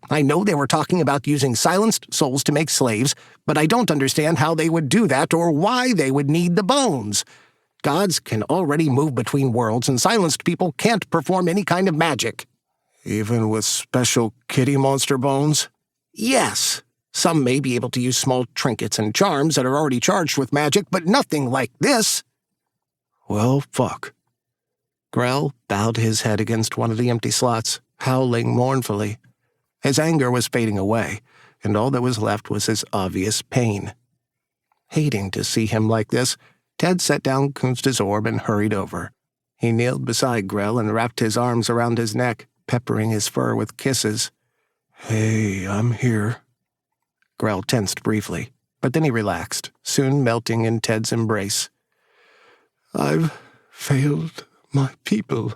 I know they were talking about using silenced souls to make slaves, but I don't understand how they would do that or why they would need the bones. Gods can already move between worlds, and silenced people can't perform any kind of magic. Even with special kitty monster bones? Yes. Some may be able to use small trinkets and charms that are already charged with magic, but nothing like this. Well, fuck. Grell bowed his head against one of the empty slots, howling mournfully. His anger was fading away, and all that was left was his obvious pain. Hating to see him like this, Ted set down Kunst's orb and hurried over. He kneeled beside Grell and wrapped his arms around his neck, peppering his fur with kisses. Hey, I'm here. Grell tensed briefly, but then he relaxed, soon melting in Ted's embrace. I've failed my people.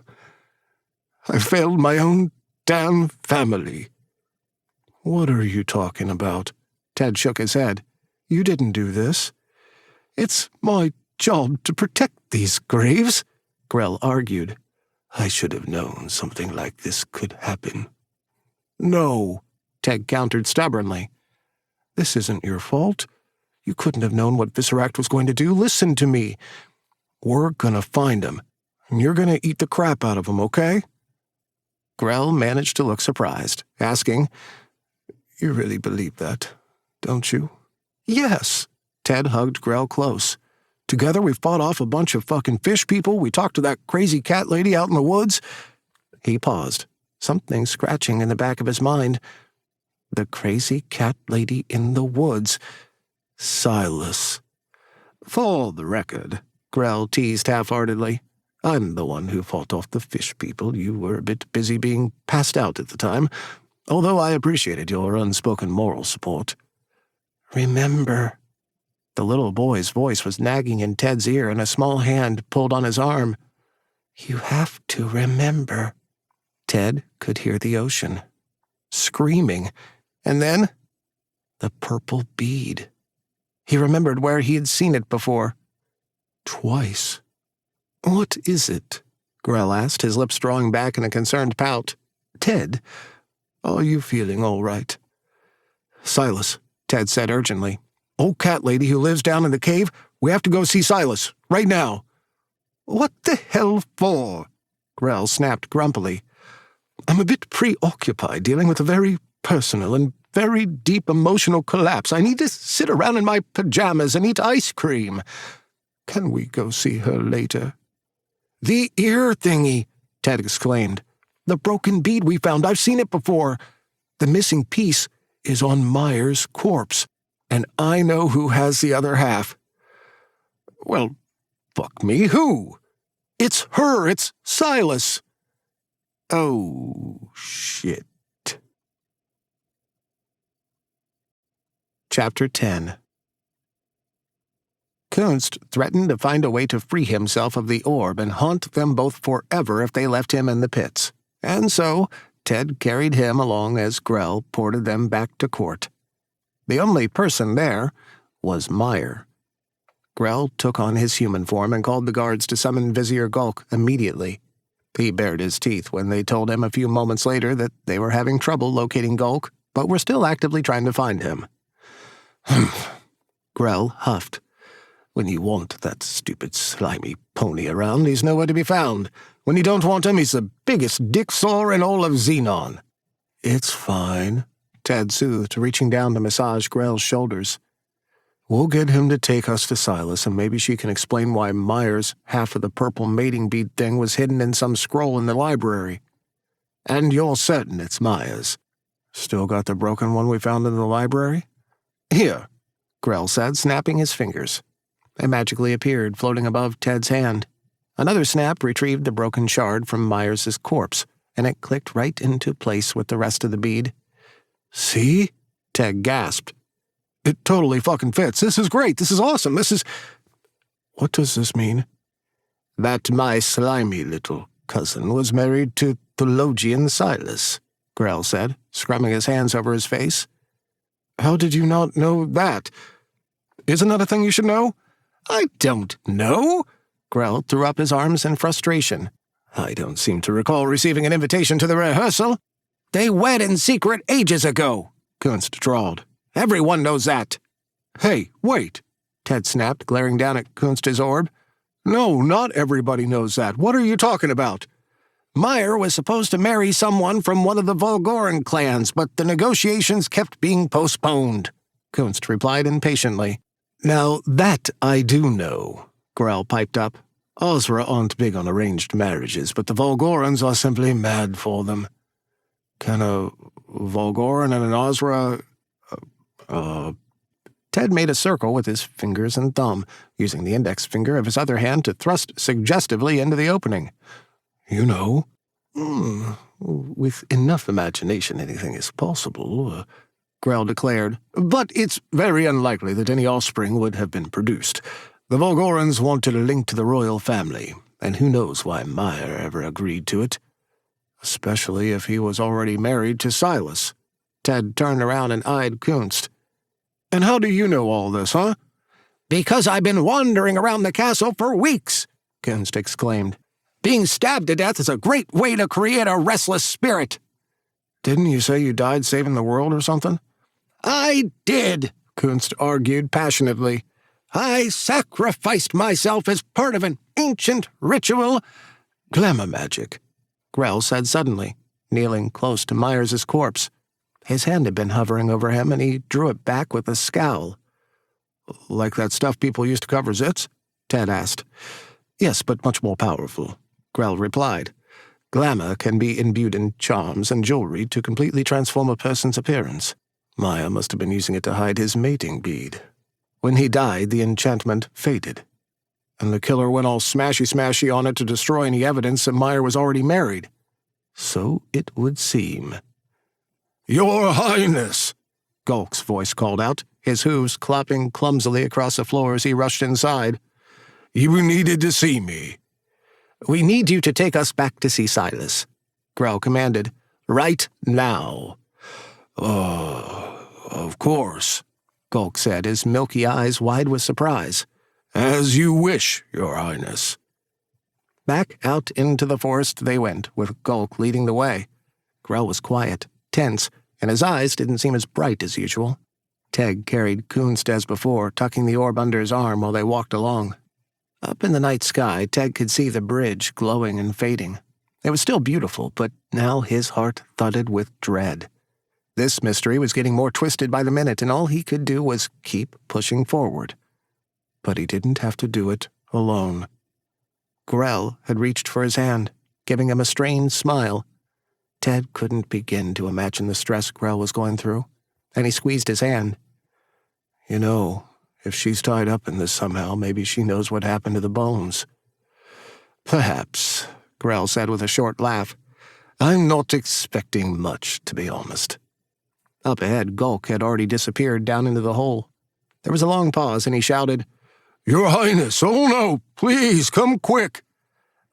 I've failed my own damn family. What are you talking about? Ted shook his head. You didn't do this. It's my job to protect these graves, Grell argued. I should have known something like this could happen. No, Ted countered stubbornly. This isn't your fault. You couldn't have known what Visceract was going to do. Listen to me. We're gonna find him, and you're gonna eat the crap out of him, okay? Grell managed to look surprised, asking, You really believe that, don't you? Yes. Ted hugged Grell close. Together we fought off a bunch of fucking fish people. We talked to that crazy cat lady out in the woods. He paused, something scratching in the back of his mind. The crazy cat lady in the woods. Silas. For the record, Grell teased half-heartedly, I'm the one who fought off the fish people. You were a bit busy being passed out at the time, although I appreciated your unspoken moral support. Remember. The little boy's voice was nagging in Ted's ear, and a small hand pulled on his arm. You have to remember. Ted could hear the ocean, screaming, and then the purple bead. He remembered where he had seen it before. Twice. What is it? Grell asked, his lips drawing back in a concerned pout. Ted, are you feeling all right? Silas, Ted said urgently. Old cat lady who lives down in the cave, we have to go see Silas, right now. What the hell for? Grell snapped grumpily. I'm a bit preoccupied dealing with a very personal and very deep emotional collapse. I need to sit around in my pajamas and eat ice cream. Can we go see her later? The ear thingy, Ted exclaimed. The broken bead we found, I've seen it before. The missing piece is on Myers' corpse, and I know who has the other half. Well, fuck me, who? It's her, it's Silas. Oh, shit. Chapter 10. Kunst threatened to find a way to free himself of the orb and haunt them both forever if they left him in the pits. And so, Ted carried him along as Grell ported them back to court. The only person there was Meyer. Grell took on his human form and called the guards to summon Vizier Gulk immediately. He bared his teeth when they told him a few moments later that they were having trouble locating Gulk, but were still actively trying to find him. Grell huffed. When you want that stupid, slimy pony around, he's nowhere to be found. When you don't want him, he's the biggest dick sore in all of Xenon. It's fine, Ted soothed, reaching down to massage Grell's shoulders. We'll get him to take us to Silas, and maybe she can explain why Myers' half of the purple mating bead thing was hidden in some scroll in the library. And you're certain it's Myers. Still got the broken one we found in the library? Here, Grell said, snapping his fingers. They magically appeared, floating above Ted's hand. Another snap retrieved the broken shard from Myers' corpse, and it clicked right into place with the rest of the bead. See? Ted gasped. It totally fucking fits. This is great. This is awesome. This is... What does this mean? That my slimy little cousin was married to theologian Silas, Grell said, scrubbing his hands over his face. How did you not know that? Isn't that a thing you should know? I don't know. Grell threw up his arms in frustration. I don't seem to recall receiving an invitation to the rehearsal. They wed in secret ages ago, Kunst drawled. Everyone knows that. Hey, wait, Ted snapped, glaring down at Kunst's orb. No, not everybody knows that. What are you talking about? Meyer was supposed to marry someone from one of the Volgoran clans, but the negotiations kept being postponed, Kunst replied impatiently. Now, that I do know, Grell piped up. Ozra aren't big on arranged marriages, but the Volgorans are simply mad for them. Can a Volgoran and an Ozra... Ted made a circle with his fingers and thumb, using the index finger of his other hand to thrust suggestively into the opening. You know, with enough imagination anything is possible, Grell declared. But it's very unlikely that any offspring would have been produced. The Volgorans wanted a link to the royal family, and who knows why Meyer ever agreed to it. Especially if he was already married to Silas. Ted turned around and eyed Kunst. And how do you know all this, huh? Because I've been wandering around the castle for weeks, Kunst exclaimed. Being stabbed to death is a great way to create a restless spirit. Didn't you say you died saving the world or something? I did, Kunst argued passionately. I sacrificed myself as part of an ancient ritual. Glamour magic, Grell said suddenly, kneeling close to Myers' corpse. His hand had been hovering over him, and he drew it back with a scowl. Like that stuff people used to cover zits? Ted asked. Yes, but much more powerful, Grell replied. Glamour can be imbued in charms and jewelry to completely transform a person's appearance. Maya must have been using it to hide his mating bead. When he died, the enchantment faded, and the killer went all smashy-smashy on it to destroy any evidence that Meyer was already married. So it would seem. Your Highness, Gulk's voice called out, his hooves clopping clumsily across the floor as he rushed inside. You needed to see me. We need you to take us back to see Silas, Grell commanded. Right now. Of course, Gulk said, his milky eyes wide with surprise. As you wish, Your Highness. Back out into the forest they went, with Gulk leading the way. Grell was quiet, tense, and his eyes didn't seem as bright as usual. Ted carried Kunst as before, tucking the orb under his arm while they walked along. Up in the night sky, Ted could see the bridge glowing and fading. It was still beautiful, but now his heart thudded with dread. This mystery was getting more twisted by the minute, and all he could do was keep pushing forward. But he didn't have to do it alone. Grell had reached for his hand, giving him a strained smile. Ted couldn't begin to imagine the stress Grell was going through, and he squeezed his hand. You know, if she's tied up in this somehow, maybe she knows what happened to the bones. Perhaps, Grell said with a short laugh. I'm not expecting much, to be honest. Up ahead, Gulk had already disappeared down into the hole. There was a long pause, and he shouted, Your Highness, oh no, please, come quick.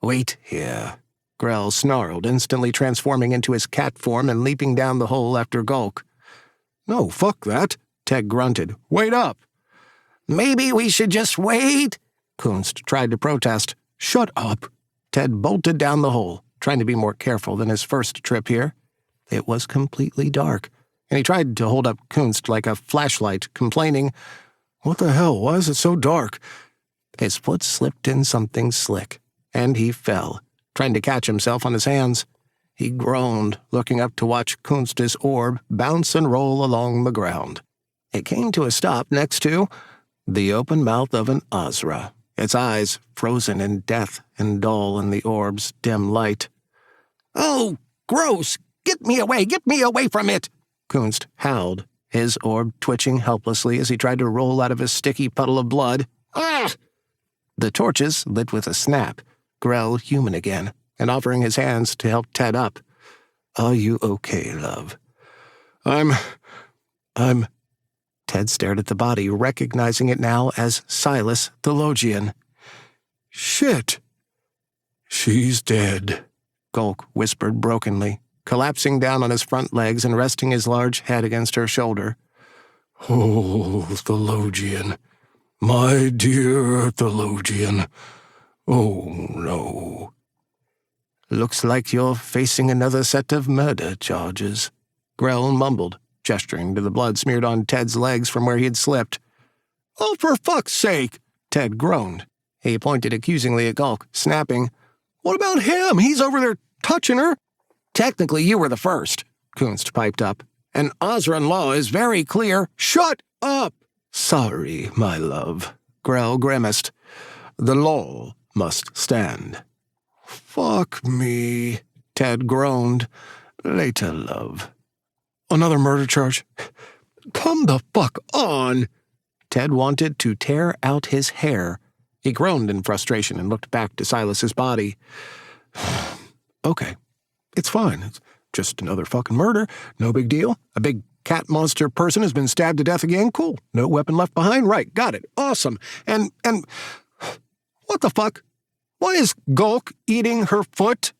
Wait here, Grell snarled, instantly transforming into his cat form and leaping down the hole after Gulk. No, fuck that, Ted grunted. Wait up. Maybe we should just wait, Kunst tried to protest. Shut up. Ted bolted down the hole, trying to be more careful than his first trip here. It was completely dark, and he tried to hold up Kunst like a flashlight, complaining, What the hell, why is it so dark? His foot slipped in something slick, and he fell, trying to catch himself on his hands. He groaned, looking up to watch Kunst's orb bounce and roll along the ground. It came to a stop next to The open mouth of an Ozra, its eyes frozen in death and dull in the orb's dim light. "Oh, gross! Get me away from it!" Kunst howled, his orb twitching helplessly as he tried to roll out of a sticky puddle of blood. Ah! The torches lit with a snap, Grell human again, and offering his hands to help Ted up. Are you okay, love? I'm... Ted stared at the body, recognizing it now as Silas the Logian. Shit! She's dead, Gulk whispered brokenly, collapsing down on his front legs and resting his large head against her shoulder. Oh, Theologian. My dear Theologian. Oh, no. Looks like you're facing another set of murder charges, Grell mumbled, gesturing to the blood smeared on Ted's legs from where he had slipped. "Oh, for fuck's sake!" Ted groaned. He pointed accusingly at Gulk, snapping, "What about him? He's over there touching her." "Technically, you were the first," Kunst piped up. "And Ozran law is very clear." "Shut up!" "Sorry, my love," Grell grimaced. "The law must stand." "Fuck me," Ted groaned. "Later, love." "Another murder charge? Come the fuck on!" Ted wanted to tear out his hair. He groaned in frustration and looked back to Silas's body. "Okay, it's fine. It's just another fucking murder. No big deal. A big cat monster person has been stabbed to death again. Cool. No weapon left behind. Right, got it. Awesome. And what the fuck? Why is Gulk eating her foot?"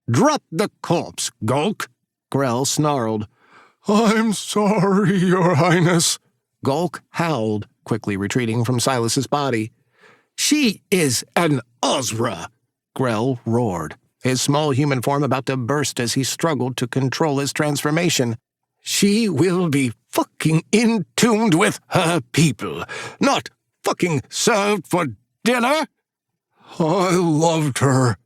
"Drop the corpse, Gulk," Grell snarled. "I'm sorry, Your Highness." Gulk howled, quickly retreating from Silas's body. "She is an Ozra," Grell roared, his small human form about to burst as he struggled to control his transformation. "She will be fucking in-tuned with her people, not fucking served for dinner." "I loved her,"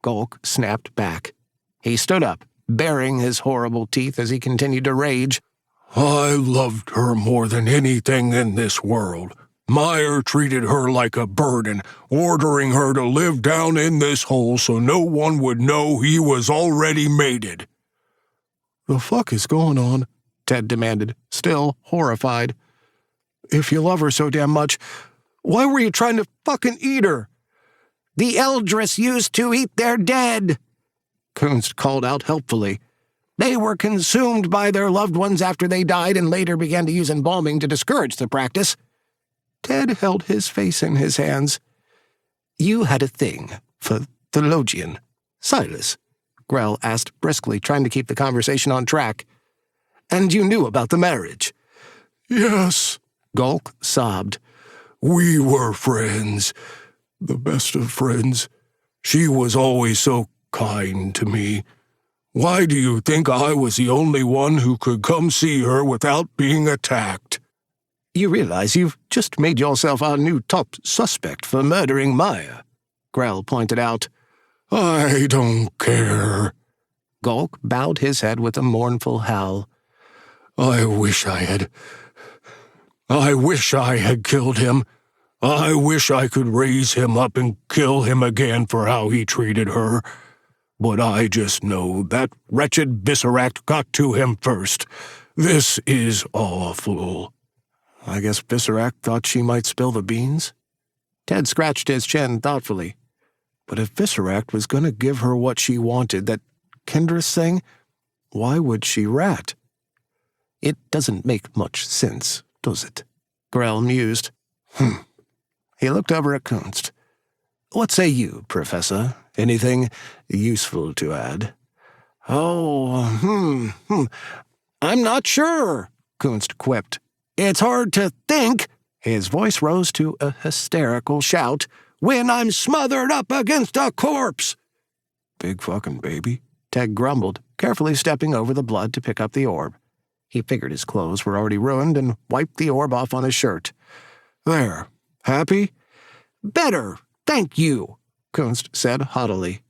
Gulk snapped back. He stood up, baring his horrible teeth as he continued to rage. "I loved her more than anything in this world. Meyer treated her like a burden, ordering her to live down in this hole so no one would know he was already mated." "The fuck is going on?" Ted demanded, still horrified. "If you love her so damn much, why were you trying to fucking eat her?" "The Eldris used to eat their dead," Kunst called out helpfully. "They were consumed by their loved ones after they died and later began to use embalming to discourage the practice." Ted held his face in his hands. "You had a thing for Theologian, Silas?" Grell asked briskly, trying to keep the conversation on track. "And you knew about the marriage?" "Yes," Gulk sobbed. "We were friends. The best of friends. She was always so kind to me. Why do you think I was the only one who could come see her without being attacked?" "You realize you've just made yourself our new top suspect for murdering Meyer," Grell pointed out. "I don't care." Gulk bowed his head with a mournful howl. I wish I had killed him. I wish I could raise him up and kill him again for how he treated her. But I just know that wretched Visceract got to him first. This is awful." "I guess Visceract thought she might spill the beans?" Ted scratched his chin thoughtfully. "But if Visceract was going to give her what she wanted, that Kendris thing, why would she rat? It doesn't make much sense, does it?" Grell mused. He looked over at Kunst. "What say you, Professor? Anything useful to add?" "Oh, I'm not sure," Kunst quipped. "It's hard to think," his voice rose to a hysterical shout, "when I'm smothered up against a corpse." "Big fucking baby," Ted grumbled, carefully stepping over the blood to pick up the orb. He figured his clothes were already ruined and wiped the orb off on his shirt. "There. Happy?" "Better, thank you," Kunst said haughtily.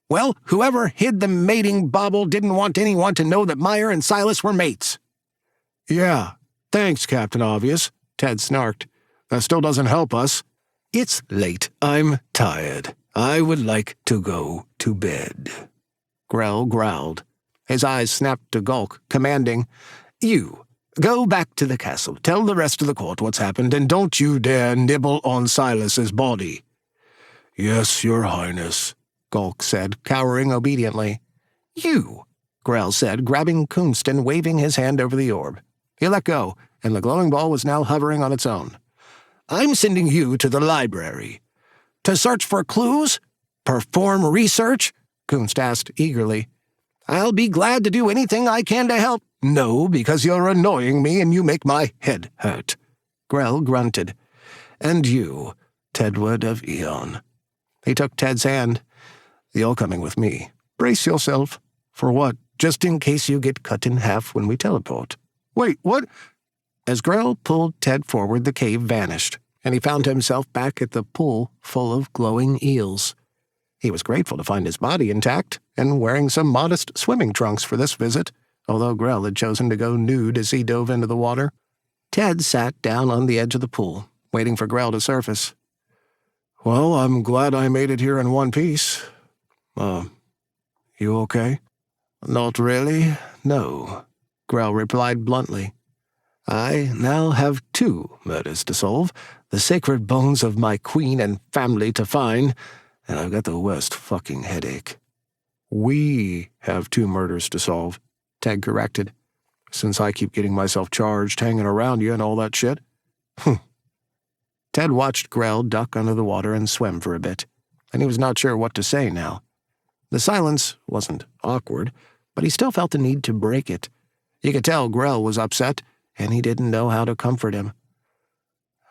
"Well, whoever hid the mating bauble didn't want anyone to know that Meyer and Silas were mates." "Yeah, thanks, Captain Obvious," Ted snarked. That still doesn't help us. It's late. I'm tired. I would like to go to bed. Grell growled. His eyes snapped to Gulk, commanding, You, go back to the castle. Tell the rest of the court what's happened, and don't you dare nibble on Silas's body. Yes, Your Highness, Gulk said, cowering obediently. You, Grell said, grabbing Kunst and waving his hand over the orb. He let go, and the glowing ball was now hovering on its own. I'm sending you to the library. To search for clues? Perform research? Kunst asked eagerly. I'll be glad to do anything I can to help. No, because you're annoying me and you make my head hurt. Grell grunted. And you, Tedward of Eon. He took Ted's hand. You're coming with me. Brace yourself. For what? Just in case you get cut in half when we teleport. Wait, what? As Grell pulled Ted forward, the cave vanished, and he found himself back at the pool full of glowing eels. He was grateful to find his body intact and wearing some modest swimming trunks for this visit, although Grell had chosen to go nude as he dove into the water. Ted sat down on the edge of the pool, waiting for Grell to surface. Well, I'm glad I made it here in one piece. You okay? Not really, no, Grell replied bluntly. I now have 2 murders to solve, the sacred bones of my queen and family to find, and I've got the worst fucking headache. We have 2 murders to solve, Ted corrected. Since I keep getting myself charged hanging around you and all that shit. Ted watched Grell duck under the water and swim for a bit, and he was not sure what to say now. The silence wasn't awkward, but he still felt the need to break it. You could tell Grell was upset, and he didn't know how to comfort him.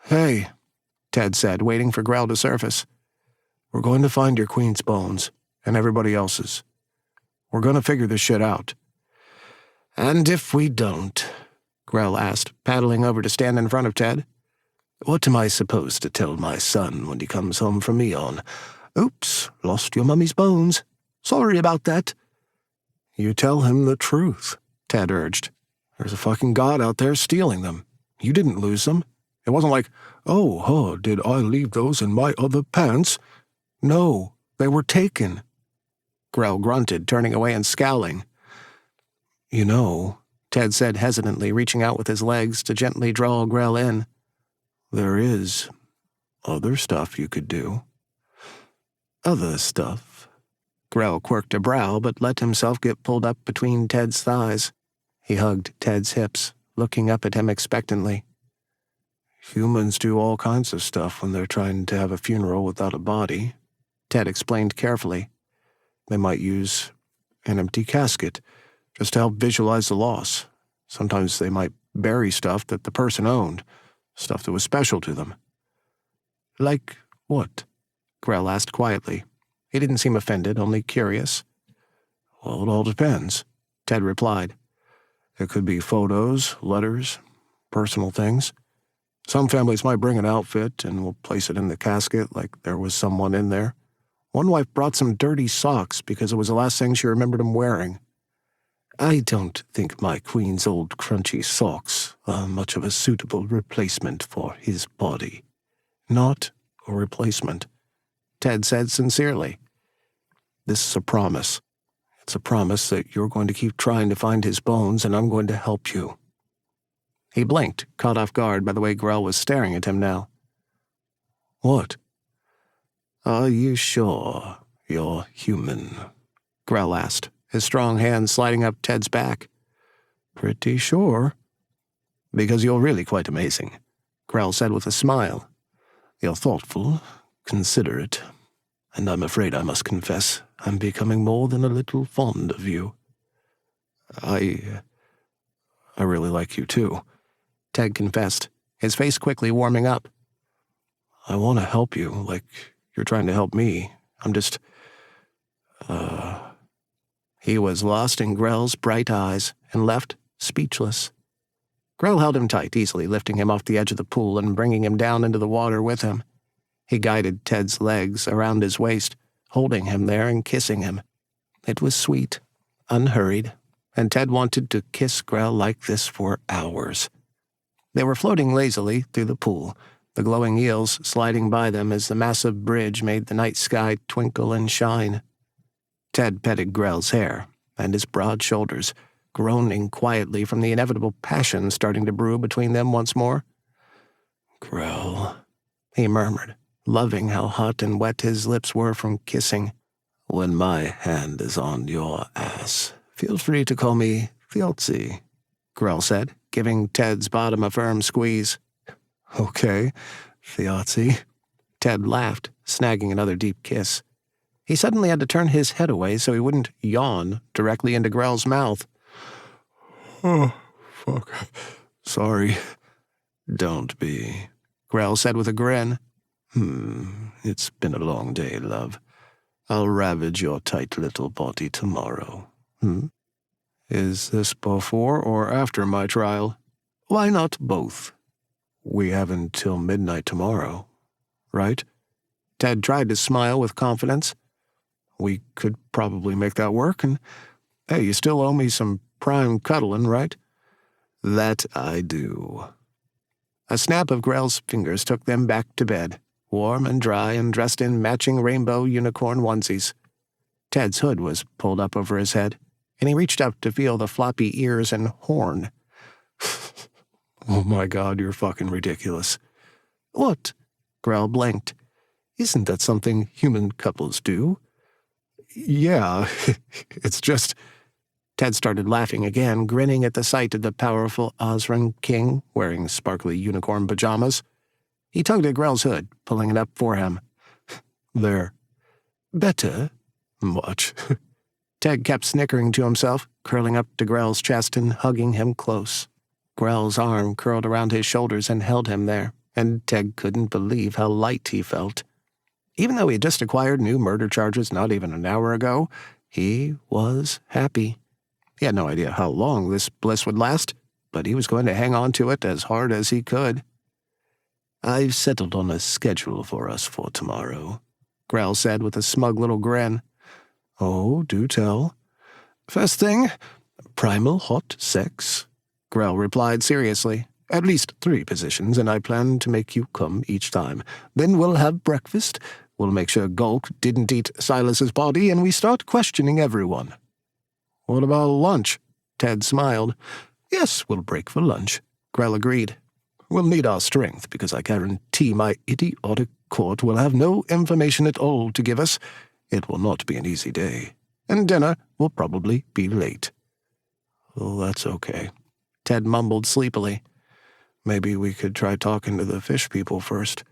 Hey, Ted said, waiting for Grell to surface. We're going to find your queen's bones, and everybody else's. We're going to figure this shit out. And if we don't, Grell asked, paddling over to stand in front of Ted. What am I supposed to tell my son when he comes home from Eon? Oops, lost your mummy's bones. Sorry about that. You tell him the truth, Ted urged. There's a fucking god out there stealing them. You didn't lose them. It wasn't like, oh, did I leave those in my other pants? No, they were taken. Grell grunted, turning away and scowling. You know, Ted said hesitantly, reaching out with his legs to gently draw Grell in. There is other stuff you could do. Other stuff? Grell quirked a brow, but let himself get pulled up between Ted's thighs. He hugged Ted's hips, looking up at him expectantly. Humans do all kinds of stuff when they're trying to have a funeral without a body, Ted explained carefully. They might use an empty casket, just to help visualize the loss. Sometimes they might bury stuff that the person owned, stuff that was special to them. Like what? Grell asked quietly. He didn't seem offended, only curious. Well, it all depends, Ted replied. It could be photos, letters, personal things. Some families might bring an outfit and will place it in the casket like there was someone in there. One wife brought some dirty socks because it was the last thing she remembered him wearing. I don't think my queen's old crunchy socks are much of a suitable replacement for his body. Not a replacement, Ted said sincerely. This is a promise. It's a promise that you're going to keep trying to find his bones and I'm going to help you. He blinked, caught off guard by the way Grell was staring at him now. What? Are you sure you're human? Grell asked, his strong hand sliding up Ted's back. Pretty sure. Because you're really quite amazing, Grell said with a smile. You're thoughtful, considerate, and I'm afraid I must confess I'm becoming more than a little fond of you. I really like you too, Ted confessed, his face quickly warming up. I want to help you, like you're trying to help me. I'm just, He was lost in Grell's bright eyes and left speechless. Grell held him tight, easily lifting him off the edge of the pool and bringing him down into the water with him. He guided Ted's legs around his waist, holding him there and kissing him. It was sweet, unhurried, and Ted wanted to kiss Grell like this for hours. They were floating lazily through the pool, the glowing eels sliding by them as the massive bridge made the night sky twinkle and shine. Ted petted Grell's hair and his broad shoulders, groaning quietly from the inevitable passion starting to brew between them once more. Grell, he murmured, loving how hot and wet his lips were from kissing. when my hand is on your ass, feel free to call me Fieltzy, Grell said, giving Ted's bottom a firm squeeze. Okay, Fieltzy. Ted laughed, snagging another deep kiss. He suddenly had to turn his head away so he wouldn't yawn directly into Grell's mouth. Oh, fuck. Sorry. Don't be, Grell said with a grin. It's been a long day, love. I'll ravage your tight little body tomorrow. Is this before or after my trial? Why not both? We have until midnight tomorrow, right? Ted tried to smile with confidence. We could probably make that work, and hey, you still owe me some prime cuddling, right? That I do. A snap of Grell's fingers took them back to bed, warm and dry and dressed in matching rainbow unicorn onesies. Ted's hood was pulled up over his head, and he reached up to feel the floppy ears and horn. Oh my God, you're fucking ridiculous. What? Grell blinked. Isn't that something human couples do? Yeah, it's just... Ted started laughing again, grinning at the sight of the powerful Osran king wearing sparkly unicorn pajamas. He tugged at Grell's hood, pulling it up for him. There. Better? Much. Ted kept snickering to himself, curling up to Grell's chest and hugging him close. Grell's arm curled around his shoulders and held him there, and Ted couldn't believe how light he felt. Even though he had just acquired new murder charges not even an hour ago, he was happy. He had no idea how long this bliss would last, but he was going to hang on to it as hard as he could. I've settled on a schedule for us for tomorrow, Grell said with a smug little grin. Oh, do tell. First thing, primal hot sex, Grell replied seriously. At least 3 positions, and I plan to make you come each time. Then we'll have breakfast. We'll make sure Gulk didn't eat Silas's body, and we start questioning everyone. What about lunch? Ted smiled. Yes, we'll break for lunch, Grell agreed. We'll need our strength, because I guarantee my idiotic court will have no information at all to give us. It will not be an easy day, and dinner will probably be late. Oh, that's okay, Ted mumbled sleepily. Maybe we could try talking to the fish people first.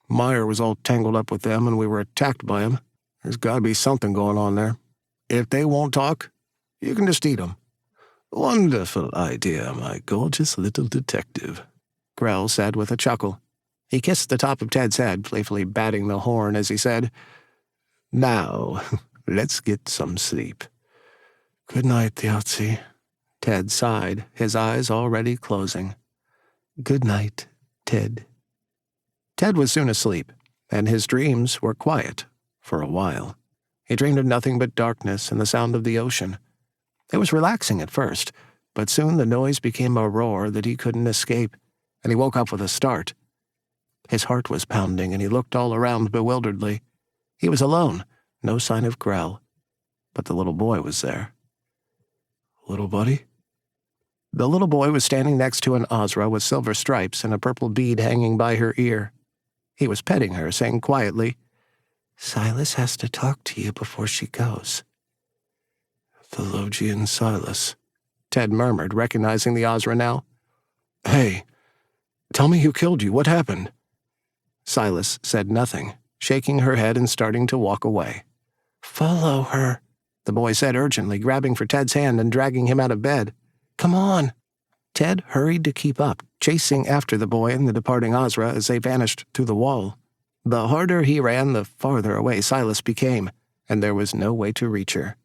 Meyer was all tangled up with them, and we were attacked by them. There's got to be something going on there. If they won't talk, you can just eat them. Wonderful idea, my gorgeous little detective, Grell said with a chuckle. He kissed the top of Ted's head, playfully batting the horn as he said, Now, let's get some sleep. Good night, Fieltzy. Ted sighed, his eyes already closing. Good night, Ted. Ted was soon asleep, and his dreams were quiet for a while. He dreamed of nothing but darkness and the sound of the ocean. It was relaxing at first, but soon the noise became a roar that he couldn't escape, and he woke up with a start. His heart was pounding, and he looked all around bewilderedly. He was alone, no sign of Grell, but the little boy was there. Little buddy? The little boy was standing next to an Ozra with silver stripes and a purple bead hanging by her ear. He was petting her, saying quietly, Silas has to talk to you before she goes. Theologian Silas, Ted murmured, recognizing the Ozra now. Hey, tell me who killed you. What happened? Silas said nothing, shaking her head and starting to walk away. Follow her, the boy said urgently, grabbing for Ted's hand and dragging him out of bed. Come on. Ted hurried to keep up, chasing after the boy and the departing Ozra as they vanished through the wall. The harder he ran, the farther away Silas became, and there was no way to reach her.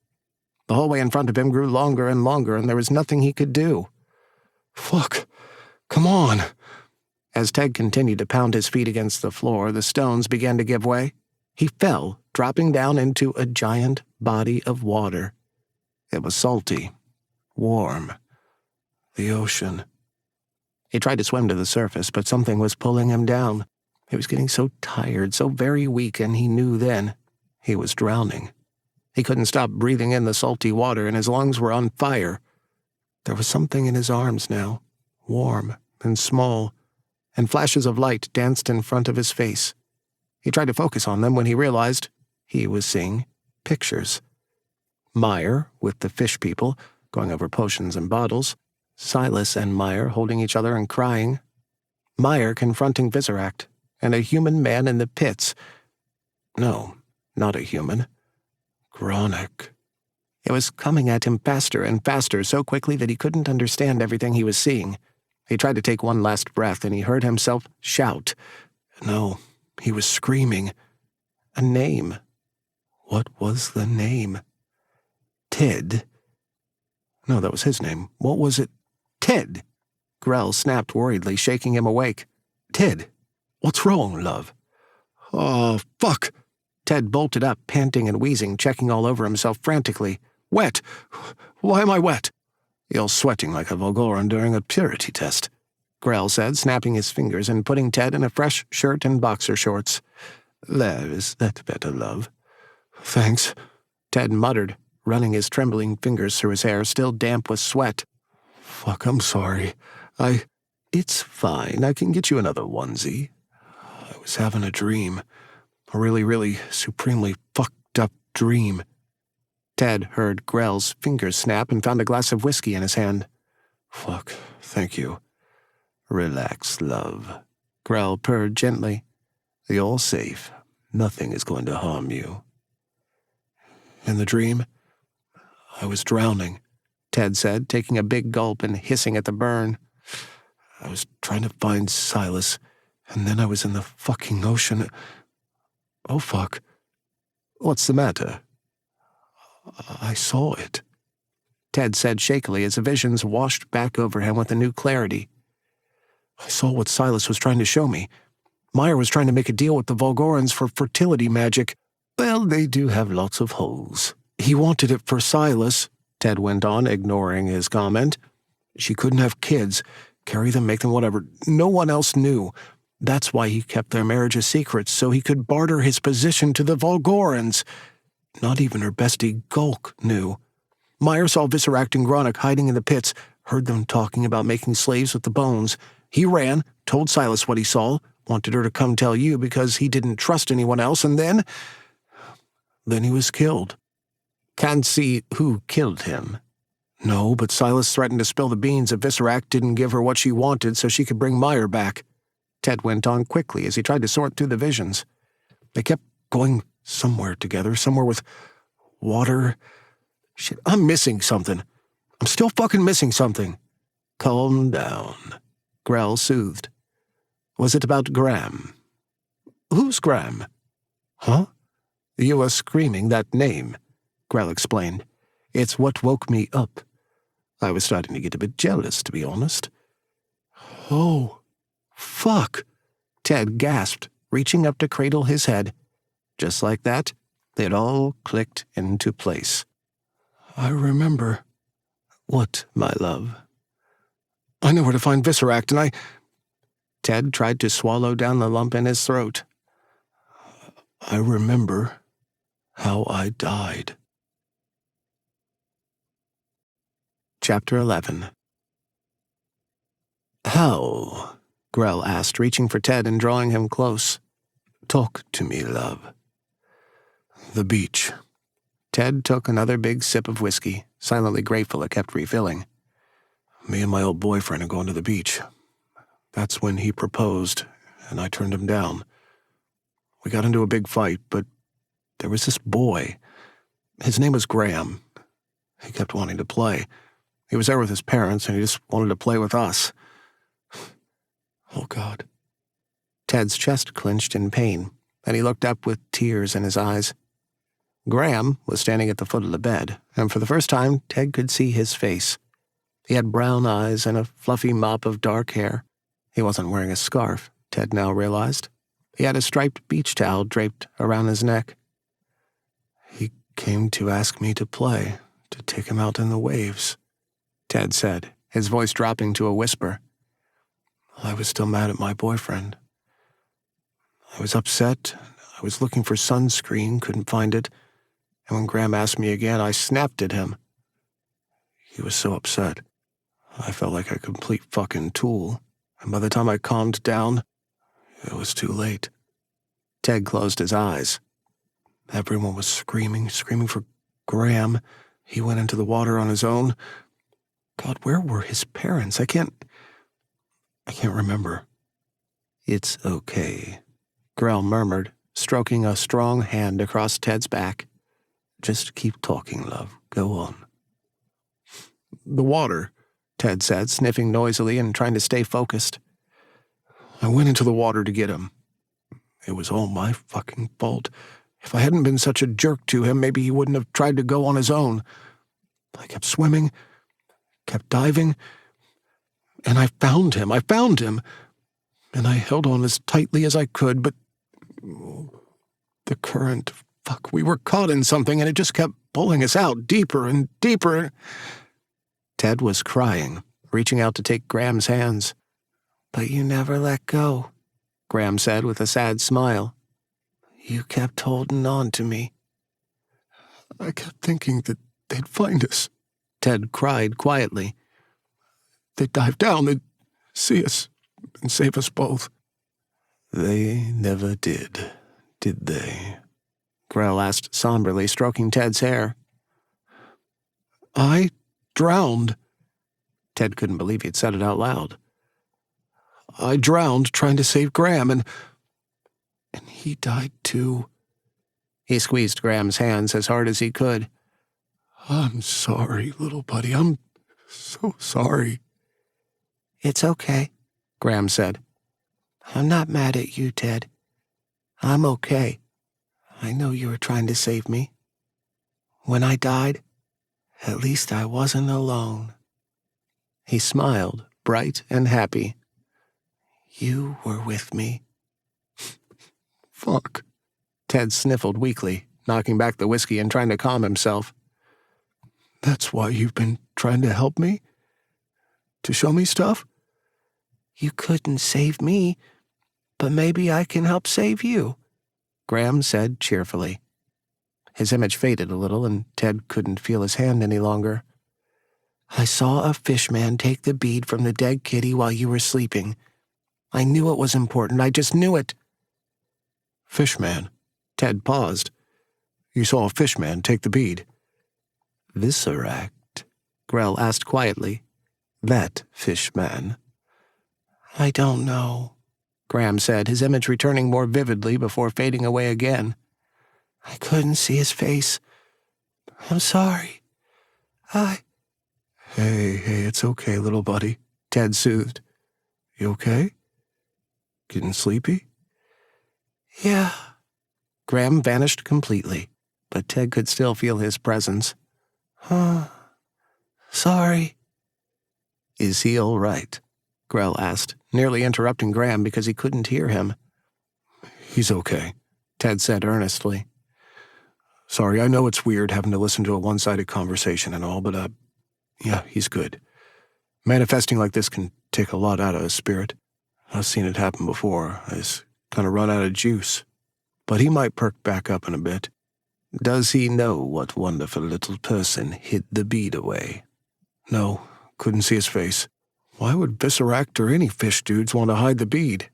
The hallway in front of him grew longer and longer, and there was nothing he could do. Fuck. Come on. As Ted continued to pound his feet against the floor, the stones began to give way. He fell, dropping down into a giant body of water. It was salty, warm. The ocean. He tried to swim to the surface, but something was pulling him down. He was getting so tired, so very weak, and he knew then he was drowning. He couldn't stop breathing in the salty water, and his lungs were on fire. There was something in his arms now, warm and small, and flashes of light danced in front of his face. He tried to focus on them when he realized he was seeing pictures. Meyer, with the fish people, going over potions and bottles. Silas and Meyer holding each other and crying. Meyer confronting Visceract, and a human man in the pits. No, not a human. Gronick. It was coming at him faster and faster, so quickly that he couldn't understand everything he was seeing. He tried to take one last breath, and he heard himself shout. No, he was screaming. A name. What was the name? Ted. No, that was his name. What was it? Ted. Grell snapped worriedly, shaking him awake. Ted, what's wrong, love? Oh, fuck. Ted bolted up, panting and wheezing, checking all over himself frantically. Wet. Why am I wet? You're sweating like a Volgoran during a purity test, Grell said, snapping his fingers and putting Ted in a fresh shirt and boxer shorts. There, is that better, love? Thanks, Ted muttered, running his trembling fingers through his hair, still damp with sweat. Fuck, I'm sorry. It's fine. I can get you another onesie. I was having a dream. A really, really supremely fucked up dream. Ted heard Grell's fingers snap and found a glass of whiskey in his hand. Fuck, thank you. Relax, love. Grell purred gently. You're safe. Nothing is going to harm you. In the dream, I was drowning, Ted said, taking a big gulp and hissing at the burn. I was trying to find Silas, and then I was in the fucking ocean. Oh, fuck. What's the matter? I saw it, Ted said shakily as the visions washed back over him with a new clarity. I saw what Silas was trying to show me. Meyer was trying to make a deal with the Volgorans for fertility magic. Well, they do have lots of holes. He wanted it for Silas, Ted went on, ignoring his comment. She couldn't have kids, carry them, make them whatever. No one else knew. That's why he kept their marriage a secret, so he could barter his position to the Volgorans. Not even her bestie Gulk knew. Meyer saw Visceract and Gronick hiding in the pits, heard them talking about making slaves with the bones. He ran, told Silas what he saw, wanted her to come tell you because he didn't trust anyone else, and then he was killed. Can't see who killed him. No, but Silas threatened to spill the beans if Visceract didn't give her what she wanted so she could bring Meyer back. Ted went on quickly as he tried to sort through the visions. They kept going somewhere together, somewhere with water. Shit, I'm missing something. I'm still fucking missing something. Calm down, Grell soothed. Was it about Graham? Who's Graham? Huh? You were screaming that name, Grell explained. It's what woke me up. I was starting to get a bit jealous, to be honest. Oh, fuck, Ted gasped, reaching up to cradle his head. Just like that, it all clicked into place. I remember. What, my love? I know where to find Visceract, and Ted tried to swallow down the lump in his throat. I remember how I died. Chapter 11. How? Grell asked, reaching for Ted and drawing him close. Talk to me, love. The beach. Ted took another big sip of whiskey, silently grateful it kept refilling. Me and my old boyfriend are going to the beach. That's when he proposed, and I turned him down. We got into a big fight, but there was this boy. His name was Graham. He kept wanting to play. He was there with his parents, and he just wanted to play with us. Oh, God. Ted's chest clenched in pain, and he looked up with tears in his eyes. Graham was standing at the foot of the bed, and for the first time, Ted could see his face. He had brown eyes and a fluffy mop of dark hair. He wasn't wearing a scarf, Ted now realized. He had a striped beach towel draped around his neck. He came to ask me to play, to take him out in the waves, Ted said, his voice dropping to a whisper. I was still mad at my boyfriend. I was upset. I was looking for sunscreen, couldn't find it, and when Graham asked me again, I snapped at him. He was so upset. I felt like a complete fucking tool, and by the time I calmed down, it was too late. Ted closed his eyes. Everyone was screaming for Graham. He went into the water on his own. God, where were his parents? I can't remember. It's okay, Grell murmured, stroking a strong hand across Ted's back. Just keep talking, love. Go on. The water, Ted said, sniffing noisily and trying to stay focused. I went into the water to get him. It was all my fucking fault. If I hadn't been such a jerk to him, maybe he wouldn't have tried to go on his own. I kept swimming, kept diving, and I found him. And I held on as tightly as I could, but the current, we were caught in something, and it just kept pulling us out deeper and deeper. Ted was crying, reaching out to take Graham's hands. But you never let go, Graham said with a sad smile. You kept holding on to me. I kept thinking that they'd find us, Ted cried quietly. They'd dive down, they'd see us, and save us both. They never did they? Grell asked somberly, stroking Ted's hair. I drowned. Ted couldn't believe he'd said it out loud. I drowned trying to save Graham, and he died too. He squeezed Graham's hands as hard as he could. I'm sorry, little buddy. I'm so sorry. It's okay, Graham said. I'm not mad at you, Ted. I'm okay. I know you were trying to save me. When I died, at least I wasn't alone. He smiled, bright and happy. You were with me. Fuck. Ted sniffled weakly, knocking back the whiskey and trying to calm himself. That's why you've been trying to help me? To show me stuff? You couldn't save me, but maybe I can help save you, Graham said cheerfully. His image faded a little, and Ted couldn't feel his hand any longer. I saw a fishman take the bead from the dead kitty while you were sleeping. I knew it was important. I just knew it. Fishman? Ted paused. You saw a fishman take the bead? Visceract? Grell asked quietly. That fishman? I don't know, Graham said, his image returning more vividly before fading away again. I couldn't see his face. I'm sorry. Hey, it's okay, little buddy, Ted soothed. You okay? Getting sleepy? Yeah. Graham vanished completely, but Ted could still feel his presence. Sorry. Is he all right? Grell asked, nearly interrupting Graham because he couldn't hear him. He's okay, Ted said earnestly. Sorry, I know it's weird having to listen to a one-sided conversation and all, but, yeah, he's good. Manifesting like this can take a lot out of a spirit. I've seen it happen before. I just kind of run out of juice. But he might perk back up in a bit. Does he know what wonderful little person hid the bead away? No, couldn't see his face. Why would Visceract or any fish dudes want to hide the bead?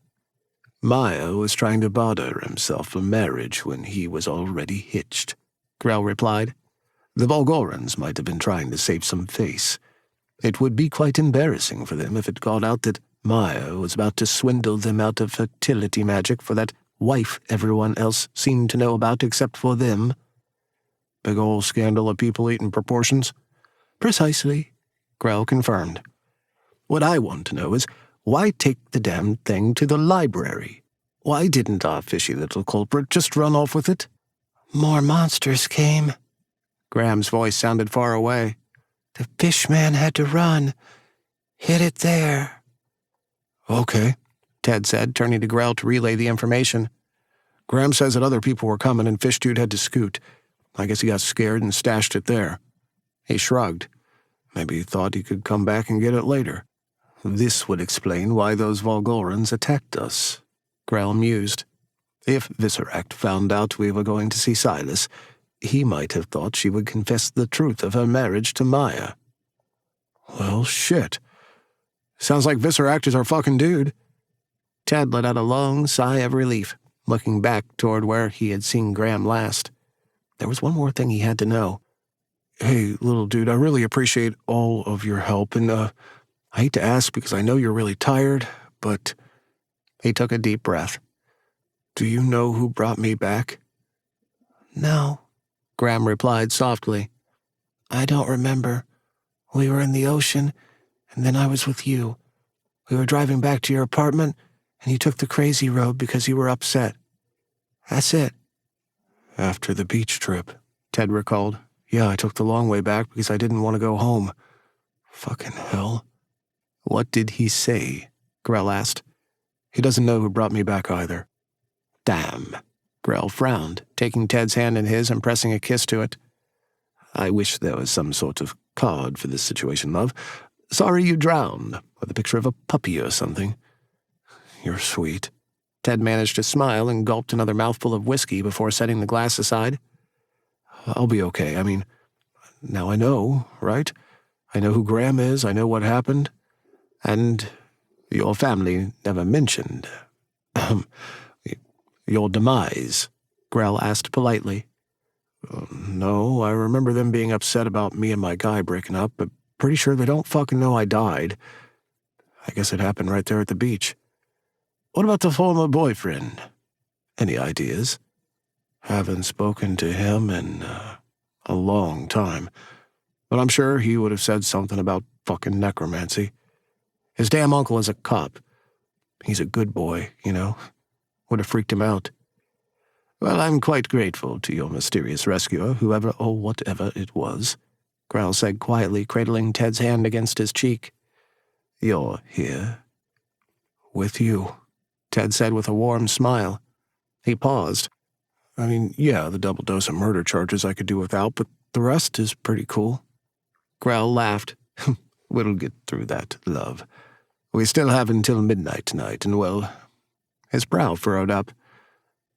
Maya was trying to barter himself for marriage when he was already hitched, Grell replied. The Volgorans might have been trying to save some face. It would be quite embarrassing for them if it got out that Maya was about to swindle them out of fertility magic for that wife everyone else seemed to know about except for them. Big ol' scandal of people eating proportions? Precisely, Grell confirmed. What I want to know is, why take the damn thing to the library? Why didn't our fishy little culprit just run off with it? More monsters came. Graham's voice sounded far away. The fishman had to run. Hid it there. Okay, Ted said, turning to Grell to relay the information. Graham says that other people were coming and Fish Dude had to scoot. I guess he got scared and stashed it there. He shrugged. Maybe he thought he could come back and get it later. This would explain why those Volgorans attacked us, Grell mused. If Visceract found out we were going to see Silas, he might have thought she would confess the truth of her marriage to Maya. Well, shit. Sounds like Visceract is our fucking dude. Ted let out a long sigh of relief, looking back toward where he had seen Graham last. There was one more thing he had to know. Hey, little dude, I really appreciate all of your help, and, I hate to ask because I know you're really tired, but... He took a deep breath. Do you know who brought me back? No, Graham replied softly. I don't remember. We were in the ocean, and then I was with you. We were driving back to your apartment, and you took the crazy road because you were upset. That's it. After the beach trip, Ted recalled. Yeah, I took the long way back because I didn't want to go home. Fucking hell. What did he say? Grell asked. He doesn't know who brought me back either. Damn. Grell frowned, taking Ted's hand in his and pressing a kiss to it. I wish there was some sort of card for this situation, love. Sorry you drowned, with a picture of a puppy or something. You're sweet. Ted managed to smile and gulped another mouthful of whiskey before setting the glass aside. I'll be okay. I mean, now I know, right? I know who Graham is, I know what happened, and your family never mentioned your demise, Grell asked politely. No, I remember them being upset about me and my guy breaking up, but pretty sure they don't fucking know I died. I guess it happened right there at the beach. What about the former boyfriend? Any ideas? Haven't spoken to him in a long time, but I'm sure he would have said something about fucking necromancy. His damn uncle is a cop. He's a good boy, you know. Would have freaked him out. Well, I'm quite grateful to your mysterious rescuer, whoever or whatever it was, Grell said quietly, cradling Ted's hand against his cheek. You're here. With you, Ted said with a warm smile. He paused. I mean, yeah, the double dose of murder charges I could do without, but the rest is pretty cool. Grell laughed. We'll get through that, love. We still have until midnight tonight, and well... His brow furrowed up.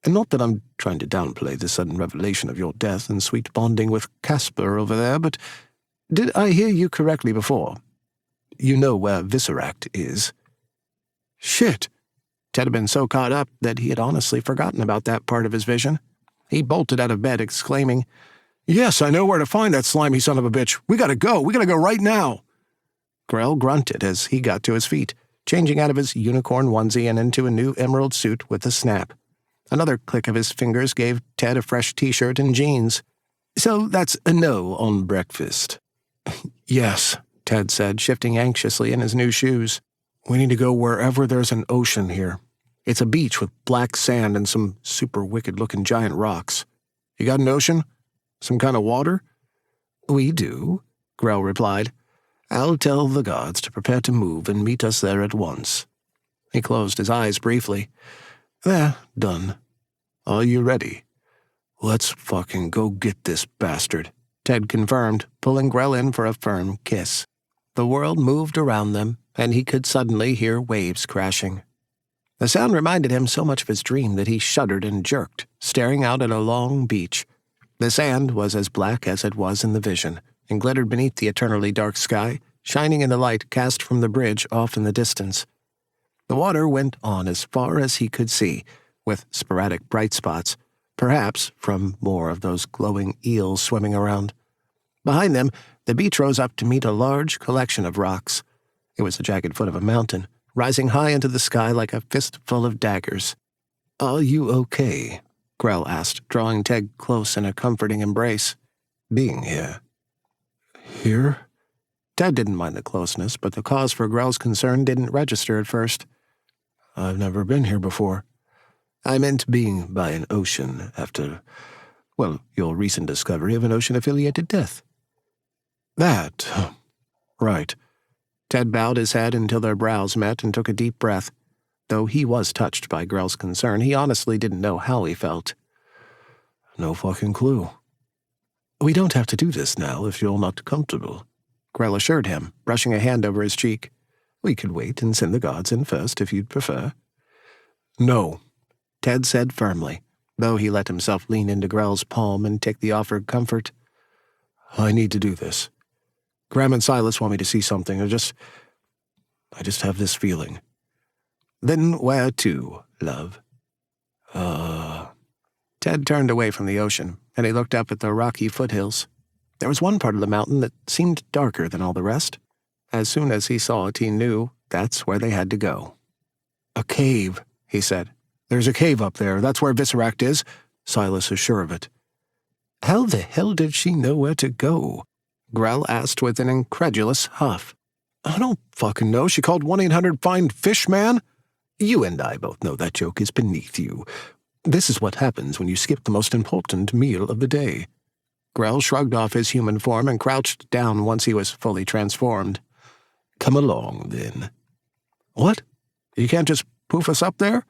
And not that I'm trying to downplay the sudden revelation of your death and sweet bonding with Casper over there, but did I hear you correctly before? You know where Visceract is. Shit! Ted had been so caught up that he had honestly forgotten about that part of his vision. He bolted out of bed, exclaiming, Yes, I know where to find that slimy son of a bitch. We gotta go right now. Grell grunted as he got to his feet, changing out of his unicorn onesie and into a new emerald suit with a snap. Another click of his fingers gave Ted a fresh t-shirt and jeans. So that's a no on breakfast. Yes, Ted said, shifting anxiously in his new shoes. We need to go wherever there's an ocean here. It's a beach with black sand and some super wicked-looking giant rocks. You got an ocean? Some kind of water? We do, Grell replied. I'll tell the guards to prepare to move and meet us there at once. He closed his eyes briefly. There, done. Are you ready? Let's fucking go get this bastard, Ted confirmed, pulling Grell in for a firm kiss. The world moved around them, and he could suddenly hear waves crashing. The sound reminded him so much of his dream that he shuddered and jerked, staring out at a long beach. The sand was as black as it was in the vision, and glittered beneath the eternally dark sky, shining in the light cast from the bridge off in the distance. The water went on as far as he could see, with sporadic bright spots, perhaps from more of those glowing eels swimming around. Behind them, the beach rose up to meet a large collection of rocks. It was the jagged foot of a mountain, rising high into the sky like a fistful of daggers. Are you okay? Grell asked, drawing Ted close in a comforting embrace. Being here. Here? Ted didn't mind the closeness, but the cause for Grell's concern didn't register at first. I've never been here before. I meant being by an ocean after, well, your recent discovery of an ocean-affiliated death. That. Right. Ted bowed his head until their brows met and took a deep breath. Though he was touched by Grell's concern, he honestly didn't know how he felt. No fucking clue. We don't have to do this now if you're not comfortable, Grell assured him, brushing a hand over his cheek. We could wait and send the gods in first if you'd prefer." "No," Ted said firmly, though he let himself lean into Grell's palm and take the offered comfort. "I need to do this. Graham and Silas want me to see something. I just have this feeling." "Then where to, love?" Ted turned away from the ocean, and he looked up at the rocky foothills. There was one part of the mountain that seemed darker than all the rest. As soon as he saw it, he knew that's where they had to go. "A cave," he said. "There's a cave up there. That's where Visceract is. Silas is sure of it." "How the hell did she know where to go?" Grell asked with an incredulous huff. "I don't fucking know. She called 1-800-FIND-FISH-MAN. You and I both know that joke is beneath you. This is what happens when you skip the most important meal of the day." Grell shrugged off his human form and crouched down once he was fully transformed. "Come along, then." "What? You can't just poof us up there?"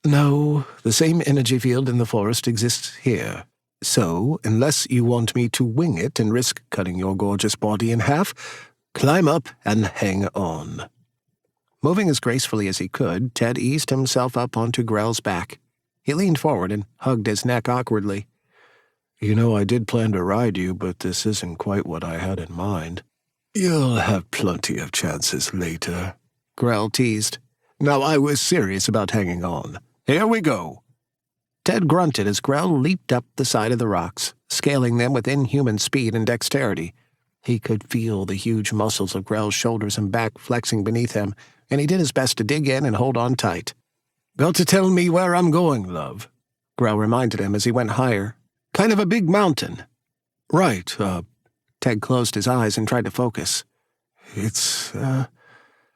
"No, the same energy field in the forest exists here. So, unless you want me to wing it and risk cutting your gorgeous body in half, climb up and hang on." Moving as gracefully as he could, Ted eased himself up onto Grell's back. He leaned forward and hugged his neck awkwardly. "You know, I did plan to ride you, but this isn't quite what I had in mind." "You'll have plenty of chances later," Grell teased. "Now I was serious about hanging on. Here we go." Ted grunted as Grell leaped up the side of the rocks, scaling them with inhuman speed and dexterity. He could feel the huge muscles of Grell's shoulders and back flexing beneath him, and he did his best to dig in and hold on tight. "Got to tell me where I'm going, love," Grell reminded him as he went higher. "Kind of a big mountain." "Right, Ted closed his eyes and tried to focus. It's,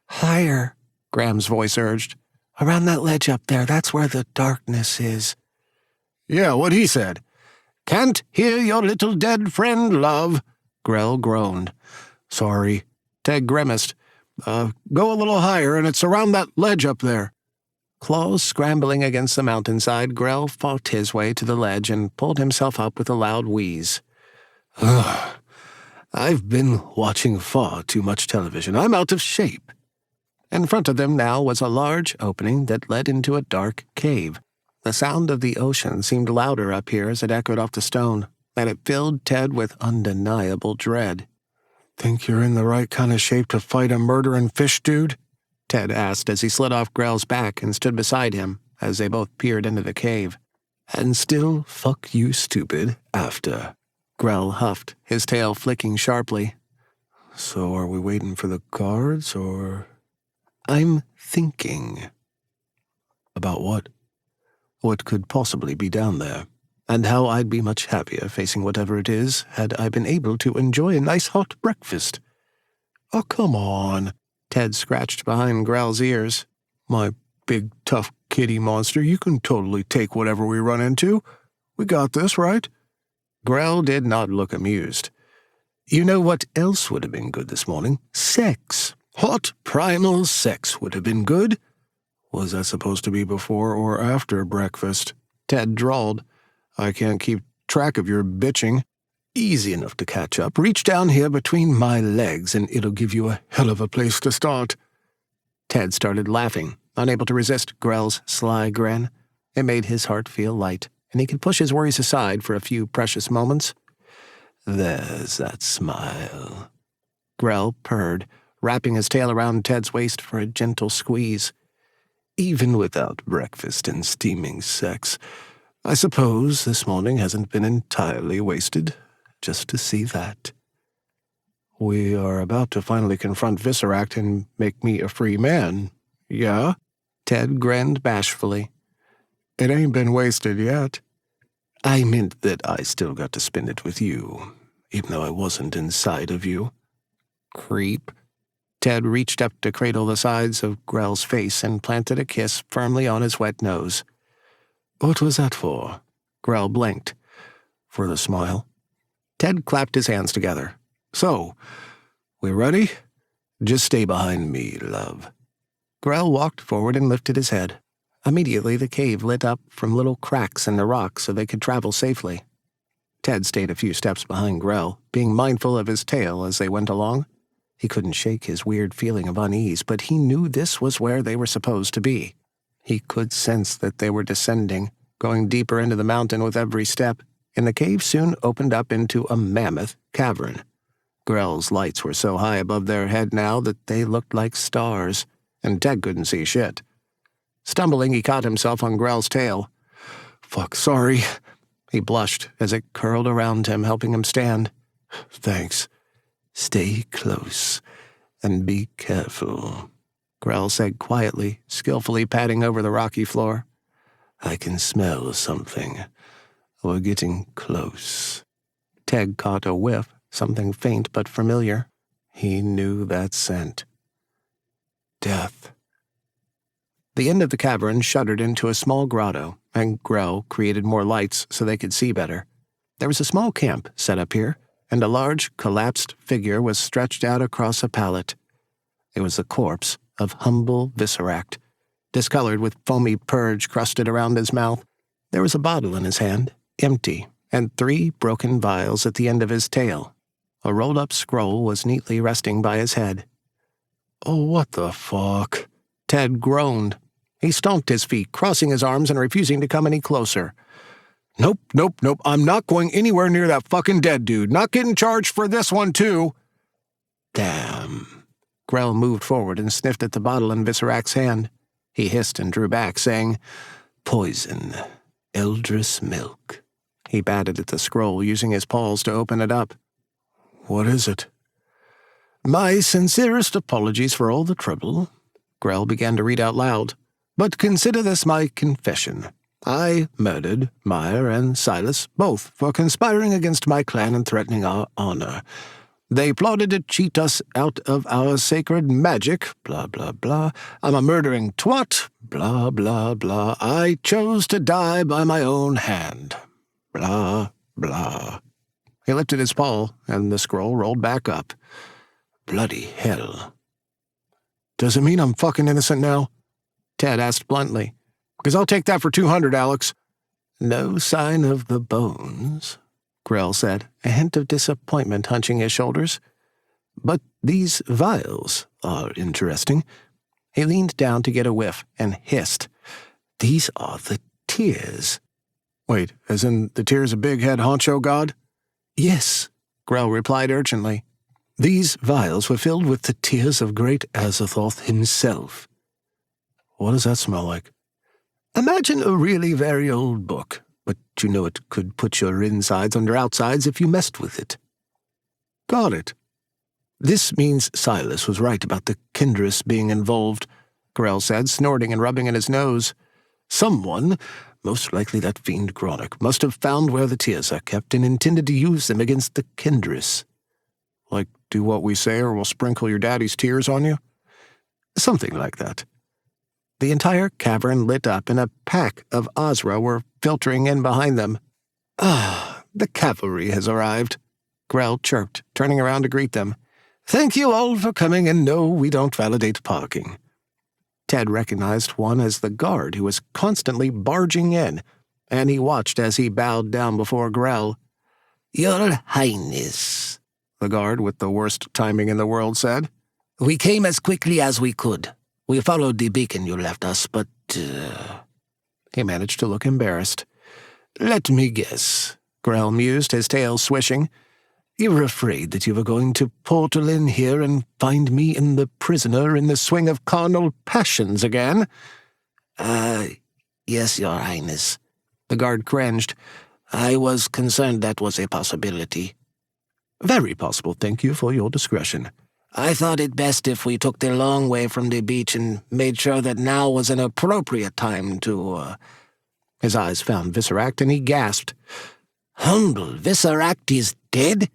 higher," Graham's voice urged. "Around that ledge up there, that's where the darkness is." "Yeah, what he said." "Can't hear your little dead friend, love," Grell groaned. "Sorry." Ted grimaced. Go a little higher, and it's around that ledge up there." Claws scrambling against the mountainside, Grell fought his way to the ledge and pulled himself up with a loud wheeze. "I've been watching far too much television. I'm out of shape." In front of them now was a large opening that led into a dark cave. The sound of the ocean seemed louder up here as it echoed off the stone, and it filled Ted with undeniable dread. "Think you're in the right kind of shape to fight a murdering fish dude?" Ted asked as he slid off Grell's back and stood beside him as they both peered into the cave. "And still fuck you stupid after," Grell huffed, his tail flicking sharply. "So are we waiting for the guards, or—" "I'm thinking." "About what?" "What could possibly be down there, and how I'd be much happier facing whatever it is had I been able to enjoy a nice hot breakfast." "Oh, come on." Ted scratched behind Grell's ears. "My big, tough kitty monster, you can totally take whatever we run into. We got this, right?" Grell did not look amused. "You know what else would have been good this morning? Sex. Hot, primal sex would have been good." "Was that supposed to be before or after breakfast?" Ted drawled. "I can't keep track of your bitching." "Easy enough to catch up. Reach down here between my legs, and it'll give you a hell of a place to start." Ted started laughing, unable to resist Grell's sly grin. It made his heart feel light, and he could push his worries aside for a few precious moments. "There's that smile." Grell purred, wrapping his tail around Ted's waist for a gentle squeeze. "Even without breakfast and steaming sex, I suppose this morning hasn't been entirely wasted. Just to see that." "We are about to finally confront Visceract and make me a free man, yeah?" Ted grinned bashfully. "It ain't been wasted yet." "I meant that I still got to spend it with you, even though I wasn't inside of you." "Creep." Ted reached up to cradle the sides of Grell's face and planted a kiss firmly on his wet nose. "What was that for?" Grell blinked. "For the smile." Ted clapped his hands together. "So, we ready? Just stay behind me, love." Grell walked forward and lifted his head. Immediately, the cave lit up from little cracks in the rock so they could travel safely. Ted stayed a few steps behind Grell, being mindful of his tail as they went along. He couldn't shake his weird feeling of unease, but he knew this was where they were supposed to be. He could sense that they were descending, going deeper into the mountain with every step, and the cave soon opened up into a mammoth cavern. Grell's lights were so high above their head now that they looked like stars, and Ted couldn't see shit. Stumbling, he caught himself on Grell's tail. Fuck, sorry. He blushed as it curled around him, helping him stand. Thanks. Stay close and be careful, Grell said quietly, skillfully padding over the rocky floor. I can smell something. We're getting close. Ted caught a whiff, something faint but familiar. He knew that scent. Death. The end of the cavern shuddered into a small grotto, and Grell created more lights so they could see better. There was a small camp set up here, and a large, collapsed figure was stretched out across a pallet. It was the corpse of humble Visceract, discolored with foamy purge crusted around his mouth. There was a bottle in his hand, empty, and 3 broken vials at the end of his tail. A rolled-up scroll was neatly resting by his head. Oh, what the fuck? Ted groaned. He stomped his feet, crossing his arms and refusing to come any closer. Nope. I'm not going anywhere near that fucking dead dude. Not getting charged for this one, too. Damn. Grell moved forward and sniffed at the bottle in Visceract's hand. He hissed and drew back, saying, Poison. Eldris milk. He batted at the scroll, using his paws to open it up. What is it? My sincerest apologies for all the trouble. Grell began to read out loud. But consider this my confession. I murdered Meyer and Silas, both for conspiring against my clan and threatening our honor. They plotted to cheat us out of our sacred magic, blah, blah, blah. I'm a murdering twat, blah, blah, blah. I chose to die by my own hand, blah, blah. He lifted his paw, and the scroll rolled back up. Bloody hell. Does it mean I'm fucking innocent now? Ted asked bluntly. Because I'll take that for 200, Alex. No sign of the bones, Grell said, a hint of disappointment hunching his shoulders. But these vials are interesting. He leaned down to get a whiff and hissed. These are the tears. Wait, as in the tears of Big Head Honcho God? Yes, Grell replied urgently. These vials were filled with the tears of great Azathoth himself. What does that smell like? Imagine a really very old book, but you know it could put your insides under outsides if you messed with it. Got it. This means Silas was right about the Kindress being involved, Grell said, snorting and rubbing at his nose. Someone, most likely that fiend Gronick, must have found where the tears are kept and intended to use them against the Kindress. Like, do what we say or we'll sprinkle your daddy's tears on you? Something like that. The entire cavern lit up, and a pack of Ozra were filtering in behind them. Ah, the cavalry has arrived, Grell chirped, turning around to greet them. Thank you all for coming, and no, we don't validate parking. Ted recognized one as the guard who was constantly barging in, and he watched as he bowed down before Grell. Your Highness, the guard with the worst timing in the world said. We came as quickly as we could. We followed the beacon you left us, but, He managed to look embarrassed. Let me guess, Grell mused, his tail swishing. You were afraid that you were going to portal in here and find me in the prisoner in the swing of carnal passions again? Yes, Your Highness. The guard cringed. I was concerned that was a possibility. Very possible, thank you for your discretion. I thought it best if we took the long way from the beach and made sure that now was an appropriate time to, His eyes found Visceract, and he gasped. Humble Visceract is dead?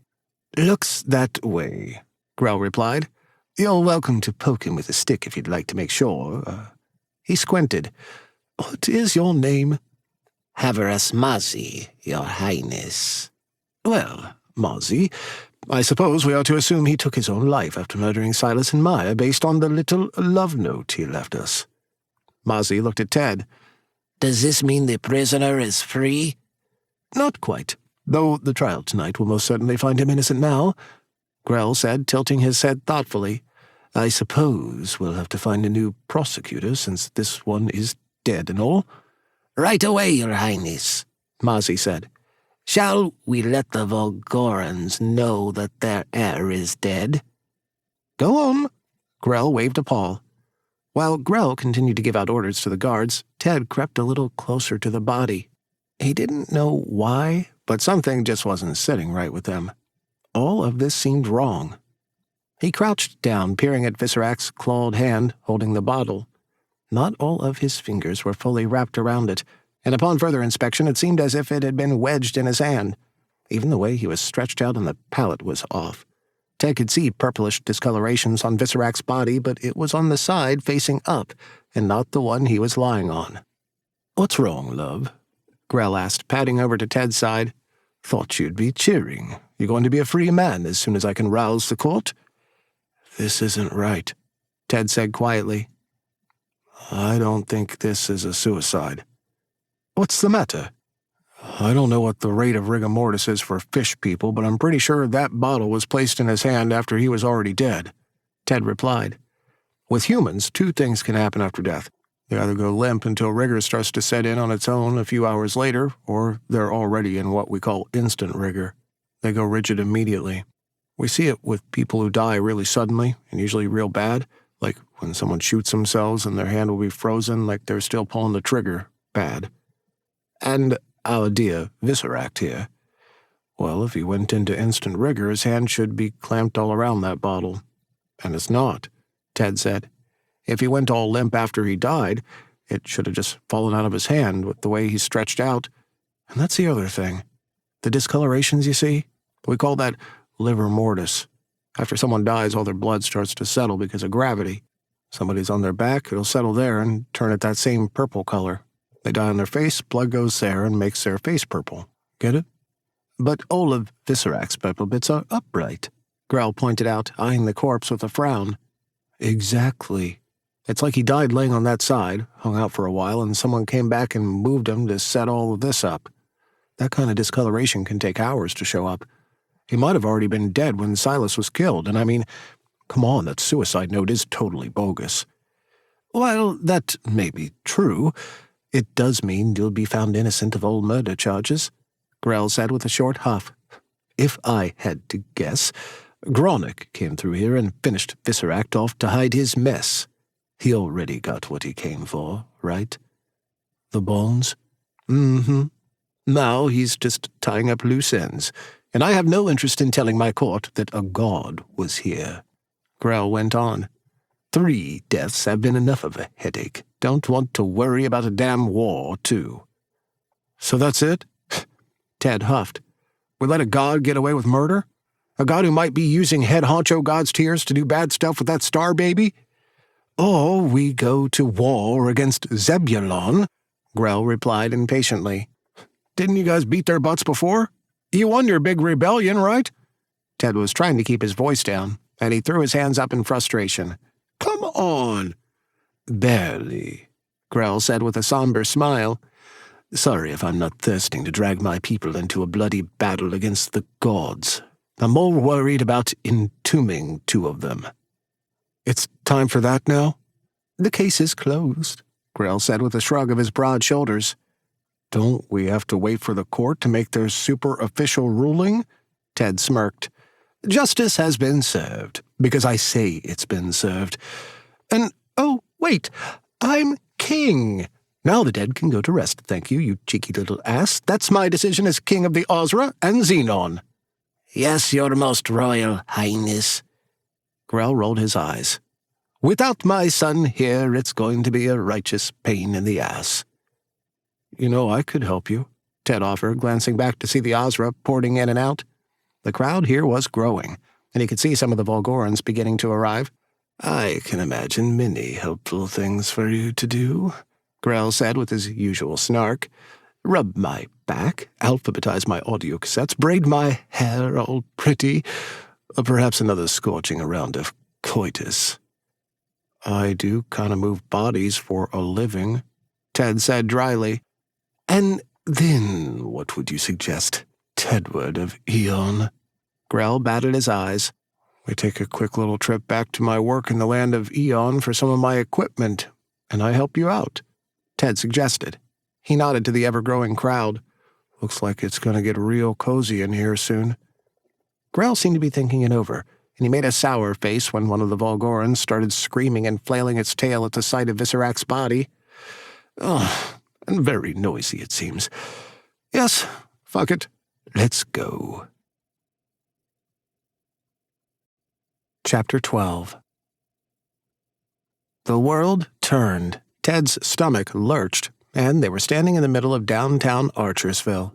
Looks that way, Grell replied. You're welcome to poke him with a stick if you'd like to make sure. He squinted. What is your name? Haveras Mazi, Your Highness. Well, Mazi, I suppose we are to assume he took his own life after murdering Silas and Meyer based on the little love note he left us. Mazi looked at Ted. Does this mean the prisoner is free? Not quite, though the trial tonight will most certainly find him innocent now. Grell said, tilting his head thoughtfully. I suppose we'll have to find a new prosecutor since this one is dead and all. Right away, Your Highness, Mozzie said. Shall we let the Volgorans know that their heir is dead? Go on. Grell waved a paw. While Grell continued to give out orders to the guards, Ted crept a little closer to the body. He didn't know why, but something just wasn't sitting right with him. All of this seemed wrong. He crouched down, peering at Viserac's clawed hand, holding the bottle. Not all of his fingers were fully wrapped around it, and upon further inspection it seemed as if it had been wedged in his hand. Even the way he was stretched out on the pallet was off. Ted could see purplish discolorations on Viserac's body, but it was on the side facing up, and not the one he was lying on. What's wrong, love? Grell asked, padding over to Ted's side. Thought you'd be cheering. You're going to be a free man as soon as I can rouse the court? This isn't right, Ted said quietly. I don't think this is a suicide. What's the matter? I don't know what the rate of rigor mortis is for fish people, but I'm pretty sure that bottle was placed in his hand after he was already dead, Ted replied. With humans, two things can happen after death. They either go limp until rigor starts to set in on its own a few hours later, or they're already in what we call instant rigor. They go rigid immediately. We see it with people who die really suddenly, and usually real bad, like when someone shoots themselves and their hand will be frozen like they're still pulling the trigger. Bad. And our dear Visceract here. Well, if he went into instant rigor, his hand should be clamped all around that bottle. And it's not, Ted said. If he went all limp after he died, it should have just fallen out of his hand with the way he's stretched out. And that's the other thing. The discolorations, you see? We call that livor mortis. After someone dies, all their blood starts to settle because of gravity. Somebody's on their back, it'll settle there and turn it that same purple color. They die on their face, blood goes there and makes their face purple. Get it? But all of Viserac's purple bits are upright, Grell pointed out, eyeing the corpse with a frown. Exactly. It's like he died laying on that side, hung out for a while, and someone came back and moved him to set all of this up. That kind of discoloration can take hours to show up. He might have already been dead when Silas was killed, and I mean, come on, that suicide note is totally bogus. While that may be true, it does mean you'll be found innocent of all murder charges, Grell said with a short huff. If I had to guess, Gronick came through here and finished Visceract off to hide his mess. He already got what he came for, right? The bones? Mm-hmm. Now he's just tying up loose ends, and I have no interest in telling my court that a god was here. Grell went on. 3 deaths have been enough of a headache. Don't want to worry about a damn war, too. So that's it? Ted huffed. We let a god get away with murder? A god who might be using head honcho god's tears to do bad stuff with that star baby? Or we go to war against Zebulon, Grell replied impatiently. Didn't you guys beat their butts before? You won your big rebellion, right? Ted was trying to keep his voice down, and he threw his hands up in frustration. Come on. Barely, Grell said with a somber smile. Sorry if I'm not thirsting to drag my people into a bloody battle against the gods. I'm more worried about entombing 2 of them. It's time for that now? The case is closed, Grell said with a shrug of his broad shoulders. Don't we have to wait for the court to make their super-official ruling? Ted smirked. Justice has been served, because I say it's been served. And, oh, wait, I'm king. Now the dead can go to rest, thank you, you cheeky little ass. That's my decision as king of the Ozra and Xenon. Yes, your most royal highness. Grell rolled his eyes. Without my son here, it's going to be a righteous pain in the ass. You know, I could help you, Ted offered, glancing back to see the Ozra porting in and out. The crowd here was growing, and he could see some of the Volgorans beginning to arrive. I can imagine many helpful things for you to do, Grell said with his usual snark. Rub my back, alphabetize my audio cassettes, braid my hair all pretty, perhaps another scorching round of coitus. I do kind of move bodies for a living, Ted said dryly. And then what would you suggest, Tedward of Eon? Grell batted his eyes. We take a quick little trip back to my work in the land of Eon for some of my equipment, and I help you out," Ted suggested. He nodded to the ever-growing crowd. "Looks like it's going to get real cozy in here soon." Grell seemed to be thinking it over, and he made a sour face when one of the Volgorans started screaming and flailing its tail at the sight of Viserak's body. "Oh, and very noisy, it seems. Yes, fuck it. Let's go." Chapter 12. The world turned. Ted's stomach lurched, and they were standing in the middle of downtown Archersville.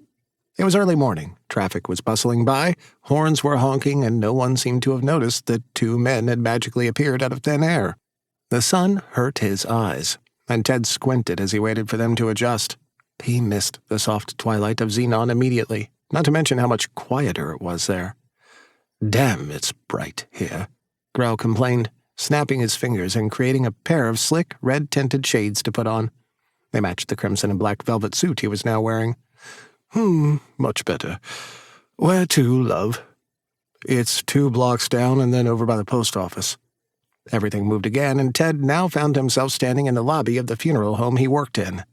It was early morning. Traffic was bustling by, horns were honking, and no one seemed to have noticed that two men had magically appeared out of thin air. The sun hurt his eyes, and Ted squinted as he waited for them to adjust. He missed the soft twilight of Xenon immediately, not to mention how much quieter it was there. "Damn, it's bright here," Grell complained, snapping his fingers and creating a pair of slick, red-tinted shades to put on. They matched the crimson and black velvet suit he was now wearing. Much better. Where to, love?" "It's 2 blocks down and then over by the post office." Everything moved again, and Ted now found himself standing in the lobby of the funeral home he worked in.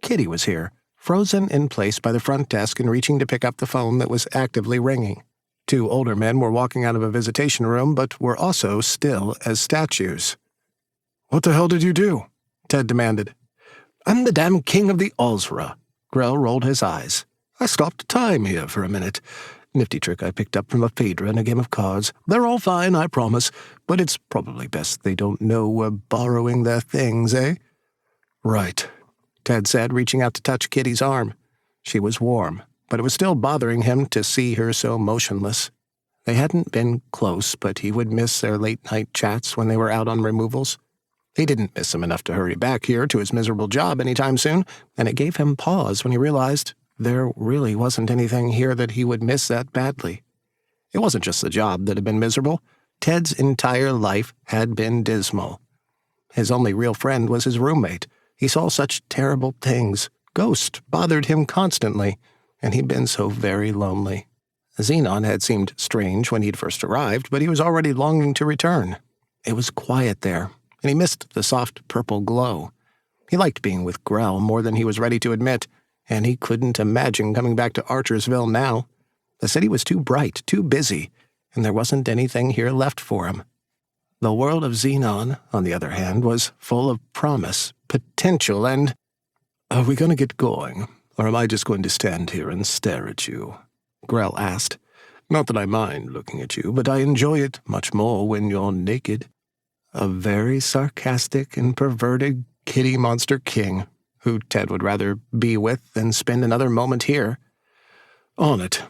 Kitty was here, frozen in place by the front desk and reaching to pick up the phone that was actively ringing. 2 older men were walking out of a visitation room, but were also still as statues. "What the hell did you do?" Ted demanded. "I'm the damn king of the Ozra." Grell rolled his eyes. "I stopped time here for a minute. Nifty trick I picked up from a Phaedra in a game of cards. They're all fine, I promise, but it's probably best they don't know we're borrowing their things, eh?" "Right," Ted said, reaching out to touch Kitty's arm. She was warm, but it was still bothering him to see her so motionless. They hadn't been close, but he would miss their late-night chats when they were out on removals. He didn't miss him enough to hurry back here to his miserable job anytime soon, and it gave him pause when he realized there really wasn't anything here that he would miss that badly. It wasn't just the job that had been miserable. Ted's entire life had been dismal. His only real friend was his roommate. He saw such terrible things. Ghosts bothered him constantly, and he'd been so very lonely. Xenon had seemed strange when he'd first arrived, but he was already longing to return. It was quiet there, and he missed the soft purple glow. He liked being with Grell more than he was ready to admit, and he couldn't imagine coming back to Archersville now. The city was too bright, too busy, and there wasn't anything here left for him. The world of Xenon, on the other hand, was full of promise, potential, and— "Are we going to get going, or am I just going to stand here and stare at you?" Grell asked. "Not that I mind looking at you, but I enjoy it much more when you're naked." A very sarcastic and perverted kitty monster king, who Ted would rather be with than spend another moment here. "On it."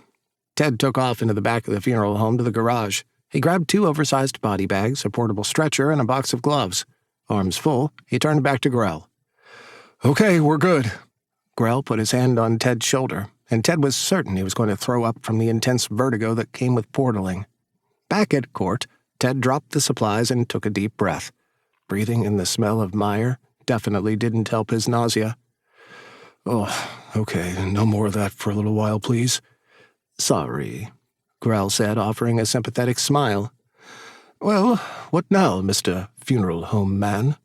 Ted took off into the back of the funeral home to the garage. He grabbed 2 oversized body bags, a portable stretcher, and a box of gloves. Arms full, he turned back to Grell. "Okay, we're good." Grell put his hand on Ted's shoulder, and Ted was certain he was going to throw up from the intense vertigo that came with portaling. Back at court, Ted dropped the supplies and took a deep breath. Breathing in the smell of mire definitely didn't help his nausea. "Oh, okay, no more of that for a little while, please." "Sorry," Grell said, offering a sympathetic smile. "Well, what now, Mr. Funeral Home Man?"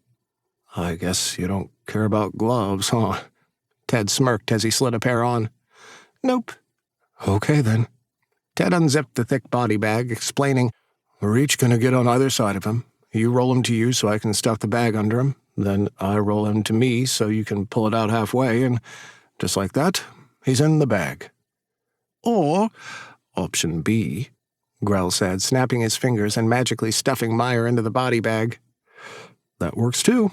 "I guess you don't care about gloves, huh?" Ted smirked as he slid a pair on. "Nope." "Okay, then." Ted unzipped the thick body bag, explaining, "We're each going to get on either side of him. You roll him to you so I can stuff the bag under him. Then I roll him to me so you can pull it out halfway, and just like that, he's in the bag." "Or, option B," Grell said, snapping his fingers and magically stuffing Meyer into the body bag. "That works too."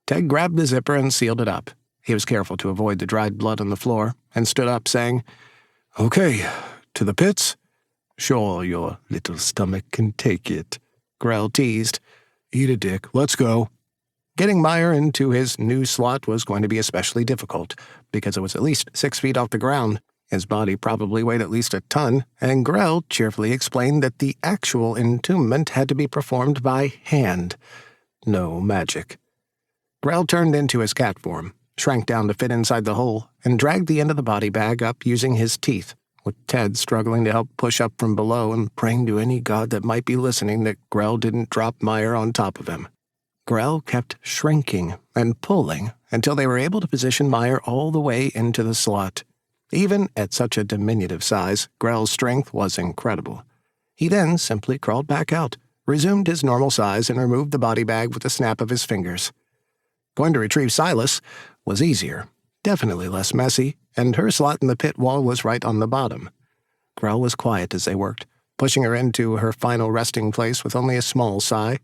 Ted grabbed the zipper and sealed it up. He was careful to avoid the dried blood on the floor, and stood up, saying, "Okay, to the pits?" Sure, your little stomach can take it, Grell teased. Eat a dick, let's go. Getting Meyer into his new slot was going to be especially difficult, because it was at least 6 feet off the ground. His body probably weighed at least a ton, and Grell cheerfully explained that the actual entombment had to be performed by hand. No magic. Grell turned into his cat form, shrank down to fit inside the hole, and dragged the end of the body bag up using his teeth, with Ted struggling to help push up from below and praying to any god that might be listening that Grell didn't drop Meyer on top of him. Grell kept shrinking and pulling until they were able to position Meyer all the way into the slot. Even at such a diminutive size, Grell's strength was incredible. He then simply crawled back out, resumed his normal size, and removed the body bag with a snap of his fingers. Going to retrieve Silas was easier, definitely less messy, and her slot in the pit wall was right on the bottom. Grell was quiet as they worked, pushing her into her final resting place with only a small sigh.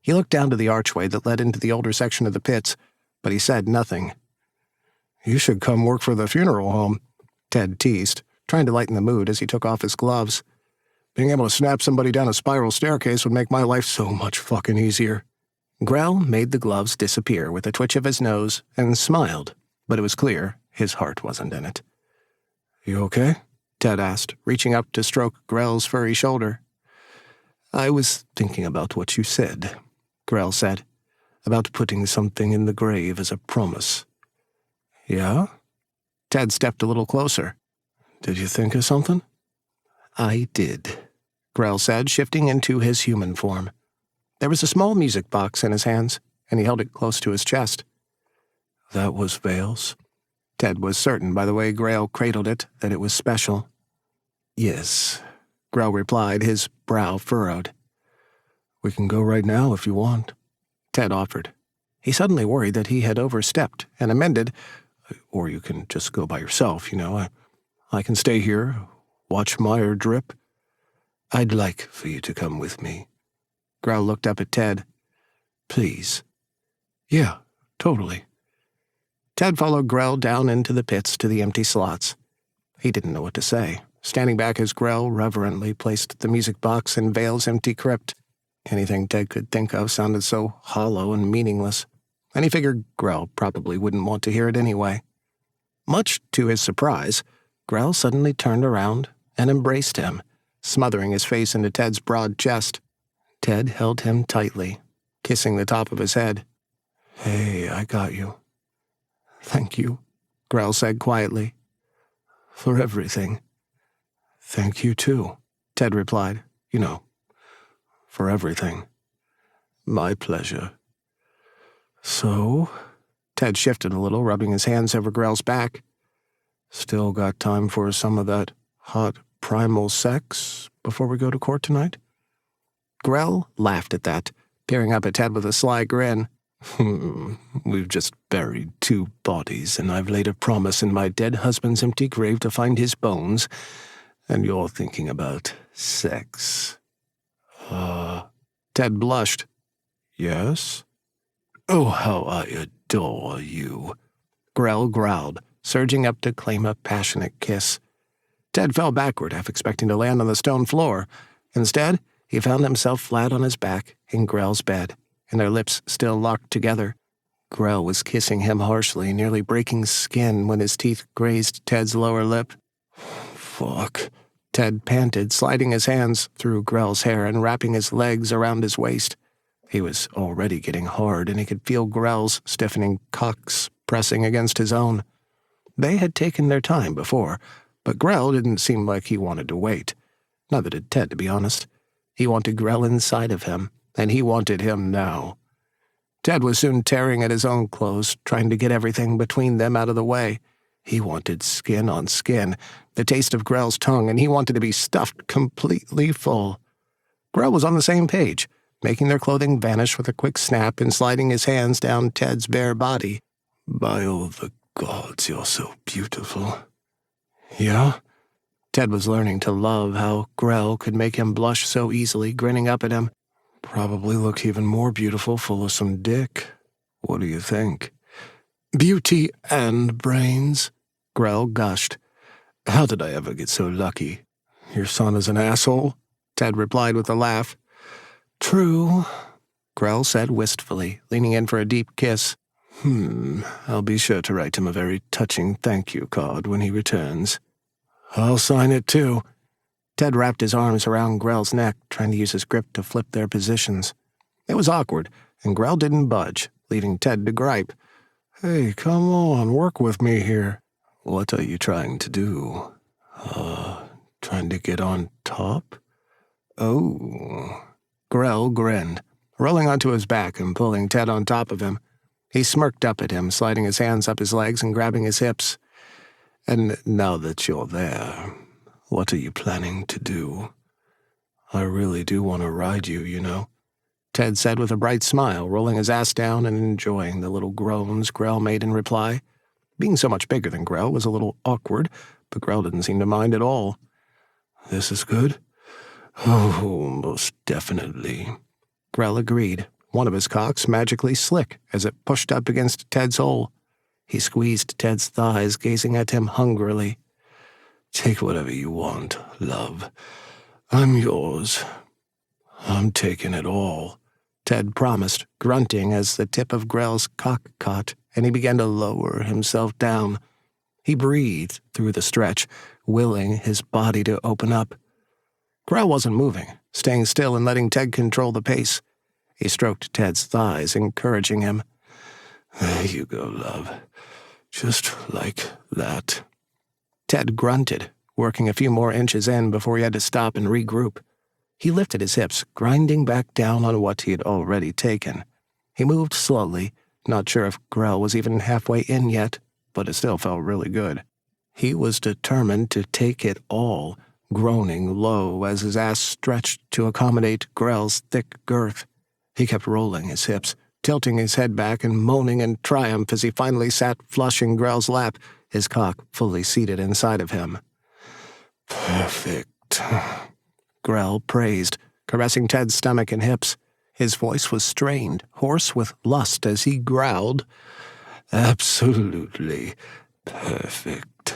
He looked down to the archway that led into the older section of the pits, but he said nothing. "You should come work for the funeral home," Ted teased, trying to lighten the mood as he took off his gloves. "Being able to snap somebody down a spiral staircase would make my life so much fucking easier." Grell made the gloves disappear with a twitch of his nose and smiled, but it was clear his heart wasn't in it. "You okay?" Ted asked, reaching up to stroke Grell's furry shoulder. "I was thinking about what you said," Grell said, "about putting something in the grave as a promise." "Yeah?" Ted stepped a little closer. "Did you think of something?" "I did," Grell said, shifting into his human form. There was a small music box in his hands, and he held it close to his chest. "That was Vale's?" Ted was certain by the way Grell cradled it that it was special. "Yes," Grell replied, his brow furrowed. "We can go right now if you want," Ted offered. He suddenly worried that he had overstepped and amended, "Or you can just go by yourself, I can stay here, watch Meyer drip." "I'd like for you to come with me." Grell looked up at Ted. "Please." "Yeah, totally." Ted followed Grell down into the pits to the empty slots. He didn't know what to say, standing back as Grell reverently placed the music box in Vale's empty crypt. Anything Ted could think of sounded so hollow and meaningless, and he figured Grell probably wouldn't want to hear it anyway. Much to his surprise, Grell suddenly turned around and embraced him, smothering his face into Ted's broad chest. Ted held him tightly, kissing the top of his head. "Hey, I got you." "Thank you," Grell said quietly. "For everything." "Thank you, too," Ted replied. For everything." "My pleasure." "So?" Ted shifted a little, rubbing his hands over Grell's back. "Still got time for some of that hot primal sex before we go to court tonight?" Grell laughed at that, peering up at Ted with a sly grin. "We've just buried 2 bodies, and I've laid a promise in my dead husband's empty grave to find his bones, and you're thinking about sex." Ted blushed. "Yes?" "Oh, how I adore you," Grell growled, surging up to claim a passionate kiss. Ted fell backward, half expecting to land on the stone floor. Instead, he found himself flat on his back in Grell's bed, and their lips still locked together. Grell was kissing him harshly, nearly breaking skin when his teeth grazed Ted's lower lip. "Fuck," Ted panted, sliding his hands through Grell's hair and wrapping his legs around his waist. He was already getting hard, and he could feel Grell's stiffening cocks pressing against his own. They had taken their time before, but Grell didn't seem like he wanted to wait. Neither did Ted, to be honest. He wanted Grell inside of him, and he wanted him now. Ted was soon tearing at his own clothes, trying to get everything between them out of the way. He wanted skin on skin, the taste of Grell's tongue, and he wanted to be stuffed completely full. Grell was on the same page, making their clothing vanish with a quick snap and sliding his hands down Ted's bare body. "By all the gods, you're so beautiful." "Yeah?" Ted was learning to love how Grell could make him blush so easily, grinning up at him. "Probably look even more beautiful full of some dick. What do you think?" "Beauty and brains," Grell gushed. "How did I ever get so lucky?" "Your son is an asshole," Ted replied with a laugh. "True," Grell said wistfully, leaning in for a deep kiss. I'll be sure to write him a very touching thank you card when he returns." "I'll sign it too." Ted wrapped his arms around Grell's neck, trying to use his grip to flip their positions. It was awkward, and Grell didn't budge, leaving Ted to gripe. "Hey, come on, work with me here." "What are you trying to do? Trying to get on top? Oh. Grell grinned, rolling onto his back and pulling Ted on top of him. He smirked up at him, sliding his hands up his legs and grabbing his hips. And now that you're there, what are you planning to do? I really do want to ride you, you know, Ted said with a bright smile, rolling his ass down and enjoying the little groans Grell made in reply. Being so much bigger than Grell was a little awkward, but Grell didn't seem to mind at all. This is good? Oh, most definitely. Grell agreed, one of his cocks magically slick as it pushed up against Ted's hole. He squeezed Ted's thighs, gazing at him hungrily. Take whatever you want, love. I'm yours. I'm taking it all, Ted promised, grunting as the tip of Grell's cock caught, and he began to lower himself down. He breathed through the stretch, willing his body to open up. Grell wasn't moving, staying still and letting Ted control the pace. He stroked Ted's thighs, encouraging him. There you go, love. Just like that. Ted grunted, working a few more inches in before he had to stop and regroup. He lifted his hips, grinding back down on what he had already taken. He moved slowly, not sure if Grell was even halfway in yet, but it still felt really good. He was determined to take it all, groaning low as his ass stretched to accommodate Grell's thick girth. He kept rolling his hips, tilting his head back and moaning in triumph as he finally sat flush in Grell's lap, his cock fully seated inside of him. Perfect, Grell praised, caressing Ted's stomach and hips. His voice was strained, hoarse with lust as he growled, Absolutely perfect.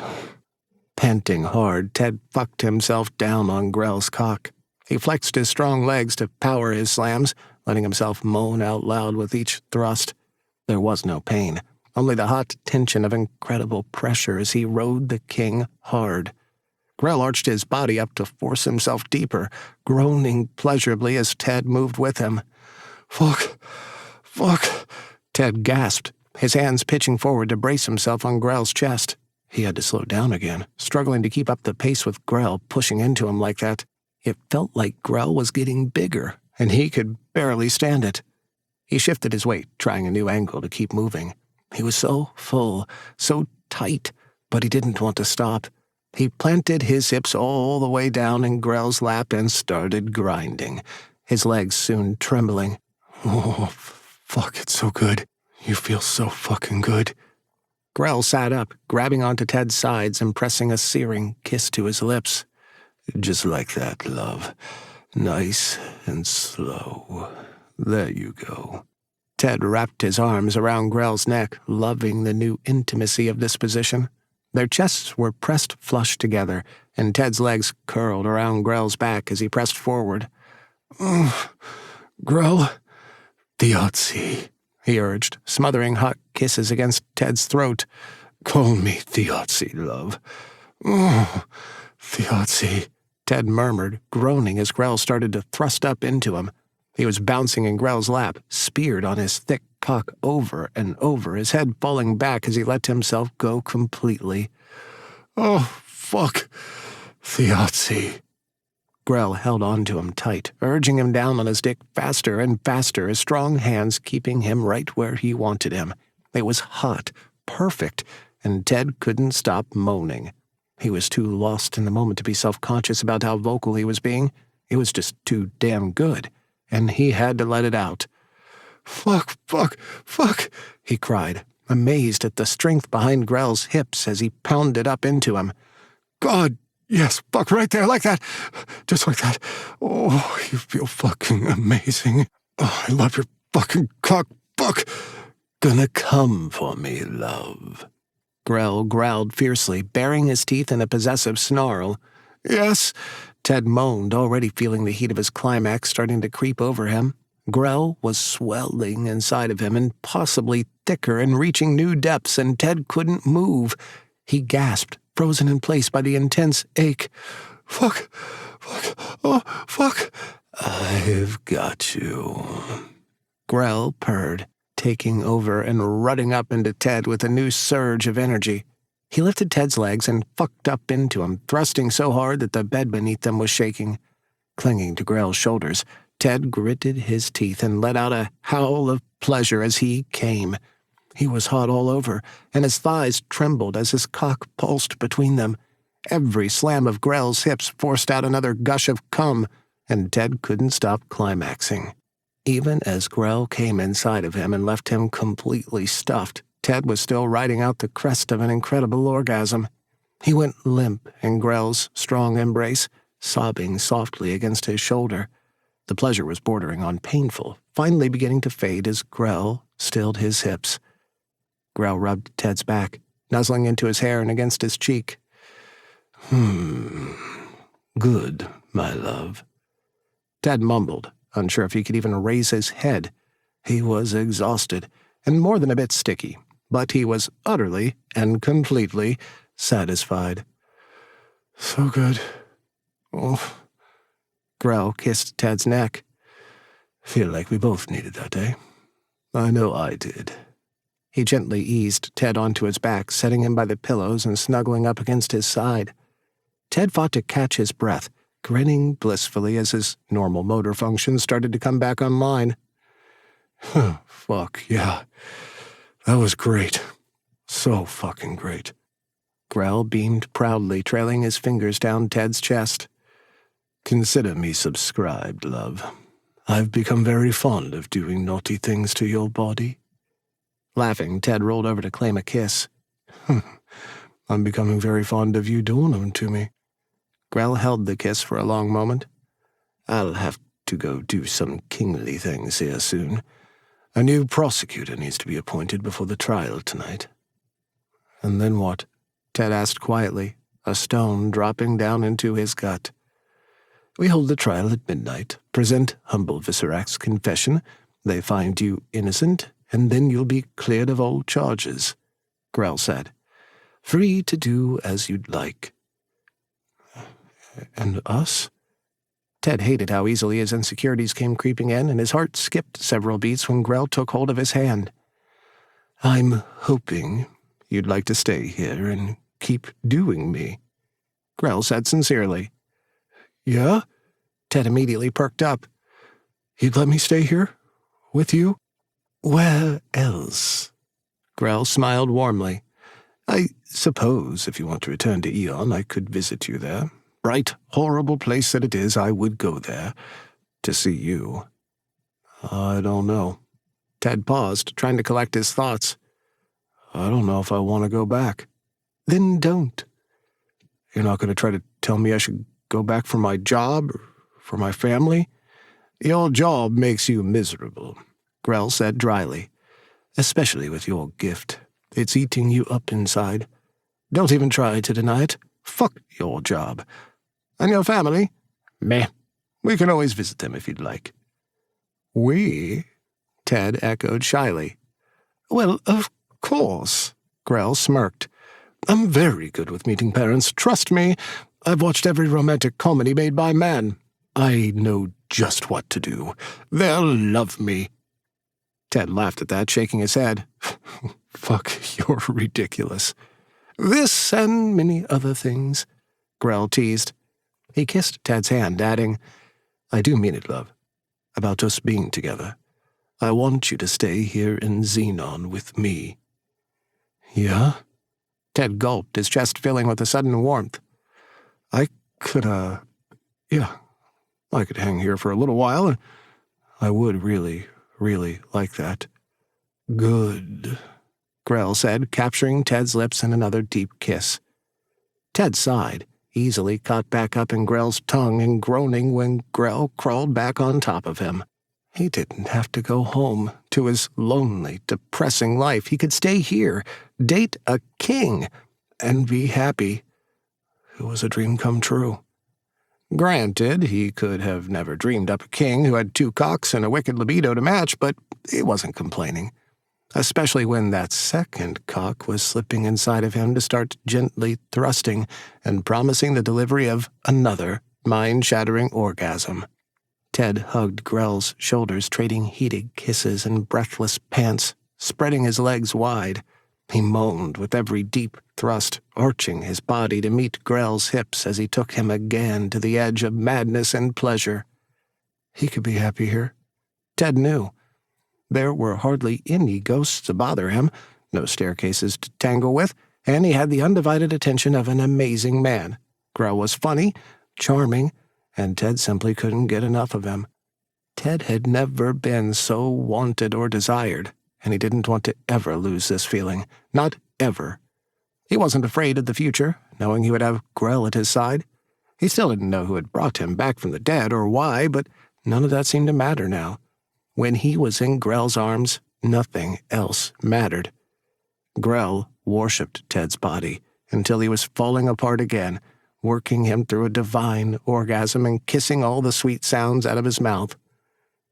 Panting hard, Ted fucked himself down on Grell's cock. He flexed his strong legs to power his slams, letting himself moan out loud with each thrust. There was no pain, only the hot tension of incredible pressure as he rode the king hard. Grell arched his body up to force himself deeper, groaning pleasurably as Ted moved with him. Fuck. Ted gasped, his hands pitching forward to brace himself on Grell's chest. He had to slow down again, struggling to keep up the pace with Grell pushing into him like that. It felt like Grell was getting bigger, and he could barely stand it. He shifted his weight, trying a new angle to keep moving. He was so full, so tight, but he didn't want to stop. He planted his hips all the way down in Grell's lap and started grinding, his legs soon trembling. Oh, fuck, it's so good. You feel so fucking good. Grell sat up, grabbing onto Ted's sides and pressing a searing kiss to his lips. Just like that, love. Nice and slow. There you go. Ted wrapped his arms around Grell's neck, loving the new intimacy of this position. Their chests were pressed flush together, and Ted's legs curled around Grell's back as he pressed forward. Grell, Theotsi, he urged, smothering hot kisses against Ted's throat. Call me Theotsi, love. Theotsi, Ted murmured, groaning as Grell started to thrust up into him. He was bouncing in Grell's lap, speared on his thick cock over and over, his head falling back as he let himself go completely. Oh, fuck. Theotsi. Grell held on to him tight, urging him down on his dick faster and faster, his strong hands keeping him right where he wanted him. It was hot, perfect, and Ted couldn't stop moaning. He was too lost in the moment to be self-conscious about how vocal he was being. It was just too damn good, and he had to let it out. Fuck, he cried, amazed at the strength behind Grell's hips as he pounded up into him. God, yes, fuck right there, like that. Just like that. Oh, you feel fucking amazing. Oh, I love your fucking cock. Fuck. Gonna come for me, love. Grell growled fiercely, baring his teeth in a possessive snarl. Yes, Ted moaned, already feeling the heat of his climax starting to creep over him. Grell was swelling inside of him and possibly thicker and reaching new depths, and Ted couldn't move. He gasped, frozen in place by the intense ache. Fuck. I've got you. Grell purred, taking over and running up into Ted with a new surge of energy. He lifted Ted's legs and fucked up into him, thrusting so hard that the bed beneath them was shaking. Clinging to Grell's shoulders, Ted gritted his teeth and let out a howl of pleasure as he came. He was hot all over, and his thighs trembled as his cock pulsed between them. Every slam of Grell's hips forced out another gush of cum, and Ted couldn't stop climaxing. Even as Grell came inside of him and left him completely stuffed, Ted was still riding out the crest of an incredible orgasm. He went limp in Grell's strong embrace, sobbing softly against his shoulder. The pleasure was bordering on painful, finally beginning to fade as Grell stilled his hips. Grell rubbed Ted's back, nuzzling into his hair and against his cheek. Good, my love. Ted mumbled, unsure if he could even raise his head. He was exhausted, and more than a bit sticky, but he was utterly and completely satisfied. So good. Oh. Grell kissed Ted's neck. Feel like we both needed that, eh? I know I did. He gently eased Ted onto his back, setting him by the pillows and snuggling up against his side. Ted fought to catch his breath, grinning blissfully as his normal motor functions started to come back online. Fuck, yeah. That was great. So fucking great. Grell beamed proudly, trailing his fingers down Ted's chest. Consider me subscribed, love. I've become very fond of doing naughty things to your body. Laughing, Ted rolled over to claim a kiss. I'm becoming very fond of you doing them to me. Grell held the kiss for a long moment. I'll have to go do some kingly things here soon. A new prosecutor needs to be appointed before the trial tonight. And then what? Ted asked quietly, a stone dropping down into his gut. We hold the trial at midnight, present humble Viserac's confession, they find you innocent, and then you'll be cleared of all charges, Grell said. Free to do as you'd like. And us? Ted hated how easily his insecurities came creeping in, and his heart skipped several beats when Grell took hold of his hand. I'm hoping you'd like to stay here and keep doing me, Grell said sincerely. Yeah? Ted immediately perked up. You'd let me stay here? With you? Where else? Grell smiled warmly. I suppose if you want to return to Eon, I could visit you there. Bright, horrible place that it is, I would go there to see you. I don't know. Ted paused, trying to collect his thoughts. I don't know if I want to go back. Then don't. You're not going to try to tell me I should go back for my job or for my family? Your job makes you miserable, Grell said dryly. Especially with your gift. It's eating you up inside. Don't even try to deny it. Fuck your job. And your family? Meh. We can always visit them if you'd like. We? Ted echoed shyly. Well, of course, Grell smirked. I'm very good with meeting parents. Trust me, I've watched every romantic comedy made by man. I know just what to do. They'll love me. Ted laughed at that, shaking his head. Fuck, you're ridiculous. This and many other things, Grell teased. He kissed Ted's hand, adding, I do mean it, love. About us being together. I want you to stay here in Xenon with me. Yeah? Ted gulped, his chest filling with a sudden warmth. I could hang here for a little while, and I would really like that. Good, Grell said, capturing Ted's lips in another deep kiss. Ted sighed, easily caught back up in Grell's tongue and groaning when Grell crawled back on top of him. He didn't have to go home to his lonely, depressing life. He could stay here, date a king, and be happy. It was a dream come true. Granted, he could have never dreamed up a king who had 2 cocks and a wicked libido to match, but he wasn't complaining. Especially when that second cock was slipping inside of him to start gently thrusting and promising the delivery of another mind-shattering orgasm. Ted hugged Grell's shoulders, trading heated kisses and breathless pants, spreading his legs wide. He moaned with every deep, thrust arching his body to meet Grell's hips as he took him again to the edge of madness and pleasure. He could be happy here. Ted knew. There were hardly any ghosts to bother him, no staircases to tangle with, and he had the undivided attention of an amazing man. Grell was funny, charming, and Ted simply couldn't get enough of him. Ted had never been so wanted or desired, and he didn't want to ever lose this feeling. Not ever. He wasn't afraid of the future, knowing he would have Grell at his side. He still didn't know who had brought him back from the dead or why, but none of that seemed to matter now. When he was in Grell's arms, nothing else mattered. Grell worshipped Ted's body until he was falling apart again, working him through a divine orgasm and kissing all the sweet sounds out of his mouth.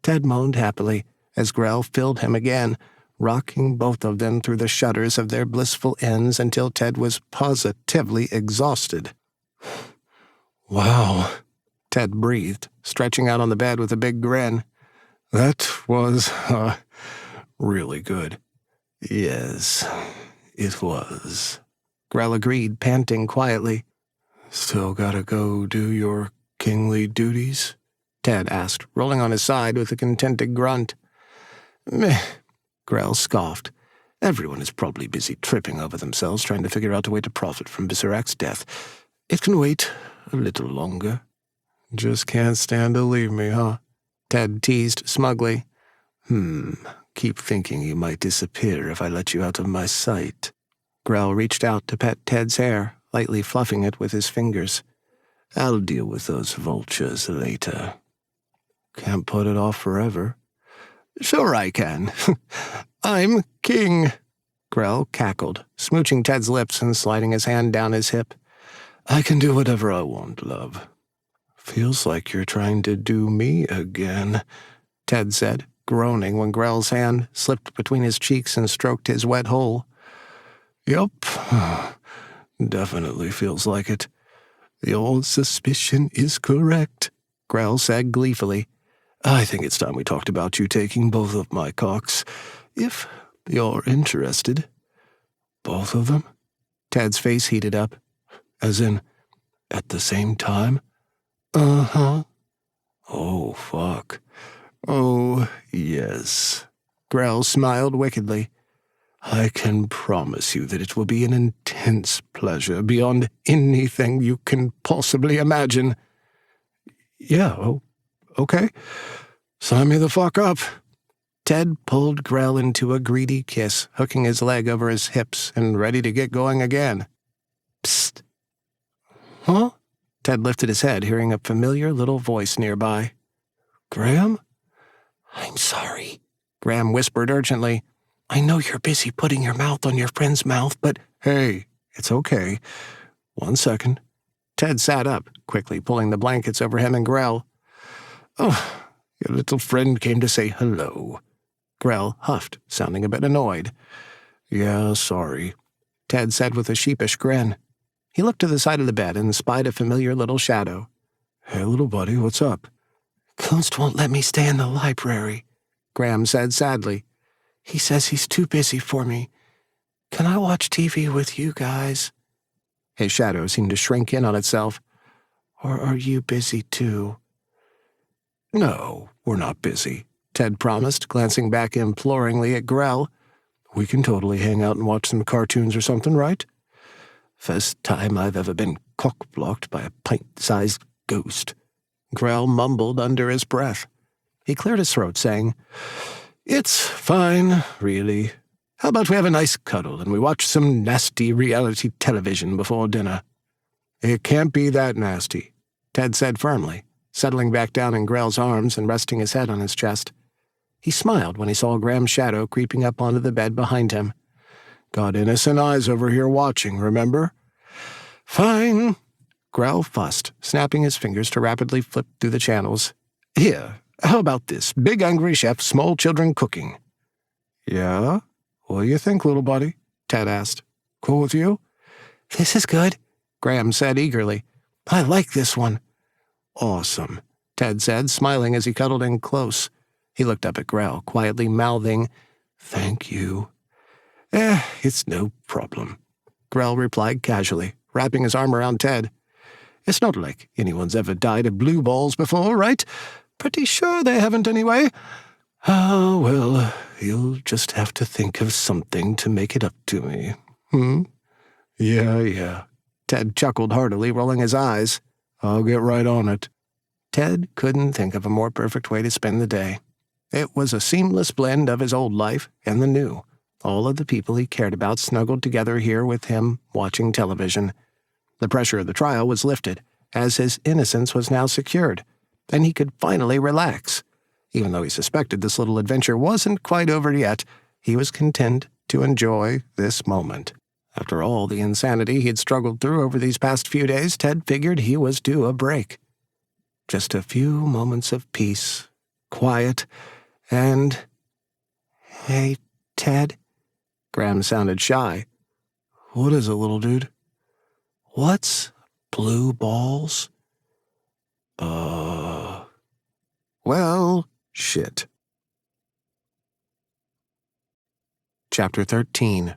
Ted moaned happily as Grell filled him again, rocking both of them through the shudders of their blissful ends until Ted was positively exhausted. Wow, Ted breathed, stretching out on the bed with a big grin. that was, really good. Yes, it was. Grell agreed, panting quietly. Still gotta go do your kingly duties? Ted asked, rolling on his side with a contented grunt. Meh, Grell scoffed. Everyone is probably busy tripping over themselves trying to figure out a way to profit from Viserak's death. It can wait a little longer. Just can't stand to leave me, huh? Ted teased smugly. Keep thinking you might disappear if I let you out of my sight. Grell reached out to pet Ted's hair, lightly fluffing it with his fingers. I'll deal with those vultures later. Can't put it off forever. Sure I can. I'm king. Grell cackled, smooching Ted's lips and sliding his hand down his hip. I can do whatever I want, love. Feels like you're trying to do me again, Ted said, groaning when Grell's hand slipped between his cheeks and stroked his wet hole. Yup, definitely feels like it. Your suspicion is correct, Grell said gleefully. I think it's time we talked about you taking both of my cocks, if you're interested. Both of them? Ted's face heated up. As in, at the same time? Uh-huh. Oh, fuck. Oh, yes. Grell smiled wickedly. I can promise you that it will be an intense pleasure beyond anything you can possibly imagine. Yeah, okay. Sign me the fuck up. Ted pulled Grell into a greedy kiss, hooking his leg over his hips and ready to get going again. Psst. Huh? Ted lifted his head, hearing a familiar little voice nearby. Graham? I'm sorry, Graham whispered urgently. I know you're busy putting your mouth on your friend's mouth, but... Hey, it's okay. 1 second. Ted sat up, quickly pulling the blankets over him and Grell. Oh, your little friend came to say hello. Grell huffed, sounding a bit annoyed. Yeah, sorry, Ted said with a sheepish grin. He looked to the side of the bed and spied a familiar little shadow. Hey, little buddy, what's up? Ghost won't let me stay in the library, Graham said sadly. He says he's too busy for me. Can I watch TV with you guys? His shadow seemed to shrink in on itself. Or are you busy too? No, we're not busy, Ted promised, glancing back imploringly at Grell. We can totally hang out and watch some cartoons or something, right? First time I've ever been cock-blocked by a pint-sized ghost. Grell mumbled under his breath. He cleared his throat, saying, It's fine, really. How about we have a nice cuddle and we watch some nasty reality television before dinner? It can't be that nasty, Ted said firmly, settling back down in Grell's arms and resting his head on his chest. He smiled when he saw Graham's shadow creeping up onto the bed behind him. Got innocent eyes over here watching, remember? Fine, Grell fussed, snapping his fingers to rapidly flip through the channels. Here, how about this? Big Angry Chef, Small Children Cooking. Yeah? What do you think, little buddy? Ted asked. Cool with you? This is good, Graham said eagerly. I like this one. Awesome, Ted said, smiling as he cuddled in close. He looked up at Grell, quietly mouthing, Thank you. It's no problem. Grell replied casually, wrapping his arm around Ted. It's not like anyone's ever died of blue balls before, right? Pretty sure they haven't anyway. Ah, well, you'll just have to think of something to make it up to me. Yeah. Ted chuckled heartily, rolling his eyes. I'll get right on it. Ted couldn't think of a more perfect way to spend the day. It was a seamless blend of his old life and the new. All of the people he cared about snuggled together here with him, watching television. The pressure of the trial was lifted, as his innocence was now secured, and he could finally relax. Even though he suspected this little adventure wasn't quite over yet, he was content to enjoy this moment. After all the insanity he'd struggled through over these past few days, Ted figured he was due a break. Just a few moments of peace, quiet, and... "Hey, Ted?" Graham sounded shy. What is it, little dude? "What's blue balls?" Well, shit. Chapter 13.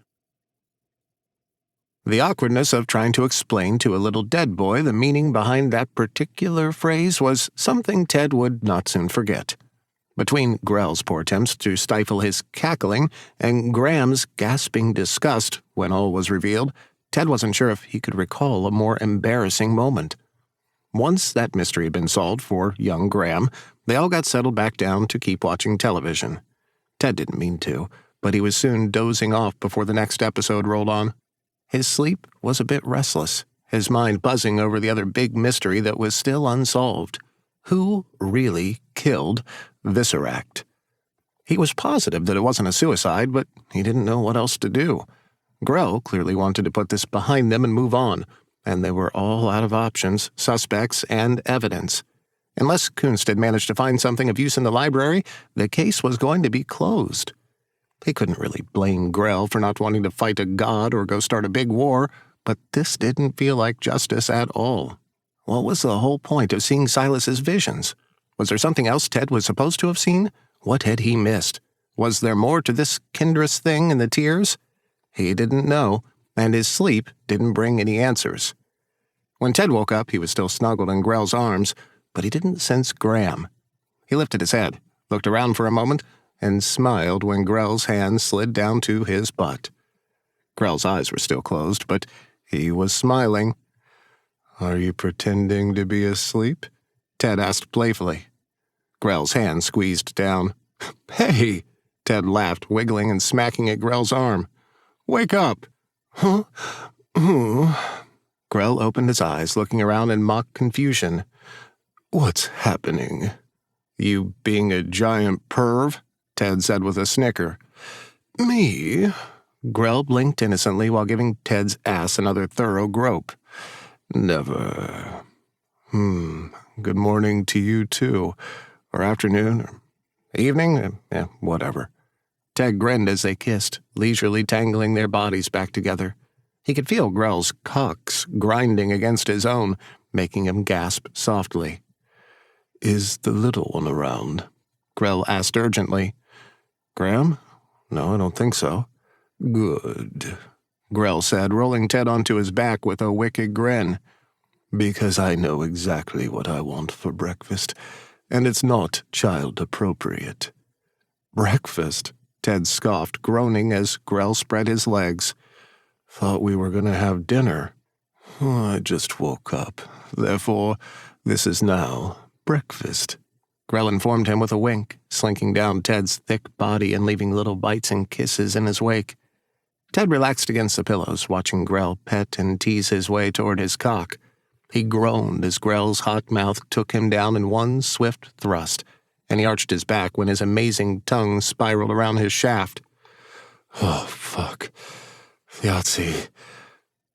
The awkwardness of trying to explain to a little dead boy the meaning behind that particular phrase was something Ted would not soon forget. Between Grell's poor attempts to stifle his cackling and Graham's gasping disgust when all was revealed, Ted wasn't sure if he could recall a more embarrassing moment. Once that mystery had been solved for young Graham, they all got settled back down to keep watching television. Ted didn't mean to, but he was soon dozing off before the next episode rolled on. His sleep was a bit restless, his mind buzzing over the other big mystery that was still unsolved. Who really killed Visceract? He was positive that it wasn't a suicide, but he didn't know what else to do. Grell clearly wanted to put this behind them and move on, and they were all out of options, suspects, and evidence. Unless Kunst had managed to find something of use in the library, the case was going to be closed. He couldn't really blame Grell for not wanting to fight a god or go start a big war, but this didn't feel like justice at all. What was the whole point of seeing Silas's visions? Was there something else Ted was supposed to have seen? What had he missed? Was there more to this kindrous thing in the tears? He didn't know, and his sleep didn't bring any answers. When Ted woke up, he was still snuggled in Grell's arms, but he didn't sense Graham. He lifted his head, looked around for a moment, and smiled when Grell's hand slid down to his butt. Grell's eyes were still closed, but he was smiling. Are you pretending to be asleep? Ted asked playfully. Grell's hand squeezed down. Hey! Ted laughed, wiggling and smacking at Grell's arm. Wake up! Huh? Grell opened his eyes, looking around in mock confusion. What's happening? You being a giant perv? Ted said with a snicker. Me? Grell blinked innocently while giving Ted's ass another thorough grope. Never. Good morning to you, too. Or afternoon, or evening, whatever. Ted grinned as they kissed, leisurely tangling their bodies back together. He could feel Grell's cocks grinding against his own, making him gasp softly. Is the little one around? Grell asked urgently. Graham? No, I don't think so. Good, Grell said, rolling Ted onto his back with a wicked grin. Because I know exactly what I want for breakfast, and it's not child-appropriate. Breakfast? Ted scoffed, groaning as Grell spread his legs. Thought we were going to have dinner. I just woke up. Therefore, this is now breakfast. Grell informed him with a wink, slinking down Ted's thick body and leaving little bites and kisses in his wake. Ted relaxed against the pillows, watching Grell pet and tease his way toward his cock. He groaned as Grell's hot mouth took him down in one swift thrust, and he arched his back when his amazing tongue spiraled around his shaft. Oh, fuck. Yahtzee.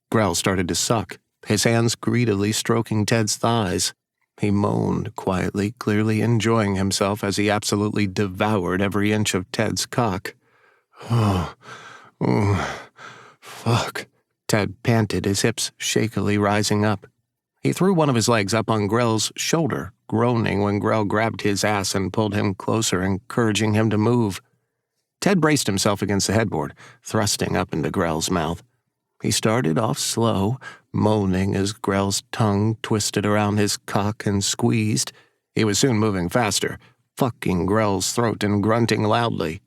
Grell started to suck, his hands greedily stroking Ted's thighs. He moaned quietly, clearly enjoying himself as he absolutely devoured every inch of Ted's cock. Fuck. Ted panted, his hips shakily rising up. He threw one of his legs up on Grell's shoulder, groaning when Grell grabbed his ass and pulled him closer, encouraging him to move. Ted braced himself against the headboard, thrusting up into Grell's mouth. He started off slow, moaning as Grell's tongue twisted around his cock and squeezed. He was soon moving faster, fucking Grell's throat and grunting loudly.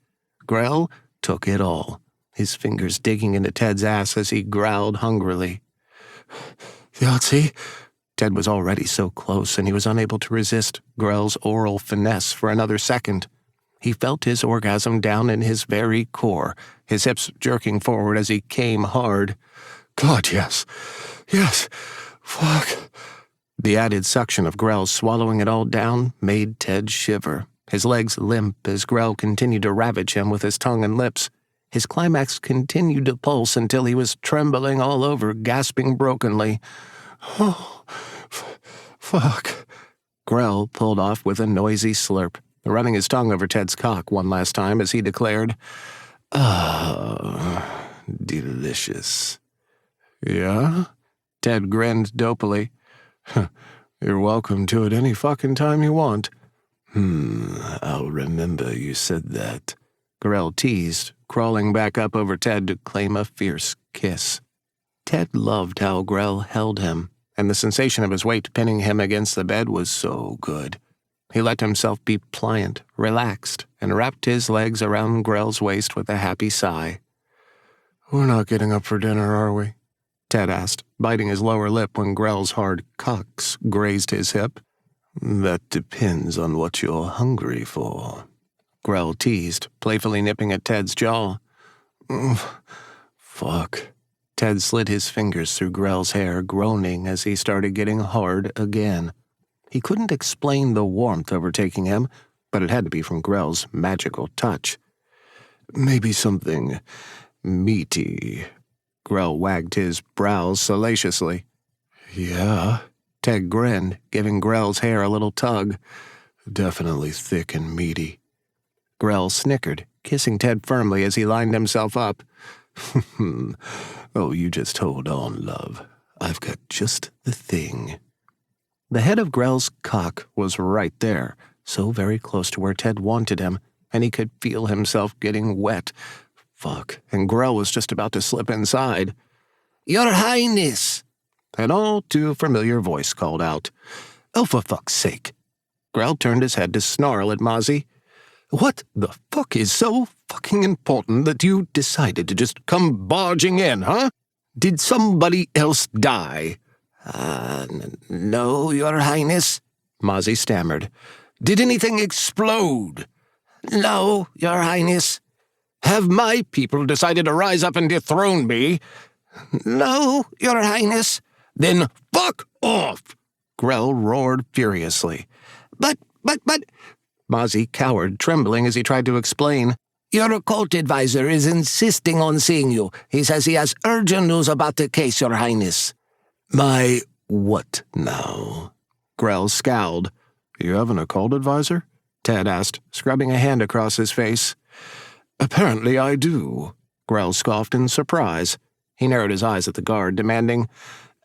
Grell took it all, his fingers digging into Ted's ass as he growled hungrily. Yahtzee? Ted was already so close, and he was unable to resist Grell's oral finesse for another second. He felt his orgasm down in his very core, his hips jerking forward as he came hard. God, yes. Yes. Fuck. The added suction of Grell swallowing it all down made Ted shiver, his legs limp as Grell continued to ravage him with his tongue and lips. His climax continued to pulse until he was trembling all over, gasping brokenly. Oh, fuck. Grell pulled off with a noisy slurp, running his tongue over Ted's cock one last time as he declared, "Ah, delicious." "Yeah?" Ted grinned dopily. "You're welcome to it any fucking time you want." I'll remember you said that." Grell teased, crawling back up over Ted to claim a fierce kiss. Ted loved how Grell held him, and the sensation of his weight pinning him against the bed was so good. He let himself be pliant, relaxed, and wrapped his legs around Grell's waist with a happy sigh. "We're not getting up for dinner, are we?" Ted asked, biting his lower lip when Grell's hard cocks grazed his hip. "That depends on what you're hungry for," Grell teased, playfully nipping at Ted's jaw. Fuck. Ted slid his fingers through Grell's hair, groaning as he started getting hard again. He couldn't explain the warmth overtaking him, but it had to be from Grell's magical touch. "Maybe something meaty." Grell wagged his brows salaciously. Yeah? Ted grinned, giving Grell's hair a little tug. "Definitely thick and meaty." Grell snickered, kissing Ted firmly as he lined himself up. "Oh, you just hold on, love. I've got just the thing." The head of Grell's cock was right there, so very close to where Ted wanted him, and he could feel himself getting wet. Fuck, and Grell was just about to slip inside. Your Highness! An all too familiar voice called out. "Oh, for fuck's sake." Grell turned his head to snarl at Mozzie. "What the fuck is so fucking important that you decided to just come barging in, huh? Did somebody else die?" No, Your Highness." Mozzie stammered. "Did anything explode?" No, Your Highness." "Have my people decided to rise up and dethrone me?" No, Your Highness." "Then fuck off!" Grell roared furiously. But... Mozzie cowered, trembling as he tried to explain. Your occult advisor is insisting on seeing you. He says he has urgent news about the case, Your Highness." "My what now?" Grell scowled. "You have an occult advisor?" Ted asked, scrubbing a hand across his face. "Apparently I do." Grell scoffed in surprise. He narrowed his eyes at the guard, demanding,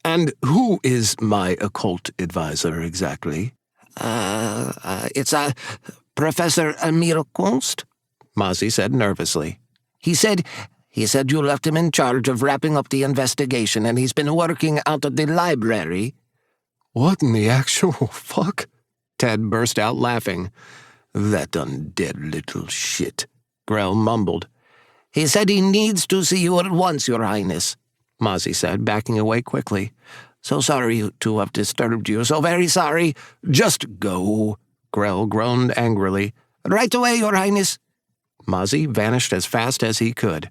"And who is my occult advisor exactly?" It's Professor Amir Kunst," Mozzie said nervously. He said you left him in charge of wrapping up the investigation, and he's been working out of the library." "What in the actual fuck?" Ted burst out laughing. "That undead little shit," Grell mumbled. "He said he needs to see you at once, Your Highness," Mozzie said, backing away quickly. "So sorry to have disturbed you, so very sorry." "Just go," Grell groaned angrily. "Right away, Your Highness." Mozzie vanished as fast as he could.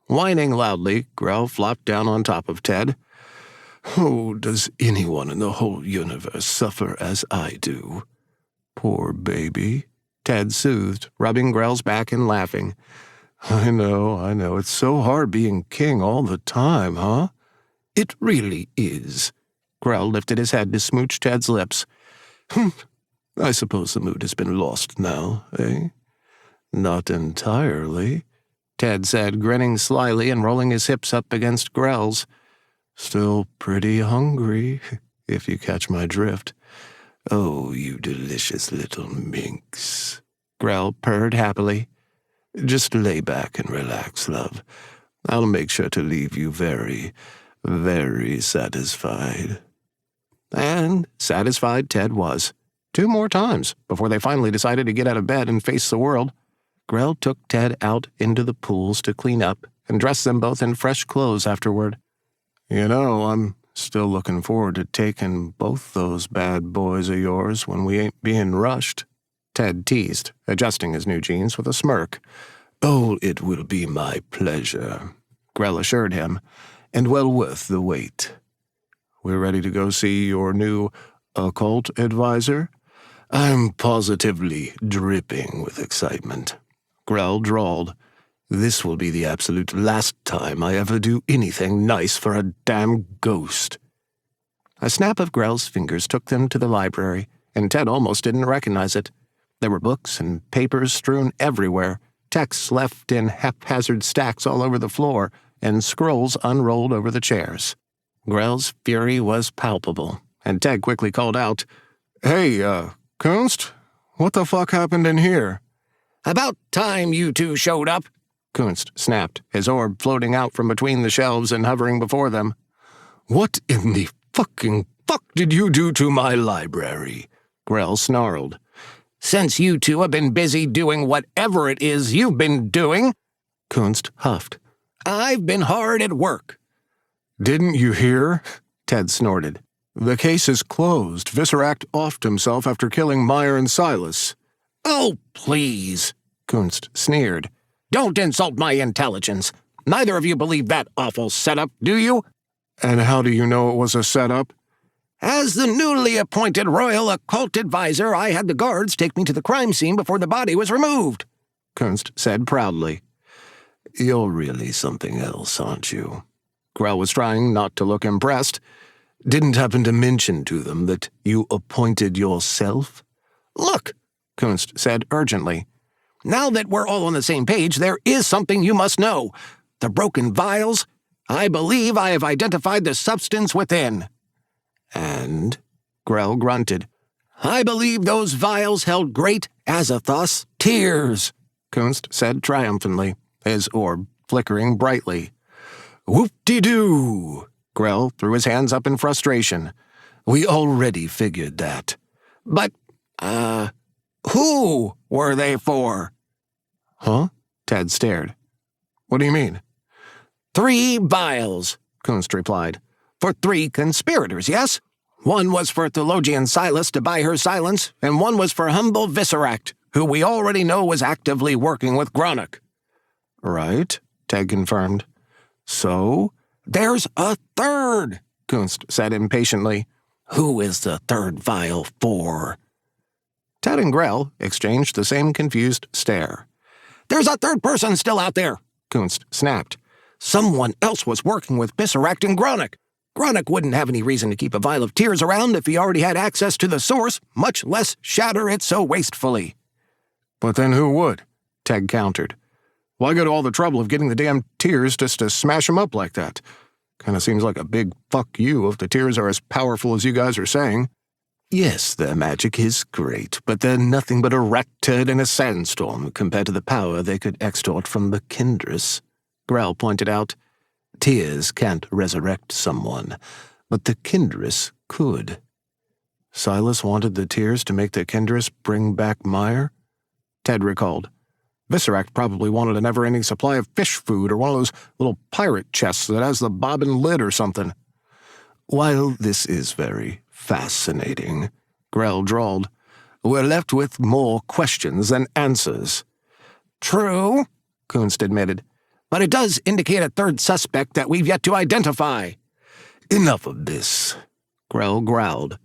Whining loudly, Grell flopped down on top of Ted. "Oh, does anyone in the whole universe suffer as I do?" "Poor baby," Ted soothed, rubbing Grell's back and laughing. I know. It's so hard being king all the time, huh?" "It really is." Grell lifted his head to smooch Ted's lips. "I suppose the mood has been lost now, eh?" "Not entirely," Ted said, grinning slyly and rolling his hips up against Grell's. "Still pretty hungry, if you catch my drift." "Oh, you delicious little minx," Grell purred happily. "Just lay back and relax, love. I'll make sure to leave you very, very satisfied." And satisfied Ted was. 2 more times before they finally decided to get out of bed and face the world. Grell took Ted out into the pools to clean up and dress them both in fresh clothes afterward. "You know, I'm still looking forward to taking both those bad boys of yours when we ain't being rushed," Ted teased, adjusting his new jeans with a smirk. "Oh, it will be my pleasure," Grell assured him, "and well worth the wait. We're ready to go see your new occult advisor? I'm positively dripping with excitement." Grell drawled. "This will be the absolute last time I ever do anything nice for a damn ghost." A snap of Grell's fingers took them to the library, and Ted almost didn't recognize it. There were books and papers strewn everywhere, texts left in haphazard stacks all over the floor, and scrolls unrolled over the chairs. Grell's fury was palpable, and Ted quickly called out, "Hey, Kunst? What the fuck happened in here?" "About time you two showed up," Kunst snapped, his orb floating out from between the shelves and hovering before them. "What in the fucking fuck did you do to my library?" Grell snarled. "Since you two have been busy doing whatever it is you've been doing," Kunst huffed, "I've been hard at work." "Didn't you hear?" Ted snorted. "The case is closed. Visceract offed himself after killing Meyer and Silas." "Oh, please," Kunst sneered. "Don't insult my intelligence. Neither of you believe that awful setup, do you?" "And how do you know it was a setup?" "As the newly appointed Royal Occult Advisor, I had the guards take me to the crime scene before the body was removed," Kunst said proudly. "You're really something else, aren't you?" Grell was trying not to look impressed. "Didn't happen to mention to them that you appointed yourself?" "Look," Kunst said urgently, "now that we're all on the same page, there is something you must know. The broken vials, I believe I have identified the substance within." "And?" Grell grunted. "I believe those vials held great Azathoth's tears," Kunst said triumphantly, his orb flickering brightly. "Whoop-de-doo!" Grell threw his hands up in frustration. "We already figured that." "But, who were they for?" "Huh?" Ted stared. "What do you mean?" 3 vials, Kunst replied. for 3 conspirators, yes? One was for theologian Silas to buy her silence, and one was for humble Visceract, who we already know was actively working with Gronach." "Right," Ted confirmed. "So?" "There's a third," Kunst said impatiently. "Who is the third vial for?" Ted and Grell exchanged the same confused stare. "There's a third person still out there," Kunst snapped. "Someone else was working with Visceract and Gronach. Gronach wouldn't have any reason to keep a vial of tears around if he already had access to the source, much less shatter it so wastefully." "But then who would?" Ted countered. "Why go to all the trouble of getting the damn tears just to smash them up like that? Kinda seems like a big fuck you if the tears are as powerful as you guys are saying." Yes, their magic is great, but they're nothing but a rat turd in a sandstorm compared to the power they could extort from the Kindress," Grell pointed out. "Tears can't resurrect someone, but the Kindress could." Silas wanted the tears to make the Kindress bring back Meyer? Ted recalled. Visceract probably wanted a never-ending supply of fish food or one of those little pirate chests that has the bobbin lid or something. "While this is very fascinating," Grell drawled, "we're left with more questions than answers." "True," Kunst admitted. "but it does indicate a third suspect that we've yet to identify." "Enough of this," Grell growled.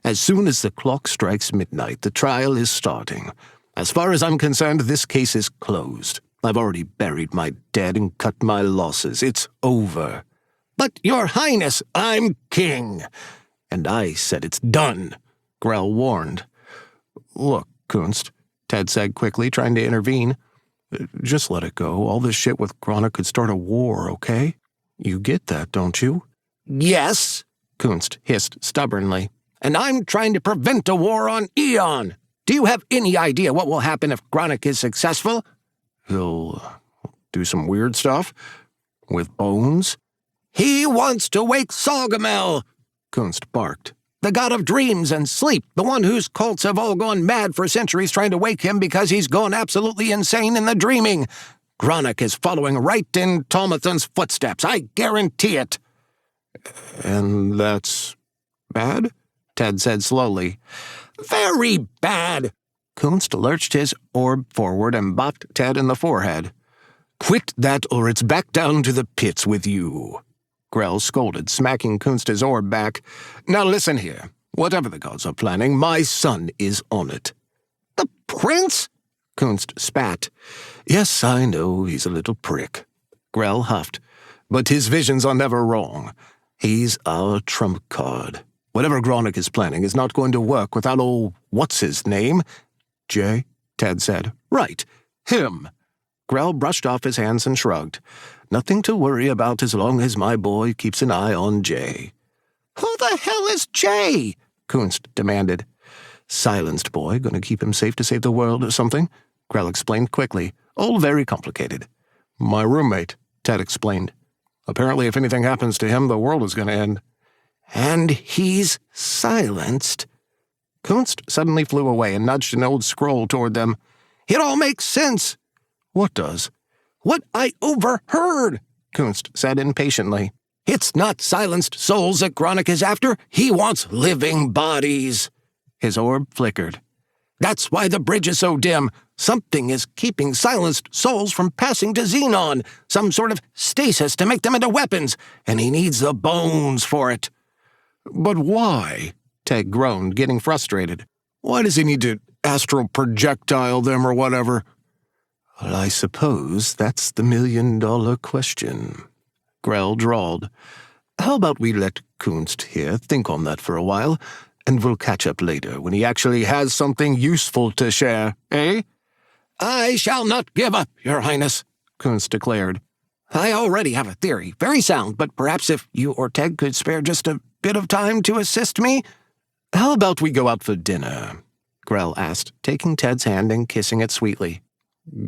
"As soon as the clock strikes midnight, the trial is starting. As far as I'm concerned, this case is closed. I've already buried my dead and cut my losses. It's over." "But, Your Highness, I'm king." "And I said it's done," Grell warned. "Look, Kunst," Ted said quickly, trying to intervene. "Just let it go. All this shit with Gronach could start a war, okay? You get that, don't you?" "Yes," Kunst hissed stubbornly. "and I'm trying to prevent a war on Eon. Do you have any idea what will happen if Gronach is successful?" "He'll do some weird stuff. With bones? He wants to wake Solgamel, Kunst barked. the god of dreams and sleep, the one whose cults have all gone mad for centuries trying to wake him because he's gone absolutely insane in the dreaming. Gronach is following right in Tomathon's footsteps, I guarantee it. And that's bad? Ted said slowly. Very bad. Kunst lurched his orb forward and bopped Ted in the forehead. Quit that or it's back down to the pits with you. Grell scolded, smacking Kunst's orb back. Now listen here. Whatever the gods are planning, my son is on it. The prince? Kunst spat. Yes, I know he's a little prick. Grell huffed. But his visions are never wrong. He's our trump card. Whatever Gronach is planning is not going to work without old what's-his-name? Jay? Ted said. Right, him. Grell brushed off his hands and shrugged. Nothing to worry about as long as my boy keeps an eye on Jay. Who the hell is Jay? Kunst demanded. Silenced boy, gonna keep him safe to save the world or something? Grell explained quickly. All very complicated. My roommate, Ted explained. Apparently if anything happens to him, the world is gonna end. And he's silenced. Kunst suddenly flew away and nudged an old scroll toward them. It all makes sense. What does? What I overheard, Kunst said impatiently. It's not silenced souls that Gronach is after. He wants living bodies. His orb flickered. That's why the bridge is so dim. Something is keeping silenced souls from passing to Xenon. Some sort of stasis to make them into weapons. And he needs the bones for it. But why? Ted groaned, getting frustrated. Why does he need to astral projectile them or whatever? Well, I suppose that's the million-dollar question. Grell drawled. How about we let Kunst here think on that for a while, and we'll catch up later when he actually has something useful to share, eh? I shall not give up, Your Highness, Kunst declared. I already have a theory, very sound, but perhaps if you or Ted could spare just a bit of time to assist me? How about we go out for dinner? Grell asked, taking Ted's hand and kissing it sweetly.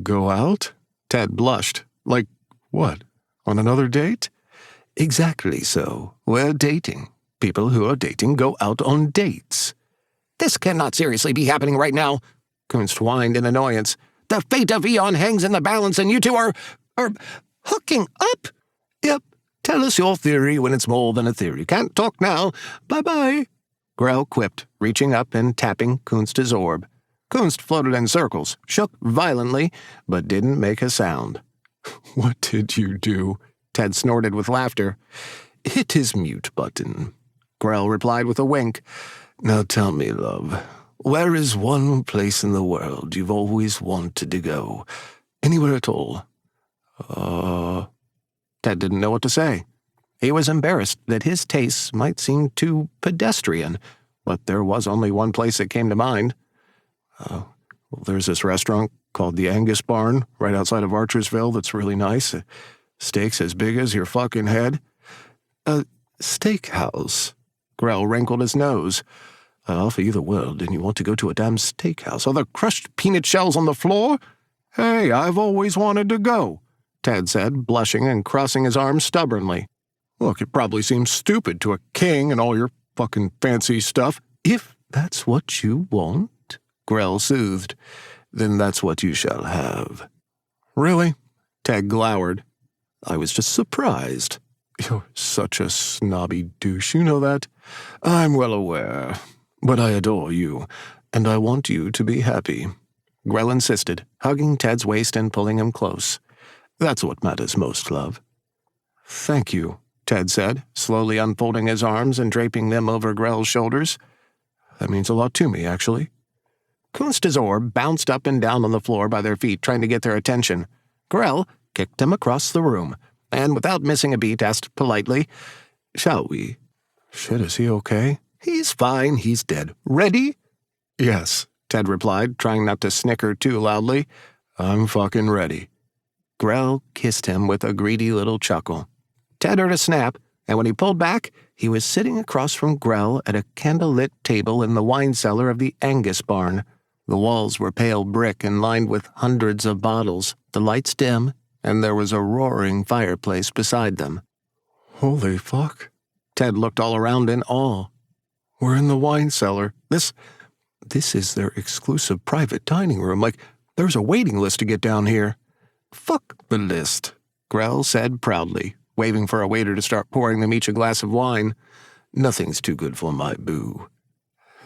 Go out? Ted blushed. Like what? On another date? Exactly so. We're dating. People who are dating go out on dates. This cannot seriously be happening right now, Kunst whined in annoyance. The fate of Eon hangs in the balance and you two are hooking up? Yep. Tell us your theory when it's more than a theory. Can't talk now. Bye-bye. Grell quipped, reaching up and tapping Kunst's orb. Kunst floated in circles, shook violently, but didn't make a sound. What did you do? Ted snorted with laughter. Hit his mute button. Grell replied with a wink. Now tell me, love, where is one place in the world you've always wanted to go? Anywhere at all? Ted didn't know what to say. He was embarrassed that his tastes might seem too pedestrian, but there was only one place that came to mind. Well, there's this restaurant called the Angus Barn right outside of Archersville that's really nice. Steaks as big as your fucking head. A steakhouse. Grell wrinkled his nose. I offer you the world, and you want to go to a damn steakhouse. Are there crushed peanut shells on the floor? Hey, I've always wanted to go, Ted said, blushing and crossing his arms stubbornly. Look, it probably seems stupid to a king and all your fucking fancy stuff. If that's what you want, Grell soothed, then that's what you shall have. Really? Ted glowered. I was just surprised. You're such a snobby douche, you know that? I'm well aware. But I adore you, and I want you to be happy. Grell insisted, hugging Ted's waist and pulling him close. That's what matters most, love. Thank you, Ted said, slowly unfolding his arms and draping them over Grell's shoulders. That means a lot to me, actually. Kunst's orb bounced up and down on the floor by their feet, trying to get their attention. Grell kicked him across the room, and without missing a beat, asked politely, Shall we? Shit, is he okay? He's fine, he's dead. Ready? Yes, Ted replied, trying not to snicker too loudly. I'm fucking ready. Grell kissed him with a greedy little chuckle. Ted heard a snap, and when he pulled back, he was sitting across from Grell at a candle-lit table in the wine cellar of the Angus Barn. The walls were pale brick and lined with hundreds of bottles, the lights dim, and there was a roaring fireplace beside them. Holy fuck. Ted looked all around in awe. We're in the wine cellar. This is their exclusive private dining room. Like, there's a waiting list to get down here. Fuck the list, Grell said proudly, waving for a waiter to start pouring them each a glass of wine. Nothing's too good for my boo.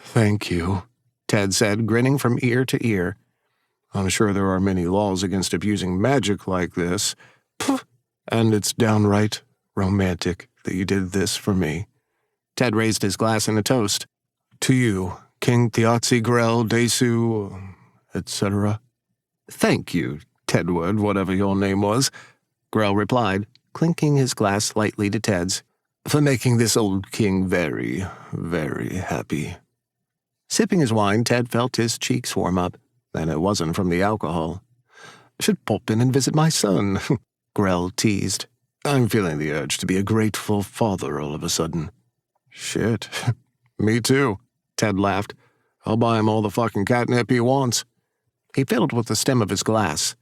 Thank you, Ted said, grinning from ear to ear. I'm sure there are many laws against abusing magic like this. Pff, and it's downright romantic that you did this for me. Ted raised his glass in a toast. To you, King Thiatzi Grell, Desu, etc. Thank you, Tedward, whatever your name was, Grell replied, clinking his glass slightly to Ted's, for making this old king very, very happy. Sipping his wine, Ted felt his cheeks warm up, and it wasn't from the alcohol. Should pop in and visit my son, Grell teased. I'm feeling the urge to be a grateful father all of a sudden. Shit. Me too, Ted laughed. I'll buy him all the fucking catnip he wants. He fiddled with the stem of his glass.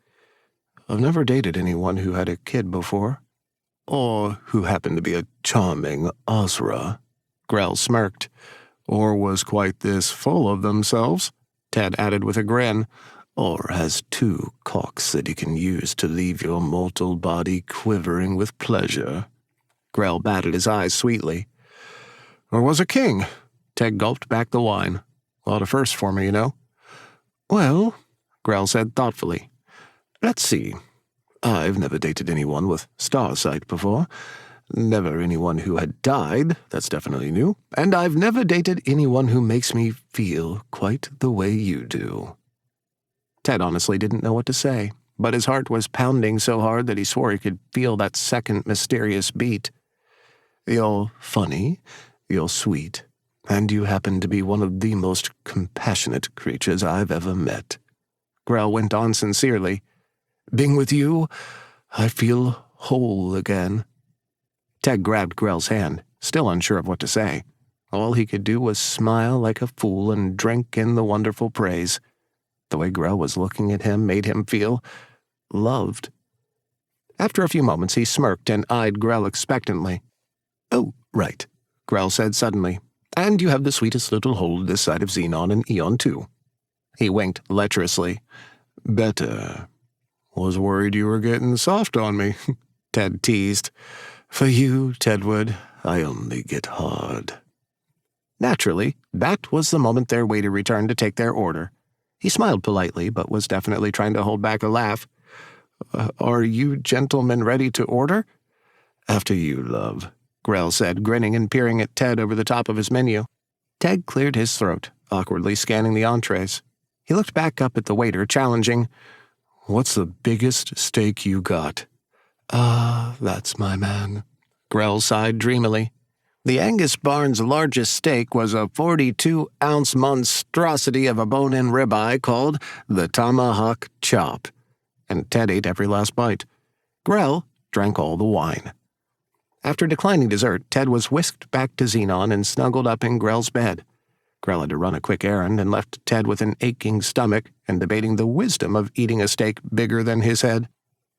I've never dated anyone who had a kid before. Or who happened to be a charming Azra. Grell smirked. Or was quite this full of themselves, Ted added with a grin. Or has two cocks that he can use to leave your mortal body quivering with pleasure. Grell batted his eyes sweetly. Or was a king. Ted gulped back the wine. A lot of firsts for me, you know. Well, Grell said thoughtfully, let's see. I've never dated anyone with starsight before. Never anyone who had died, that's definitely new. And I've never dated anyone who makes me feel quite the way you do. Ted honestly didn't know what to say, but his heart was pounding so hard that he swore he could feel that second mysterious beat. You're funny, you're sweet, and you happen to be one of the most compassionate creatures I've ever met. Grell went on sincerely. Being with you, I feel whole again. Ted grabbed Grell's hand, still unsure of what to say. All he could do was smile like a fool and drink in the wonderful praise. The way Grell was looking at him made him feel loved. After a few moments, he smirked and eyed Grell expectantly. Oh, right, Grell said suddenly. And you have the sweetest little hold this side of Xenon and Eon, too. He winked lecherously. Better. Was worried you were getting soft on me, Ted teased. For you, Tedward, I only get hard. Naturally, that was the moment their waiter returned to take their order. He smiled politely, but was definitely trying to hold back a laugh. Are you gentlemen ready to order? After you, love, Grell said, grinning and peering at Ted over the top of his menu. Ted cleared his throat, awkwardly scanning the entrees. He looked back up at the waiter, challenging, What's the biggest steak you got? That's my man. Grell sighed dreamily. The Angus Barn's largest steak was a 42-ounce monstrosity of a bone-in ribeye called the Tomahawk Chop, and Ted ate every last bite. Grell drank all the wine. After declining dessert, Ted was whisked back to Xenon and snuggled up in Grell's bed. Grell had to run a quick errand and left Ted with an aching stomach and debating the wisdom of eating a steak bigger than his head.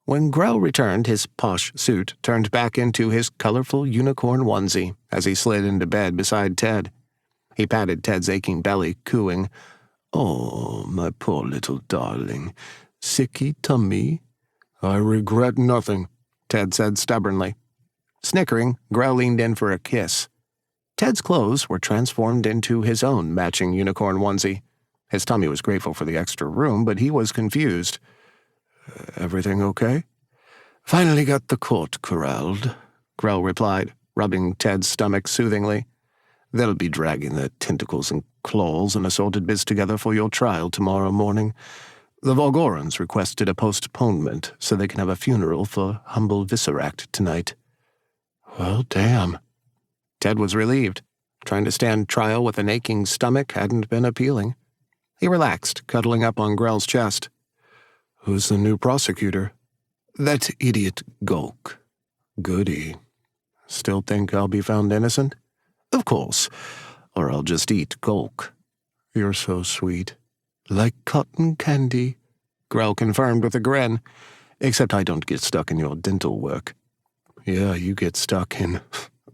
When Grell returned, his posh suit turned back into his colorful unicorn onesie as he slid into bed beside Ted. He patted Ted's aching belly, cooing, Oh, my poor little darling. Sicky tummy? I regret nothing, Ted said stubbornly. Snickering, Grell leaned in for a kiss. Ted's clothes were transformed into his own matching unicorn onesie. His tummy was grateful for the extra room, but he was confused. Everything okay? Finally got the court corralled, Grell replied, rubbing Ted's stomach soothingly. They'll be dragging their tentacles and claws and assorted bits together for your trial tomorrow morning. The Volgorans requested a postponement so they can have a funeral for humble Visceract tonight. Well, damn. Ted was relieved. Trying to stand trial with an aching stomach hadn't been appealing. He relaxed, cuddling up on Grell's chest. Who's the new prosecutor? That idiot Gulk. Goody. Still think I'll be found innocent? Of course. Or I'll just eat Gulk. You're so sweet. Like cotton candy, Grell confirmed with a grin. Except I don't get stuck in your dental work. Yeah, you get stuck in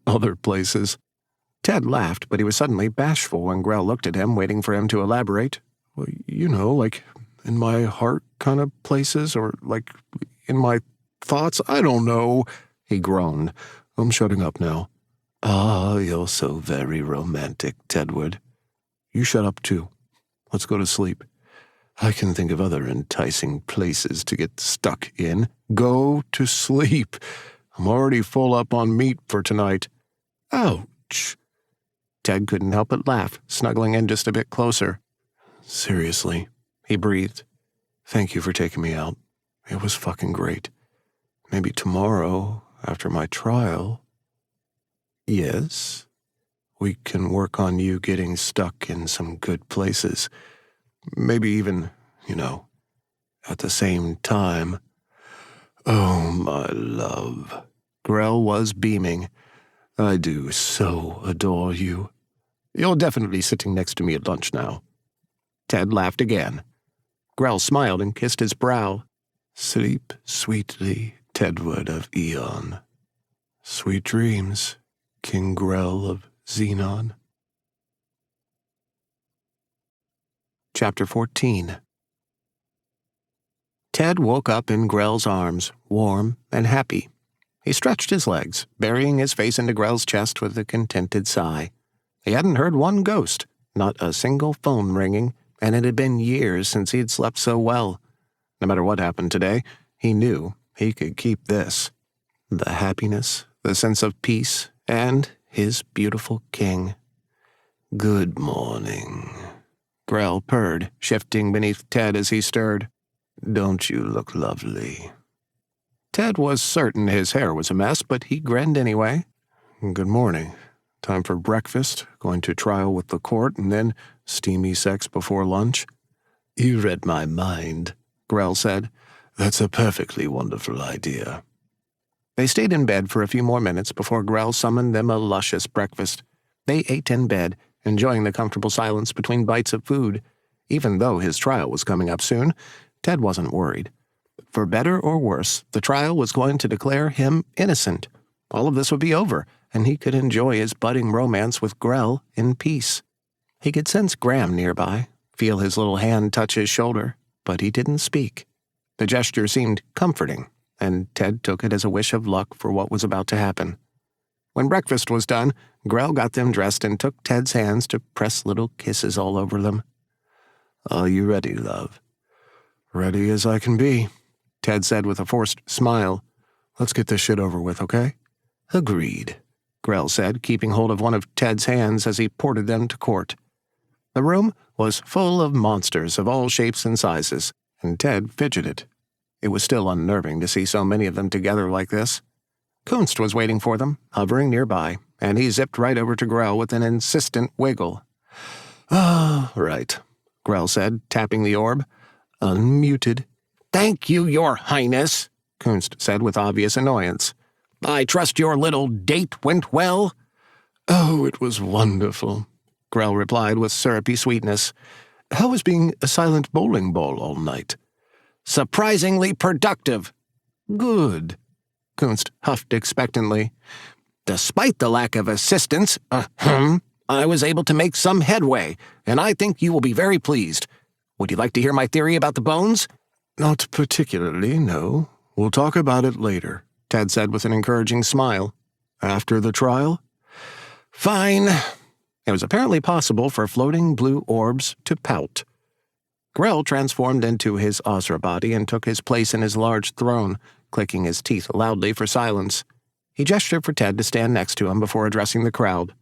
other places. Ted laughed, but he was suddenly bashful when Grell looked at him, waiting for him to elaborate. Well, like in my heart kind of places, or like in my thoughts. I don't know, he groaned. I'm shutting up now. Ah, you're so very romantic, Tedward. You shut up too. Let's go to sleep. I can think of other enticing places to get stuck in. Go to sleep. I'm already full up on meat for tonight. Ouch. Ted couldn't help but laugh, snuggling in just a bit closer. Seriously, he breathed. Thank you for taking me out. It was fucking great. Maybe tomorrow, after my trial. Yes? We can work on you getting stuck in some good places. Maybe even, at the same time. Oh, my love. Grell was beaming. I do so adore you. You're definitely sitting next to me at lunch now. Ted laughed again. Grell smiled and kissed his brow. Sleep sweetly, Tedward of Eon. Sweet dreams, King Grell of Xenon. Chapter 14. Ted woke up in Grell's arms, warm and happy. He stretched his legs, burying his face into Grell's chest with a contented sigh. He hadn't heard one ghost, not a single phone ringing, and it had been years since he had slept so well. No matter what happened today, he knew he could keep this. The happiness, the sense of peace, and his beautiful king. Good morning. Grell purred, shifting beneath Ted as he stirred. Don't you look lovely? Ted was certain his hair was a mess, but he grinned anyway. Good morning. Time for breakfast, going to trial with the court, and then steamy sex before lunch. You read my mind, Grell said. That's a perfectly wonderful idea. They stayed in bed for a few more minutes before Grell summoned them a luscious breakfast. They ate in bed, enjoying the comfortable silence between bites of food. Even though his trial was coming up soon, Ted wasn't worried. For better or worse, the trial was going to declare him innocent. All of this would be over, and he could enjoy his budding romance with Grell in peace. He could sense Graham nearby, feel his little hand touch his shoulder, but he didn't speak. The gesture seemed comforting, and Ted took it as a wish of luck for what was about to happen. When breakfast was done, Grell got them dressed and took Ted's hands to press little kisses all over them. Are you ready, love? Ready as I can be, Ted said with a forced smile. Let's get this shit over with, okay? Agreed, Grell said, keeping hold of one of Ted's hands as he ported them to court. The room was full of monsters of all shapes and sizes, and Ted fidgeted. It was still unnerving to see so many of them together like this. Kunst was waiting for them, hovering nearby, and he zipped right over to Grell with an insistent wiggle. Ah, right, Grell said, tapping the orb. Unmuted. Thank you, Your Highness, Kunst said with obvious annoyance. I trust your little date went well? Oh, it was wonderful, Grell replied with syrupy sweetness. How was being a silent bowling ball all night? Surprisingly productive. Good, Kunst huffed expectantly. Despite the lack of assistance, I was able to make some headway, and I think you will be very pleased. Would you like to hear my theory about the bones? Not particularly, no. We'll talk about it later, Ted said with an encouraging smile. After the trial? Fine. It was apparently possible for floating blue orbs to pout. Grell transformed into his Ozra body and took his place in his large throne, clicking his teeth loudly for silence. He gestured for Ted to stand next to him before addressing the crowd.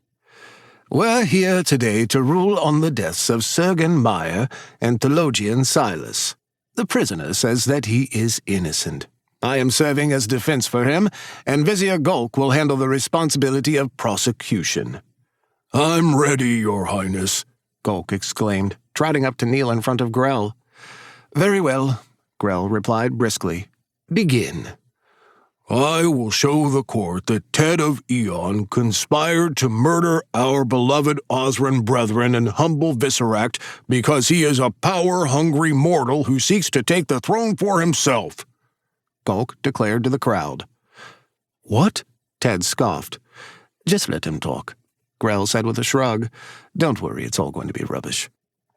We're here today to rule on the deaths of Sergen Meyer and theologian Silas. The prisoner says that he is innocent. I am serving as defense for him, and Vizier Golk will handle the responsibility of prosecution. I'm ready, Your Highness, Golk exclaimed, trotting up to kneel in front of Grell. Very well, Grell replied briskly. Begin. I will show the court that Ted of Eon conspired to murder our beloved Ozran brethren and humble Visceract because he is a power-hungry mortal who seeks to take the throne for himself. Gulk declared to the crowd. What? Ted scoffed. Just let him talk, Grell said with a shrug. Don't worry, it's all going to be rubbish.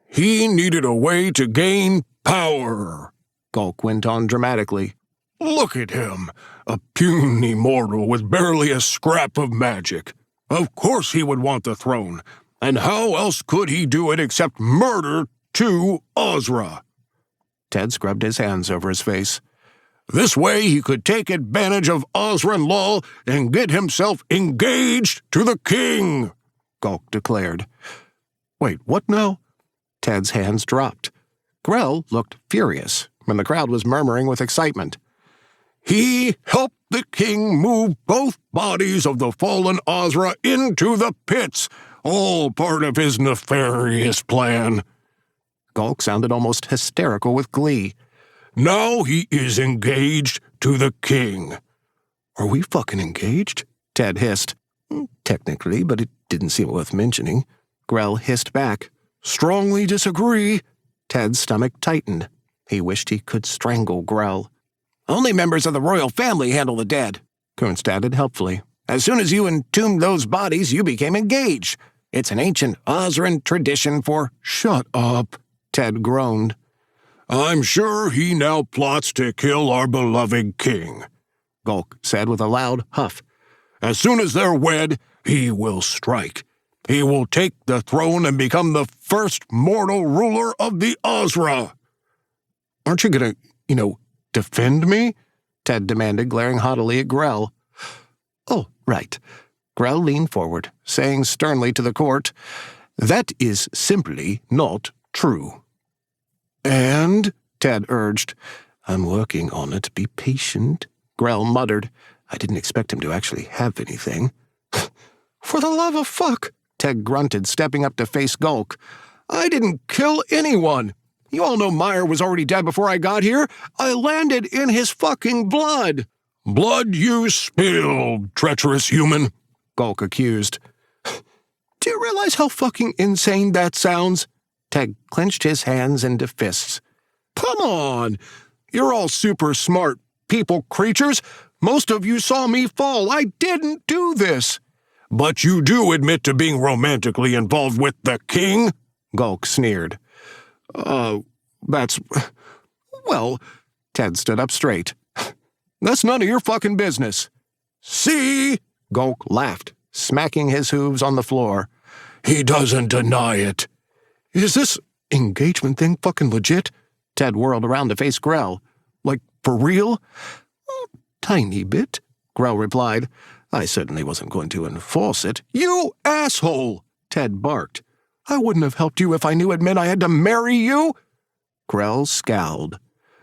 He needed a way to gain power, Gulk went on dramatically. Look at him, a puny mortal with barely a scrap of magic. Of course he would want the throne, and how else could he do it except murder 2 Ozra? Ted scrubbed his hands over his face. This way he could take advantage of Ozran law and get himself engaged to the king, Gulk declared. Wait, what now? Ted's hands dropped. Grell looked furious when the crowd was murmuring with excitement. He helped the king move both bodies of the fallen Ozra into the pits, all part of his nefarious plan. Gulk sounded almost hysterical with glee. Now he is engaged to the king. Are we fucking engaged? Ted hissed. Technically, but it didn't seem worth mentioning. Grell hissed back. Strongly disagree. Ted's stomach tightened. He wished he could strangle Grell. Only members of the royal family handle the dead, Kunst added helpfully. As soon as you entombed those bodies, you became engaged. It's an ancient Ozran tradition for— Shut up, Ted groaned. I'm sure he now plots to kill our beloved king, Gulk said with a loud huff. As soon as they're wed, he will strike. He will take the throne and become the first mortal ruler of the Ozra. Aren't you gonna, defend me? Ted demanded, glaring haughtily at Grell. Oh, right. Grell leaned forward, saying sternly to the court, That is simply not true. And, Ted urged, I'm working on it. Be patient. Grell muttered. I didn't expect him to actually have anything. For the love of fuck, Ted grunted, stepping up to face Gulk. I didn't kill anyone. You all know Meyer was already dead before I got here. I landed in his fucking blood. Blood you spilled, treacherous human, Gulk accused. Do you realize how fucking insane that sounds? Ted clenched his hands into fists. Come on! You're all super smart people creatures. Most of you saw me fall. I didn't do this. But you do admit to being romantically involved with the king? Gulk sneered. Well, Ted stood up straight. That's none of your fucking business. See? Gulk laughed, smacking his hooves on the floor. He doesn't deny it. Is this engagement thing fucking legit? Ted whirled around to face Grell. Like, for real? Tiny bit, Grell replied. I certainly wasn't going to enforce it. You asshole! Ted barked. I wouldn't have helped you if I knew it meant I had to marry you. Grell scowled.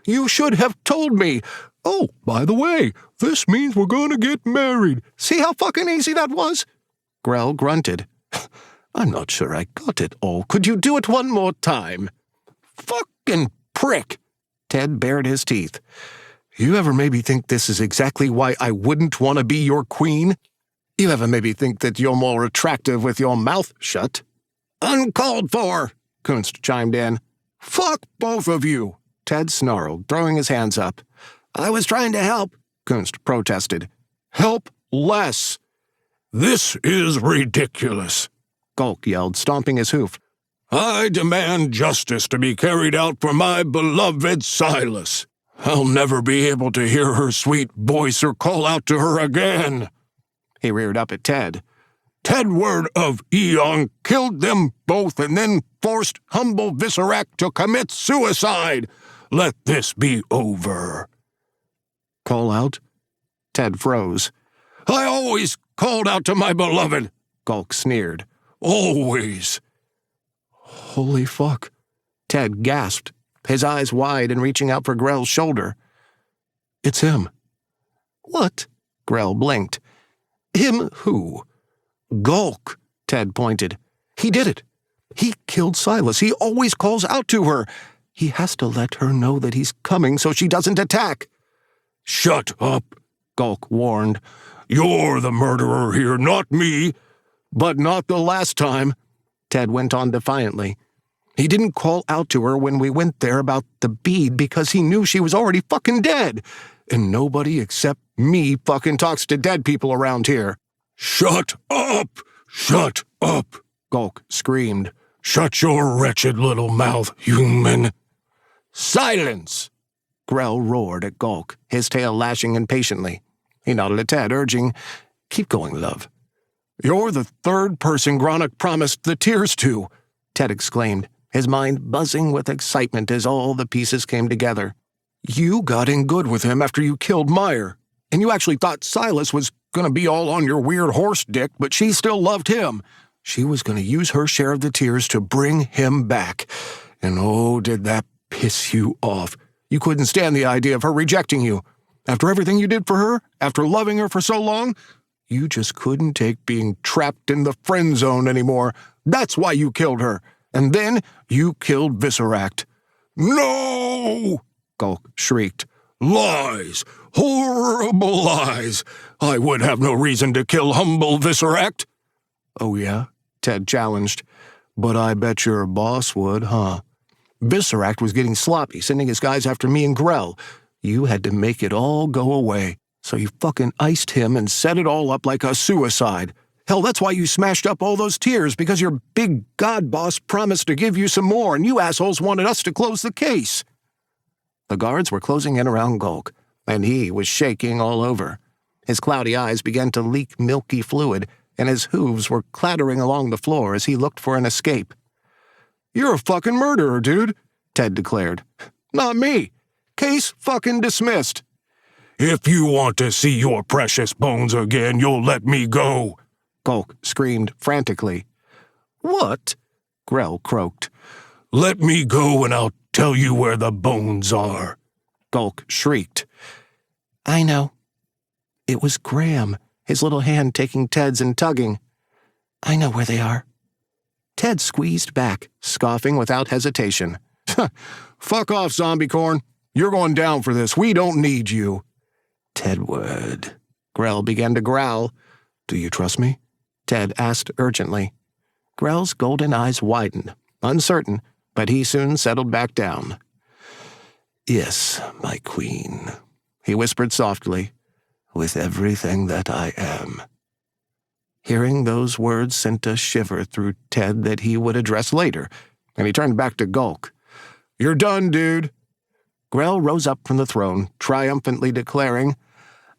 You should have told me. Oh, by the way, this means we're going to get married. See how fucking easy that was? Grell grunted. I'm not sure I got it all. Could you do it one more time? Fucking prick. Ted bared his teeth. You ever maybe think this is exactly why I wouldn't want to be your queen? You ever maybe think that you're more attractive with your mouth shut? Uncalled for, Kunst chimed in. Fuck both of you, Ted snarled, throwing his hands up. I was trying to help, Kunst protested. Help less. This is ridiculous, Gulk yelled, stomping his hoof. I demand justice to be carried out for my beloved Silas. I'll never be able to hear her sweet voice or call out to her again. He reared up at Ted. Tedward of Eon killed them both and then forced humble Viscerac to commit suicide. Let this be over. Call out? Ted froze. I always called out to my beloved, Gulk sneered. Always. Holy fuck. Ted gasped, his eyes wide and reaching out for Grell's shoulder. It's him. What? Grell blinked. Him who? Gulk, Ted pointed. He did it. He killed Silas. He always calls out to her. He has to let her know that he's coming so she doesn't attack. Shut up, Gulk warned. You're the murderer here, not me. But not the last time, Ted went on defiantly. He didn't call out to her when we went there about the bead because he knew she was already fucking dead. and nobody except me fucking talks to dead people around here." "Shut up! Shut up!" Gulk screamed. "Shut your wretched little mouth, human!" "Silence!" Grell roared at Gulk, his tail lashing impatiently. He nodded at Ted, urging, "Keep going, love." "You're the third person Gronach promised the tears to," Ted exclaimed, his mind buzzing with excitement as all the pieces came together. "You got in good with him after you killed Meyer, and you actually thought Silas was gonna be all on your weird horse dick, but she still loved him. She was gonna use her share of the tears to bring him back. And oh, did that piss you off. You couldn't stand the idea of her rejecting you. After everything you did for her, after loving her for so long, you just couldn't take being trapped in the friend zone anymore. That's why you killed her. And then you killed Visceract." "No!" Gulk shrieked. "Lies! Horrible lies! I would have no reason to kill humble Visceract." "Oh, yeah?" Ted challenged. "But I bet your boss would, huh? Visceract was getting sloppy, sending his guys after me and Grell. You had to make it all go away, so you fucking iced him and set it all up like a suicide. Hell, that's why you smashed up all those tears, because your big god boss promised to give you some more, and you assholes wanted us to close the case." The guards were closing in around Gulk, and he was shaking all over. His cloudy eyes began to leak milky fluid, and his hooves were clattering along the floor as he looked for an escape. "You're a fucking murderer, dude," Ted declared. "Not me. Case fucking dismissed." "If you want to see your precious bones again, you'll let me go," Gulk screamed frantically. "What?" Grell croaked. "Let me go and I'll tell you where the bones are," Gulk shrieked. "I know." It was Graham, his little hand taking Ted's and tugging. "I know where they are." Ted squeezed back, scoffing without hesitation. "Fuck off, zombie corn. You're going down for this. We don't need you." "Tedward," Grell began to growl. "Do you trust me?" Ted asked urgently. Grell's golden eyes widened, uncertain, but he soon settled back down. "Yes, my queen," he whispered softly, "with everything that I am." Hearing those words sent a shiver through Ted that he would address later, and he turned back to Gulk. "You're done, dude." Grell rose up from the throne, triumphantly declaring,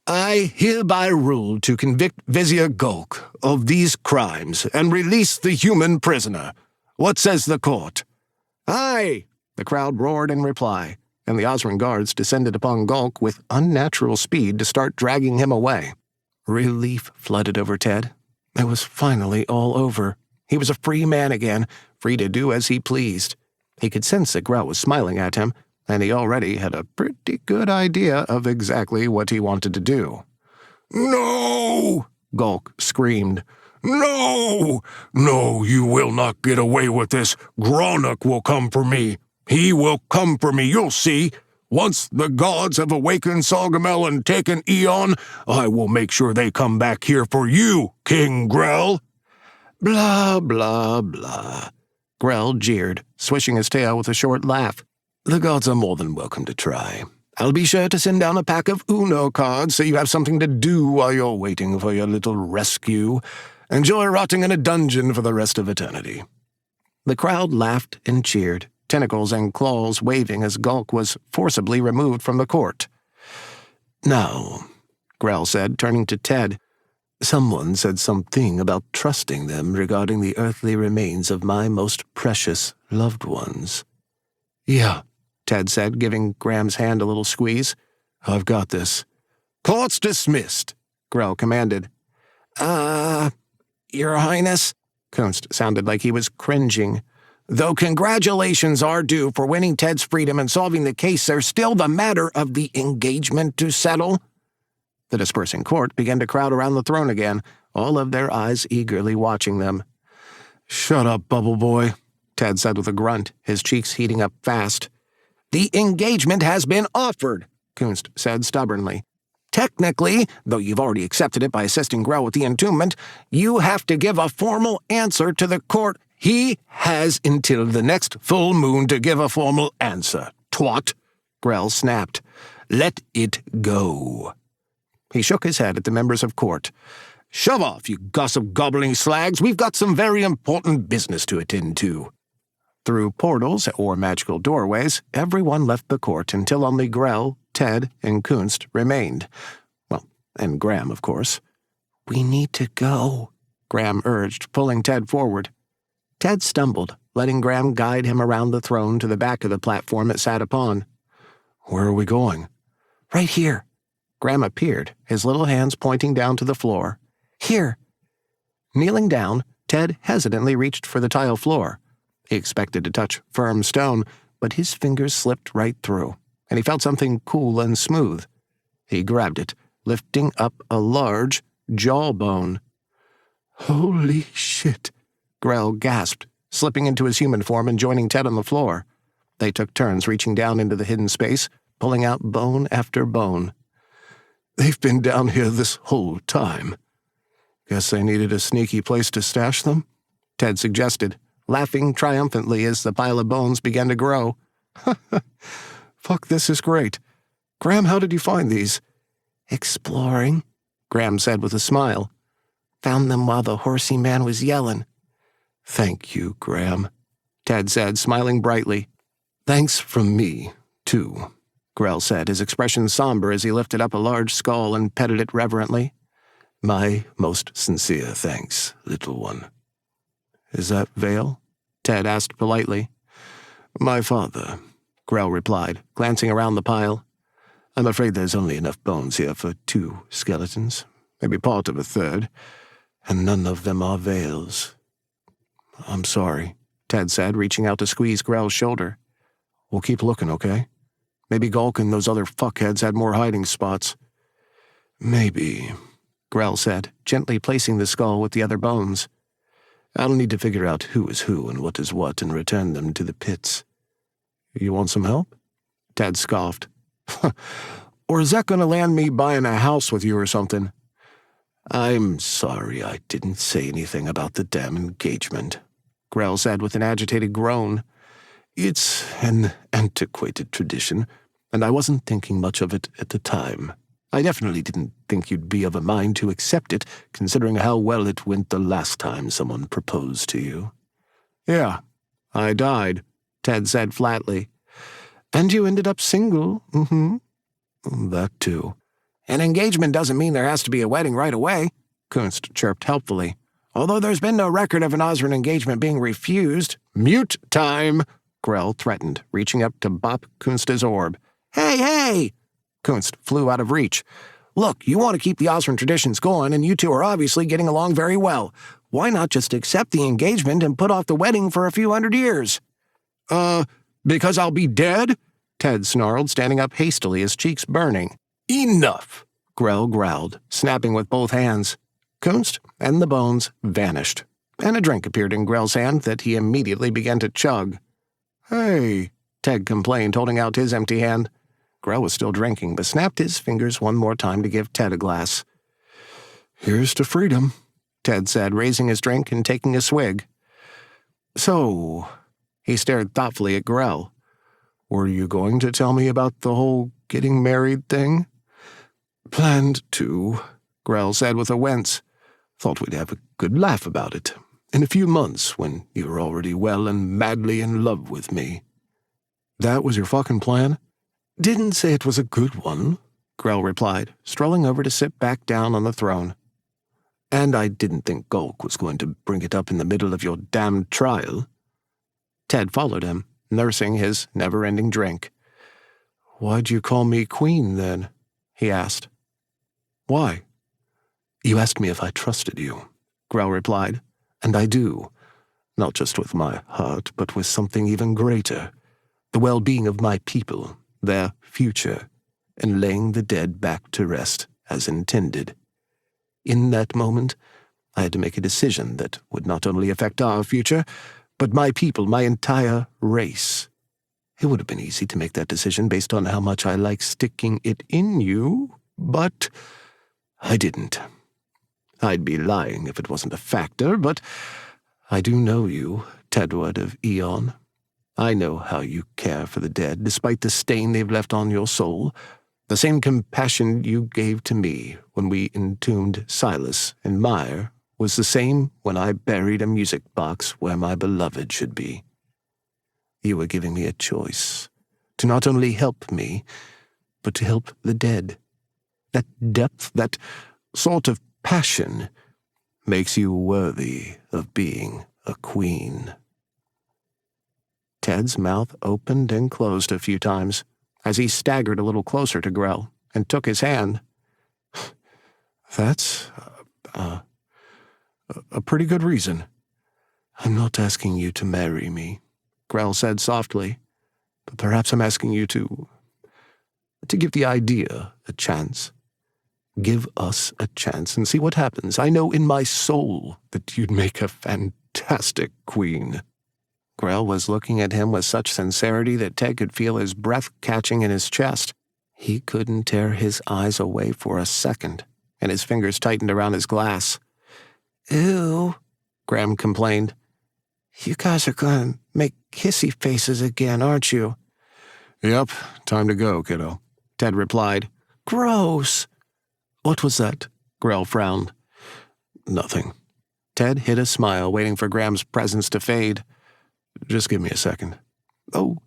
"I hereby rule to convict Vizier Gulk of these crimes and release the human prisoner. What says the court?" "Aye!" the crowd roared in reply, and the Osran guards descended upon Gulk with unnatural speed to start dragging him away. Relief flooded over Ted. It was finally all over. He was a free man again, free to do as he pleased. He could sense that Grell was smiling at him, and he already had a pretty good idea of exactly what he wanted to do. "No!" Gulk screamed. "No! No, you will not get away with this. Gronach will come for me. He will come for me, you'll see. Once the gods have awakened Salgamel and taken Eon, I will make sure they come back here for you, King Grell." "Blah, blah, blah," Grell jeered, swishing his tail with a short laugh. "The gods are more than welcome to try. I'll be sure to send down a pack of Uno cards so you have something to do while you're waiting for your little rescue. Enjoy rotting in a dungeon for the rest of eternity." The crowd laughed and cheered, tentacles and claws waving as Gulk was forcibly removed from the court. "Now," Grell said, turning to Ted, "someone said something about trusting them regarding the earthly remains of my most precious loved ones." "Yeah," Ted said, giving Graham's hand a little squeeze. "I've got this." "Court's dismissed," Grell commanded. Your Highness," Kunst sounded like he was cringing. "though congratulations are due for winning Ted's freedom and solving the case, there's still the matter of the engagement to settle." The dispersing court began to crowd around the throne again, all of their eyes eagerly watching them. "Shut up, Bubble Boy," Ted said with a grunt, his cheeks heating up fast. "The engagement has been offered," Kunst said stubbornly. "Technically, though you've already accepted it by assisting Grell with the entombment, you have to give a formal answer to the court." "He has until the next full moon to give a formal answer, twat," Grell snapped. Let it go." He shook his head at the members of court. "Shove off, you gossip gobbling slags. We've got some very important business to attend to." Through portals or magical doorways, everyone left the court until only Grell, Ted, and Kunst remained. Well, and Graham, of course. "We need to go," Graham urged, pulling Ted forward. Ted stumbled, letting Graham guide him around the throne to the back of the platform it sat upon. "Where are we going?" "Right here." Graham appeared, his little hands pointing down to the floor. "Here." Kneeling down, Ted hesitantly reached for the tile floor. He expected to touch firm stone, but his fingers slipped right through, and he felt something cool and smooth. He grabbed it, lifting up a large jawbone. "Holy shit," Grell gasped, slipping into his human form and joining Ted on the floor. They took turns reaching down into the hidden space, pulling out bone after bone. "They've been down here this whole time. Guess they needed a sneaky place to stash them?" Ted suggested, laughing triumphantly as the pile of bones began to grow. "Fuck, this is great. Graham, how did you find these?" "Exploring," Graham said with a smile. "Found them while the horsey man was yelling." "Thank you, Graham," Ted said, smiling brightly. "Thanks from me, too," Grell said, his expression somber as he lifted up a large skull and petted it reverently. "My most sincere thanks, little one." "Is that Vale?" Ted asked politely. "My father," Grell replied, glancing around the pile. "I'm afraid there's only enough bones here for 2 skeletons, maybe part of a third, and none of them are Vales." "I'm sorry," Ted said, reaching out to squeeze Grell's shoulder. "We'll keep looking, okay? Maybe Gulk and those other fuckheads had more hiding spots." "Maybe," Grell said, gently placing the skull with the other bones. "I'll need to figure out who is who and what is what and return them to the pits." "You want some help?" Ted scoffed. "Or is that going to land me buying a house with you or something?" "I'm sorry I didn't say anything about the damn engagement," Grell said with an agitated groan. "It's an antiquated tradition, and I wasn't thinking much of it at the time. I definitely didn't think you'd be of a mind to accept it, considering how well it went the last time someone proposed to you." "Yeah, I died," Ted said flatly. "And you ended up single, That too." "An engagement doesn't mean there has to be a wedding right away," Kunst chirped helpfully. "Although there's been no record of an Osran engagement being refused." "Mute time," Grell threatened, reaching up to bop Kunst's orb. Hey! Kunst flew out of reach. "Look, you want to keep the Osran traditions going, and you two are obviously getting along very well. Why not just accept the engagement and put off the wedding for a few hundred years?" Because I'll be dead?" Ted snarled, standing up hastily, his cheeks burning. "Enough!" Grell growled, snapping with both hands. Kunst and the bones vanished, and a drink appeared in Grell's hand that he immediately began to chug. "Hey," Ted complained, holding out his empty hand. Grell was still drinking, but snapped his fingers one more time to give Ted a glass. "Here's to freedom," Ted said, raising his drink and taking a swig. "So," he stared thoughtfully at Grell, "were you going to tell me about the whole getting married thing?" "Planned to," Grell said with a wince. "Thought we'd have a good laugh about it. In a few months, when you were already well and madly in love with me." "That was your fucking plan?" "Didn't say it was a good one," Grell replied, strolling over to sit back down on the throne. "And I didn't think Gulk was going to bring it up in the middle of your damned trial." Ted followed him, nursing his never-ending drink. "Why'd you call me queen, then?" he asked. "Why?" "You asked me if I trusted you," Grell replied, "and I do. Not just with my heart, but with something even greater. The well-being of my people, their future, and laying the dead back to rest as intended. In that moment, I had to make a decision that would not only affect our future, but my people, my entire race. It would have been easy to make that decision based on how much I like sticking it in you, but I didn't. I'd be lying if it wasn't a factor, but I do know you, Tedward of Eon. I know how you care for the dead, despite the stain they've left on your soul. The same compassion you gave to me when we entombed Silas and Meyer was the same when I buried a music box where my beloved should be. You were giving me a choice to not only help me, but to help the dead. That depth, that sort of passion, makes you worthy of being a queen. Ted's mouth opened and closed a few times as he staggered a little closer to Grell and took his hand. That's a pretty good reason. I'm not asking you to marry me, Grell said softly, but perhaps I'm asking you to give the idea a chance. Give us a chance and see what happens. I know in my soul that you'd make a fantastic queen. Grell was looking at him with such sincerity that Ted could feel his breath catching in his chest. He couldn't tear his eyes away for a second, and his fingers tightened around his glass. Ew, Graham complained. You guys are gonna make kissy faces again, aren't you? Yep, time to go, kiddo, Ted replied. Gross. What was that? Grell frowned. Nothing. Ted hid a smile, waiting for Graham's presence to fade. Just give me a second. Oh,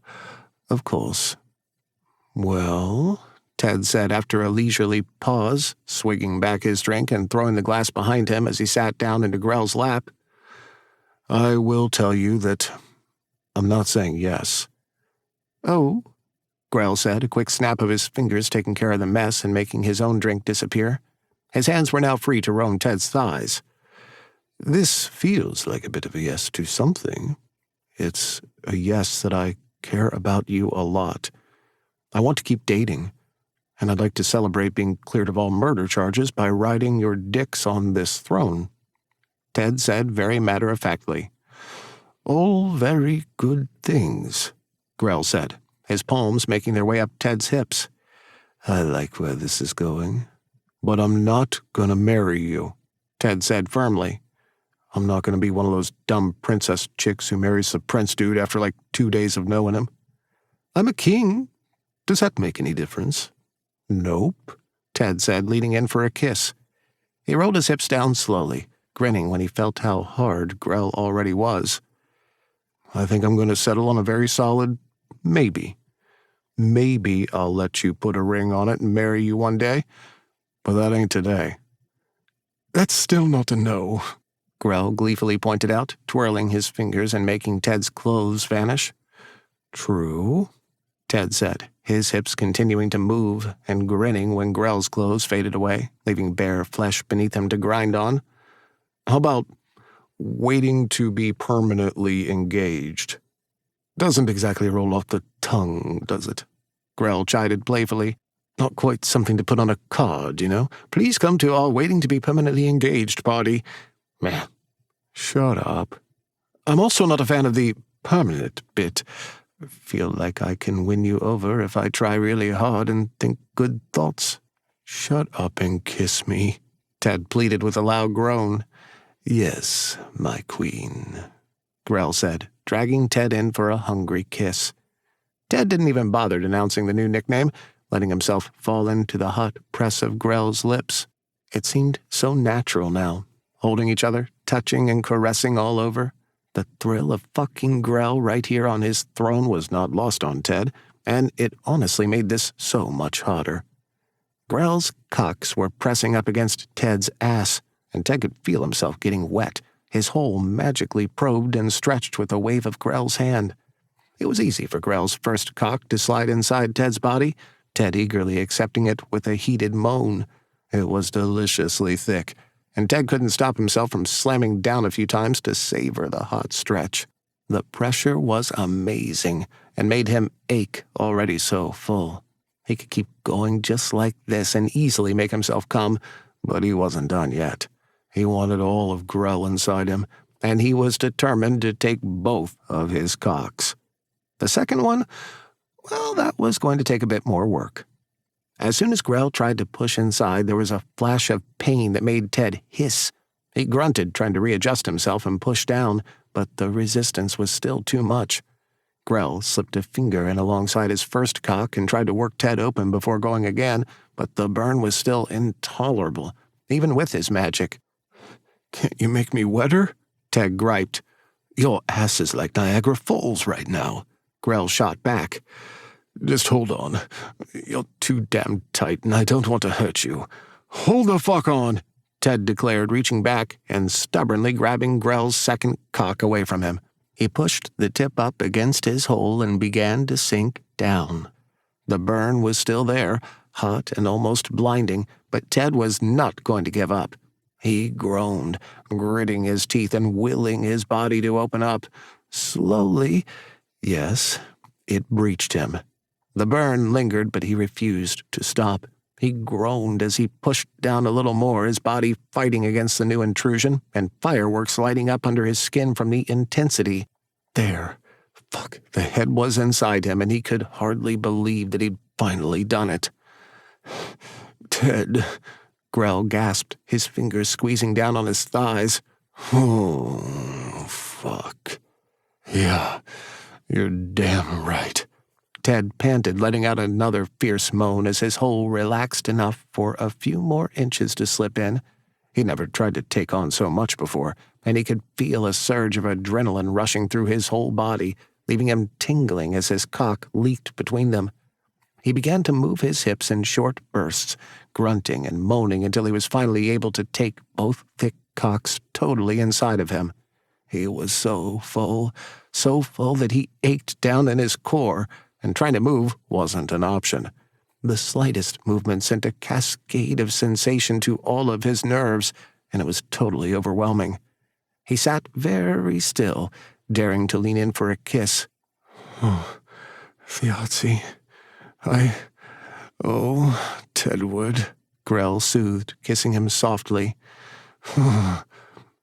of course. Well, Ted said after a leisurely pause, swigging back his drink and throwing the glass behind him as he sat down into Grell's lap. I will tell you that I'm not saying yes. Oh, Grell said, a quick snap of his fingers taking care of the mess and making his own drink disappear. His hands were now free to roam Ted's thighs. This feels like a bit of a yes to something. It's a yes that I care about you a lot. I want to keep dating, and I'd like to celebrate being cleared of all murder charges by riding your dicks on this throne. Ted said very matter-of-factly. All very good things, Grell said, his palms making their way up Ted's hips. I like where this is going, but I'm not gonna marry you, Ted said firmly. I'm not going to be one of those dumb princess chicks who marries the prince dude after like 2 days of knowing him. I'm a king. Does that make any difference? Nope, Ted said, leaning in for a kiss. He rolled his hips down slowly, grinning when he felt how hard Grell already was. I think I'm going to settle on a very solid maybe. Maybe I'll let you put a ring on it and marry you one day, but that ain't today. That's still not a no, Grell gleefully pointed out, twirling his fingers and making Ted's clothes vanish. True, Ted said, his hips continuing to move and grinning when Grell's clothes faded away, leaving bare flesh beneath him to grind on. How about waiting to be permanently engaged? Doesn't exactly roll off the tongue, does it? Grell chided playfully. Not quite something to put on a card, you know? Please come to our waiting to be permanently engaged party. Meh. Shut up. I'm also not a fan of the permanent bit. Feel like I can win you over if I try really hard and think good thoughts. Shut up and kiss me, Ted pleaded with a loud groan. Yes, my queen, Grell said, dragging Ted in for a hungry kiss. Ted didn't even bother denouncing the new nickname, letting himself fall into the hot press of Grell's lips. It seemed so natural now, holding each other, touching and caressing all over. The thrill of fucking Grell right here on his throne was not lost on Ted, and it honestly made this so much hotter. Grell's cocks were pressing up against Ted's ass, and Ted could feel himself getting wet, his hole magically probed and stretched with a wave of Grell's hand. It was easy for Grell's first cock to slide inside Ted's body, Ted eagerly accepting it with a heated moan. It was deliciously thick, and Ted couldn't stop himself from slamming down a few times to savor the hot stretch. The pressure was amazing, and made him ache already so full. He could keep going just like this and easily make himself come, but he wasn't done yet. He wanted all of Grell inside him, and he was determined to take both of his cocks. The second one, well, that was going to take a bit more work. As soon as Grell tried to push inside, there was a flash of pain that made Ted hiss. He grunted, trying to readjust himself and push down, but the resistance was still too much. Grell slipped a finger in alongside his first cock and tried to work Ted open before going again, but the burn was still intolerable, even with his magic. "Can't you make me wetter?" Ted griped. "Your ass is like Niagara Falls right now," Grell shot back. "Just hold on. You're too damn tight, and I don't want to hurt you." "Hold the fuck on," Ted declared, reaching back and stubbornly grabbing Grell's second cock away from him. He pushed the tip up against his hole and began to sink down. The burn was still there, hot and almost blinding, but Ted was not going to give up. He groaned, gritting his teeth and willing his body to open up. Slowly, yes, it breached him. The burn lingered, but he refused to stop. He groaned as he pushed down a little more, his body fighting against the new intrusion, and fireworks lighting up under his skin from the intensity. There. Fuck. The head was inside him, and he could hardly believe that he'd finally done it. "Ted," Grell gasped, his fingers squeezing down on his thighs. "Oh, fuck. Yeah, you're damn right." Ted panted, letting out another fierce moan as his hole relaxed enough for a few more inches to slip in. He never tried to take on so much before, and he could feel a surge of adrenaline rushing through his whole body, leaving him tingling as his cock leaked between them. He began to move his hips in short bursts, grunting and moaning until he was finally able to take both thick cocks totally inside of him. He was so full that he ached down in his core, and trying to move wasn't an option. The slightest movement sent a cascade of sensation to all of his nerves, and it was totally overwhelming. He sat very still, daring to lean in for a kiss. "Oh, Fiatzi, Tedwood," Grell soothed, kissing him softly.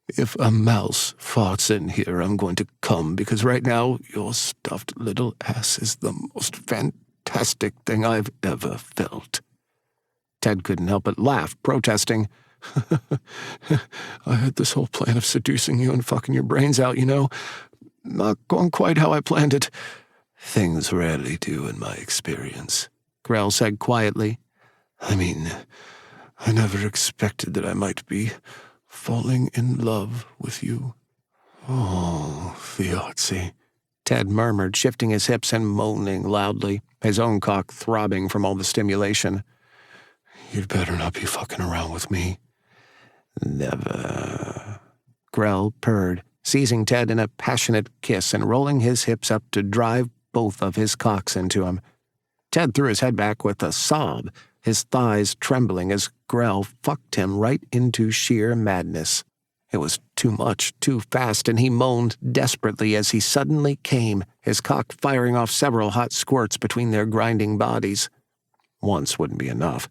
"If a mouse farts in here, I'm going to come, because right now your stuffed little ass is the most fantastic thing I've ever felt." Ted couldn't help but laugh, protesting. "I had this whole plan of seducing you and fucking your brains out, Not going quite how I planned it. Things rarely do in my experience," Grell said quietly. "I mean, I never expected that I might be falling in love with you." "Oh, Fiatzi," Ted murmured, shifting his hips and moaning loudly, his own cock throbbing from all the stimulation. "You'd better not be fucking around with me." "Never," Grell purred, seizing Ted in a passionate kiss and rolling his hips up to drive both of his cocks into him. Ted threw his head back with a sob, his thighs trembling as Grell fucked him right into sheer madness. It was too much, too fast, and he moaned desperately as he suddenly came, his cock firing off several hot squirts between their grinding bodies. Once wouldn't be enough.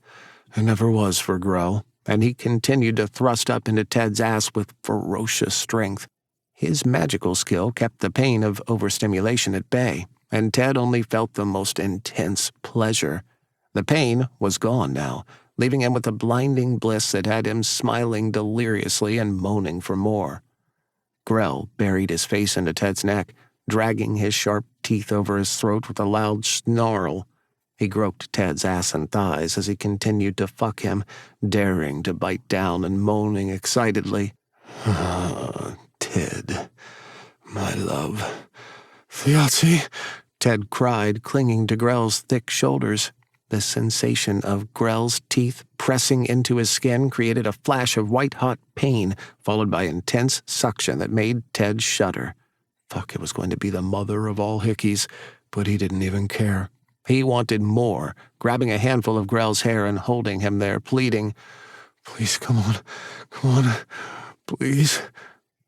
It never was for Grell, and he continued to thrust up into Ted's ass with ferocious strength. His magical skill kept the pain of overstimulation at bay, and Ted only felt the most intense pleasure. The pain was gone now, leaving him with a blinding bliss that had him smiling deliriously and moaning for more. Grell buried his face into Ted's neck, dragging his sharp teeth over his throat with a loud snarl. He groped Ted's ass and thighs as he continued to fuck him, daring to bite down and moaning excitedly. "Ah, Ted, my love." "Fiatzi," Ted cried, clinging to Grell's thick shoulders. The sensation of Grell's teeth pressing into his skin created a flash of white-hot pain, followed by intense suction that made Ted shudder. Fuck, it was going to be the mother of all hickeys, but he didn't even care. He wanted more, grabbing a handful of Grell's hair and holding him there, pleading, "Please, come on, please."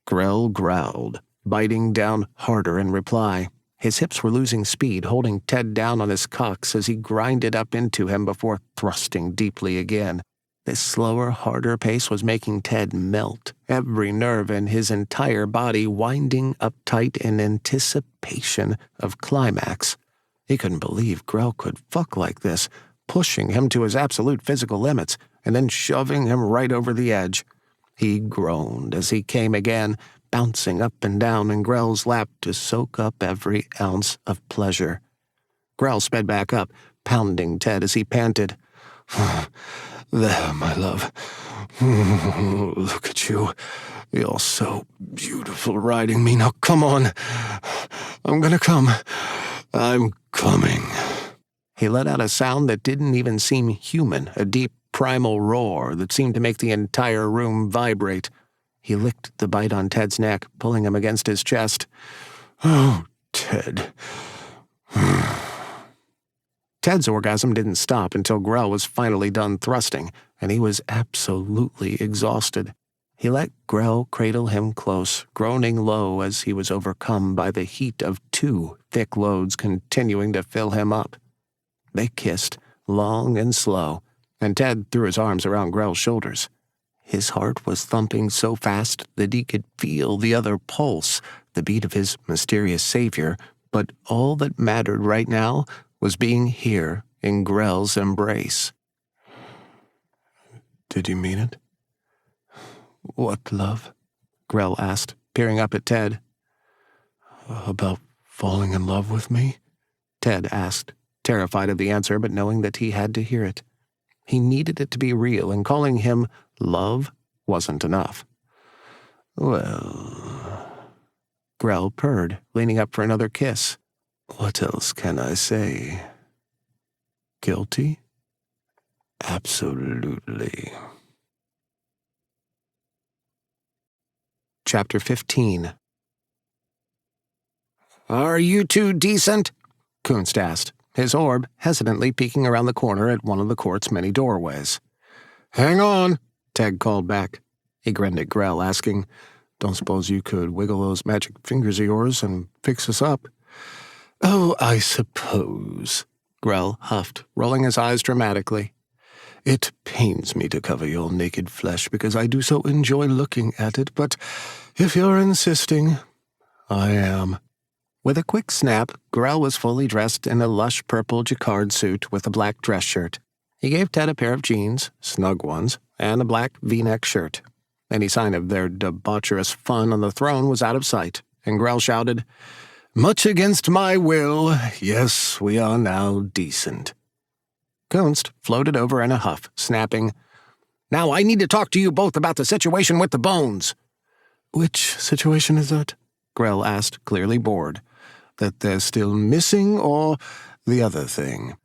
Grell growled, biting down harder in reply. His hips were losing speed, holding Ted down on his cocks as he grinded up into him before thrusting deeply again. This slower, harder pace was making Ted melt, every nerve in his entire body winding up tight in anticipation of climax. He couldn't believe Grell could fuck like this, pushing him to his absolute physical limits, and then shoving him right over the edge. He groaned as he came again, bouncing up and down in Grell's lap to soak up every ounce of pleasure. Grell sped back up, pounding Ted as he panted. There, my love. Look at you. You're so beautiful riding me. Now come on. I'm gonna come. I'm coming. He let out a sound that didn't even seem human, a deep primal roar that seemed to make the entire room vibrate. He licked the bite on Ted's neck, pulling him against his chest. Oh, Ted. Ted's orgasm didn't stop until Grell was finally done thrusting, and he was absolutely exhausted. He let Grell cradle him close, groaning low as he was overcome by the heat of 2 thick loads continuing to fill him up. They kissed, long and slow, and Ted threw his arms around Grell's shoulders. His heart was thumping so fast that he could feel the other pulse, the beat of his mysterious savior, but all that mattered right now was being here in Grell's embrace. Did you mean it? What, love? Grell asked, peering up at Ted. About falling in love with me? Ted asked, terrified of the answer but knowing that he had to hear it. He needed it to be real, and calling him love wasn't enough. Well, Grell purred, leaning up for another kiss. What else can I say? Guilty? Absolutely. Chapter 15. Are you two decent? Kunst asked, his orb hesitantly peeking around the corner at one of the court's many doorways. Hang on, Ted called back. He grinned at Grell, asking, Don't suppose you could wiggle those magic fingers of yours and fix us up? Oh, I suppose, Grell huffed, rolling his eyes dramatically. It pains me to cover your naked flesh because I do so enjoy looking at it, but if you're insisting, I am. With a quick snap, Grell was fully dressed in a lush purple jacquard suit with a black dress shirt. He gave Ted a pair of jeans, snug ones, and a black V-neck shirt. Any sign of their debaucherous fun on the throne was out of sight, and Grell shouted, Much against my will, yes, we are now decent. Kunst floated over in a huff, snapping, Now I need to talk to you both about the situation with the bones. Which situation is that? Grell asked, clearly bored. That they're still missing, or the other thing?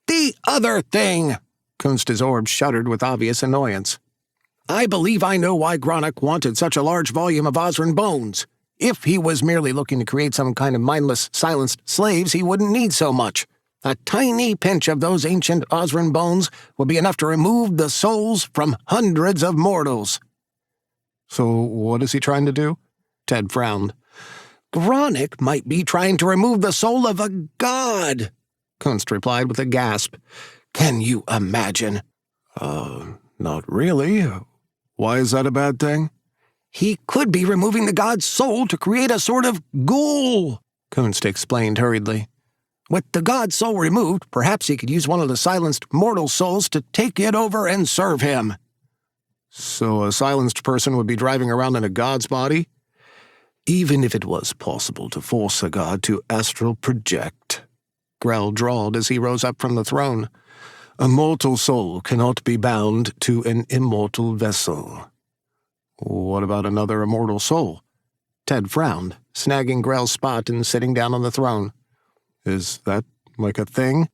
The other thing! Kunst's orb shuddered with obvious annoyance. I believe I know why Gronick wanted such a large volume of Osran bones. If he was merely looking to create some kind of mindless, silenced slaves, he wouldn't need so much. A tiny pinch of those ancient Osran bones would be enough to remove the souls from hundreds of mortals. So what is he trying to do? Ted frowned. Gronick might be trying to remove the soul of a god, Kunst replied with a gasp. Can you imagine? Not really. Why is that a bad thing? He could be removing the god's soul to create a sort of ghoul, Kunst explained hurriedly. With the god's soul removed, perhaps he could use one of the silenced mortal souls to take it over and serve him. So a silenced person would be driving around in a god's body? Even if it was possible to force a god to astral project, Grell drawled as he rose up from the throne. A mortal soul cannot be bound to an immortal vessel. What about another immortal soul? Ted frowned, snagging Grell's spot and sitting down on the throne. Is that like a thing?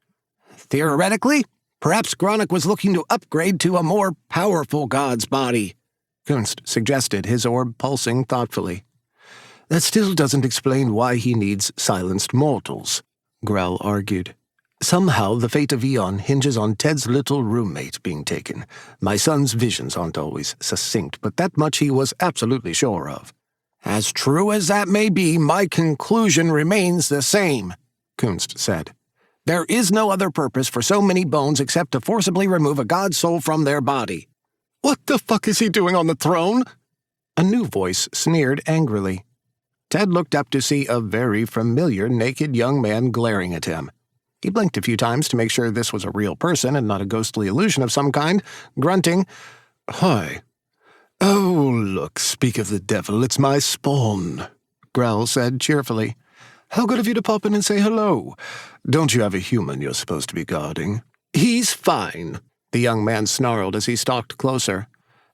Theoretically, perhaps Gronick was looking to upgrade to a more powerful god's body, Kunst suggested, his orb pulsing thoughtfully. That still doesn't explain why he needs silenced mortals, Grell argued. Somehow the fate of Eon hinges on Ted's little roommate being taken. My son's visions aren't always succinct, but that much he was absolutely sure of. As true as that may be, my conclusion remains the same, Kunst said. There is no other purpose for so many bones except to forcibly remove a god's soul from their body. What the fuck is he doing on the throne? A new voice sneered angrily. Ted looked up to see a very familiar naked young man glaring at him. He blinked a few times to make sure this was a real person and not a ghostly illusion of some kind, grunting, Hi. Oh, look, speak of the devil, it's my spawn, Grell said cheerfully. How good of you to pop in and say hello. Don't you have a human you're supposed to be guarding? He's fine, the young man snarled as he stalked closer.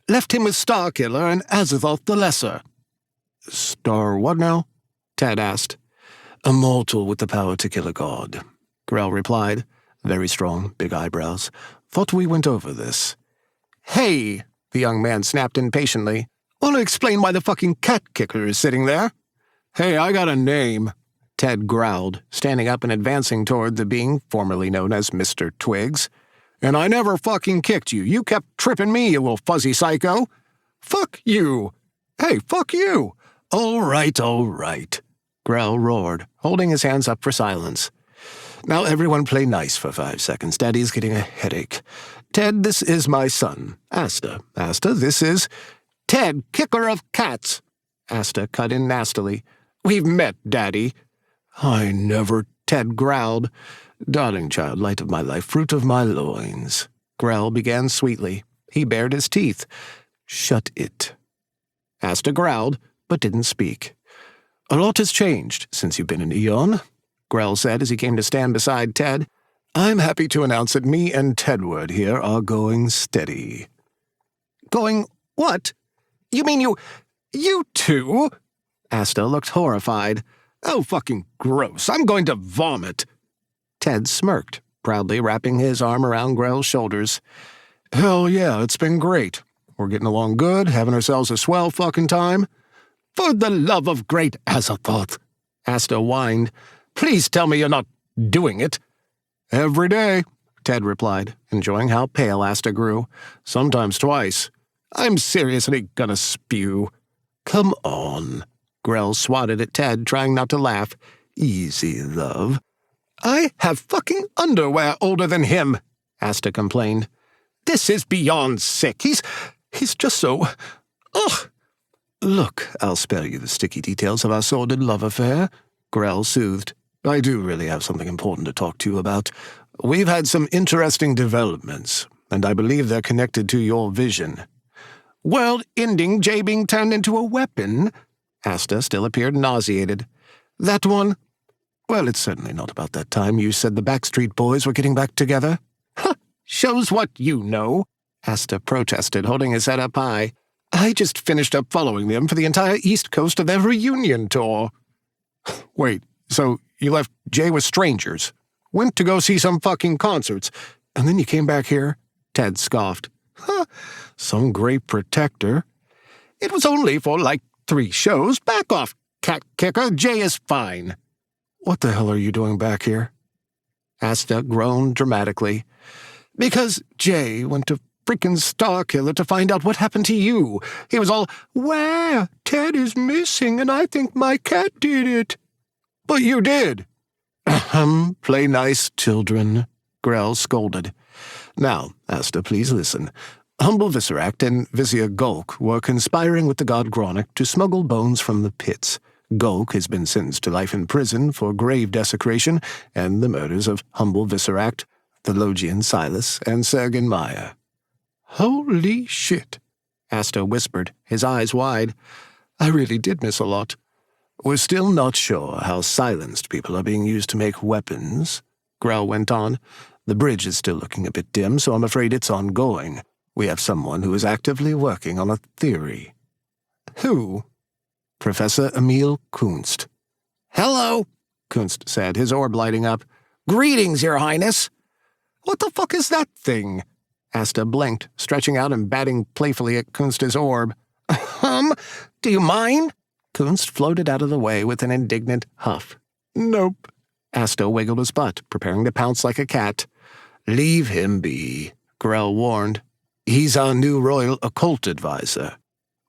Left him with Starkiller and Azathoth the Lesser. Star what now? Ted asked. A mortal with the power to kill a god, Grell replied. Very strong, big eyebrows. Thought we went over this. Hey, the young man snapped impatiently. Want to explain why the fucking cat kicker is sitting there? Hey, I got a name, Ted growled, standing up and advancing toward the being formerly known as Mr. Twiggs. And I never fucking kicked you. You kept tripping me, you little fuzzy psycho. Fuck you. Hey, fuck you. All right, Grell roared, holding his hands up for silence. Now everyone play nice for 5 seconds. Daddy's getting a headache. Ted, this is my son, Asta. Asta, this is... Ted, kicker of cats. Asta cut in nastily. We've met, Daddy. I never... Ted growled. Darling child, light of my life, fruit of my loins. Grell began sweetly. He bared his teeth. Shut it. Asta growled, but didn't speak. A lot has changed since you've been in Eon, Grell said as he came to stand beside Ted. I'm happy to announce that me and Tedward here are going steady. Going what? You mean you two? Asta looked horrified. Oh, fucking gross. I'm going to vomit. Ted smirked, proudly wrapping his arm around Grell's shoulders. Hell yeah, it's been great. We're getting along good, having ourselves a swell fucking time. For the love of great Azathoth, Asta whined. Please tell me you're not doing it. Every day, Ted replied, enjoying how pale Asta grew. Sometimes twice. I'm seriously gonna spew. Come on. Grell swatted at Ted, trying not to laugh. Easy, love. I have fucking underwear older than him, Asta complained. This is beyond sick. He's just so... Ugh. Look, I'll spare you the sticky details of our sordid love affair, Grell soothed. I do really have something important to talk to you about. We've had some interesting developments, and I believe they're connected to your vision. World-ending Jay being turned into a weapon? Asta still appeared nauseated. That one? Well, it's certainly not about that time you said the Backstreet Boys were getting back together. Huh, shows what you know, Asta protested, holding his head up high. I just finished up following them for the entire East Coast of their reunion tour. Wait, so you left Jay with strangers, went to go see some fucking concerts, and then you came back here? Ted scoffed. Huh, some great protector. It was only for, 3 shows. Back off, cat kicker. Jay is fine. What the hell are you doing back here? Asta groaned dramatically. Because Jay went to frickin' Starkiller to find out what happened to you. He was all, "Where? Ted is missing, and I think my cat did it." But you did. Play nice, children, Grell scolded. Now, Asta, please listen. Humble Visceract and Vizia Gulk were conspiring with the god Gronic to smuggle bones from the pits. Gulk has been sentenced to life in prison for grave desecration and the murders of Humble Visceract, the Logian Silas, and Sergen Maya. Holy shit, Asta whispered, his eyes wide. I really did miss a lot. We're still not sure how silenced people are being used to make weapons, Grell went on. The bridge is still looking a bit dim, so I'm afraid it's ongoing. We have someone who is actively working on a theory. Who? Professor Emil Kunst. Hello, Kunst said, his orb lighting up. Greetings, Your Highness. What the fuck is that thing? Asta blinked, stretching out and batting playfully at Kunst's orb. Do you mind? Kunst floated out of the way with an indignant huff. Nope. Asta wiggled his butt, preparing to pounce like a cat. Leave him be, Grell warned. He's our new royal occult advisor.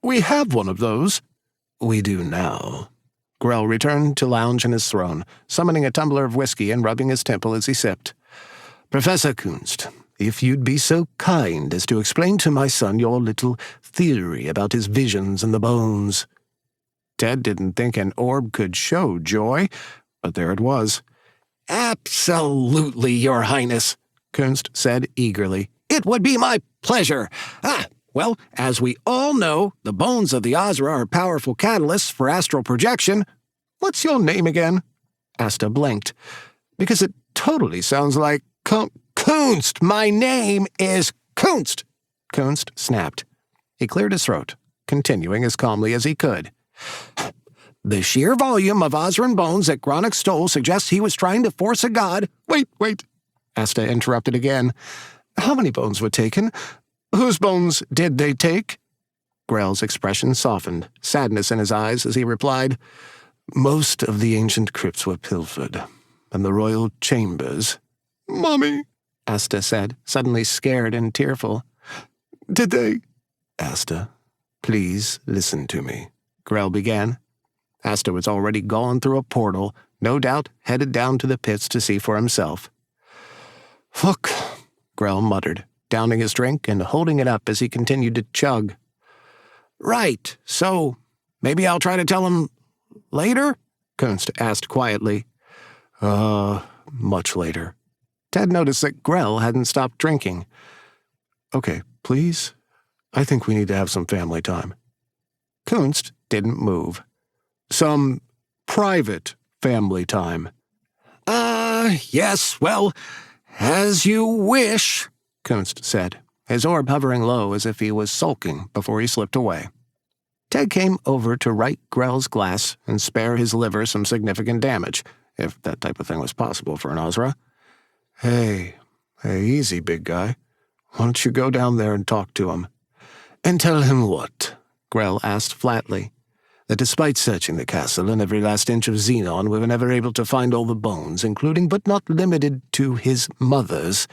We have one of those. We do now. Grell returned to lounge in his throne, summoning a tumbler of whiskey and rubbing his temple as he sipped. Professor Kunst, if you'd be so kind as to explain to my son your little theory about his visions and the bones. Ted didn't think an orb could show joy, but there it was. Absolutely, Your Highness, Kunst said eagerly. It would be my pleasure. Well, as we all know, the bones of the Ozra are powerful catalysts for astral projection. What's your name again? Asta blinked, because it totally sounds like Kunst! My name is Kunst! Kunst snapped. He cleared his throat, continuing as calmly as he could. The sheer volume of Ozran bones that Gronach stole suggests he was trying to force a god— Wait, Asta interrupted again. How many bones were taken? Whose bones did they take? Grell's expression softened, sadness in his eyes as he replied, Most of the ancient crypts were pilfered, and the royal chambers— Mommy, Asta said, suddenly scared and tearful. Did they— Asta, please listen to me, Grell began. Asta was already gone through a portal, no doubt headed down to the pits to see for himself. Fuck, Grell muttered, downing his drink and holding it up as he continued to chug. Right, so maybe I'll try to tell him later? Kunst asked quietly. Much later. Ted noticed that Grell hadn't stopped drinking. Okay, please. I think we need to have some family time. Kunst didn't move. Some private family time. Yes, well, as you wish, Kunst said, his orb hovering low as if he was sulking before he slipped away. Ted came over to right Grell's glass and spare his liver some significant damage, if that type of thing was possible for an Ozra. Hey, easy, big guy. Why don't you go down there and talk to him? And tell him what? Grell asked flatly. That despite searching the castle and every last inch of Xenon, we were never able to find all the bones, including but not limited to his mother's.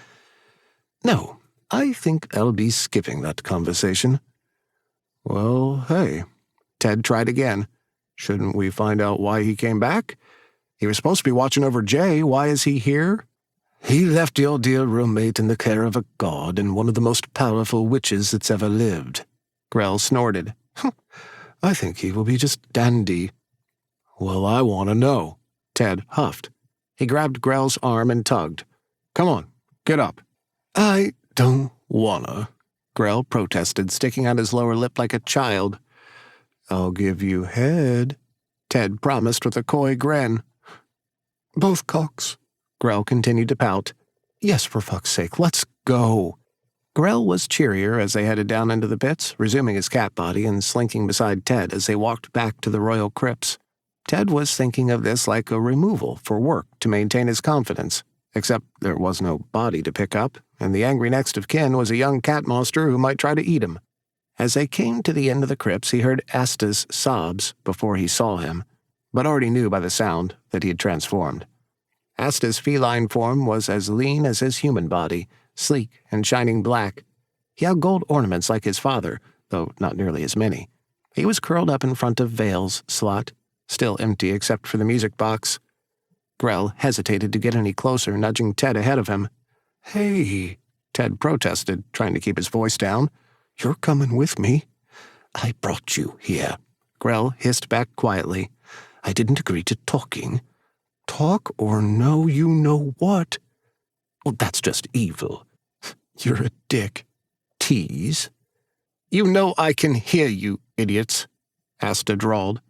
No, I think I'll be skipping that conversation. Well, hey, Ted tried again. Shouldn't we find out why he came back? He was supposed to be watching over Jay. Why is he here? He left your dear roommate in the care of a god and one of the most powerful witches that's ever lived. Grell snorted. I think he will be just dandy. Well, I want to know. Ted huffed. He grabbed Grell's arm and tugged. Come on, get up. I don't wanna, Grell protested, sticking out his lower lip like a child. I'll give you head, Ted promised with a coy grin. Both cocks, Grell continued to pout. Yes, for fuck's sake, let's go. Grell was cheerier as they headed down into the pits, resuming his cat body and slinking beside Ted as they walked back to the royal crypts. Ted was thinking of this like a removal for work to maintain his confidence, except there was no body to pick up, and the angry next of kin was a young cat monster who might try to eat him. As they came to the end of the crypts, he heard Asta's sobs before he saw him, but already knew by the sound that he had transformed. Asta's feline form was as lean as his human body, sleek and shining black. He had gold ornaments like his father, though not nearly as many. He was curled up in front of Vale's slot, still empty except for the music box. Grell hesitated to get any closer, nudging Ted ahead of him. Hey, Ted protested, trying to keep his voice down. You're coming with me. I brought you here. Grell hissed back quietly. I didn't agree to talking. Talk or no you know what? Well, that's just evil. You're a dick. Tease? You know I can hear you, idiots, Asta drawled.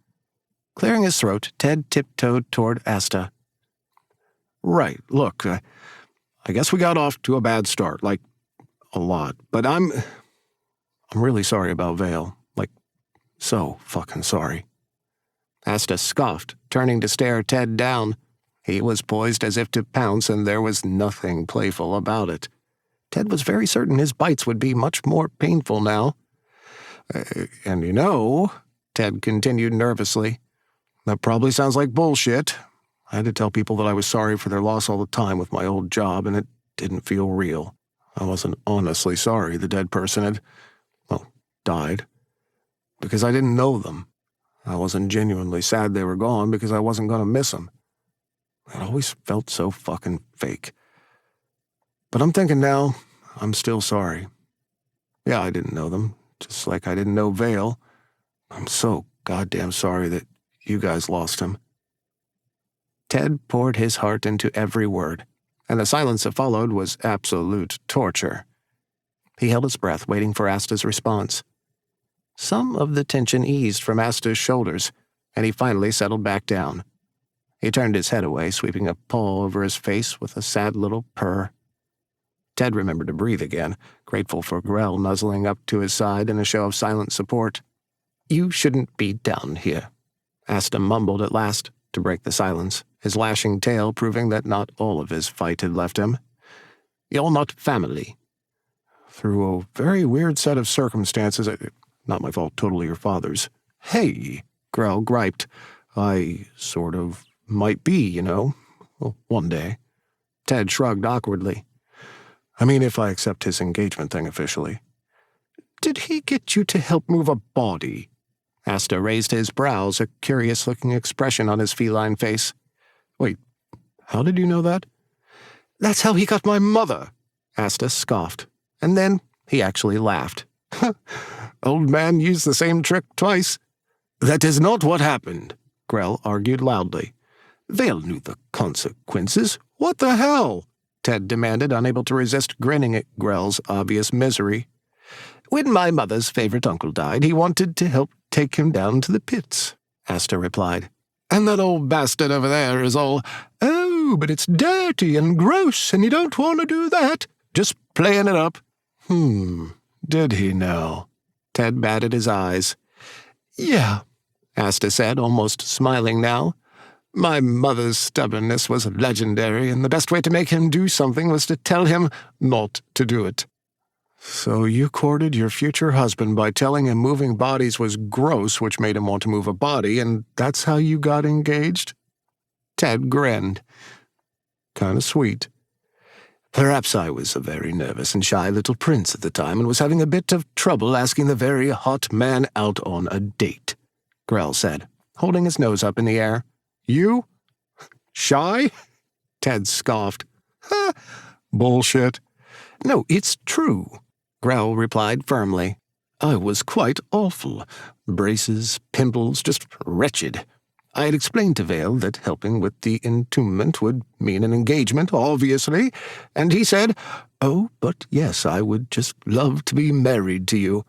Clearing his throat, Ted tiptoed toward Asta. Right, look, I guess we got off to a bad start, like, a lot, but I'm really sorry about Vale, like, so fucking sorry. Asta scoffed, turning to stare Ted down. He was poised as if to pounce, and there was nothing playful about it. Ted was very certain his bites would be much more painful now. And you know, Ted continued nervously, that probably sounds like bullshit. I had to tell people that I was sorry for their loss all the time with my old job, and it didn't feel real. I wasn't honestly sorry the dead person had, died, because I didn't know them. I wasn't genuinely sad they were gone because I wasn't going to miss them. It always felt so fucking fake. But I'm thinking now, I'm still sorry. Yeah, I didn't know them, just like I didn't know Vale. I'm so goddamn sorry that you guys lost him. Ted poured his heart into every word, and the silence that followed was absolute torture. He held his breath, waiting for Asta's response. Some of the tension eased from Asta's shoulders, and he finally settled back down. He turned his head away, sweeping a paw over his face with a sad little purr. Ted remembered to breathe again, grateful for Grell nuzzling up to his side in a show of silent support. "You shouldn't be down here," Asta mumbled at last, to break the silence, his lashing tail proving that not all of his fight had left him. "You're not family." "Through a very weird set of circumstances, not my fault, totally your father's." "Hey," Grell griped, "I sort of might be, you know, one day." Ted shrugged awkwardly. "I mean, if I accept his engagement thing officially." "Did he get you to help move a body?" Asta raised his brows, a curious-looking expression on his feline face. "Wait, how did you know that?" "That's how he got my mother," Asta scoffed. And then he actually laughed. "Old man used the same trick twice." "That is not what happened," Grell argued loudly. "Vale knew the consequences. What the hell?" Ted demanded, unable to resist grinning at Grell's obvious misery. "When my mother's favorite uncle died, he wanted to help take him down to the pits," Asta replied. "And that old bastard over there is all, 'Oh, but it's dirty and gross, and you don't want to do that,' just playing it up." Did he now? Ted batted his eyes. "Yeah," Asta said, almost smiling now. "My mother's stubbornness was legendary, and the best way to make him do something was to tell him not to do it." "So you courted your future husband by telling him moving bodies was gross, which made him want to move a body, and that's how you got engaged?" Ted grinned. "Kinda sweet." "Perhaps I was a very nervous and shy little prince at the time and was having a bit of trouble asking the very hot man out on a date," Grell said, holding his nose up in the air. "You? Shy?" Ted scoffed. "Ha! Bullshit." "No, it's true," Grell replied firmly. "I was quite awful. Braces, pimples, just wretched. I had explained to Vale that helping with the entombment would mean an engagement, obviously, and he said, 'Oh, but yes, I would just love to be married to you.'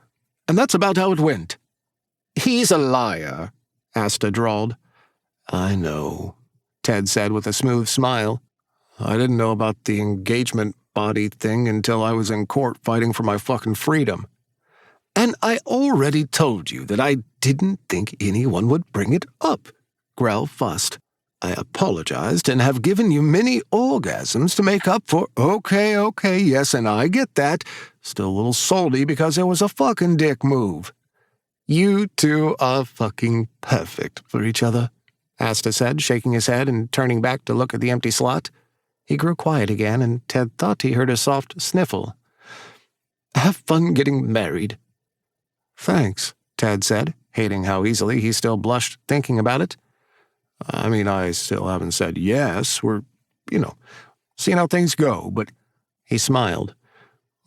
And that's about how it went." "He's a liar," Asta drawled. "I know," Ted said with a smooth smile. "I didn't know about the engagement body thing until I was in court fighting for my fucking freedom." "And I already told you that I didn't think anyone would bring it up," Grell fussed. "I apologized and have given you many orgasms to make up for—" Okay, yes, and I get that. Still a little salty because there was a fucking dick move." "You two are fucking perfect for each other," Asta said, shaking his head and turning back to look at the empty slot. He grew quiet again, and Ted thought he heard a soft sniffle. "Have fun getting married." "Thanks," Ted said, hating how easily he still blushed thinking about it. "I mean, I still haven't said yes. We're, seeing how things go, but—" He smiled.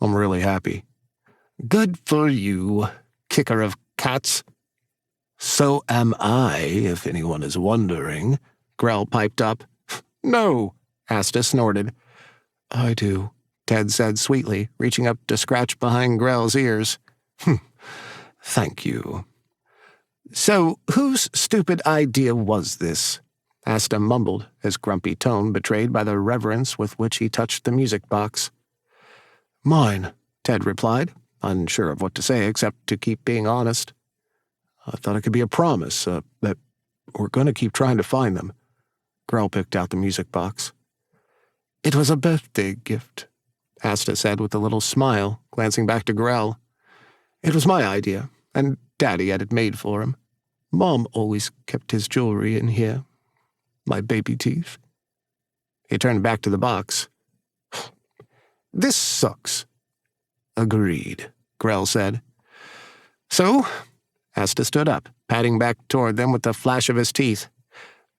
"I'm really happy." "Good for you, kicker of cats." "So am I, if anyone is wondering," Grell piped up. "No," Asta snorted. "I do," Ted said sweetly, reaching up to scratch behind Grell's ears. "Thank you." "So whose stupid idea was this?" Asta mumbled, his grumpy tone betrayed by the reverence with which he touched the music box. "Mine," Ted replied, unsure of what to say except to keep being honest. "I thought it could be a promise, that we're going to keep trying to find them." Grell picked out the music box. "It was a birthday gift," Asta said with a little smile, glancing back to Grell. "It was my idea, and Daddy had it made for him. Mom always kept his jewelry in here. My baby teeth." He turned back to the box. "This sucks." "Agreed," Grell said. "So?" Asta stood up, padding back toward them with a flash of his teeth.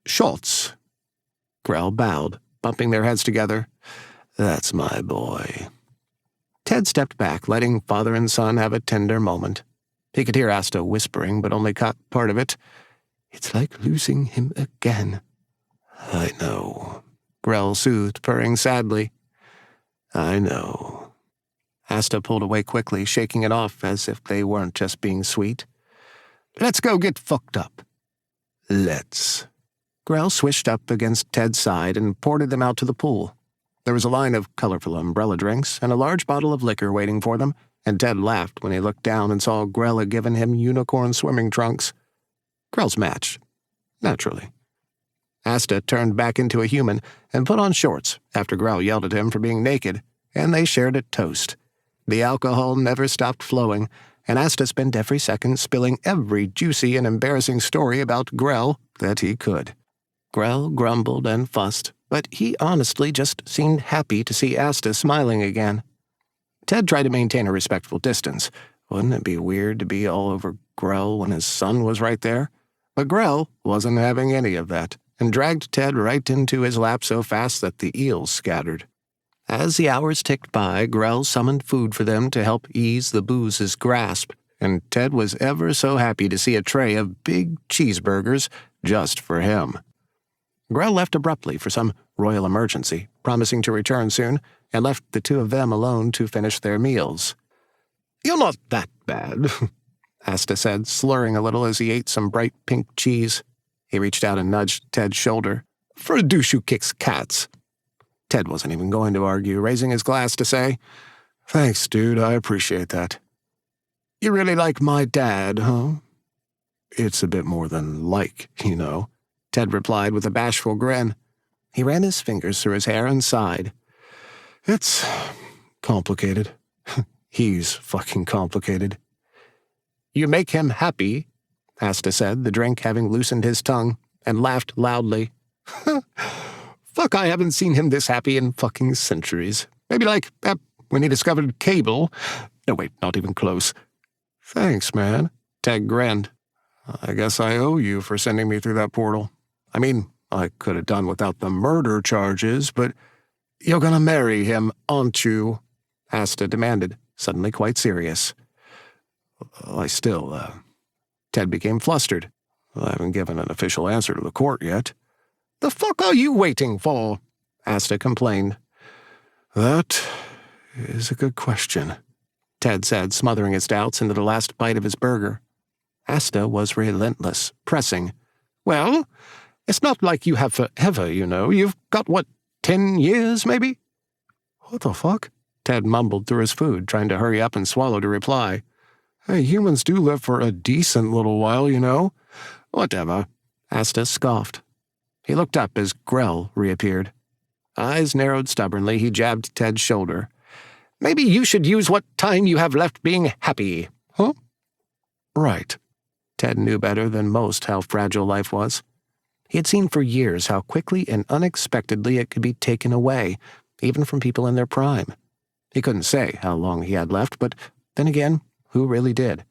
"Shots." Grell bowed, bumping their heads together. "That's my boy." Ted stepped back, letting father and son have a tender moment. He could hear Asta whispering, but only caught part of it. "It's like losing him again." "I know," Grell soothed, purring sadly. "I know." Asta pulled away quickly, shaking it off as if they weren't just being sweet. Let's go get fucked up. Let's. Grell swished up against Ted's side and ported them out to the pool. There was a line of colorful umbrella drinks and a large bottle of liquor waiting for them, and Ted laughed when he looked down and saw Grell had given him unicorn swimming trunks. Grell's matched, naturally. Asta turned back into a human and put on shorts after Grell yelled at him for being naked, and they shared a toast. The alcohol never stopped flowing, and Asta spent every second spilling every juicy and embarrassing story about Grell that he could. Grell grumbled and fussed, but he honestly just seemed happy to see Asta smiling again. Ted tried to maintain a respectful distance. Wouldn't it be weird to be all over Grell when his son was right there? But Grell wasn't having any of that, and dragged Ted right into his lap so fast that the eels scattered. As the hours ticked by, Grell summoned food for them to help ease the booze's grasp, and Ted was ever so happy to see a tray of big cheeseburgers just for him. Grell left abruptly for some royal emergency, promising to return soon, and left the two of them alone to finish their meals. "You're not that bad," Asta said, slurring a little as he ate some bright pink cheese. He reached out and nudged Ted's shoulder. "For a douche who kicks cats." Ted wasn't even going to argue, raising his glass to say, "Thanks, dude, I appreciate that." "You really like my dad, huh?" "It's a bit more than like, you know," Ted replied with a bashful grin. He ran his fingers through his hair and sighed. "It's complicated. He's fucking complicated." "You make him happy," Asta said, the drink having loosened his tongue, and laughed loudly. "Fuck, I haven't seen him this happy in fucking centuries. Maybe like when he discovered cable. No, wait, not even close." "Thanks, man." Ted grinned. "I guess I owe you for sending me through that portal. I mean, I could have done without the murder charges, but you're gonna marry him, aren't you?" Asta demanded, suddenly quite serious. Ted became flustered. I haven't given an official answer to the court yet." "The fuck are you waiting for?" Asta complained. "That is a good question," Ted said, smothering his doubts into the last bite of his burger. Asta was relentless, pressing. "Well, it's not like you have forever, you know. You've got, 10 years, maybe?" "What the fuck?" Ted mumbled through his food, trying to hurry up and swallow to reply. "Hey, humans do live for a decent little while, you know." "Whatever," Asta scoffed. He looked up as Grell reappeared. Eyes narrowed stubbornly, he jabbed Ted's shoulder. "Maybe you should use what time you have left being happy." "Huh?" "Right." Ted knew better than most how fragile life was. He had seen for years how quickly and unexpectedly it could be taken away, even from people in their prime. He couldn't say how long he had left, but then again, who really did?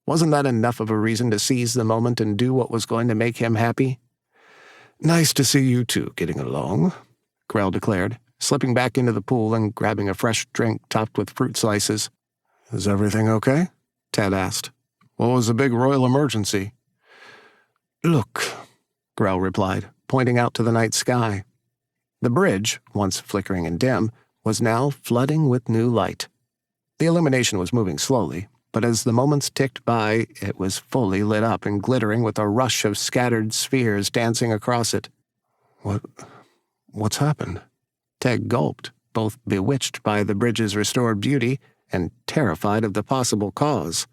Wasn't that enough of a reason to seize the moment and do what was going to make him happy? "Nice to see you two getting along," Grell declared, slipping back into the pool and grabbing a fresh drink topped with fruit slices. "Is everything okay?" Ted asked. "What was the big royal emergency?" "Look," Grell replied, pointing out to the night sky. The bridge, once flickering and dim, was now flooding with new light. The illumination was moving slowly, but as the moments ticked by, it was fully lit up and glittering with a rush of scattered spheres dancing across it. What's happened?" Ted gulped, both bewitched by the bridge's restored beauty and terrified of the possible cause.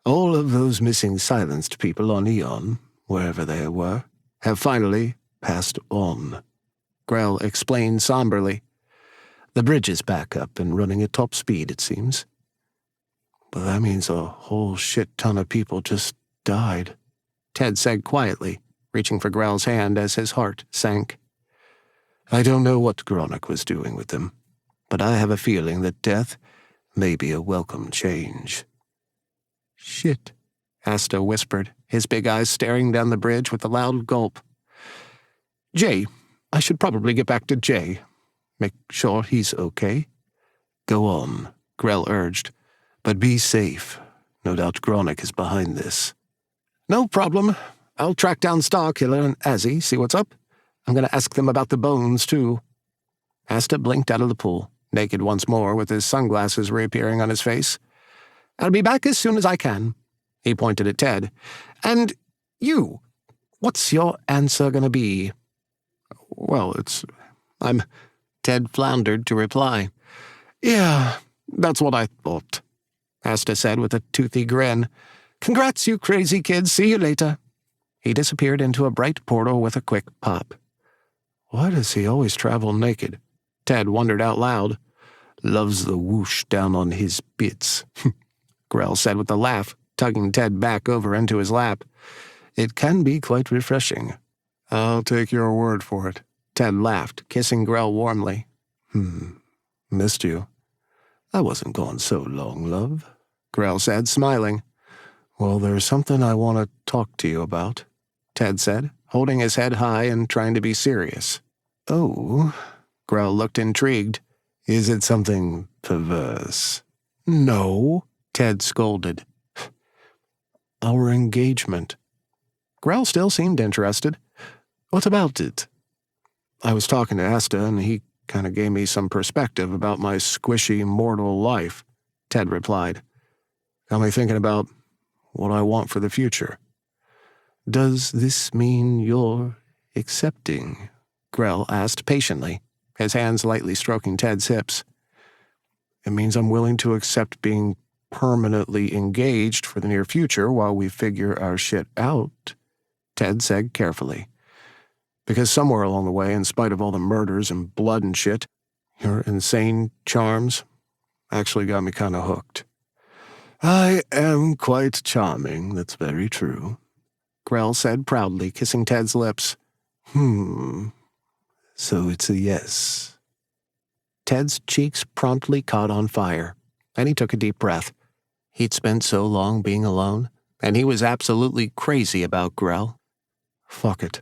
"All of those missing silenced people on Eon, wherever they were, have finally passed on," Grell explained somberly. "The bridge is back up and running at top speed, it seems. But that means a whole shit ton of people just died," Ted said quietly, reaching for Grell's hand as his heart sank. "I don't know what Gronik was doing with them, but I have a feeling that death may be a welcome change." "Shit," Asta whispered, his big eyes staring down the bridge with a loud gulp. "Jay, I should probably get back to Jay. Make sure he's okay." "Go on," Grell urged, "but be safe. No doubt Gronik is behind this." "No problem. I'll track down Starkiller and Azzy, see what's up. I'm going to ask them about the bones, too." Asta blinked out of the pool, naked once more with his sunglasses reappearing on his face. "I'll be back as soon as I can." He pointed at Ted. "And you, what's your answer going to be?" "Well, Ted floundered to reply. "Yeah, that's what I thought," Asta said with a toothy grin. "Congrats, you crazy kids. See you later." He disappeared into a bright portal with a quick pop. Why does he always travel naked? Ted wondered out loud. "Loves the whoosh down on his bits," Grell said with a laugh, tugging Ted back over into his lap. "It can be quite refreshing." "I'll take your word for it," Ted laughed, kissing Grell warmly. Missed you. I wasn't gone so long, love," Grell said, smiling. "Well, there's something I want to talk to you about," Ted said, holding his head high and trying to be serious. "Oh?" Grell looked intrigued. "Is it something perverse?" "No," Ted scolded. "Our engagement." Grell still seemed interested. "What about it?" "I was talking to Asta, and he kind of gave me some perspective about my squishy mortal life," Ted replied. "Got me thinking about what I want for the future." "Does this mean you're accepting?" Grell asked patiently, his hands lightly stroking Ted's hips. "It means I'm willing to accept being permanently engaged for the near future while we figure our shit out," Ted said carefully. "Because somewhere along the way, in spite of all the murders and blood and shit, your insane charms actually got me kind of hooked." "I am quite charming, that's very true," Grell said proudly, kissing Ted's lips. So it's a yes." Ted's cheeks promptly caught on fire, and he took a deep breath. He'd spent so long being alone, and he was absolutely crazy about Grell. Fuck it.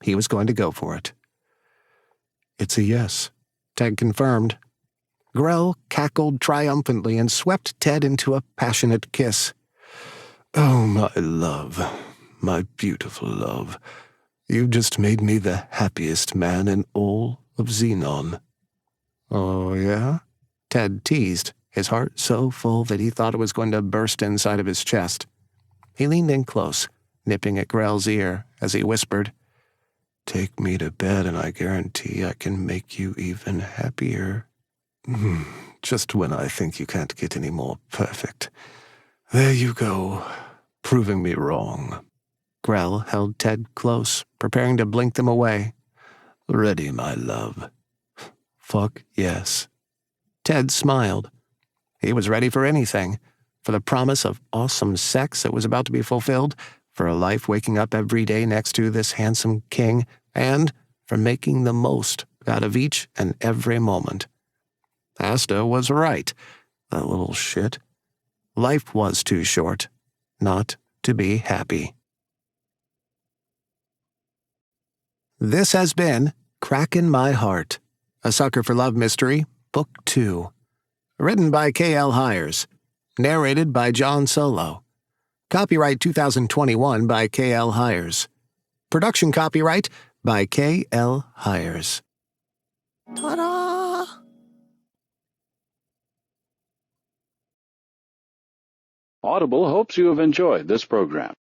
He was going to go for it. "It's a yes," Ted confirmed. Grell cackled triumphantly and swept Ted into a passionate kiss. "Oh, my love, my beautiful love. You've just made me the happiest man in all of Xenon." "Oh, yeah?" Ted teased, his heart so full that he thought it was going to burst inside of his chest. He leaned in close, nipping at Grell's ear as he whispered, "Take me to bed and I guarantee I can make you even happier. Just when I think you can't get any more perfect. There you go, proving me wrong." Grell held Ted close, preparing to blink them away. "Ready, my love?" "Fuck yes." Ted smiled. He was ready for anything, for the promise of awesome sex that was about to be fulfilled, for a life waking up every day next to this handsome king, and for making the most out of each and every moment. Asta was right, that little shit. Life was too short not to be happy. This has been Kraken My Heart, a Sucker for Love mystery, Book 2. Written by K.L. Hiers. Narrated by John Solo. Copyright 2021 by K.L. Hiers. Production copyright by K.L. Hiers. Ta-da! Audible hopes you have enjoyed this program.